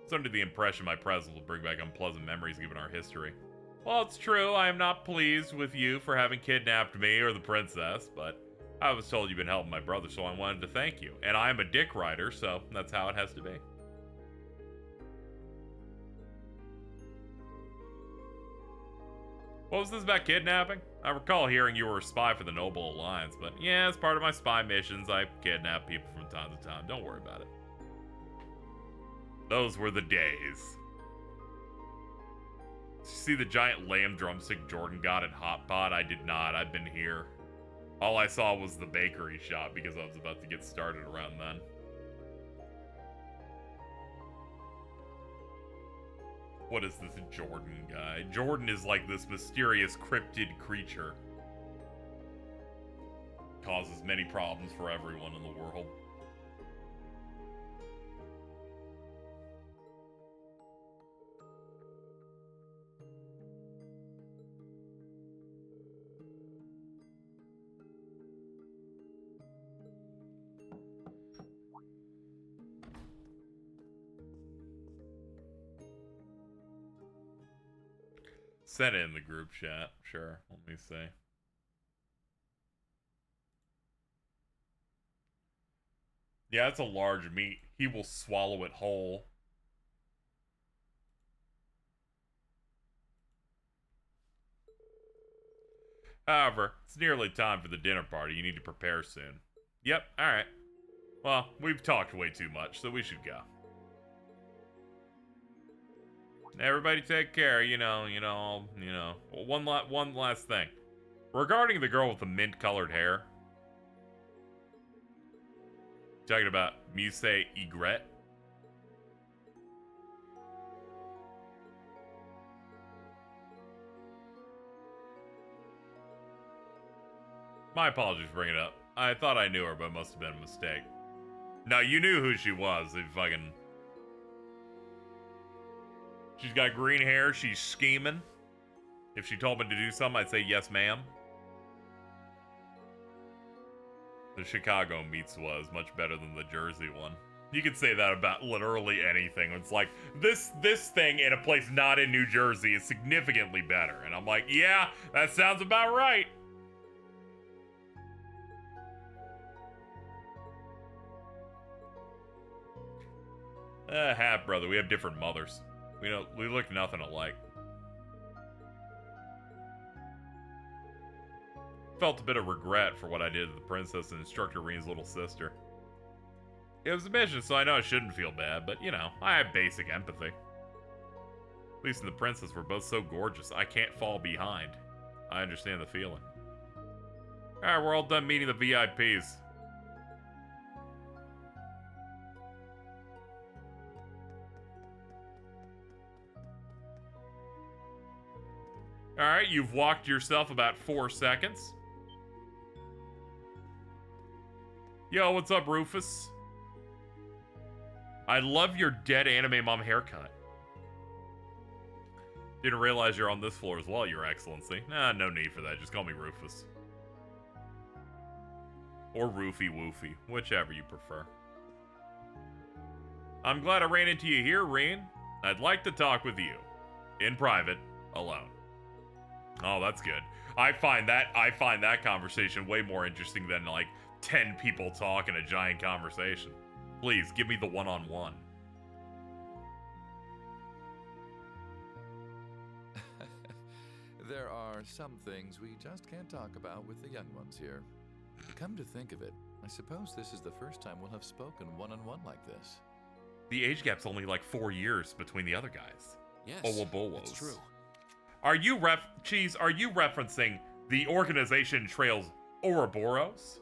It's under the impression my presence will bring back unpleasant memories given our history. Well, it's true, I am not pleased with you for having kidnapped me or the princess, but I was told you've been helping my brother, so I wanted to thank you. And I am a dick rider, so that's how it has to be. What was this about kidnapping? I recall hearing you were a spy for the Noble Alliance, but yeah, as part of my spy missions, I kidnap people from time to time. Don't worry about it. Those were the days. Did you see the giant lamb drumstick Jordan got in Hot Pot? I did not. I've been here. All I saw was the bakery shop because I was about to get started around then. What is this Jordan guy? Jordan is like this mysterious cryptid creature. Causes many problems for everyone in the world. Send it in the group chat. Sure. Let me see. Yeah, it's a large meat. He will swallow it whole. However, it's nearly time for the dinner party. You need to prepare soon. Yep, alright. Well, we've talked way too much, so we should go. Everybody take care, you know. One last thing. Regarding the girl with the mint-colored hair. Talking about Muse Egret. My apologies for bringing it up. I thought I knew her, but it must have been a mistake. No, you knew who she was. If fucking... She's got green hair. She's scheming. If she told me to do something, I'd say yes, ma'am. The Chicago Mitsuwa is much better than the Jersey one. You could say that about literally anything. It's like, this thing in a place not in New Jersey is significantly better. And I'm like, yeah, that sounds about right. Half brother, we have different mothers. We look nothing alike. Felt a bit of regret for what I did to the princess and instructor Reen's little sister. It was a mission, so I know I shouldn't feel bad, but you know, I have basic empathy. At least in the princess, we're both so gorgeous, I can't fall behind. I understand the feeling. Alright, we're all done meeting the VIPs. Alright, you've walked yourself about 4 seconds. Yo, what's up, Rufus? I love your dead anime mom haircut. Didn't realize you're on this floor as well, Your Excellency. Nah, no need for that. Just call me Rufus. Or Roofy Woofy, whichever you prefer. I'm glad I ran into you here, Reen. I'd like to talk with you. In private, alone. Oh, that's good. I find that conversation way more interesting than like 10 people talk in a giant conversation. Please, give me the one-on-one. There are some things we just can't talk about with the young ones here. Come to think of it, I suppose this is the first time we'll have spoken one-on-one like this. The age gap's only like 4 years between the other guys. Yes, Olobolos. it's true. Are you referencing the organization trails Ouroboros?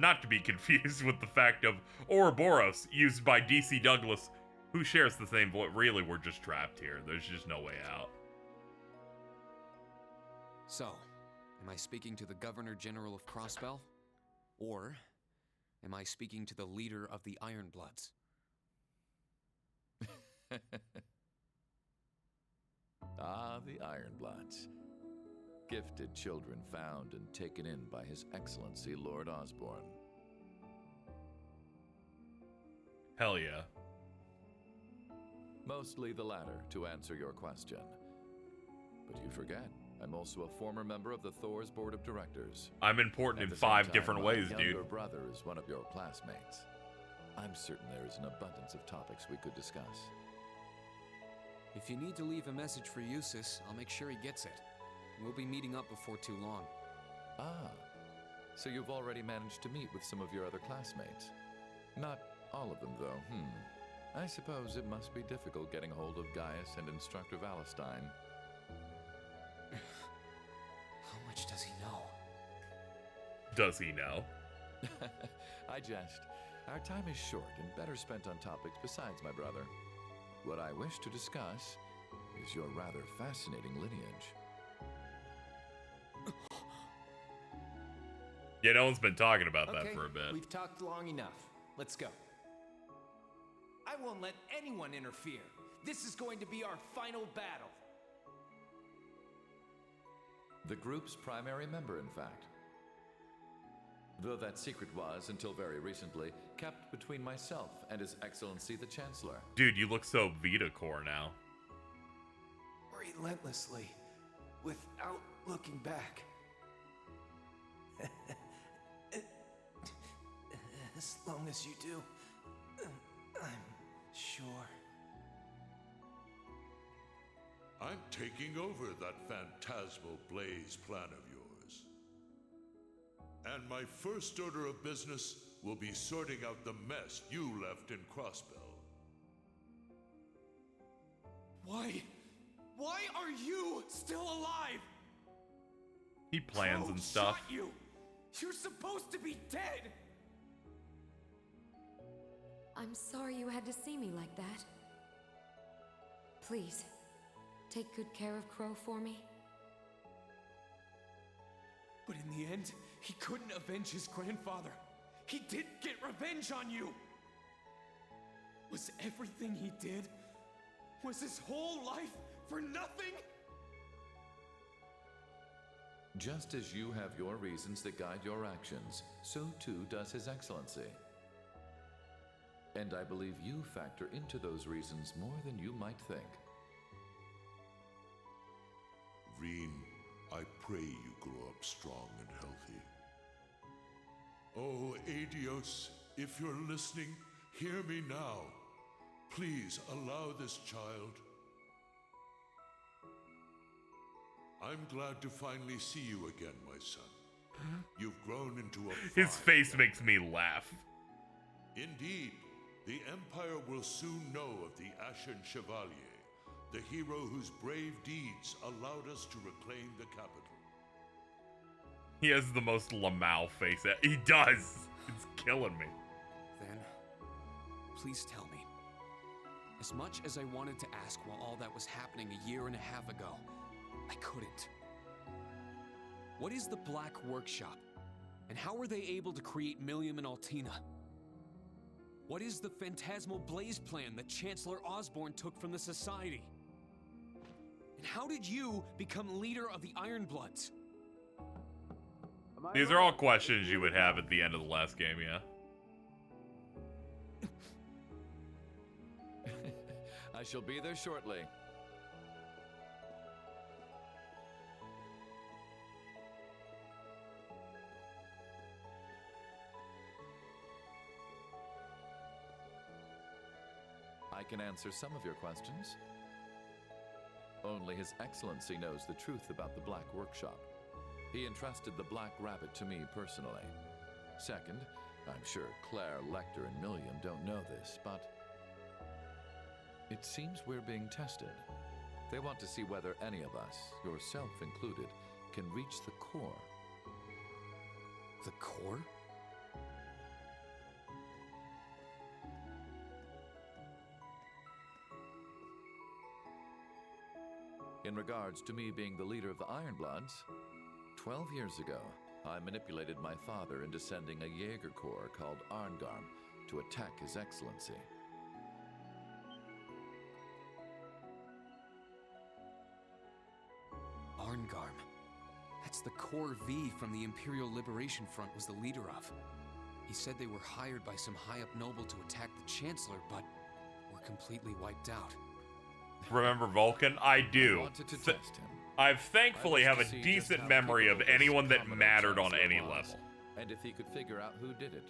Not to be confused with the fact of Ouroboros, used by DC Douglas, who shares the same voice. Really, we're just trapped here. There's just no way out. So, am I speaking to the Governor General of Crossbell? Or am I speaking to the leader of the Ironbloods? Ah, the Ironbloods. Gifted children found and taken in by His Excellency Lord Osborne. Hell yeah. Mostly the latter, to answer your question. But you forget, I'm also a former member of the Thor's Board of Directors. I'm important At in the same 5 time, different ways, my dude. younger brother is one of your classmates. I'm certain there is an abundance of topics we could discuss. If you need to leave a message for Eustace, I'll make sure he gets it. We'll be meeting up before too long. Ah, so you've already managed to meet with some of your other classmates. Not all of them, though, I suppose it must be difficult getting hold of Gaius and Instructor Valestine. How much does he know? Does he know? I jest. Our time is short and better spent on topics besides my brother. What I wish to discuss is your rather fascinating lineage. Yeah, no one's been talking about that Okay, for a bit. We've talked long enough. Let's go. I won't let anyone interfere. This is going to be our final battle. The group's primary member, in fact. Though that secret was, until very recently, kept between myself and His Excellency the Chancellor. Dude, you look so Vita core now. Relentlessly, without looking back. As long as you do, I'm sure. I'm taking over that phantasmal blaze plan of yours. And my first order of business will be sorting out the mess you left in Crossbell. Why are you still alive? He plans Crow and stuff. shot you. You're supposed to be dead. I'm sorry you had to see me like that. Please, take good care of Crow for me. But in the end, he couldn't avenge his grandfather. He did get revenge on you. Was everything he did? Was his whole life for nothing? Just as you have your reasons that guide your actions, so too does His Excellency. And I believe you factor into those reasons more than you might think. Reen, I pray you grow up strong and healthy. Oh, Adios, if you're listening, hear me now. Please allow this child. I'm glad to finally see you again, my son. You've grown into a His face makes me laugh. Indeed, the Empire will soon know of the Ashen Chevalier, the hero whose brave deeds allowed us to reclaim the capital. He has the most Lamau face. He does. It's killing me. Then, please tell me. As much as I wanted to ask while all that was happening a year and a half ago, I couldn't. What is the Black Workshop? And how were they able to create Millium and Altina? What is the Phantasmal Blaze plan that Chancellor Osborne took from the Society? And how did you become leader of the Ironbloods? These are all questions you would have at the end of the last game, yeah? I shall be there shortly. can answer some of your questions. Only His Excellency knows the truth about the Black Workshop. He entrusted the Black Rabbit to me personally. Second, I'm sure Claire, Lecter, and Milliam don't know this, but it seems we're being tested. They want to see whether any of us, yourself included, can reach the core. The core? In regards to me being the leader of the Ironbloods, 12 years ago, I manipulated my father into sending a Jaeger Corps called Arngarm to attack His Excellency. Arngarm. That's the Corps V from the Imperial Liberation Front was the leader of. He said they were hired by some high-up noble to attack the Chancellor, but were completely wiped out. Remember Vulcan? I do. I thankfully have a decent memory of anyone that mattered on any level. And if he could figure out who did it.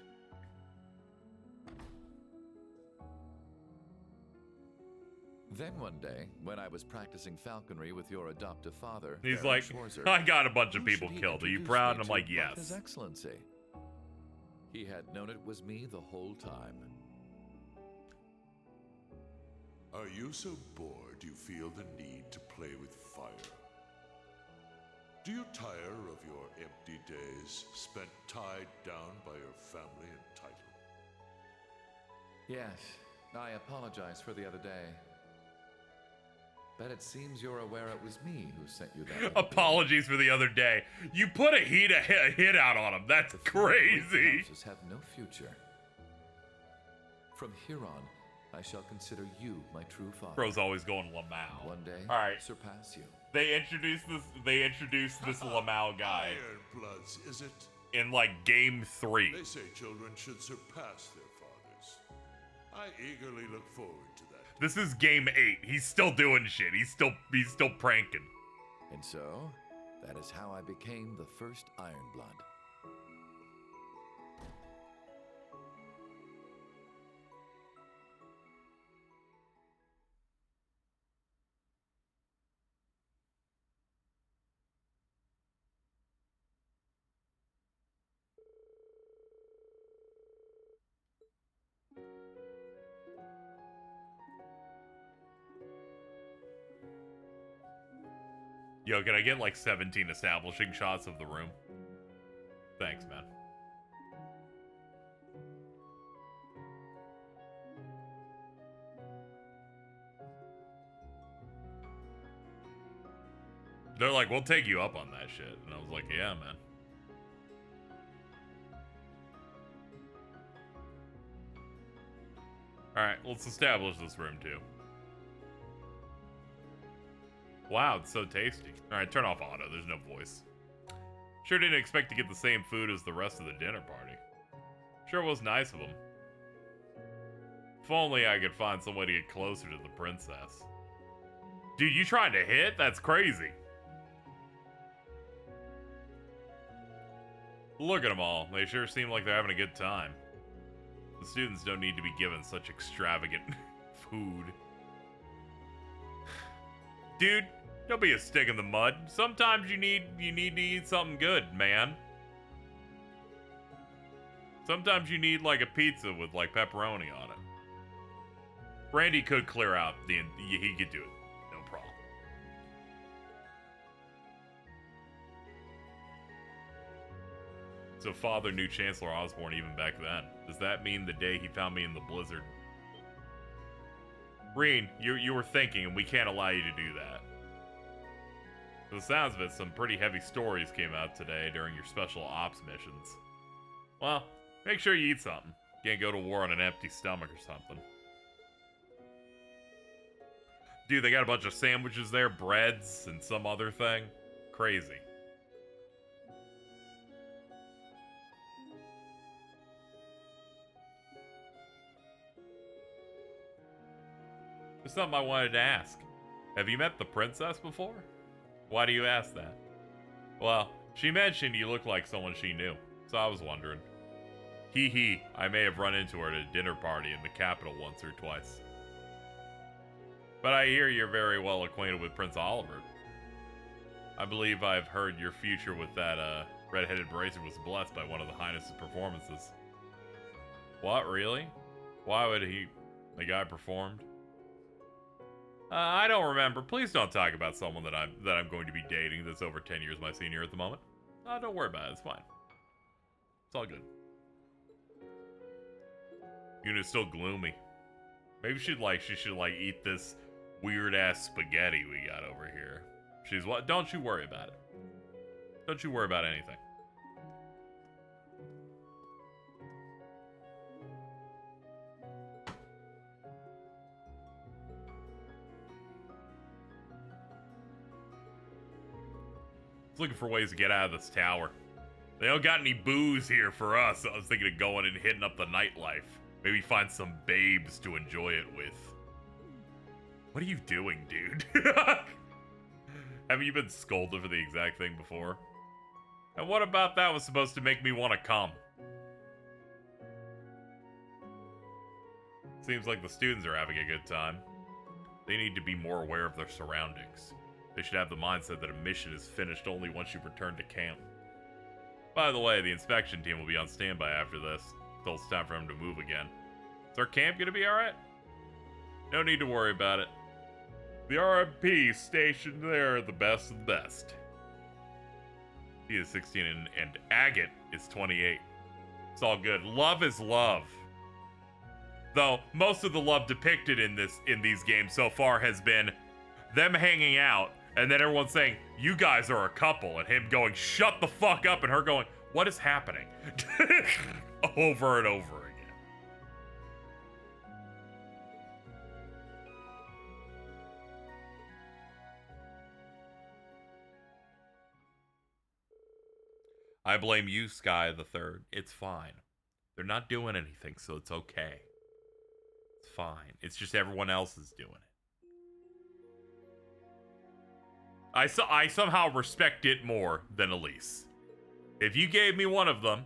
Then one day, when I was practicing falconry with your adoptive father, He's Baron like, Schwarzer, I got a bunch of who people should he killed. Are you introduce proud? me And I'm to like, but His yes. Excellency. He had known it was me the whole time. Are you so bored you feel the need to play with fire? Do you tire of your empty days spent tied down by your family and title? Yes, I apologize for the other day. But it seems you're aware it was me who sent you that. Apologies for the other day. You put a hit out on him. That's crazy. Houses have no future. From here on, I shall consider you my true father. Bro's always going Lamau. One day, all right, surpass you. They introduced this Lamau guy. Ironbloods, is it? In like game 3. They say children should surpass their fathers. I eagerly look forward to that. This is game 8. He's still doing shit. He's still pranking. And so, that is how I became the first Ironblood. Yo, can I get like 17 establishing shots of the room? Thanks, man. They're like, we'll take you up on that shit. And I was like, yeah, man. Alright, let's establish this room too. Wow, it's so tasty. Alright, turn off auto. There's no voice. Sure didn't expect to get the same food as the rest of the dinner party. Sure was nice of them. If only I could find some way to get closer to the princess. Dude, you trying to hit? That's crazy. Look at them all. They sure seem like they're having a good time. The students don't need to be given such extravagant food. Dude, don't be a stick in the mud. Sometimes you need to eat something good, man. Sometimes you need like a pizza with like pepperoni on it. Randy could clear out he could do it. No problem. So father knew Chancellor Osborne even back then. Does that mean the day he found me in the blizzard? Reen, you were thinking, and we can't allow you to do that. For the sounds of it, some pretty heavy stories came out today during your special ops missions. Well, make sure you eat something. Can't go to war on an empty stomach or something. Dude, they got a bunch of sandwiches there, breads, and some other thing. Crazy. There's something I wanted to ask. Have you met the princess before? Why do you ask that? Well, she mentioned you look like someone she knew, so I was wondering. Hee hee, I may have run into her at a dinner party in the capital once or twice. But I hear you're very well acquainted with Prince Oliver. I believe I've heard your future with that red-headed bracer was blessed by one of the Highness's performances. What, really? Why would the guy performed? I don't remember. Please don't talk about someone that I'm going to be dating that's over 10 years my senior at the moment. Don't worry about it. It's fine. It's all good. Yuna's still gloomy. Maybe she should eat this weird ass spaghetti we got over here. She's what? Don't you worry about it. Don't you worry about anything. Looking for ways to get out of this tower. They don't got any booze here for us. So I was thinking of going and hitting up the nightlife. Maybe find some babes to enjoy it with. What are you doing, dude? Haven't you been scolded for the exact thing before? And what about that was supposed to make me want to come? Seems like the students are having a good time. They need to be more aware of their surroundings. They should have the mindset that a mission is finished only once you've returned to camp. By the way, the inspection team will be on standby after this, until it's time for them to move again. Is our camp gonna be alright? No need to worry about it. The RMP stationed there are the best of the best. He is 16 and Agate is 28. It's all good. Love is love. Though, most of the love depicted in these games so far has been them hanging out, and then everyone saying, you guys are a couple, and him going, shut the fuck up, and her going, what is happening? Over and over again. I blame you, Sky the Third. It's fine. They're not doing anything, so it's okay. It's fine. It's just everyone else is doing it. I somehow respect it more than Elise. If you gave me one of them,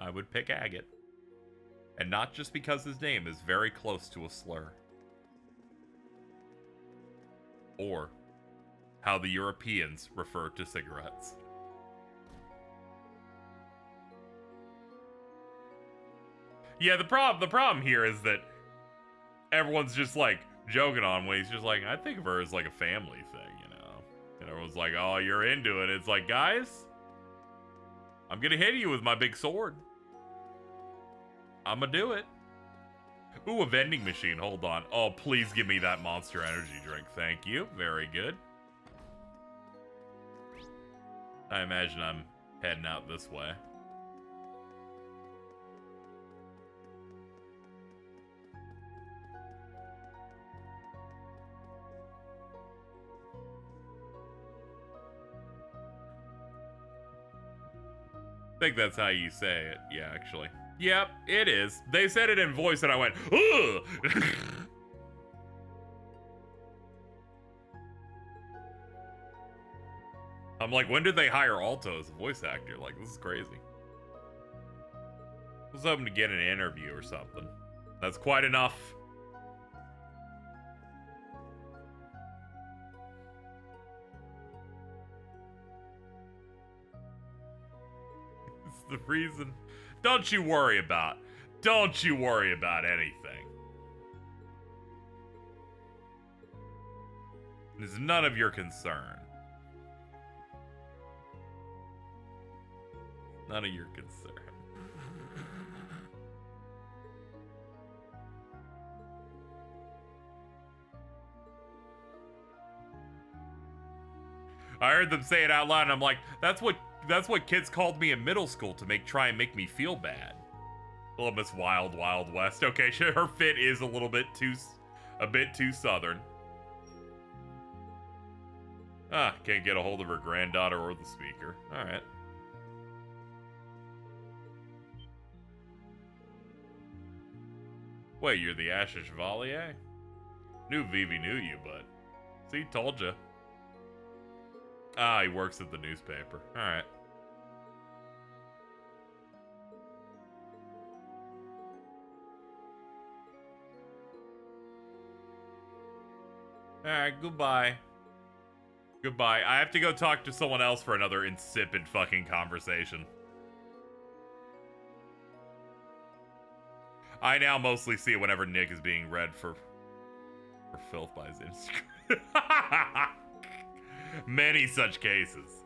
I would pick Agate. And not just because his name is very close to a slur. Or how the Europeans refer to cigarettes. Yeah, the problem here is that everyone's just like joking on when he's just like, I think of her as like a family thing, you know? And everyone's like, oh, you're into it. It's like, guys, I'm gonna hit you with my big sword. I'm gonna do it. Ooh, a vending machine. Hold on. Oh, please give me that Monster Energy drink. Thank you. Very good. I imagine I'm heading out this way. I think that's how you say it. Yeah, actually. Yep, it is. They said it in voice and I went, ugh! I'm like, when did they hire Alto as a voice actor? Like, this is crazy. I was hoping to get an interview or something. That's quite enough. It's the reason. Don't you worry about anything. It's none of your concern. None of your concern. I heard them say it out loud and I'm like, that's what kids called me in middle school to try and make me feel bad. Little Miss Wild Wild West. Okay, her fit is a bit too southern. Can't get a hold of her granddaughter or the speaker. Alright. Wait, you're the Asher Chevalier? Knew Vivi knew you, but... See, told ya. He works at the newspaper. Alright. Alright, goodbye. Goodbye. I have to go talk to someone else for another insipid fucking conversation. I now mostly see it whenever Nick is being read for filth by his Instagram. Many such cases.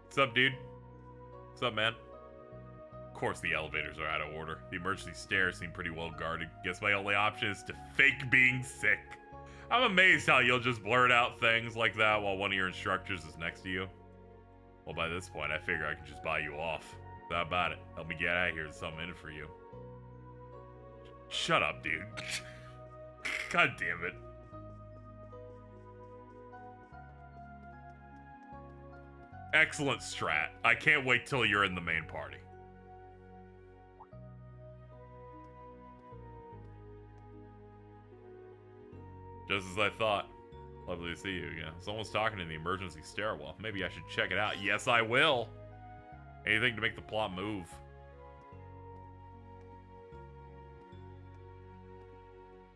What's up, dude? What's up, man? Of course the elevators are out of order. The emergency stairs seem pretty well guarded. Guess my only option is to fake being sick. I'm amazed how you'll just blurt out things like that while one of your instructors is next to you. Well, by this point, I figure I can just buy you off. How about it? Help me get out of here. There's something in it for you. Shut up, dude. God damn it. Excellent strat. I can't wait till you're in the main party. Just as I thought. Lovely to see you again. Someone's talking in the emergency stairwell. Maybe I should check it out. Yes, I will. Anything to make the plot move.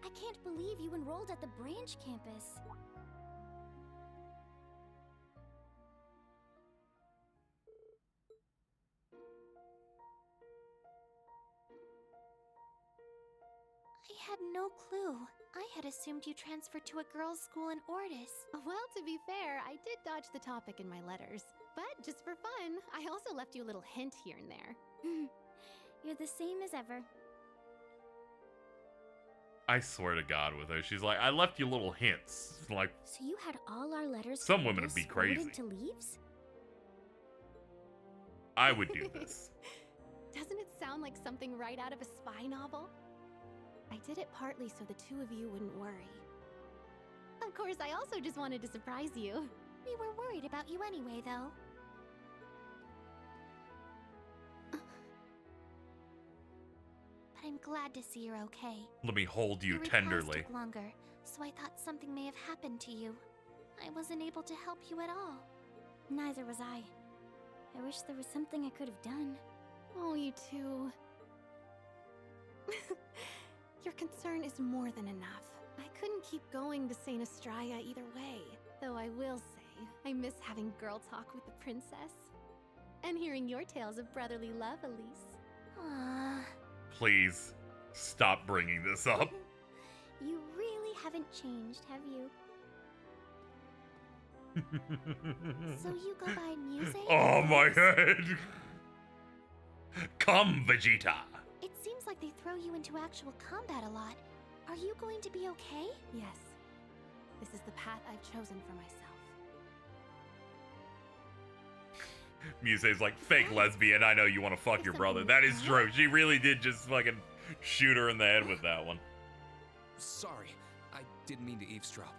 I can't believe you enrolled at the branch campus. I had no clue. I had assumed you transferred to a girls' school in Ordis. Well, to be fair, I did dodge the topic in my letters. But just for fun, I also left you a little hint here and there. You're the same as ever. I swear to God with her. She's like, I left you little hints. Like, so you had all our letters some women would be crazy. To leaves? I would do this. Doesn't it sound like something right out of a spy novel? I did it partly so the two of you wouldn't worry. Of course, I also just wanted to surprise you. We were worried about you anyway, though. But I'm glad to see you're okay. Let me hold you Your tenderly. repast took longer, so I thought something may have happened to you. I wasn't able to help you at all. Neither was I. I wish there was something I could have done. Oh, you two. Your concern is more than enough. I couldn't keep going to St. Estraya either way. Though I will say, I miss having girl talk with the princess. And hearing your tales of brotherly love, Elise. Aww. Please, stop bringing this up. You really haven't changed, have you? So you go by Muse? Oh my head! Come, Vegeta! It seems like they throw you into actual combat a lot. Are you going to be okay? Yes. This is the path I've chosen for myself. Muse's like, fake lesbian, I know you want to fuck your brother. That is true. She really did just fucking shoot her in the head with that one. Sorry, I didn't mean to eavesdrop.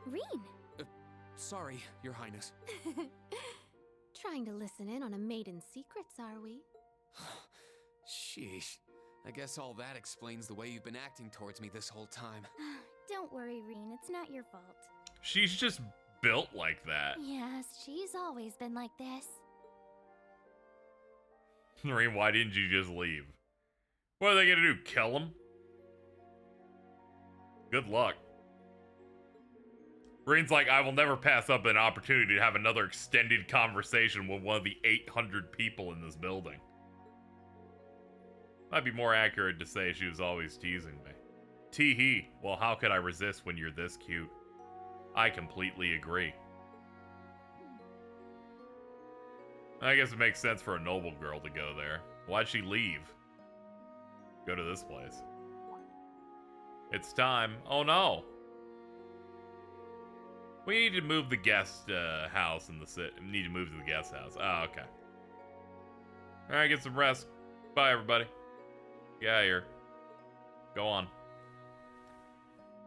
Reen? Sorry, Your Highness. Trying to listen in on a maiden's secrets, are we? Sheesh. I guess all that explains the way you've been acting towards me this whole time. Don't worry, Reen. It's not your fault. She's just built like that. Yes, she's always been like this. Reen, why didn't you just leave? What are they gonna do? Kill him? Good luck. Reen's like, I will never pass up an opportunity to have another extended conversation with one of the 800 people in this building. Might be more accurate to say she was always teasing me. Tee-hee. Well, how could I resist when you're this cute? I completely agree. I guess it makes sense for a noble girl to go there. Why'd she leave? Go to this place. It's time. Oh no! We need to move the guest house in the city. We need to move to the guest house. Oh, okay. Alright, get some rest. Bye, everybody. Get out of here. Go on.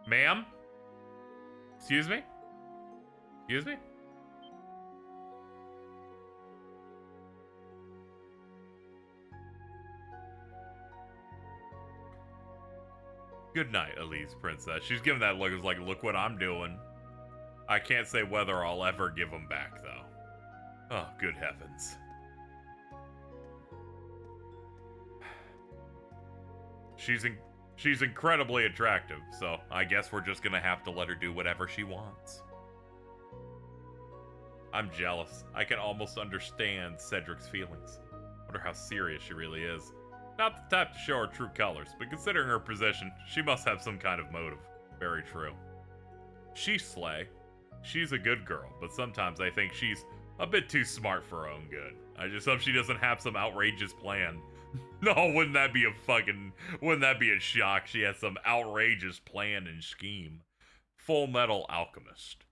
Ma'am? Excuse me? Excuse me? Good night, Elise Princess. She's giving that look. It's like, look what I'm doing. I can't say whether I'll ever give them back, though. Oh, good heavens. She's incredibly attractive, so I guess we're just gonna have to let her do whatever she wants. I'm jealous. I can almost understand Cedric's feelings. Wonder how serious she really is. Not the type to show her true colors, but considering her position, she must have some kind of motive. Very true. She's slay. She's a good girl, but sometimes I think she's a bit too smart for her own good. I just hope she doesn't have some outrageous plan. No, wouldn't that be a shock? She has some outrageous plan and scheme. Full Metal Alchemist.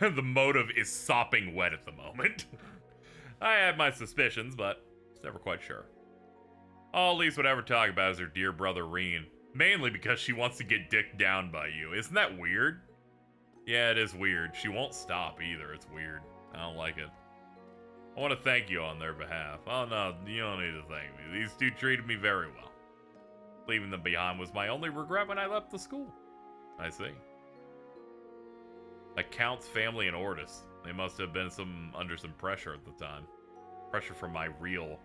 The motive is sopping wet at the moment. I had my suspicions, but it's never quite sure. All Elise would ever talk about is her dear brother Reen. Mainly because she wants to get dicked down by you. Isn't that weird? Yeah, it is weird. She won't stop either. It's weird. I don't like it. I want to thank you on their behalf. Oh no, you don't need to thank me. These two treated me very well. Leaving them behind was my only regret when I left the school. I see. Accounts, family, and Ortis. They must have been under some pressure at the time. Pressure from my real,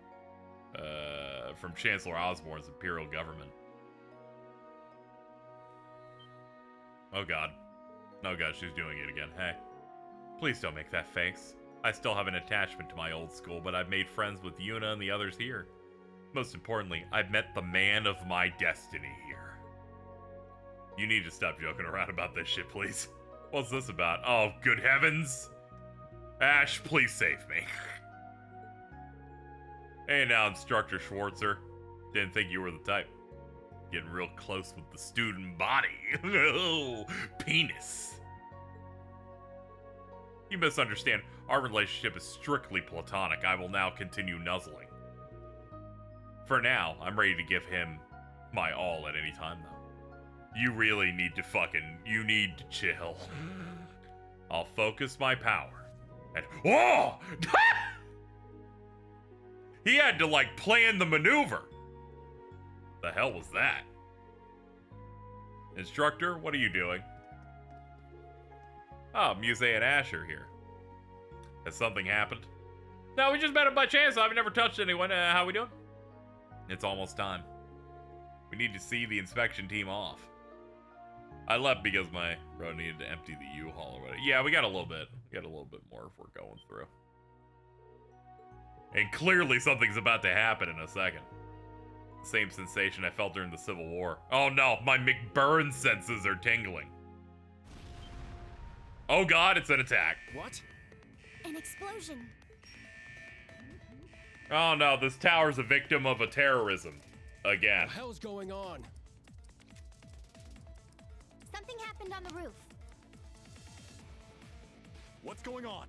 from Chancellor Osborne's imperial government. Oh god. Oh god, she's doing it again. Hey. Please don't make that face. I still have an attachment to my old school, but I've made friends with Yuna and the others here. Most importantly, I've met the man of my destiny here. You need to stop joking around about this shit, please. What's this about? Oh, good heavens! Ash, please save me. Hey now, Instructor Schwarzer. Didn't think you were the type. Getting real close with the student body. Oh, penis. You misunderstand. Our relationship is strictly platonic. I will now continue nuzzling. For now, I'm ready to give him my all at any time, though. You really need to you need to chill. I'll focus my power. And, whoa! He had to, like, plan the maneuver. The hell was that? Instructor, what are you doing? Oh, Muse and Ash are here. Has something happened? No, we just met him by chance. I've never touched anyone. How we doing? It's almost time. We need to see the inspection team off. I left because my road needed to empty the U-Haul or whatever. Yeah, we got a little bit. We got a little bit more if we're going through. And clearly something's about to happen in a second. Same sensation I felt during the Civil War. Oh no, my McBurn senses are tingling. Oh god, it's an attack. What? An explosion. Oh no, this tower's a victim of a terrorism. Again. What the hell's going on? Something happened on the roof. What's going on?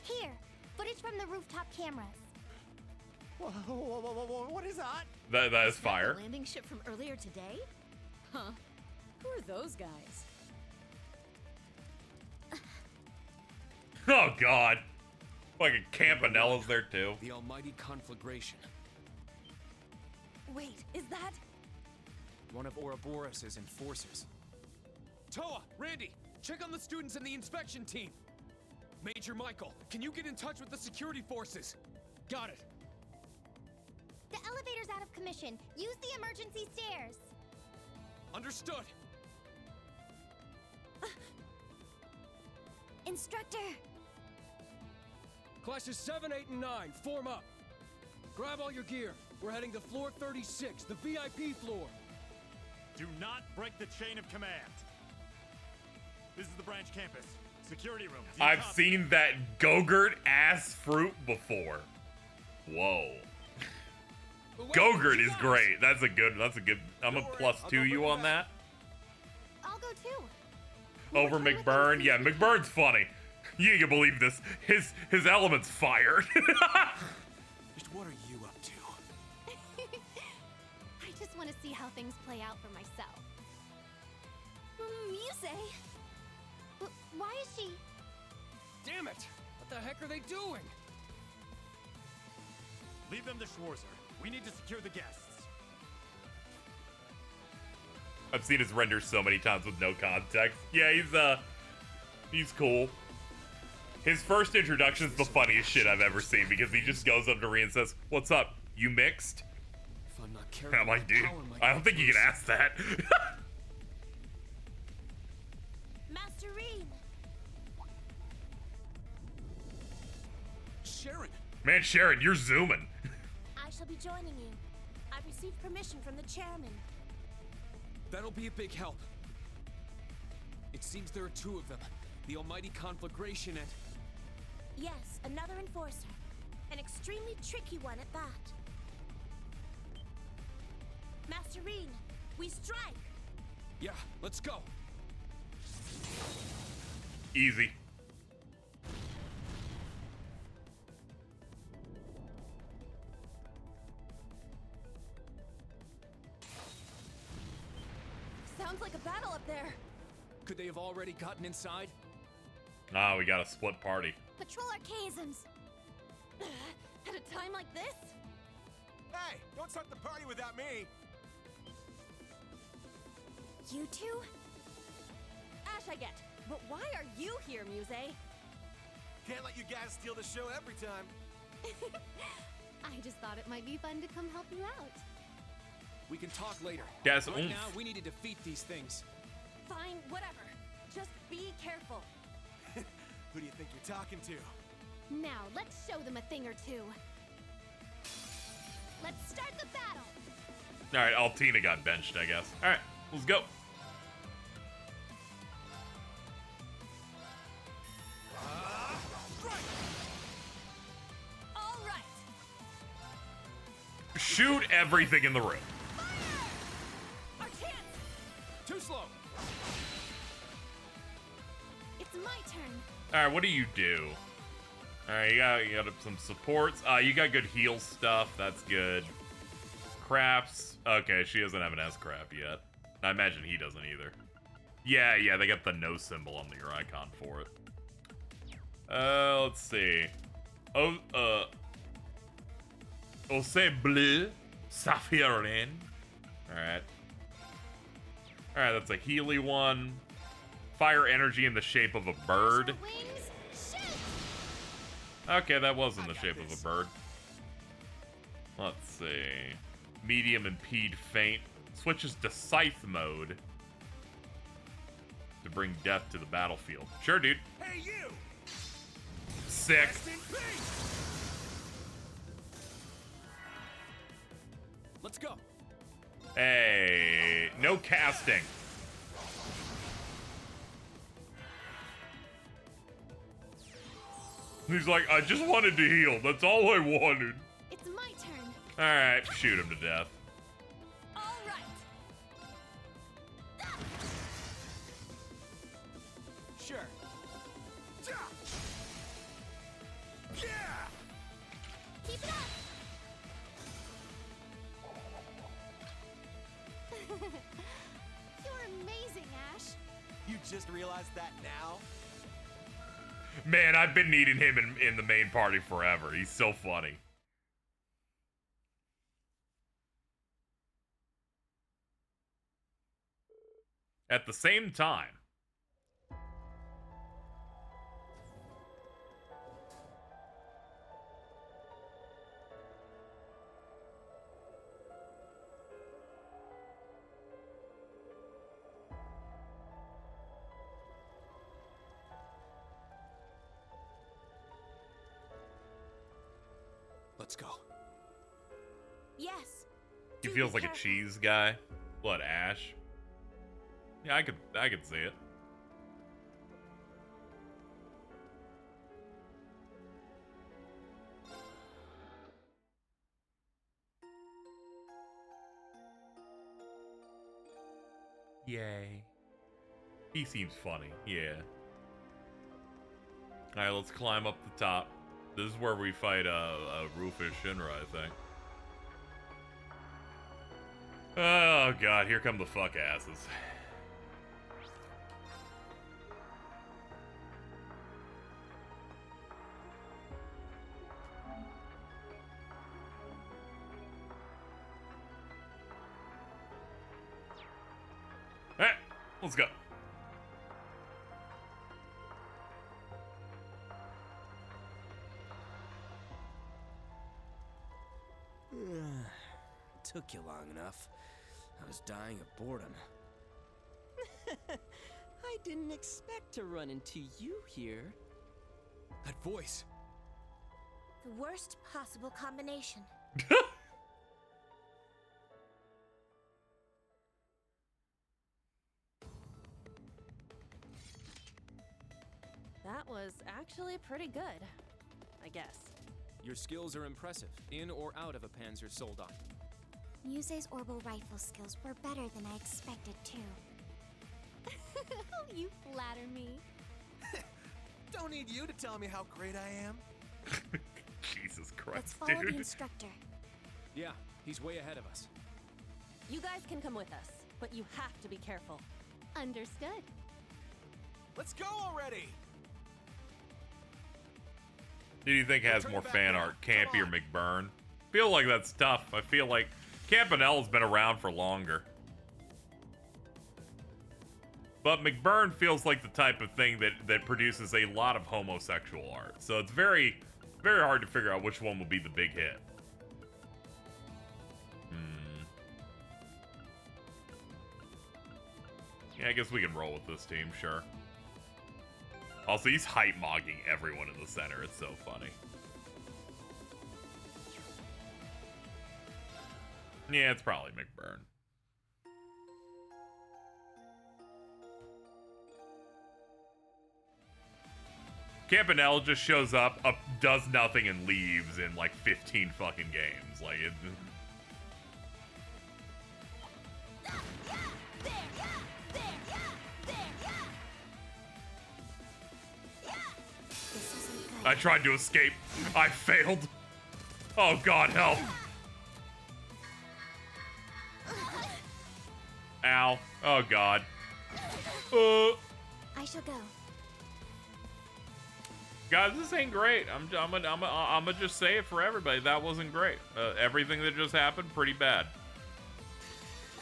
Here, footage from the rooftop cameras. What is that? That is fire. The landing ship from earlier today? Huh. Who are those guys? Oh god. Fucking Campanella's there too. The almighty conflagration. Wait, is that? One of Ouroboros' enforcers. Toa, Randy, check on the students and the inspection team. Major Michael, can you get in touch with the security forces? Got it. The elevator's out of commission. Use the emergency stairs. Understood. Instructor. Classes 7, 8, and 9, form up. Grab all your gear. We're heading to floor 36, the VIP floor. Do not break the chain of command. This is the branch campus. Security room. I've seen that Gogurt ass fruit before. Whoa. Gogurt is great. That's a good. I'm a +2 you on that. I'll go too. Over McBurn. Yeah, McBurn's funny. You can believe this. His element's fired. Just what are you up to? I just want to see how things play out for myself. Muse? Why is she... Damn it! What the heck are they doing? Leave them to Schwarzer. We need to secure the guests. I've seen his renders so many times with no context. Yeah, he's cool. His first introduction's the funniest shit I've ever seen because he just goes up to Rhea and says, "What's up? You mixed?" If I'm not And careful, I'm like, my dude, power might I don't get think you can loose." ask that. Master Reen! Sharon! Man, Sharon, you're zooming. I shall be joining you. I've received permission from the chairman. That'll be a big help. It seems there are two of them. The almighty conflagration and... Yes, another enforcer. An extremely tricky one at that. Master Reen, we strike! Yeah, let's go! Easy. Sounds like a battle up there. Could they have already gotten inside? Ah, we got a split party. Patrol our chasms! At a time like this? Hey, don't start the party without me. You two? Ash, I get. But why are you here, Muse? Can't let you guys steal the show every time. I just thought it might be fun to come help you out. We can talk later. Yes, right oomph. now, we need to defeat these things. Fine, whatever. Just be careful. Who do you think you're talking to? Now, let's show them a thing or two. Let's start the battle! Alright, Altina got benched, I guess. Alright, let's go. All right. Shoot everything in the room. Our chance. Too slow. It's my turn. Alright, what do you do? Alright, you got some supports. You got good heal stuff. That's good. Crafts. Okay, she doesn't have an S craft yet. I imagine he doesn't either. Yeah, they got the no symbol on your icon for it. Let's see. Ose bleu. Saphirin. Alright. Alright, that's a Healy one. Fire energy in the shape of a bird. Okay, that was in the shape of a bird. Let's see. Medium impede feint. Switches to scythe mode to bring death to the battlefield. Sure, dude. Hey, you! Sick. Rest in peace! Let's go. Hey, no casting. He's like, I just wanted to heal. That's all I wanted. It's my turn. Alright, shoot him to death. All right. Sure. Yeah! Keep it up! You're amazing, Ash. You just realized that now? Man, I've been needing him in the main party forever. He's so funny. At the same time, Let's go. Yes. he feels like a cheese guy. What, Ash? Yeah, I could see it. Yay. He seems funny, yeah. Alright, let's climb up the top. This is where we fight Rufus Shinra, I think. Oh god, here come the fuck asses. Let's go. Took you long enough. I was dying of boredom. I didn't expect to run into you here. That voice. The worst possible combination. That was actually pretty good, I guess. Your skills are impressive, in or out of a Panzer Soldat. Muse's orbital rifle skills were better than I expected, too. You flatter me. Don't need you to tell me how great I am. Jesus Let's Christ, follow the dude. instructor. Yeah, he's way ahead of us. You guys can come with us, but you have to be careful. Understood. Let's go already! Who do you think has more fan art, Campy or McBurn? Feel like that's tough. I feel like Campanelle's been around for longer. But McBurn feels like the type of thing that produces a lot of homosexual art. So it's very, very hard to figure out which one will be the big hit. Yeah, I guess we can roll with this team, sure. Also, he's hype-mogging everyone in the center. It's so funny. Yeah, it's probably McBurn. Campanelle just shows up, does nothing, and leaves in like 15 fucking games. Like, it... I tried to escape. I failed. Oh God, help. Ow. Oh God. I shall go. Guys, this ain't great. I'm gonna just say it for everybody. That wasn't great. Everything that just happened, pretty bad.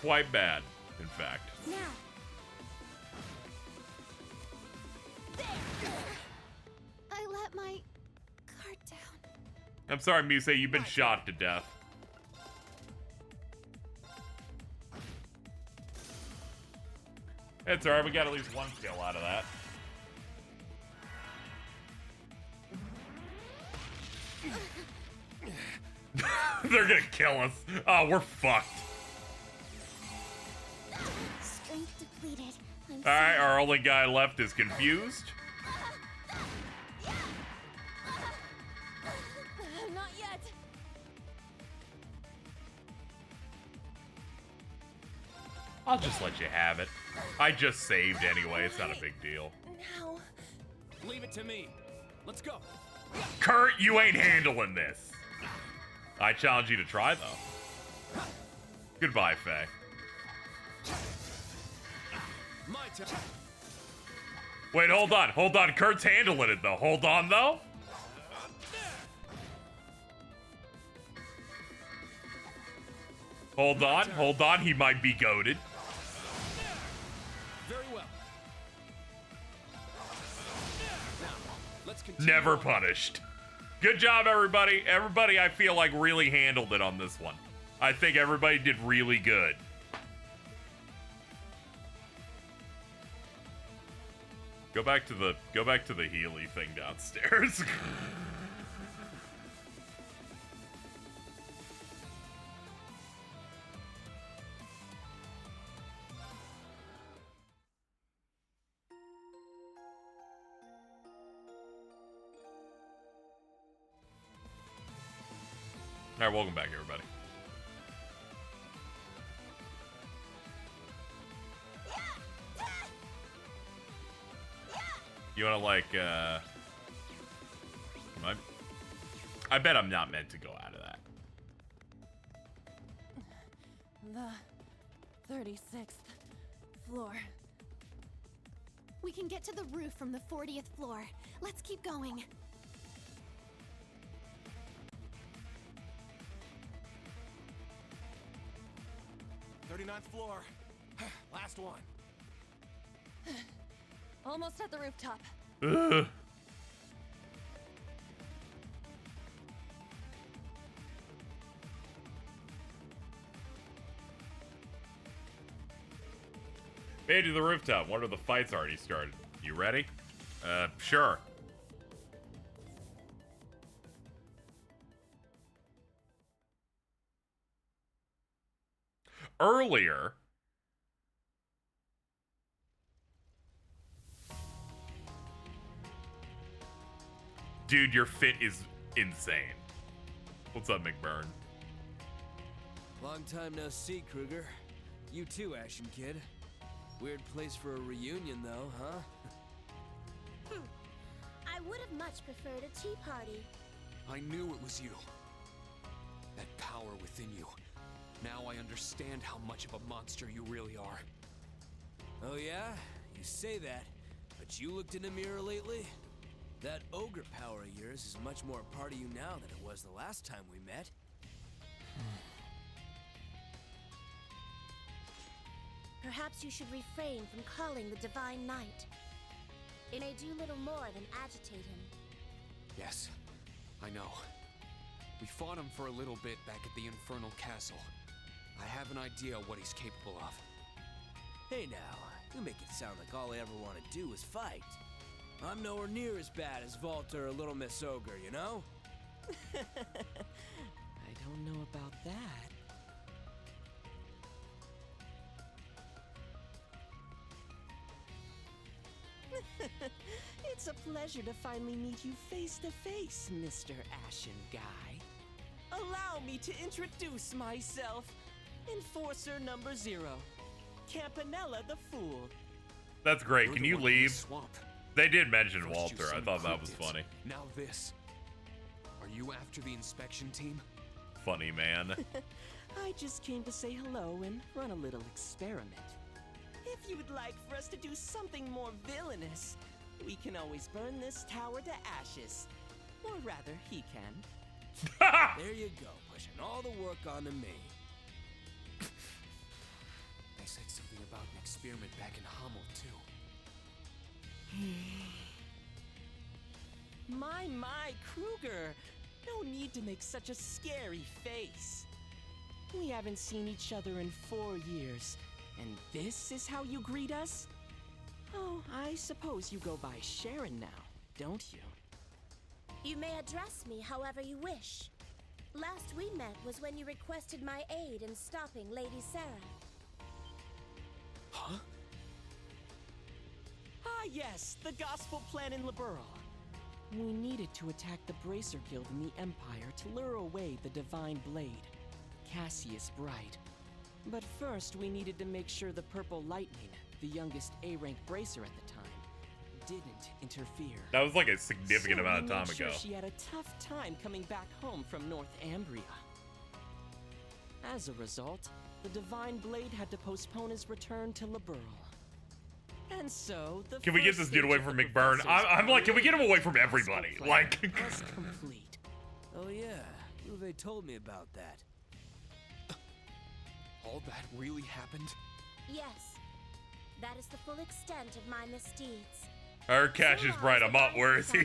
Quite bad, in fact. Now. I let my guard down. I'm sorry, Mise, you've been shot to death. It's alright, we got at least one kill out of that. They're gonna kill us. Oh, we're fucked. Strength depleted. Alright, our only guy left is confused. Not yet. I'll just let you have it. I just saved anyway. It's not a big deal. Now. Leave it to me. Let's go. Kurt, you ain't handling this. I challenge you to try, though. Goodbye, Faye. My turn. Wait, hold on. Hold on. Kurt's handling it, though. Hold on, though. Hold on. Hold on. He might be goated. Very well. Now, let's continue. Never punished. Good job, everybody. Everybody, I feel like, really handled it on this one. I think everybody did really good. Go back to the Healy thing downstairs. All right, welcome back, everybody. You wanna like, I bet I'm not meant to go out of that. The 36th floor. We can get to the roof from the 40th floor. Let's keep going. "39th floor. Last one." Almost at the rooftop. Ugh. Made to the rooftop. Wonder if the fight's already started. You ready? Sure. Earlier, dude, your fit is insane. What's up, McBurn? Long time no see, Kruger. You too, Ashen Kid. Weird place for a reunion, though, huh? I would have much preferred a tea party. I knew it was you. That power within you. Now I understand how much of a monster you really are. Oh yeah? You say that, but you looked in a mirror lately? That ogre power of yours is much more a part of you now than it was the last time we met. Perhaps you should refrain from calling the Divine Knight. It may do little more than agitate him. Yes, I know. We fought him for a little bit back at the Infernal Castle. I have an idea what he's capable of. Hey now, you make it sound like all I ever want to do is fight. I'm nowhere near as bad as Walter or Little Miss Ogre, you know? I don't know about that. It's a pleasure to finally meet you face to face, Mr. Ashen Guy. Allow me to introduce myself. Enforcer number 0, Campanella the Fool. That's great. Can you leave? Swamp. They did mention First Walter. you I thought that was cryptids, funny. Now this. Are you after the inspection team? Funny, man. I just came to say hello and run a little experiment. If you would like for us to do something more villainous, we can always burn this tower to ashes. Or rather, he can. There you go, pushing all the work onto me. I said something about an experiment back in Hummel, too. My, Kruger! No need to make such a scary face. We haven't seen each other in 4 years, and this is how you greet us? Oh, I suppose you go by Sharon now, don't you? You may address me however you wish. Last we met was when you requested my aid in stopping Lady Sarah. Huh? Ah, yes, the gospel plan in Liberl. We needed to attack the Bracer Guild in the Empire to lure away the Divine Blade, Cassius Bright. But first, we needed to make sure the Purple Lightning, the youngest A-rank Bracer at the time, didn't interfere. That was like a significant amount of time sure ago. She had a tough time coming back home from North Ambria. As a result, the Divine Blade had to postpone his return to Liberl. And so, the Can we get first this dude away stage from of the McBurn? professor's I'm like, can we get him away from gospel everybody? plan Like, was complete. Oh yeah, Uwe told me about that. All that really happened? Yes, that is the full extent of my misdeeds. our cash is bright. I'm up. Where is he?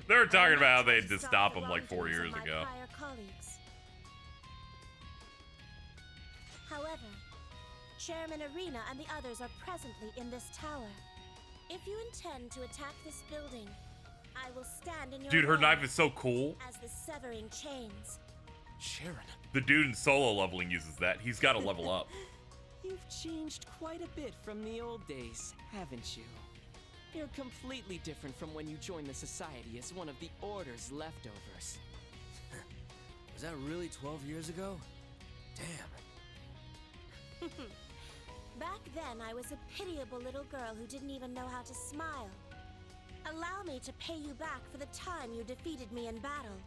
They were talking about how they had to stop him like 4 years ago. Prior colleagues. However, Chairman Arena and the others are presently in this tower. If you intend to attack this building, I will stand in your Dude, her way knife is so cool. as the severing chains. Sharon. The dude in solo leveling uses that. He's got to level up. You've changed quite a bit from the old days, haven't you? You're completely different from when you joined the Society as one of the Order's leftovers. Was that really 12 years ago? Damn. Back then, I was a pitiable little girl who didn't even know how to smile. Allow me to pay you back for the time you defeated me in battle.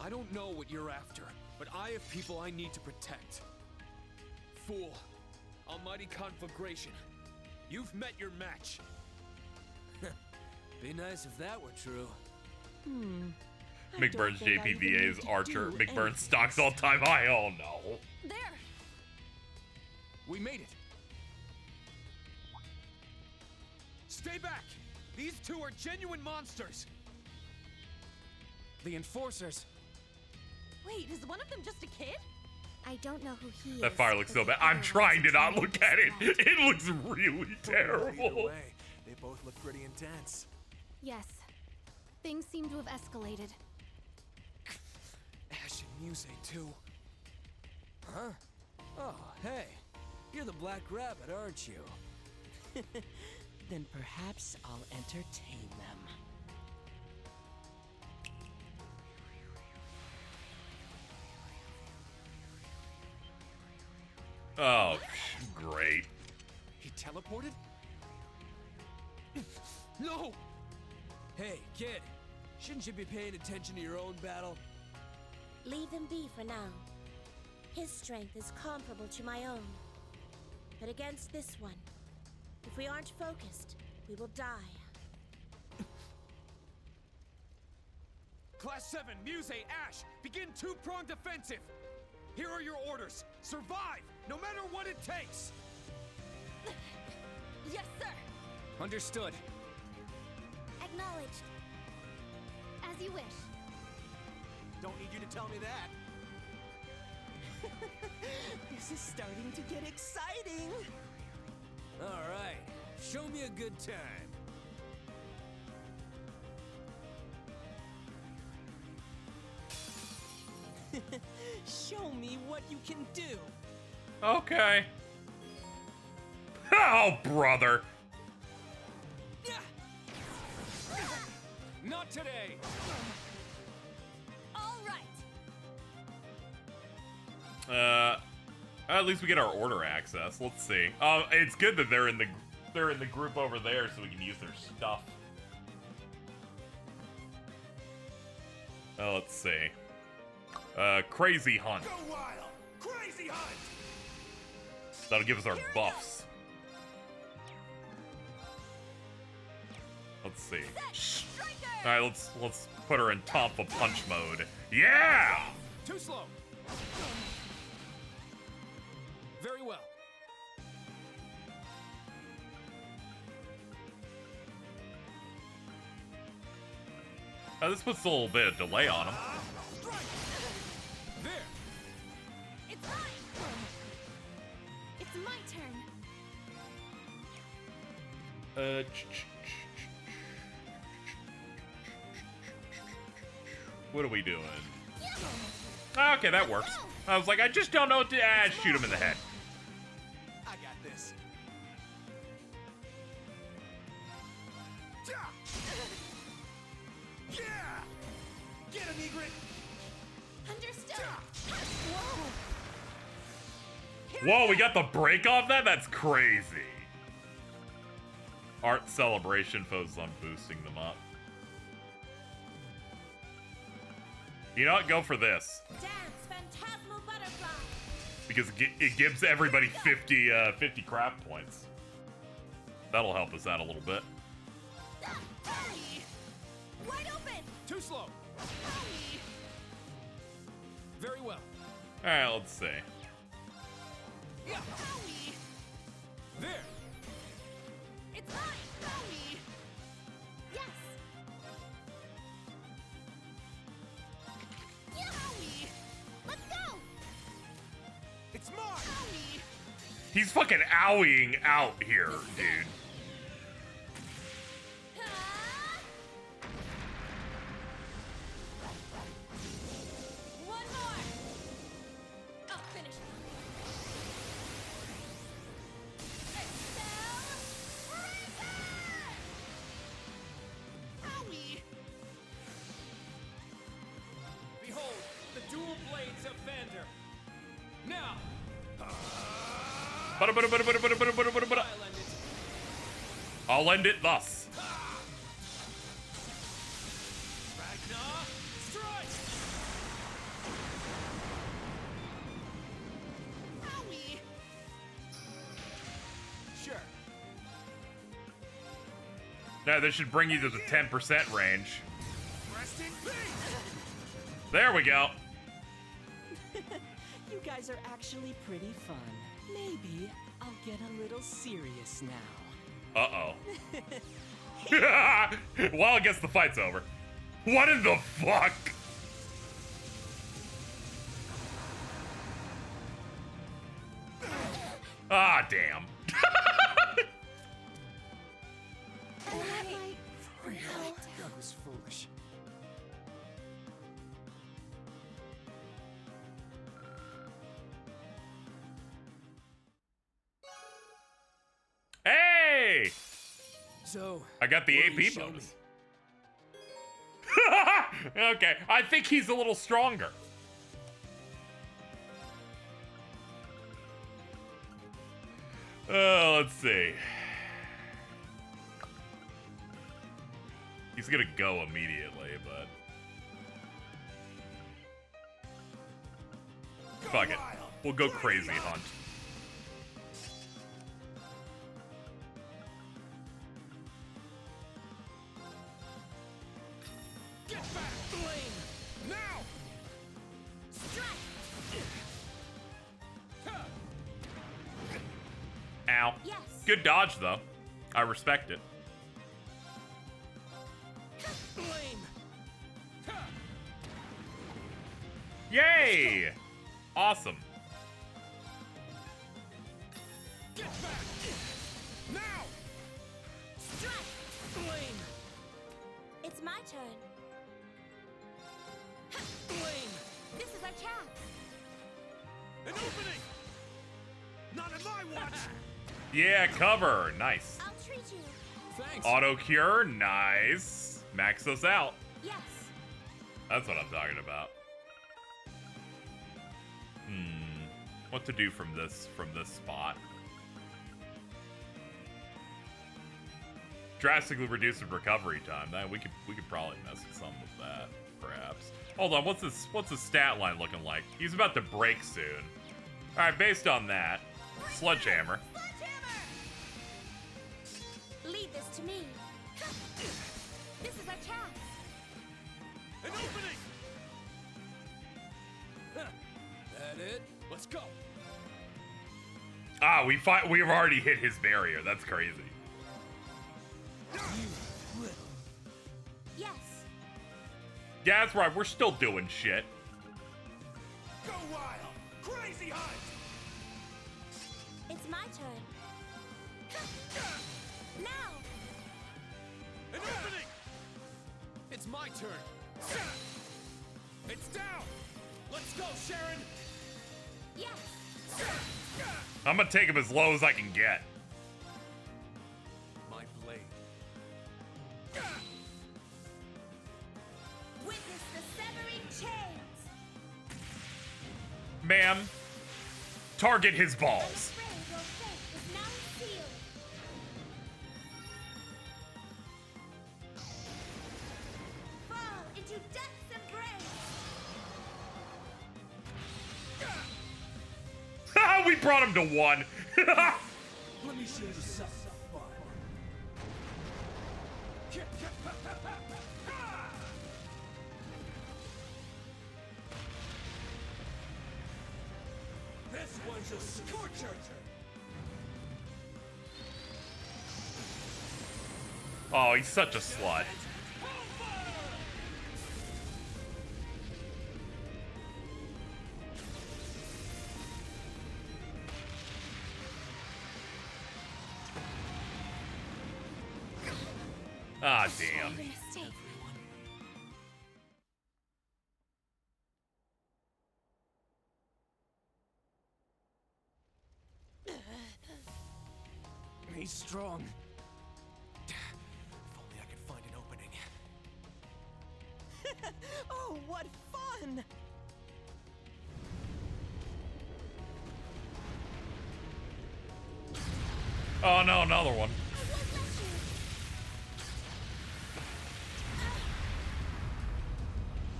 I don't know what you're after, but I have people I need to protect. Fool. Almighty Conflagration. You've met your match. Be nice if that were true. McBurn's JPVA's Archer. McBurn's stocks all time high. Oh no. There! We made it. Stay back! These two are genuine monsters! The enforcers. Wait, is one of them just a kid? I don't know who he is. That fire looks so bad. I'm trying to not look at it. It looks really Either terrible. way, they both look pretty intense. Yes. Things seem to have escalated. Ash and Muse too. Huh? Oh, hey. You're the Black Rabbit, aren't you? Then perhaps I'll entertain them. Oh, great. He teleported? No! Hey, kid. Shouldn't you be paying attention to your own battle? Leave them be for now. His strength is comparable to my own. But against this one, if we aren't focused, we will die. Class 7, Muse, Ash, begin two-pronged offensive! Here are your orders. Survive, no matter what it takes! Yes, sir! Understood. Acknowledged. As you wish. Don't need you to tell me that. This is starting to get exciting. All right, show me a good time. Show me what you can do. Okay. Oh, brother. Not today! All right! At least we get our order access. Let's see. It's good that they're in the group over there, so we can use their stuff. Let's see. Crazy Hunt. Go wild! Crazy Hunt! That'll give us our buffs. Let's see. All right, let's put her in Tompa punch mode. Yeah! Too slow! Very well. This puts a little bit of delay on him. There! It's mine! It's my turn. What are we doing? Okay, that works. I was like, I just don't know what to shoot him in the head. I got this. Yeah! Get him, Egret! Understood. Whoa, we got the break off that? That's crazy. Art celebration focuses on boosting them up. You know what? Go for this. Dance, phantasmal butterfly. Because it gives everybody 50 craft points. That'll help us out a little bit. Wide open! Too slow! Very well. Alright, let's see. Yeah. There! It's mine! Yes. Let's go. It's mine! He's fucking owieing out here, dude. One more! I'll finish it. Behold, the dual blades of Vander. Now! I'll end it thus. Ragnar, strike! Sure. Now, this should bring you to the 10% range. Rest in peace! There we go. You guys are actually pretty fun. Maybe I'll get a little serious now. Uh-oh. Well, I guess the fight's over. What in the fuck? Ah, damn. That was foolish. Hey! So, I got the what will you AP show bonus. Okay, I think he's a little stronger. Let's see. He's gonna go immediately, but... Fuck it. We'll go crazy hunt. Get back, Flame! Now! Ow. Yes. Good dodge, though. I respect it. Flame! Yay! Awesome. Get back! Now! Flame! It's my turn. Flame! This is our chance. An opening! Not in my watch! Yeah, cover. Nice. I'll treat you. Thanks. Auto cure. Nice. Max us out. Yes. That's what I'm talking about. What to do from this spot? Drastically reduce the recovery time. That we could probably mess with some of that, perhaps. Hold on, what's his stat line looking like? He's about to break soon. Alright, based on that, Sledgehammer. Leave this to me. This is our chance. An opening! That it? Let's go! Ah, we've already hit his barrier. That's crazy. Yes. Yeah, that's right. We're still doing shit. Go wild! Crazy hunt! It's my turn. Now. An opening! It's my turn. It's down! Let's go, Sharon! Yes. I'm gonna take him as low as I can get. My blade. Witness the severing chains. Ma'am, target his balls. Your fate is now sealed. Fall into death's embrace. We brought him to one. Let me show you something fun. This one's a scorcher. Oh, he's such a slut. Ah, damn. He's strong. If only I could find an opening. Oh, what fun! Oh no, another one.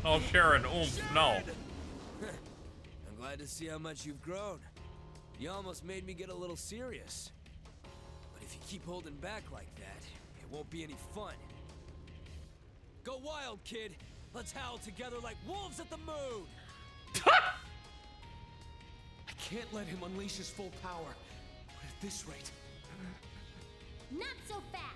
Oh, Sharon, no. I'm glad to see how much you've grown. You almost made me get a little serious. But if you keep holding back like that, it won't be any fun. Go wild, kid! Let's howl together like wolves at the moon! I can't let him unleash his full power. But at this rate, Not so fast!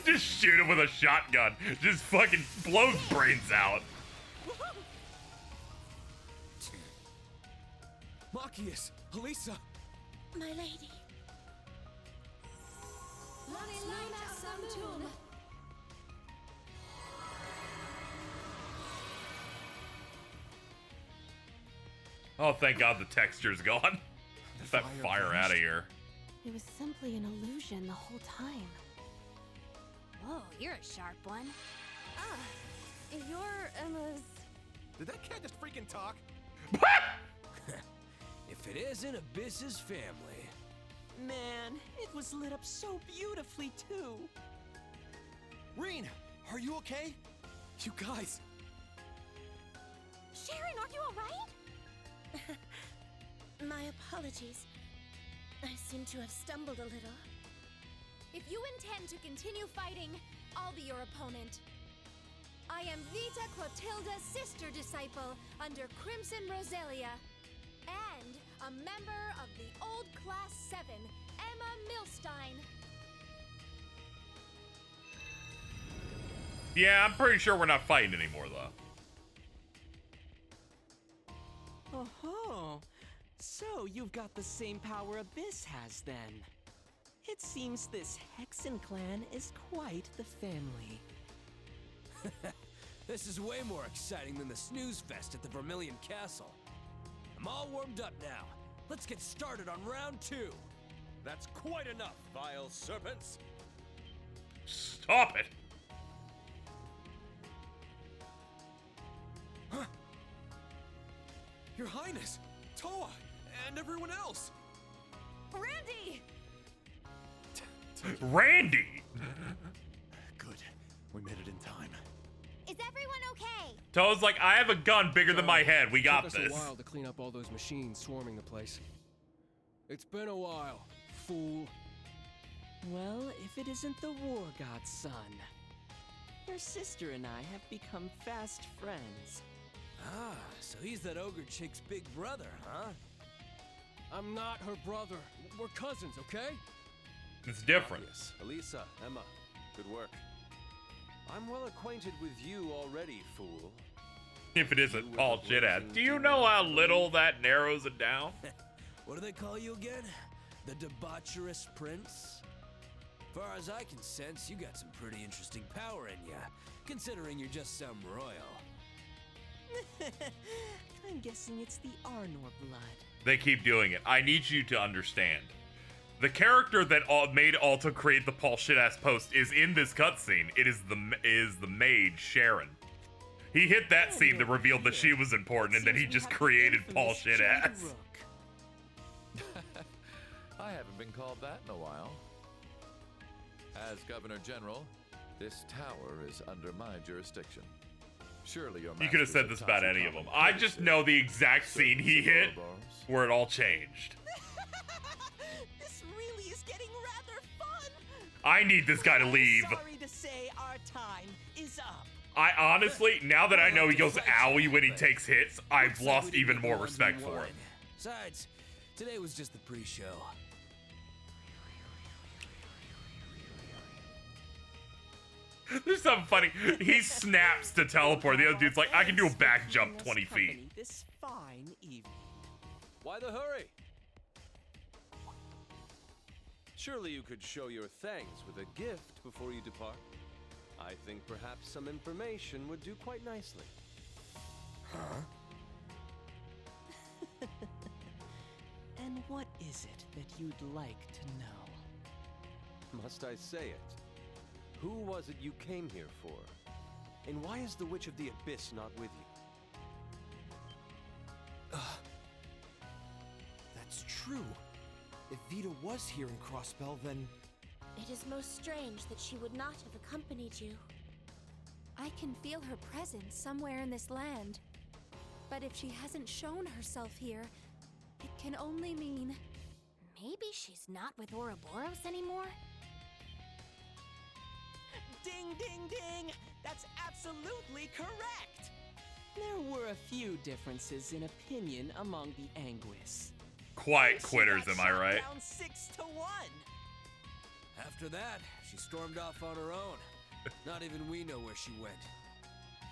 Just shoot him with a shotgun. Just fucking blows brains out. Machias, Elisa. My lady. Oh, thank God the texture's gone. Get that fire out of here. It was simply an illusion the whole time. Whoa, you're a sharp one. You're Emma's... Did that cat just freaking talk? If it isn't Abyss's family. Man, it was lit up so beautifully, too. Reen, are you okay? You guys. Sharon, are you alright? My apologies. I seem to have stumbled a little. If you intend to continue fighting, I'll be your opponent. I am Vita Clotilda's sister disciple under Crimson Roselia, and a member of the Old Class 7, Emma Milstein. Yeah, I'm pretty sure we're not fighting anymore, though. Oh, so you've got the same power Abyss has, then. It seems this Hexen clan is quite the family. This is way more exciting than the snooze fest at the Vermilion Castle. I'm all warmed up now. Let's get started on round 2. That's quite enough, vile serpents. Stop it. Huh? Your Highness, Toa, and everyone else. Randy! Randy! Good. We made it in time. Is everyone okay? Toa's like, I have a gun bigger than my head. We got Took us this. a while to clean up all those machines swarming the place. It's been a while, fool. Well, if it isn't the War God's son. Your sister and I have become fast friends. Ah, so he's that ogre chick's big brother, huh? I'm not her brother. We're cousins, okay? It's different. Yes. Elisa, Emma, good work. I'm well acquainted with you already, fool. If it isn't Paul Shithead. Do you know how little that narrows it down? What do they call you again? The debaucherous prince? Far as I can sense, you got some pretty interesting power in ya, considering you're just some royal. I'm guessing it's the Arnor blood. They keep doing it. I need you to understand. The character that made Alta create the Paul Shit-ass post is in this cutscene. It is the maid, Sharon. He hit that scene that revealed that she was important and that he just created Paul Shit-ass. I haven't been called that in a while. As Governor General, this tower is under my jurisdiction. Surely your You could have said this about any of them. I just know the exact scene he hit where it all changed. This really is getting rather fun. I need this guy to leave. Sorry to say our time is up. I honestly, now that I know he goes owie when he takes hits, I've lost even more respect for him. Besides, today was just the pre-show. There's something funny. He snaps to teleport. The other dude's like, I can do a back jump 20 feet. This fine evening. Why the hurry? Surely you could show your thanks with a gift before you depart. I think perhaps some information would do quite nicely. Huh? And what is it that you'd like to know? Must I say it? Who was it you came here for? And why is the Witch of the Abyss not with you? That's true. If Vita was here in Crossbell, then... It is most strange that she would not have accompanied you. I can feel her presence somewhere in this land. But if she hasn't shown herself here, it can only mean... Maybe she's not with Ouroboros anymore? Ding, ding, ding! That's absolutely correct! There were a few differences in opinion among the Anguis. Quiet quitters, am I right? Down 6-1. After that, she stormed off on her own. Not even we know where she went.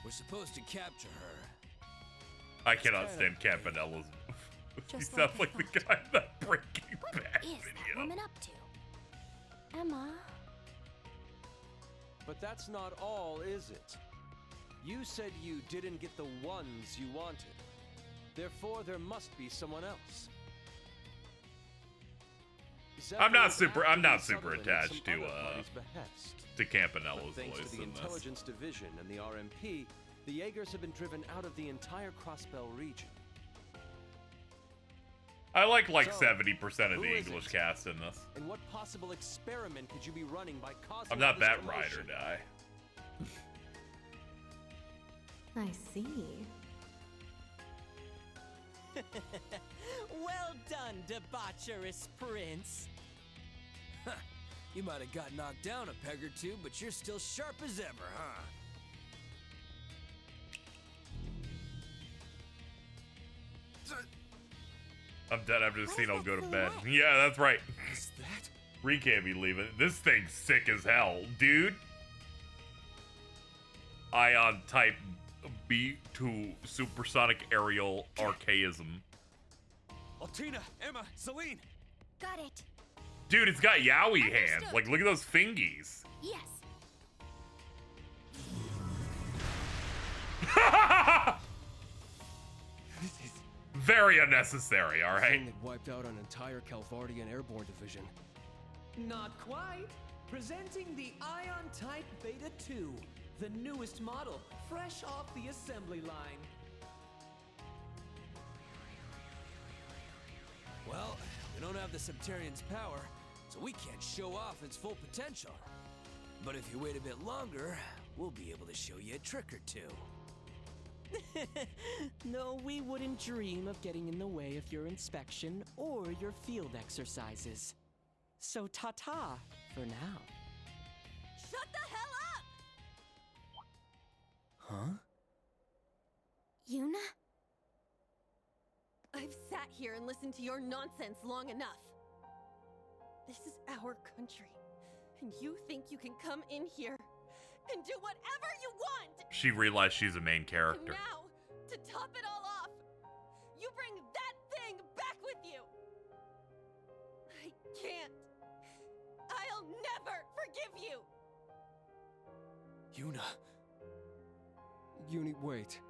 We're supposed to capture her. I cannot stand Campanella's. He Just sounds like like the guy in that Breaking Bad Is that video. woman up to? Emma? But that's not all, is it? You said you didn't get the ones you wanted. Therefore, there must be someone else. I'm not Zephyr super Sutherland attached at to some other party's behest. Campanella's But thanks voice to the in this. Intelligence Division and the RMP, the Jaegers have been driven out of the entire Crossbell region. I like So, 70% of who the is English it? cast in this. And what possible experiment could you be running by causing I'm all not this that ride or commotion? die. I see. Well done, debaucherous prince. You might have got knocked down a peg or two, but you're still sharp as ever, huh? I'm dead after the scene. I'll go to bed. Yeah, that's right. Is that? Ree can't be leaving. This thing's sick as hell, dude. Ion type B2 supersonic aerial archaism. Altina, Emma, Celine. Got it. Dude, it's got Yowie hands. Like, look at those fingies. Yes. Very unnecessary, all right? Thing that wiped out an entire Calvardian airborne division. Not quite. Presenting the Ion Type Beta 2, the newest model, fresh off the assembly line. Well, we don't have the Septarian's power, so we can't show off its full potential. But if you wait a bit longer, we'll be able to show you a trick or two. No, we wouldn't dream of getting in the way of your inspection or your field exercises. So ta-ta for now. Shut the hell up! Huh? Yuna? I've sat here and listened to your nonsense long enough. This is our country, and you think you can come in here and do whatever you want! She realized she's a main character. And now, to top it all off, you bring that thing back with you! I can't. I'll never forgive you! Yuna. Uni, wait.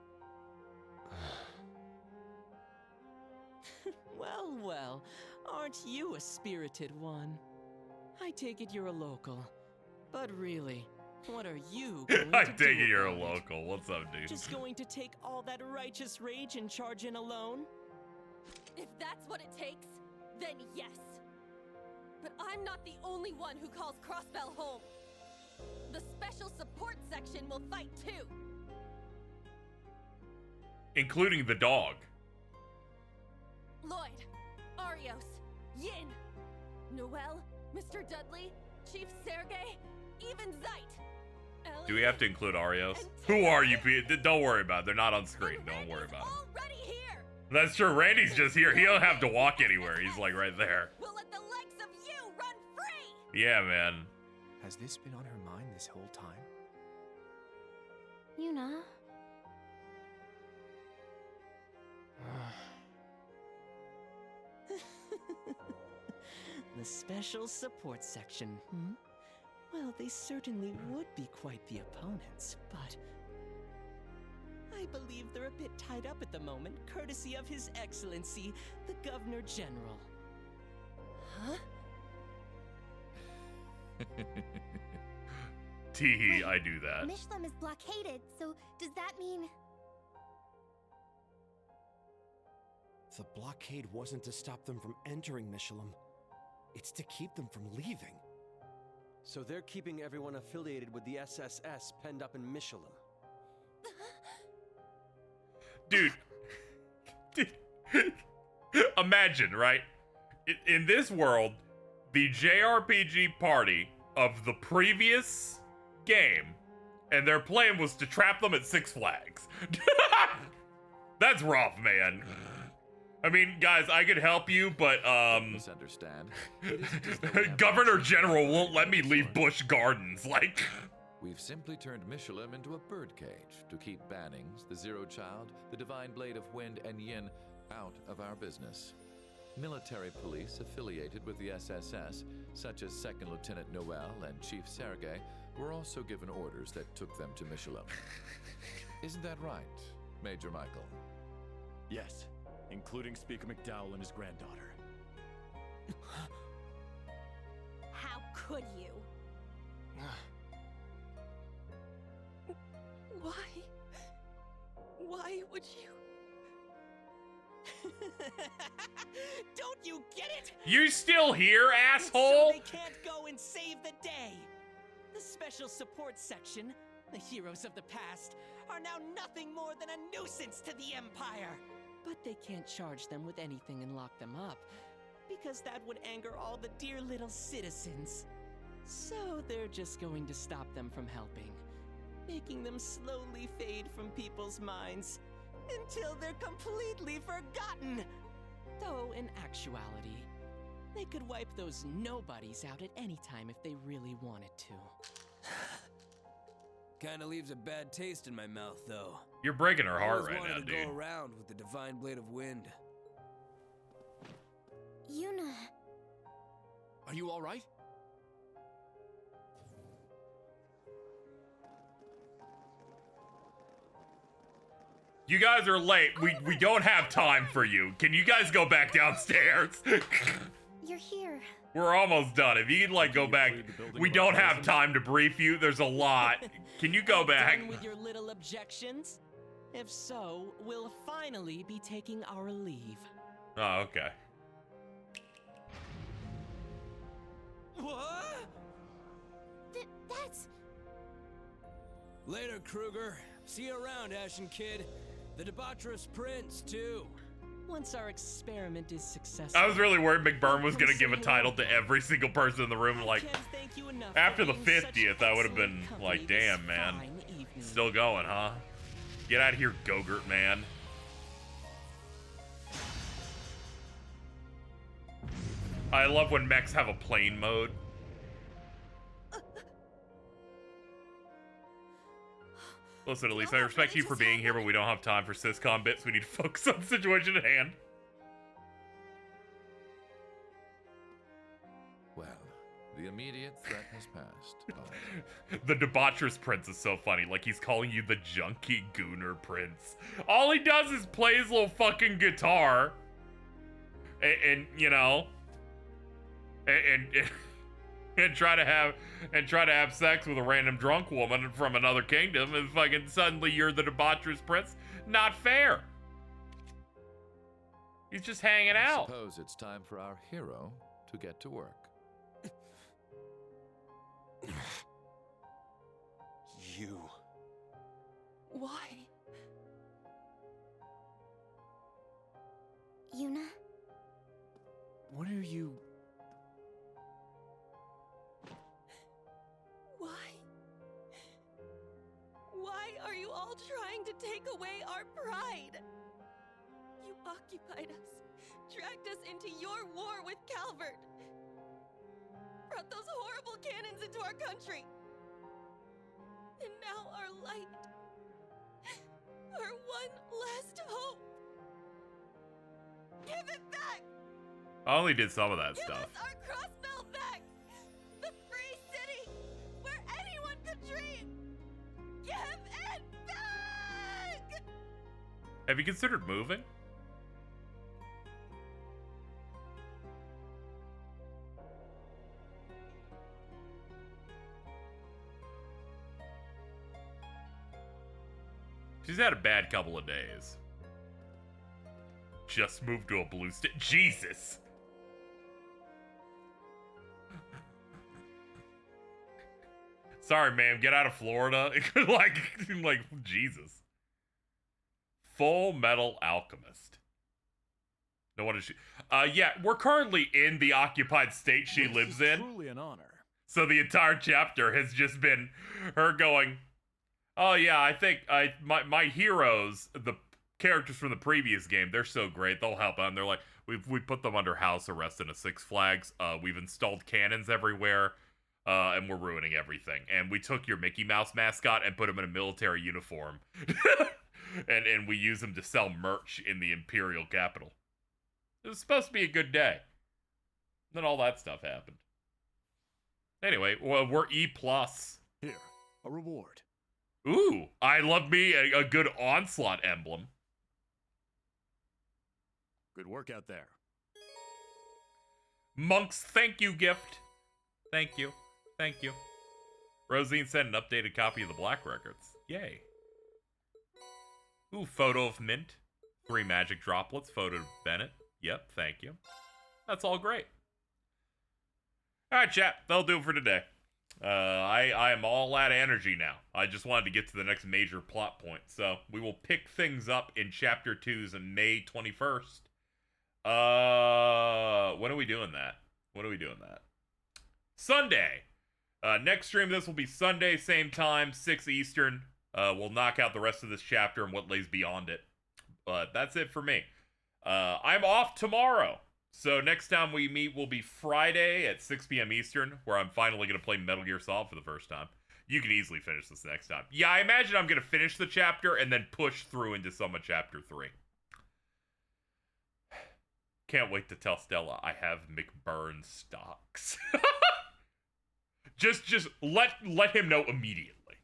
Well, well, aren't you a spirited one? I take it you're a local. But really, what are you going I to take do it you're a about it? local. What's up, dude? Just going to take all that righteous rage and charge in alone? If that's what it takes, then yes. But I'm not the only one who calls Crossbell home. The special support section will fight too. Including the dog. Lloyd, Arios, Yin, Noel, Mr. Dudley, Chief Sergey, even Zeit. Do we have to include Arios? Who are you? Don't worry about it. They're not on screen. Don't worry about it. Already here. That's true. Randy's just here. He don't have to walk anywhere. He's like right there. We'll let the likes of you run free. Yeah, man. Has this been on her mind this whole time? Yuna? The special support section, hmm? Well, they certainly would be quite the opponents, but I believe they're a bit tied up at the moment, courtesy of His Excellency, the Governor General. Huh? Teehee, I do that. Mishlam is blockaded, so does that mean... The blockade wasn't to stop them from entering Mishlam. It's to keep them from leaving. So they're keeping everyone affiliated with the SSS penned up in Mishlam. Dude. Imagine, right? In this world, the JRPG party of the previous game and their plan was to trap them at Six Flags. That's rough, man. I mean, guys, I could help you, but, misunderstand. Governor General won't let me leave Busch Gardens, like... We've simply turned Mishalim into a birdcage to keep Bannings, the Zero Child, the Divine Blade of Wind, and Yin out of our business. Military police affiliated with the SSS, such as Second Lieutenant Noel and Chief Sergei, were also given orders that took them to Mishalim. Isn't that right, Major Michael? Yes, including Speaker McDowell and his granddaughter. How could you? Why would you? Don't you get it? You still here, asshole? So they can't go and save the day. The Special Support Section, the heroes of the past, are now nothing more than a nuisance to the Empire. But they can't charge them with anything and lock them up, because that would anger all the dear little citizens. So they're just going to stop them from helping, making them slowly fade from people's minds until they're completely forgotten. Though in actuality, they could wipe those nobodies out at any time if they really wanted to. Kinda leaves a bad taste in my mouth, though. You're breaking her heart Always right now, wanted to dude. go around with the Divine Blade of Wind. Yuna. Are you all right? You guys are late. We don't have time for you. Can you guys go back downstairs? You're here. We're almost done. If you could, like, go back. We don't have time to brief you. There's a lot. Can you go back? Done with your little objections? If so, we'll finally be taking our leave. Oh, okay. What? That's... Later, Kruger. See you around, Ashen Kid. The debaucherous prince, too. Once our experiment is successful... I was really worried McBurn was going to give a title to every single person in the room. Like, after the 50th, I would have been like, damn, man. Still going, huh? Get out of here, Gogurt, man. I love when mechs have a plane mode. Listen, Elise, I respect you for being here, but we don't have time for syscom bits. We need to focus on the situation at hand. Well, the immediate threat has passed. The debaucherous prince is so funny. Like, he's calling you the junkie gooner prince. All he does is play his little fucking guitar. And you know... And try to have sex with a random drunk woman from another kingdom, and fucking suddenly you're the debaucherous prince. Not fair. He's just hanging out. I suppose it's time for our hero to get to work. You. Why? Yuna? What are you... Why are you all trying to take away our pride? You occupied us, dragged us into your war with Calvert, brought those horrible cannons into our country. And now our light, our one last hope. Give it back! I only did some of that Give stuff. us our Crossbell back! The free city where anyone could dream! Give it back! Have you considered moving? She's had a bad couple of days. Just moved to a blue state. Jesus! Sorry, ma'am. Get out of Florida. like, Jesus. Full Metal Alchemist. No, what is she? Yeah, we're currently in the occupied state she lives in. Truly an honor. So the entire chapter has just been her going, Oh yeah, I think my heroes, the characters from the previous game, they're so great. They'll help out. And they're like, we put them under house arrest in a Six Flags. We've installed cannons everywhere, and we're ruining everything. And we took your Mickey Mouse mascot and put him in a military uniform, and we use him to sell merch in the Imperial capital. It was supposed to be a good day. Then all that stuff happened. Anyway, well, we're E+. Here, a reward. Ooh, I love me a good Onslaught emblem. Good work out there. Monk's thank you gift. Thank you. Thank you. Rosine sent an updated copy of the Black Records. Yay. Ooh, photo of Mint. 3 magic droplets. Photo of Bennett. Yep, thank you. That's all great. Alright, chat. That'll do it for today. I am all out of energy now. I just wanted to get to the next major plot point. So, we will pick things up in Chapter 2's on May 21st. When are we doing that? When are we doing that? Sunday. Next stream, this will be Sunday, same time, 6 Eastern. We'll knock out the rest of this chapter and what lays beyond it. But that's it for me. I'm off tomorrow. So next time we meet will be Friday at 6 p.m. Eastern, where I'm finally going to play Metal Gear Solid for the first time. You can easily finish this next time. Yeah, I imagine I'm going to finish the chapter and then push through into some of Chapter 3. Can't wait to tell Stella I have McBurn stocks. just let him know immediately.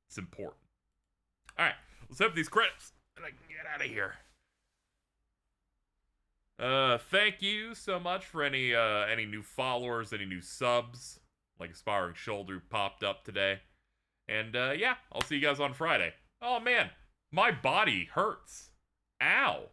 It's important. All right, let's have these credits and I can get out of here. Thank you so much for any new followers, any new subs, like Aspiring Shoulder popped up today. And, yeah, I'll see you guys on Friday. Oh, man, my body hurts. Ow.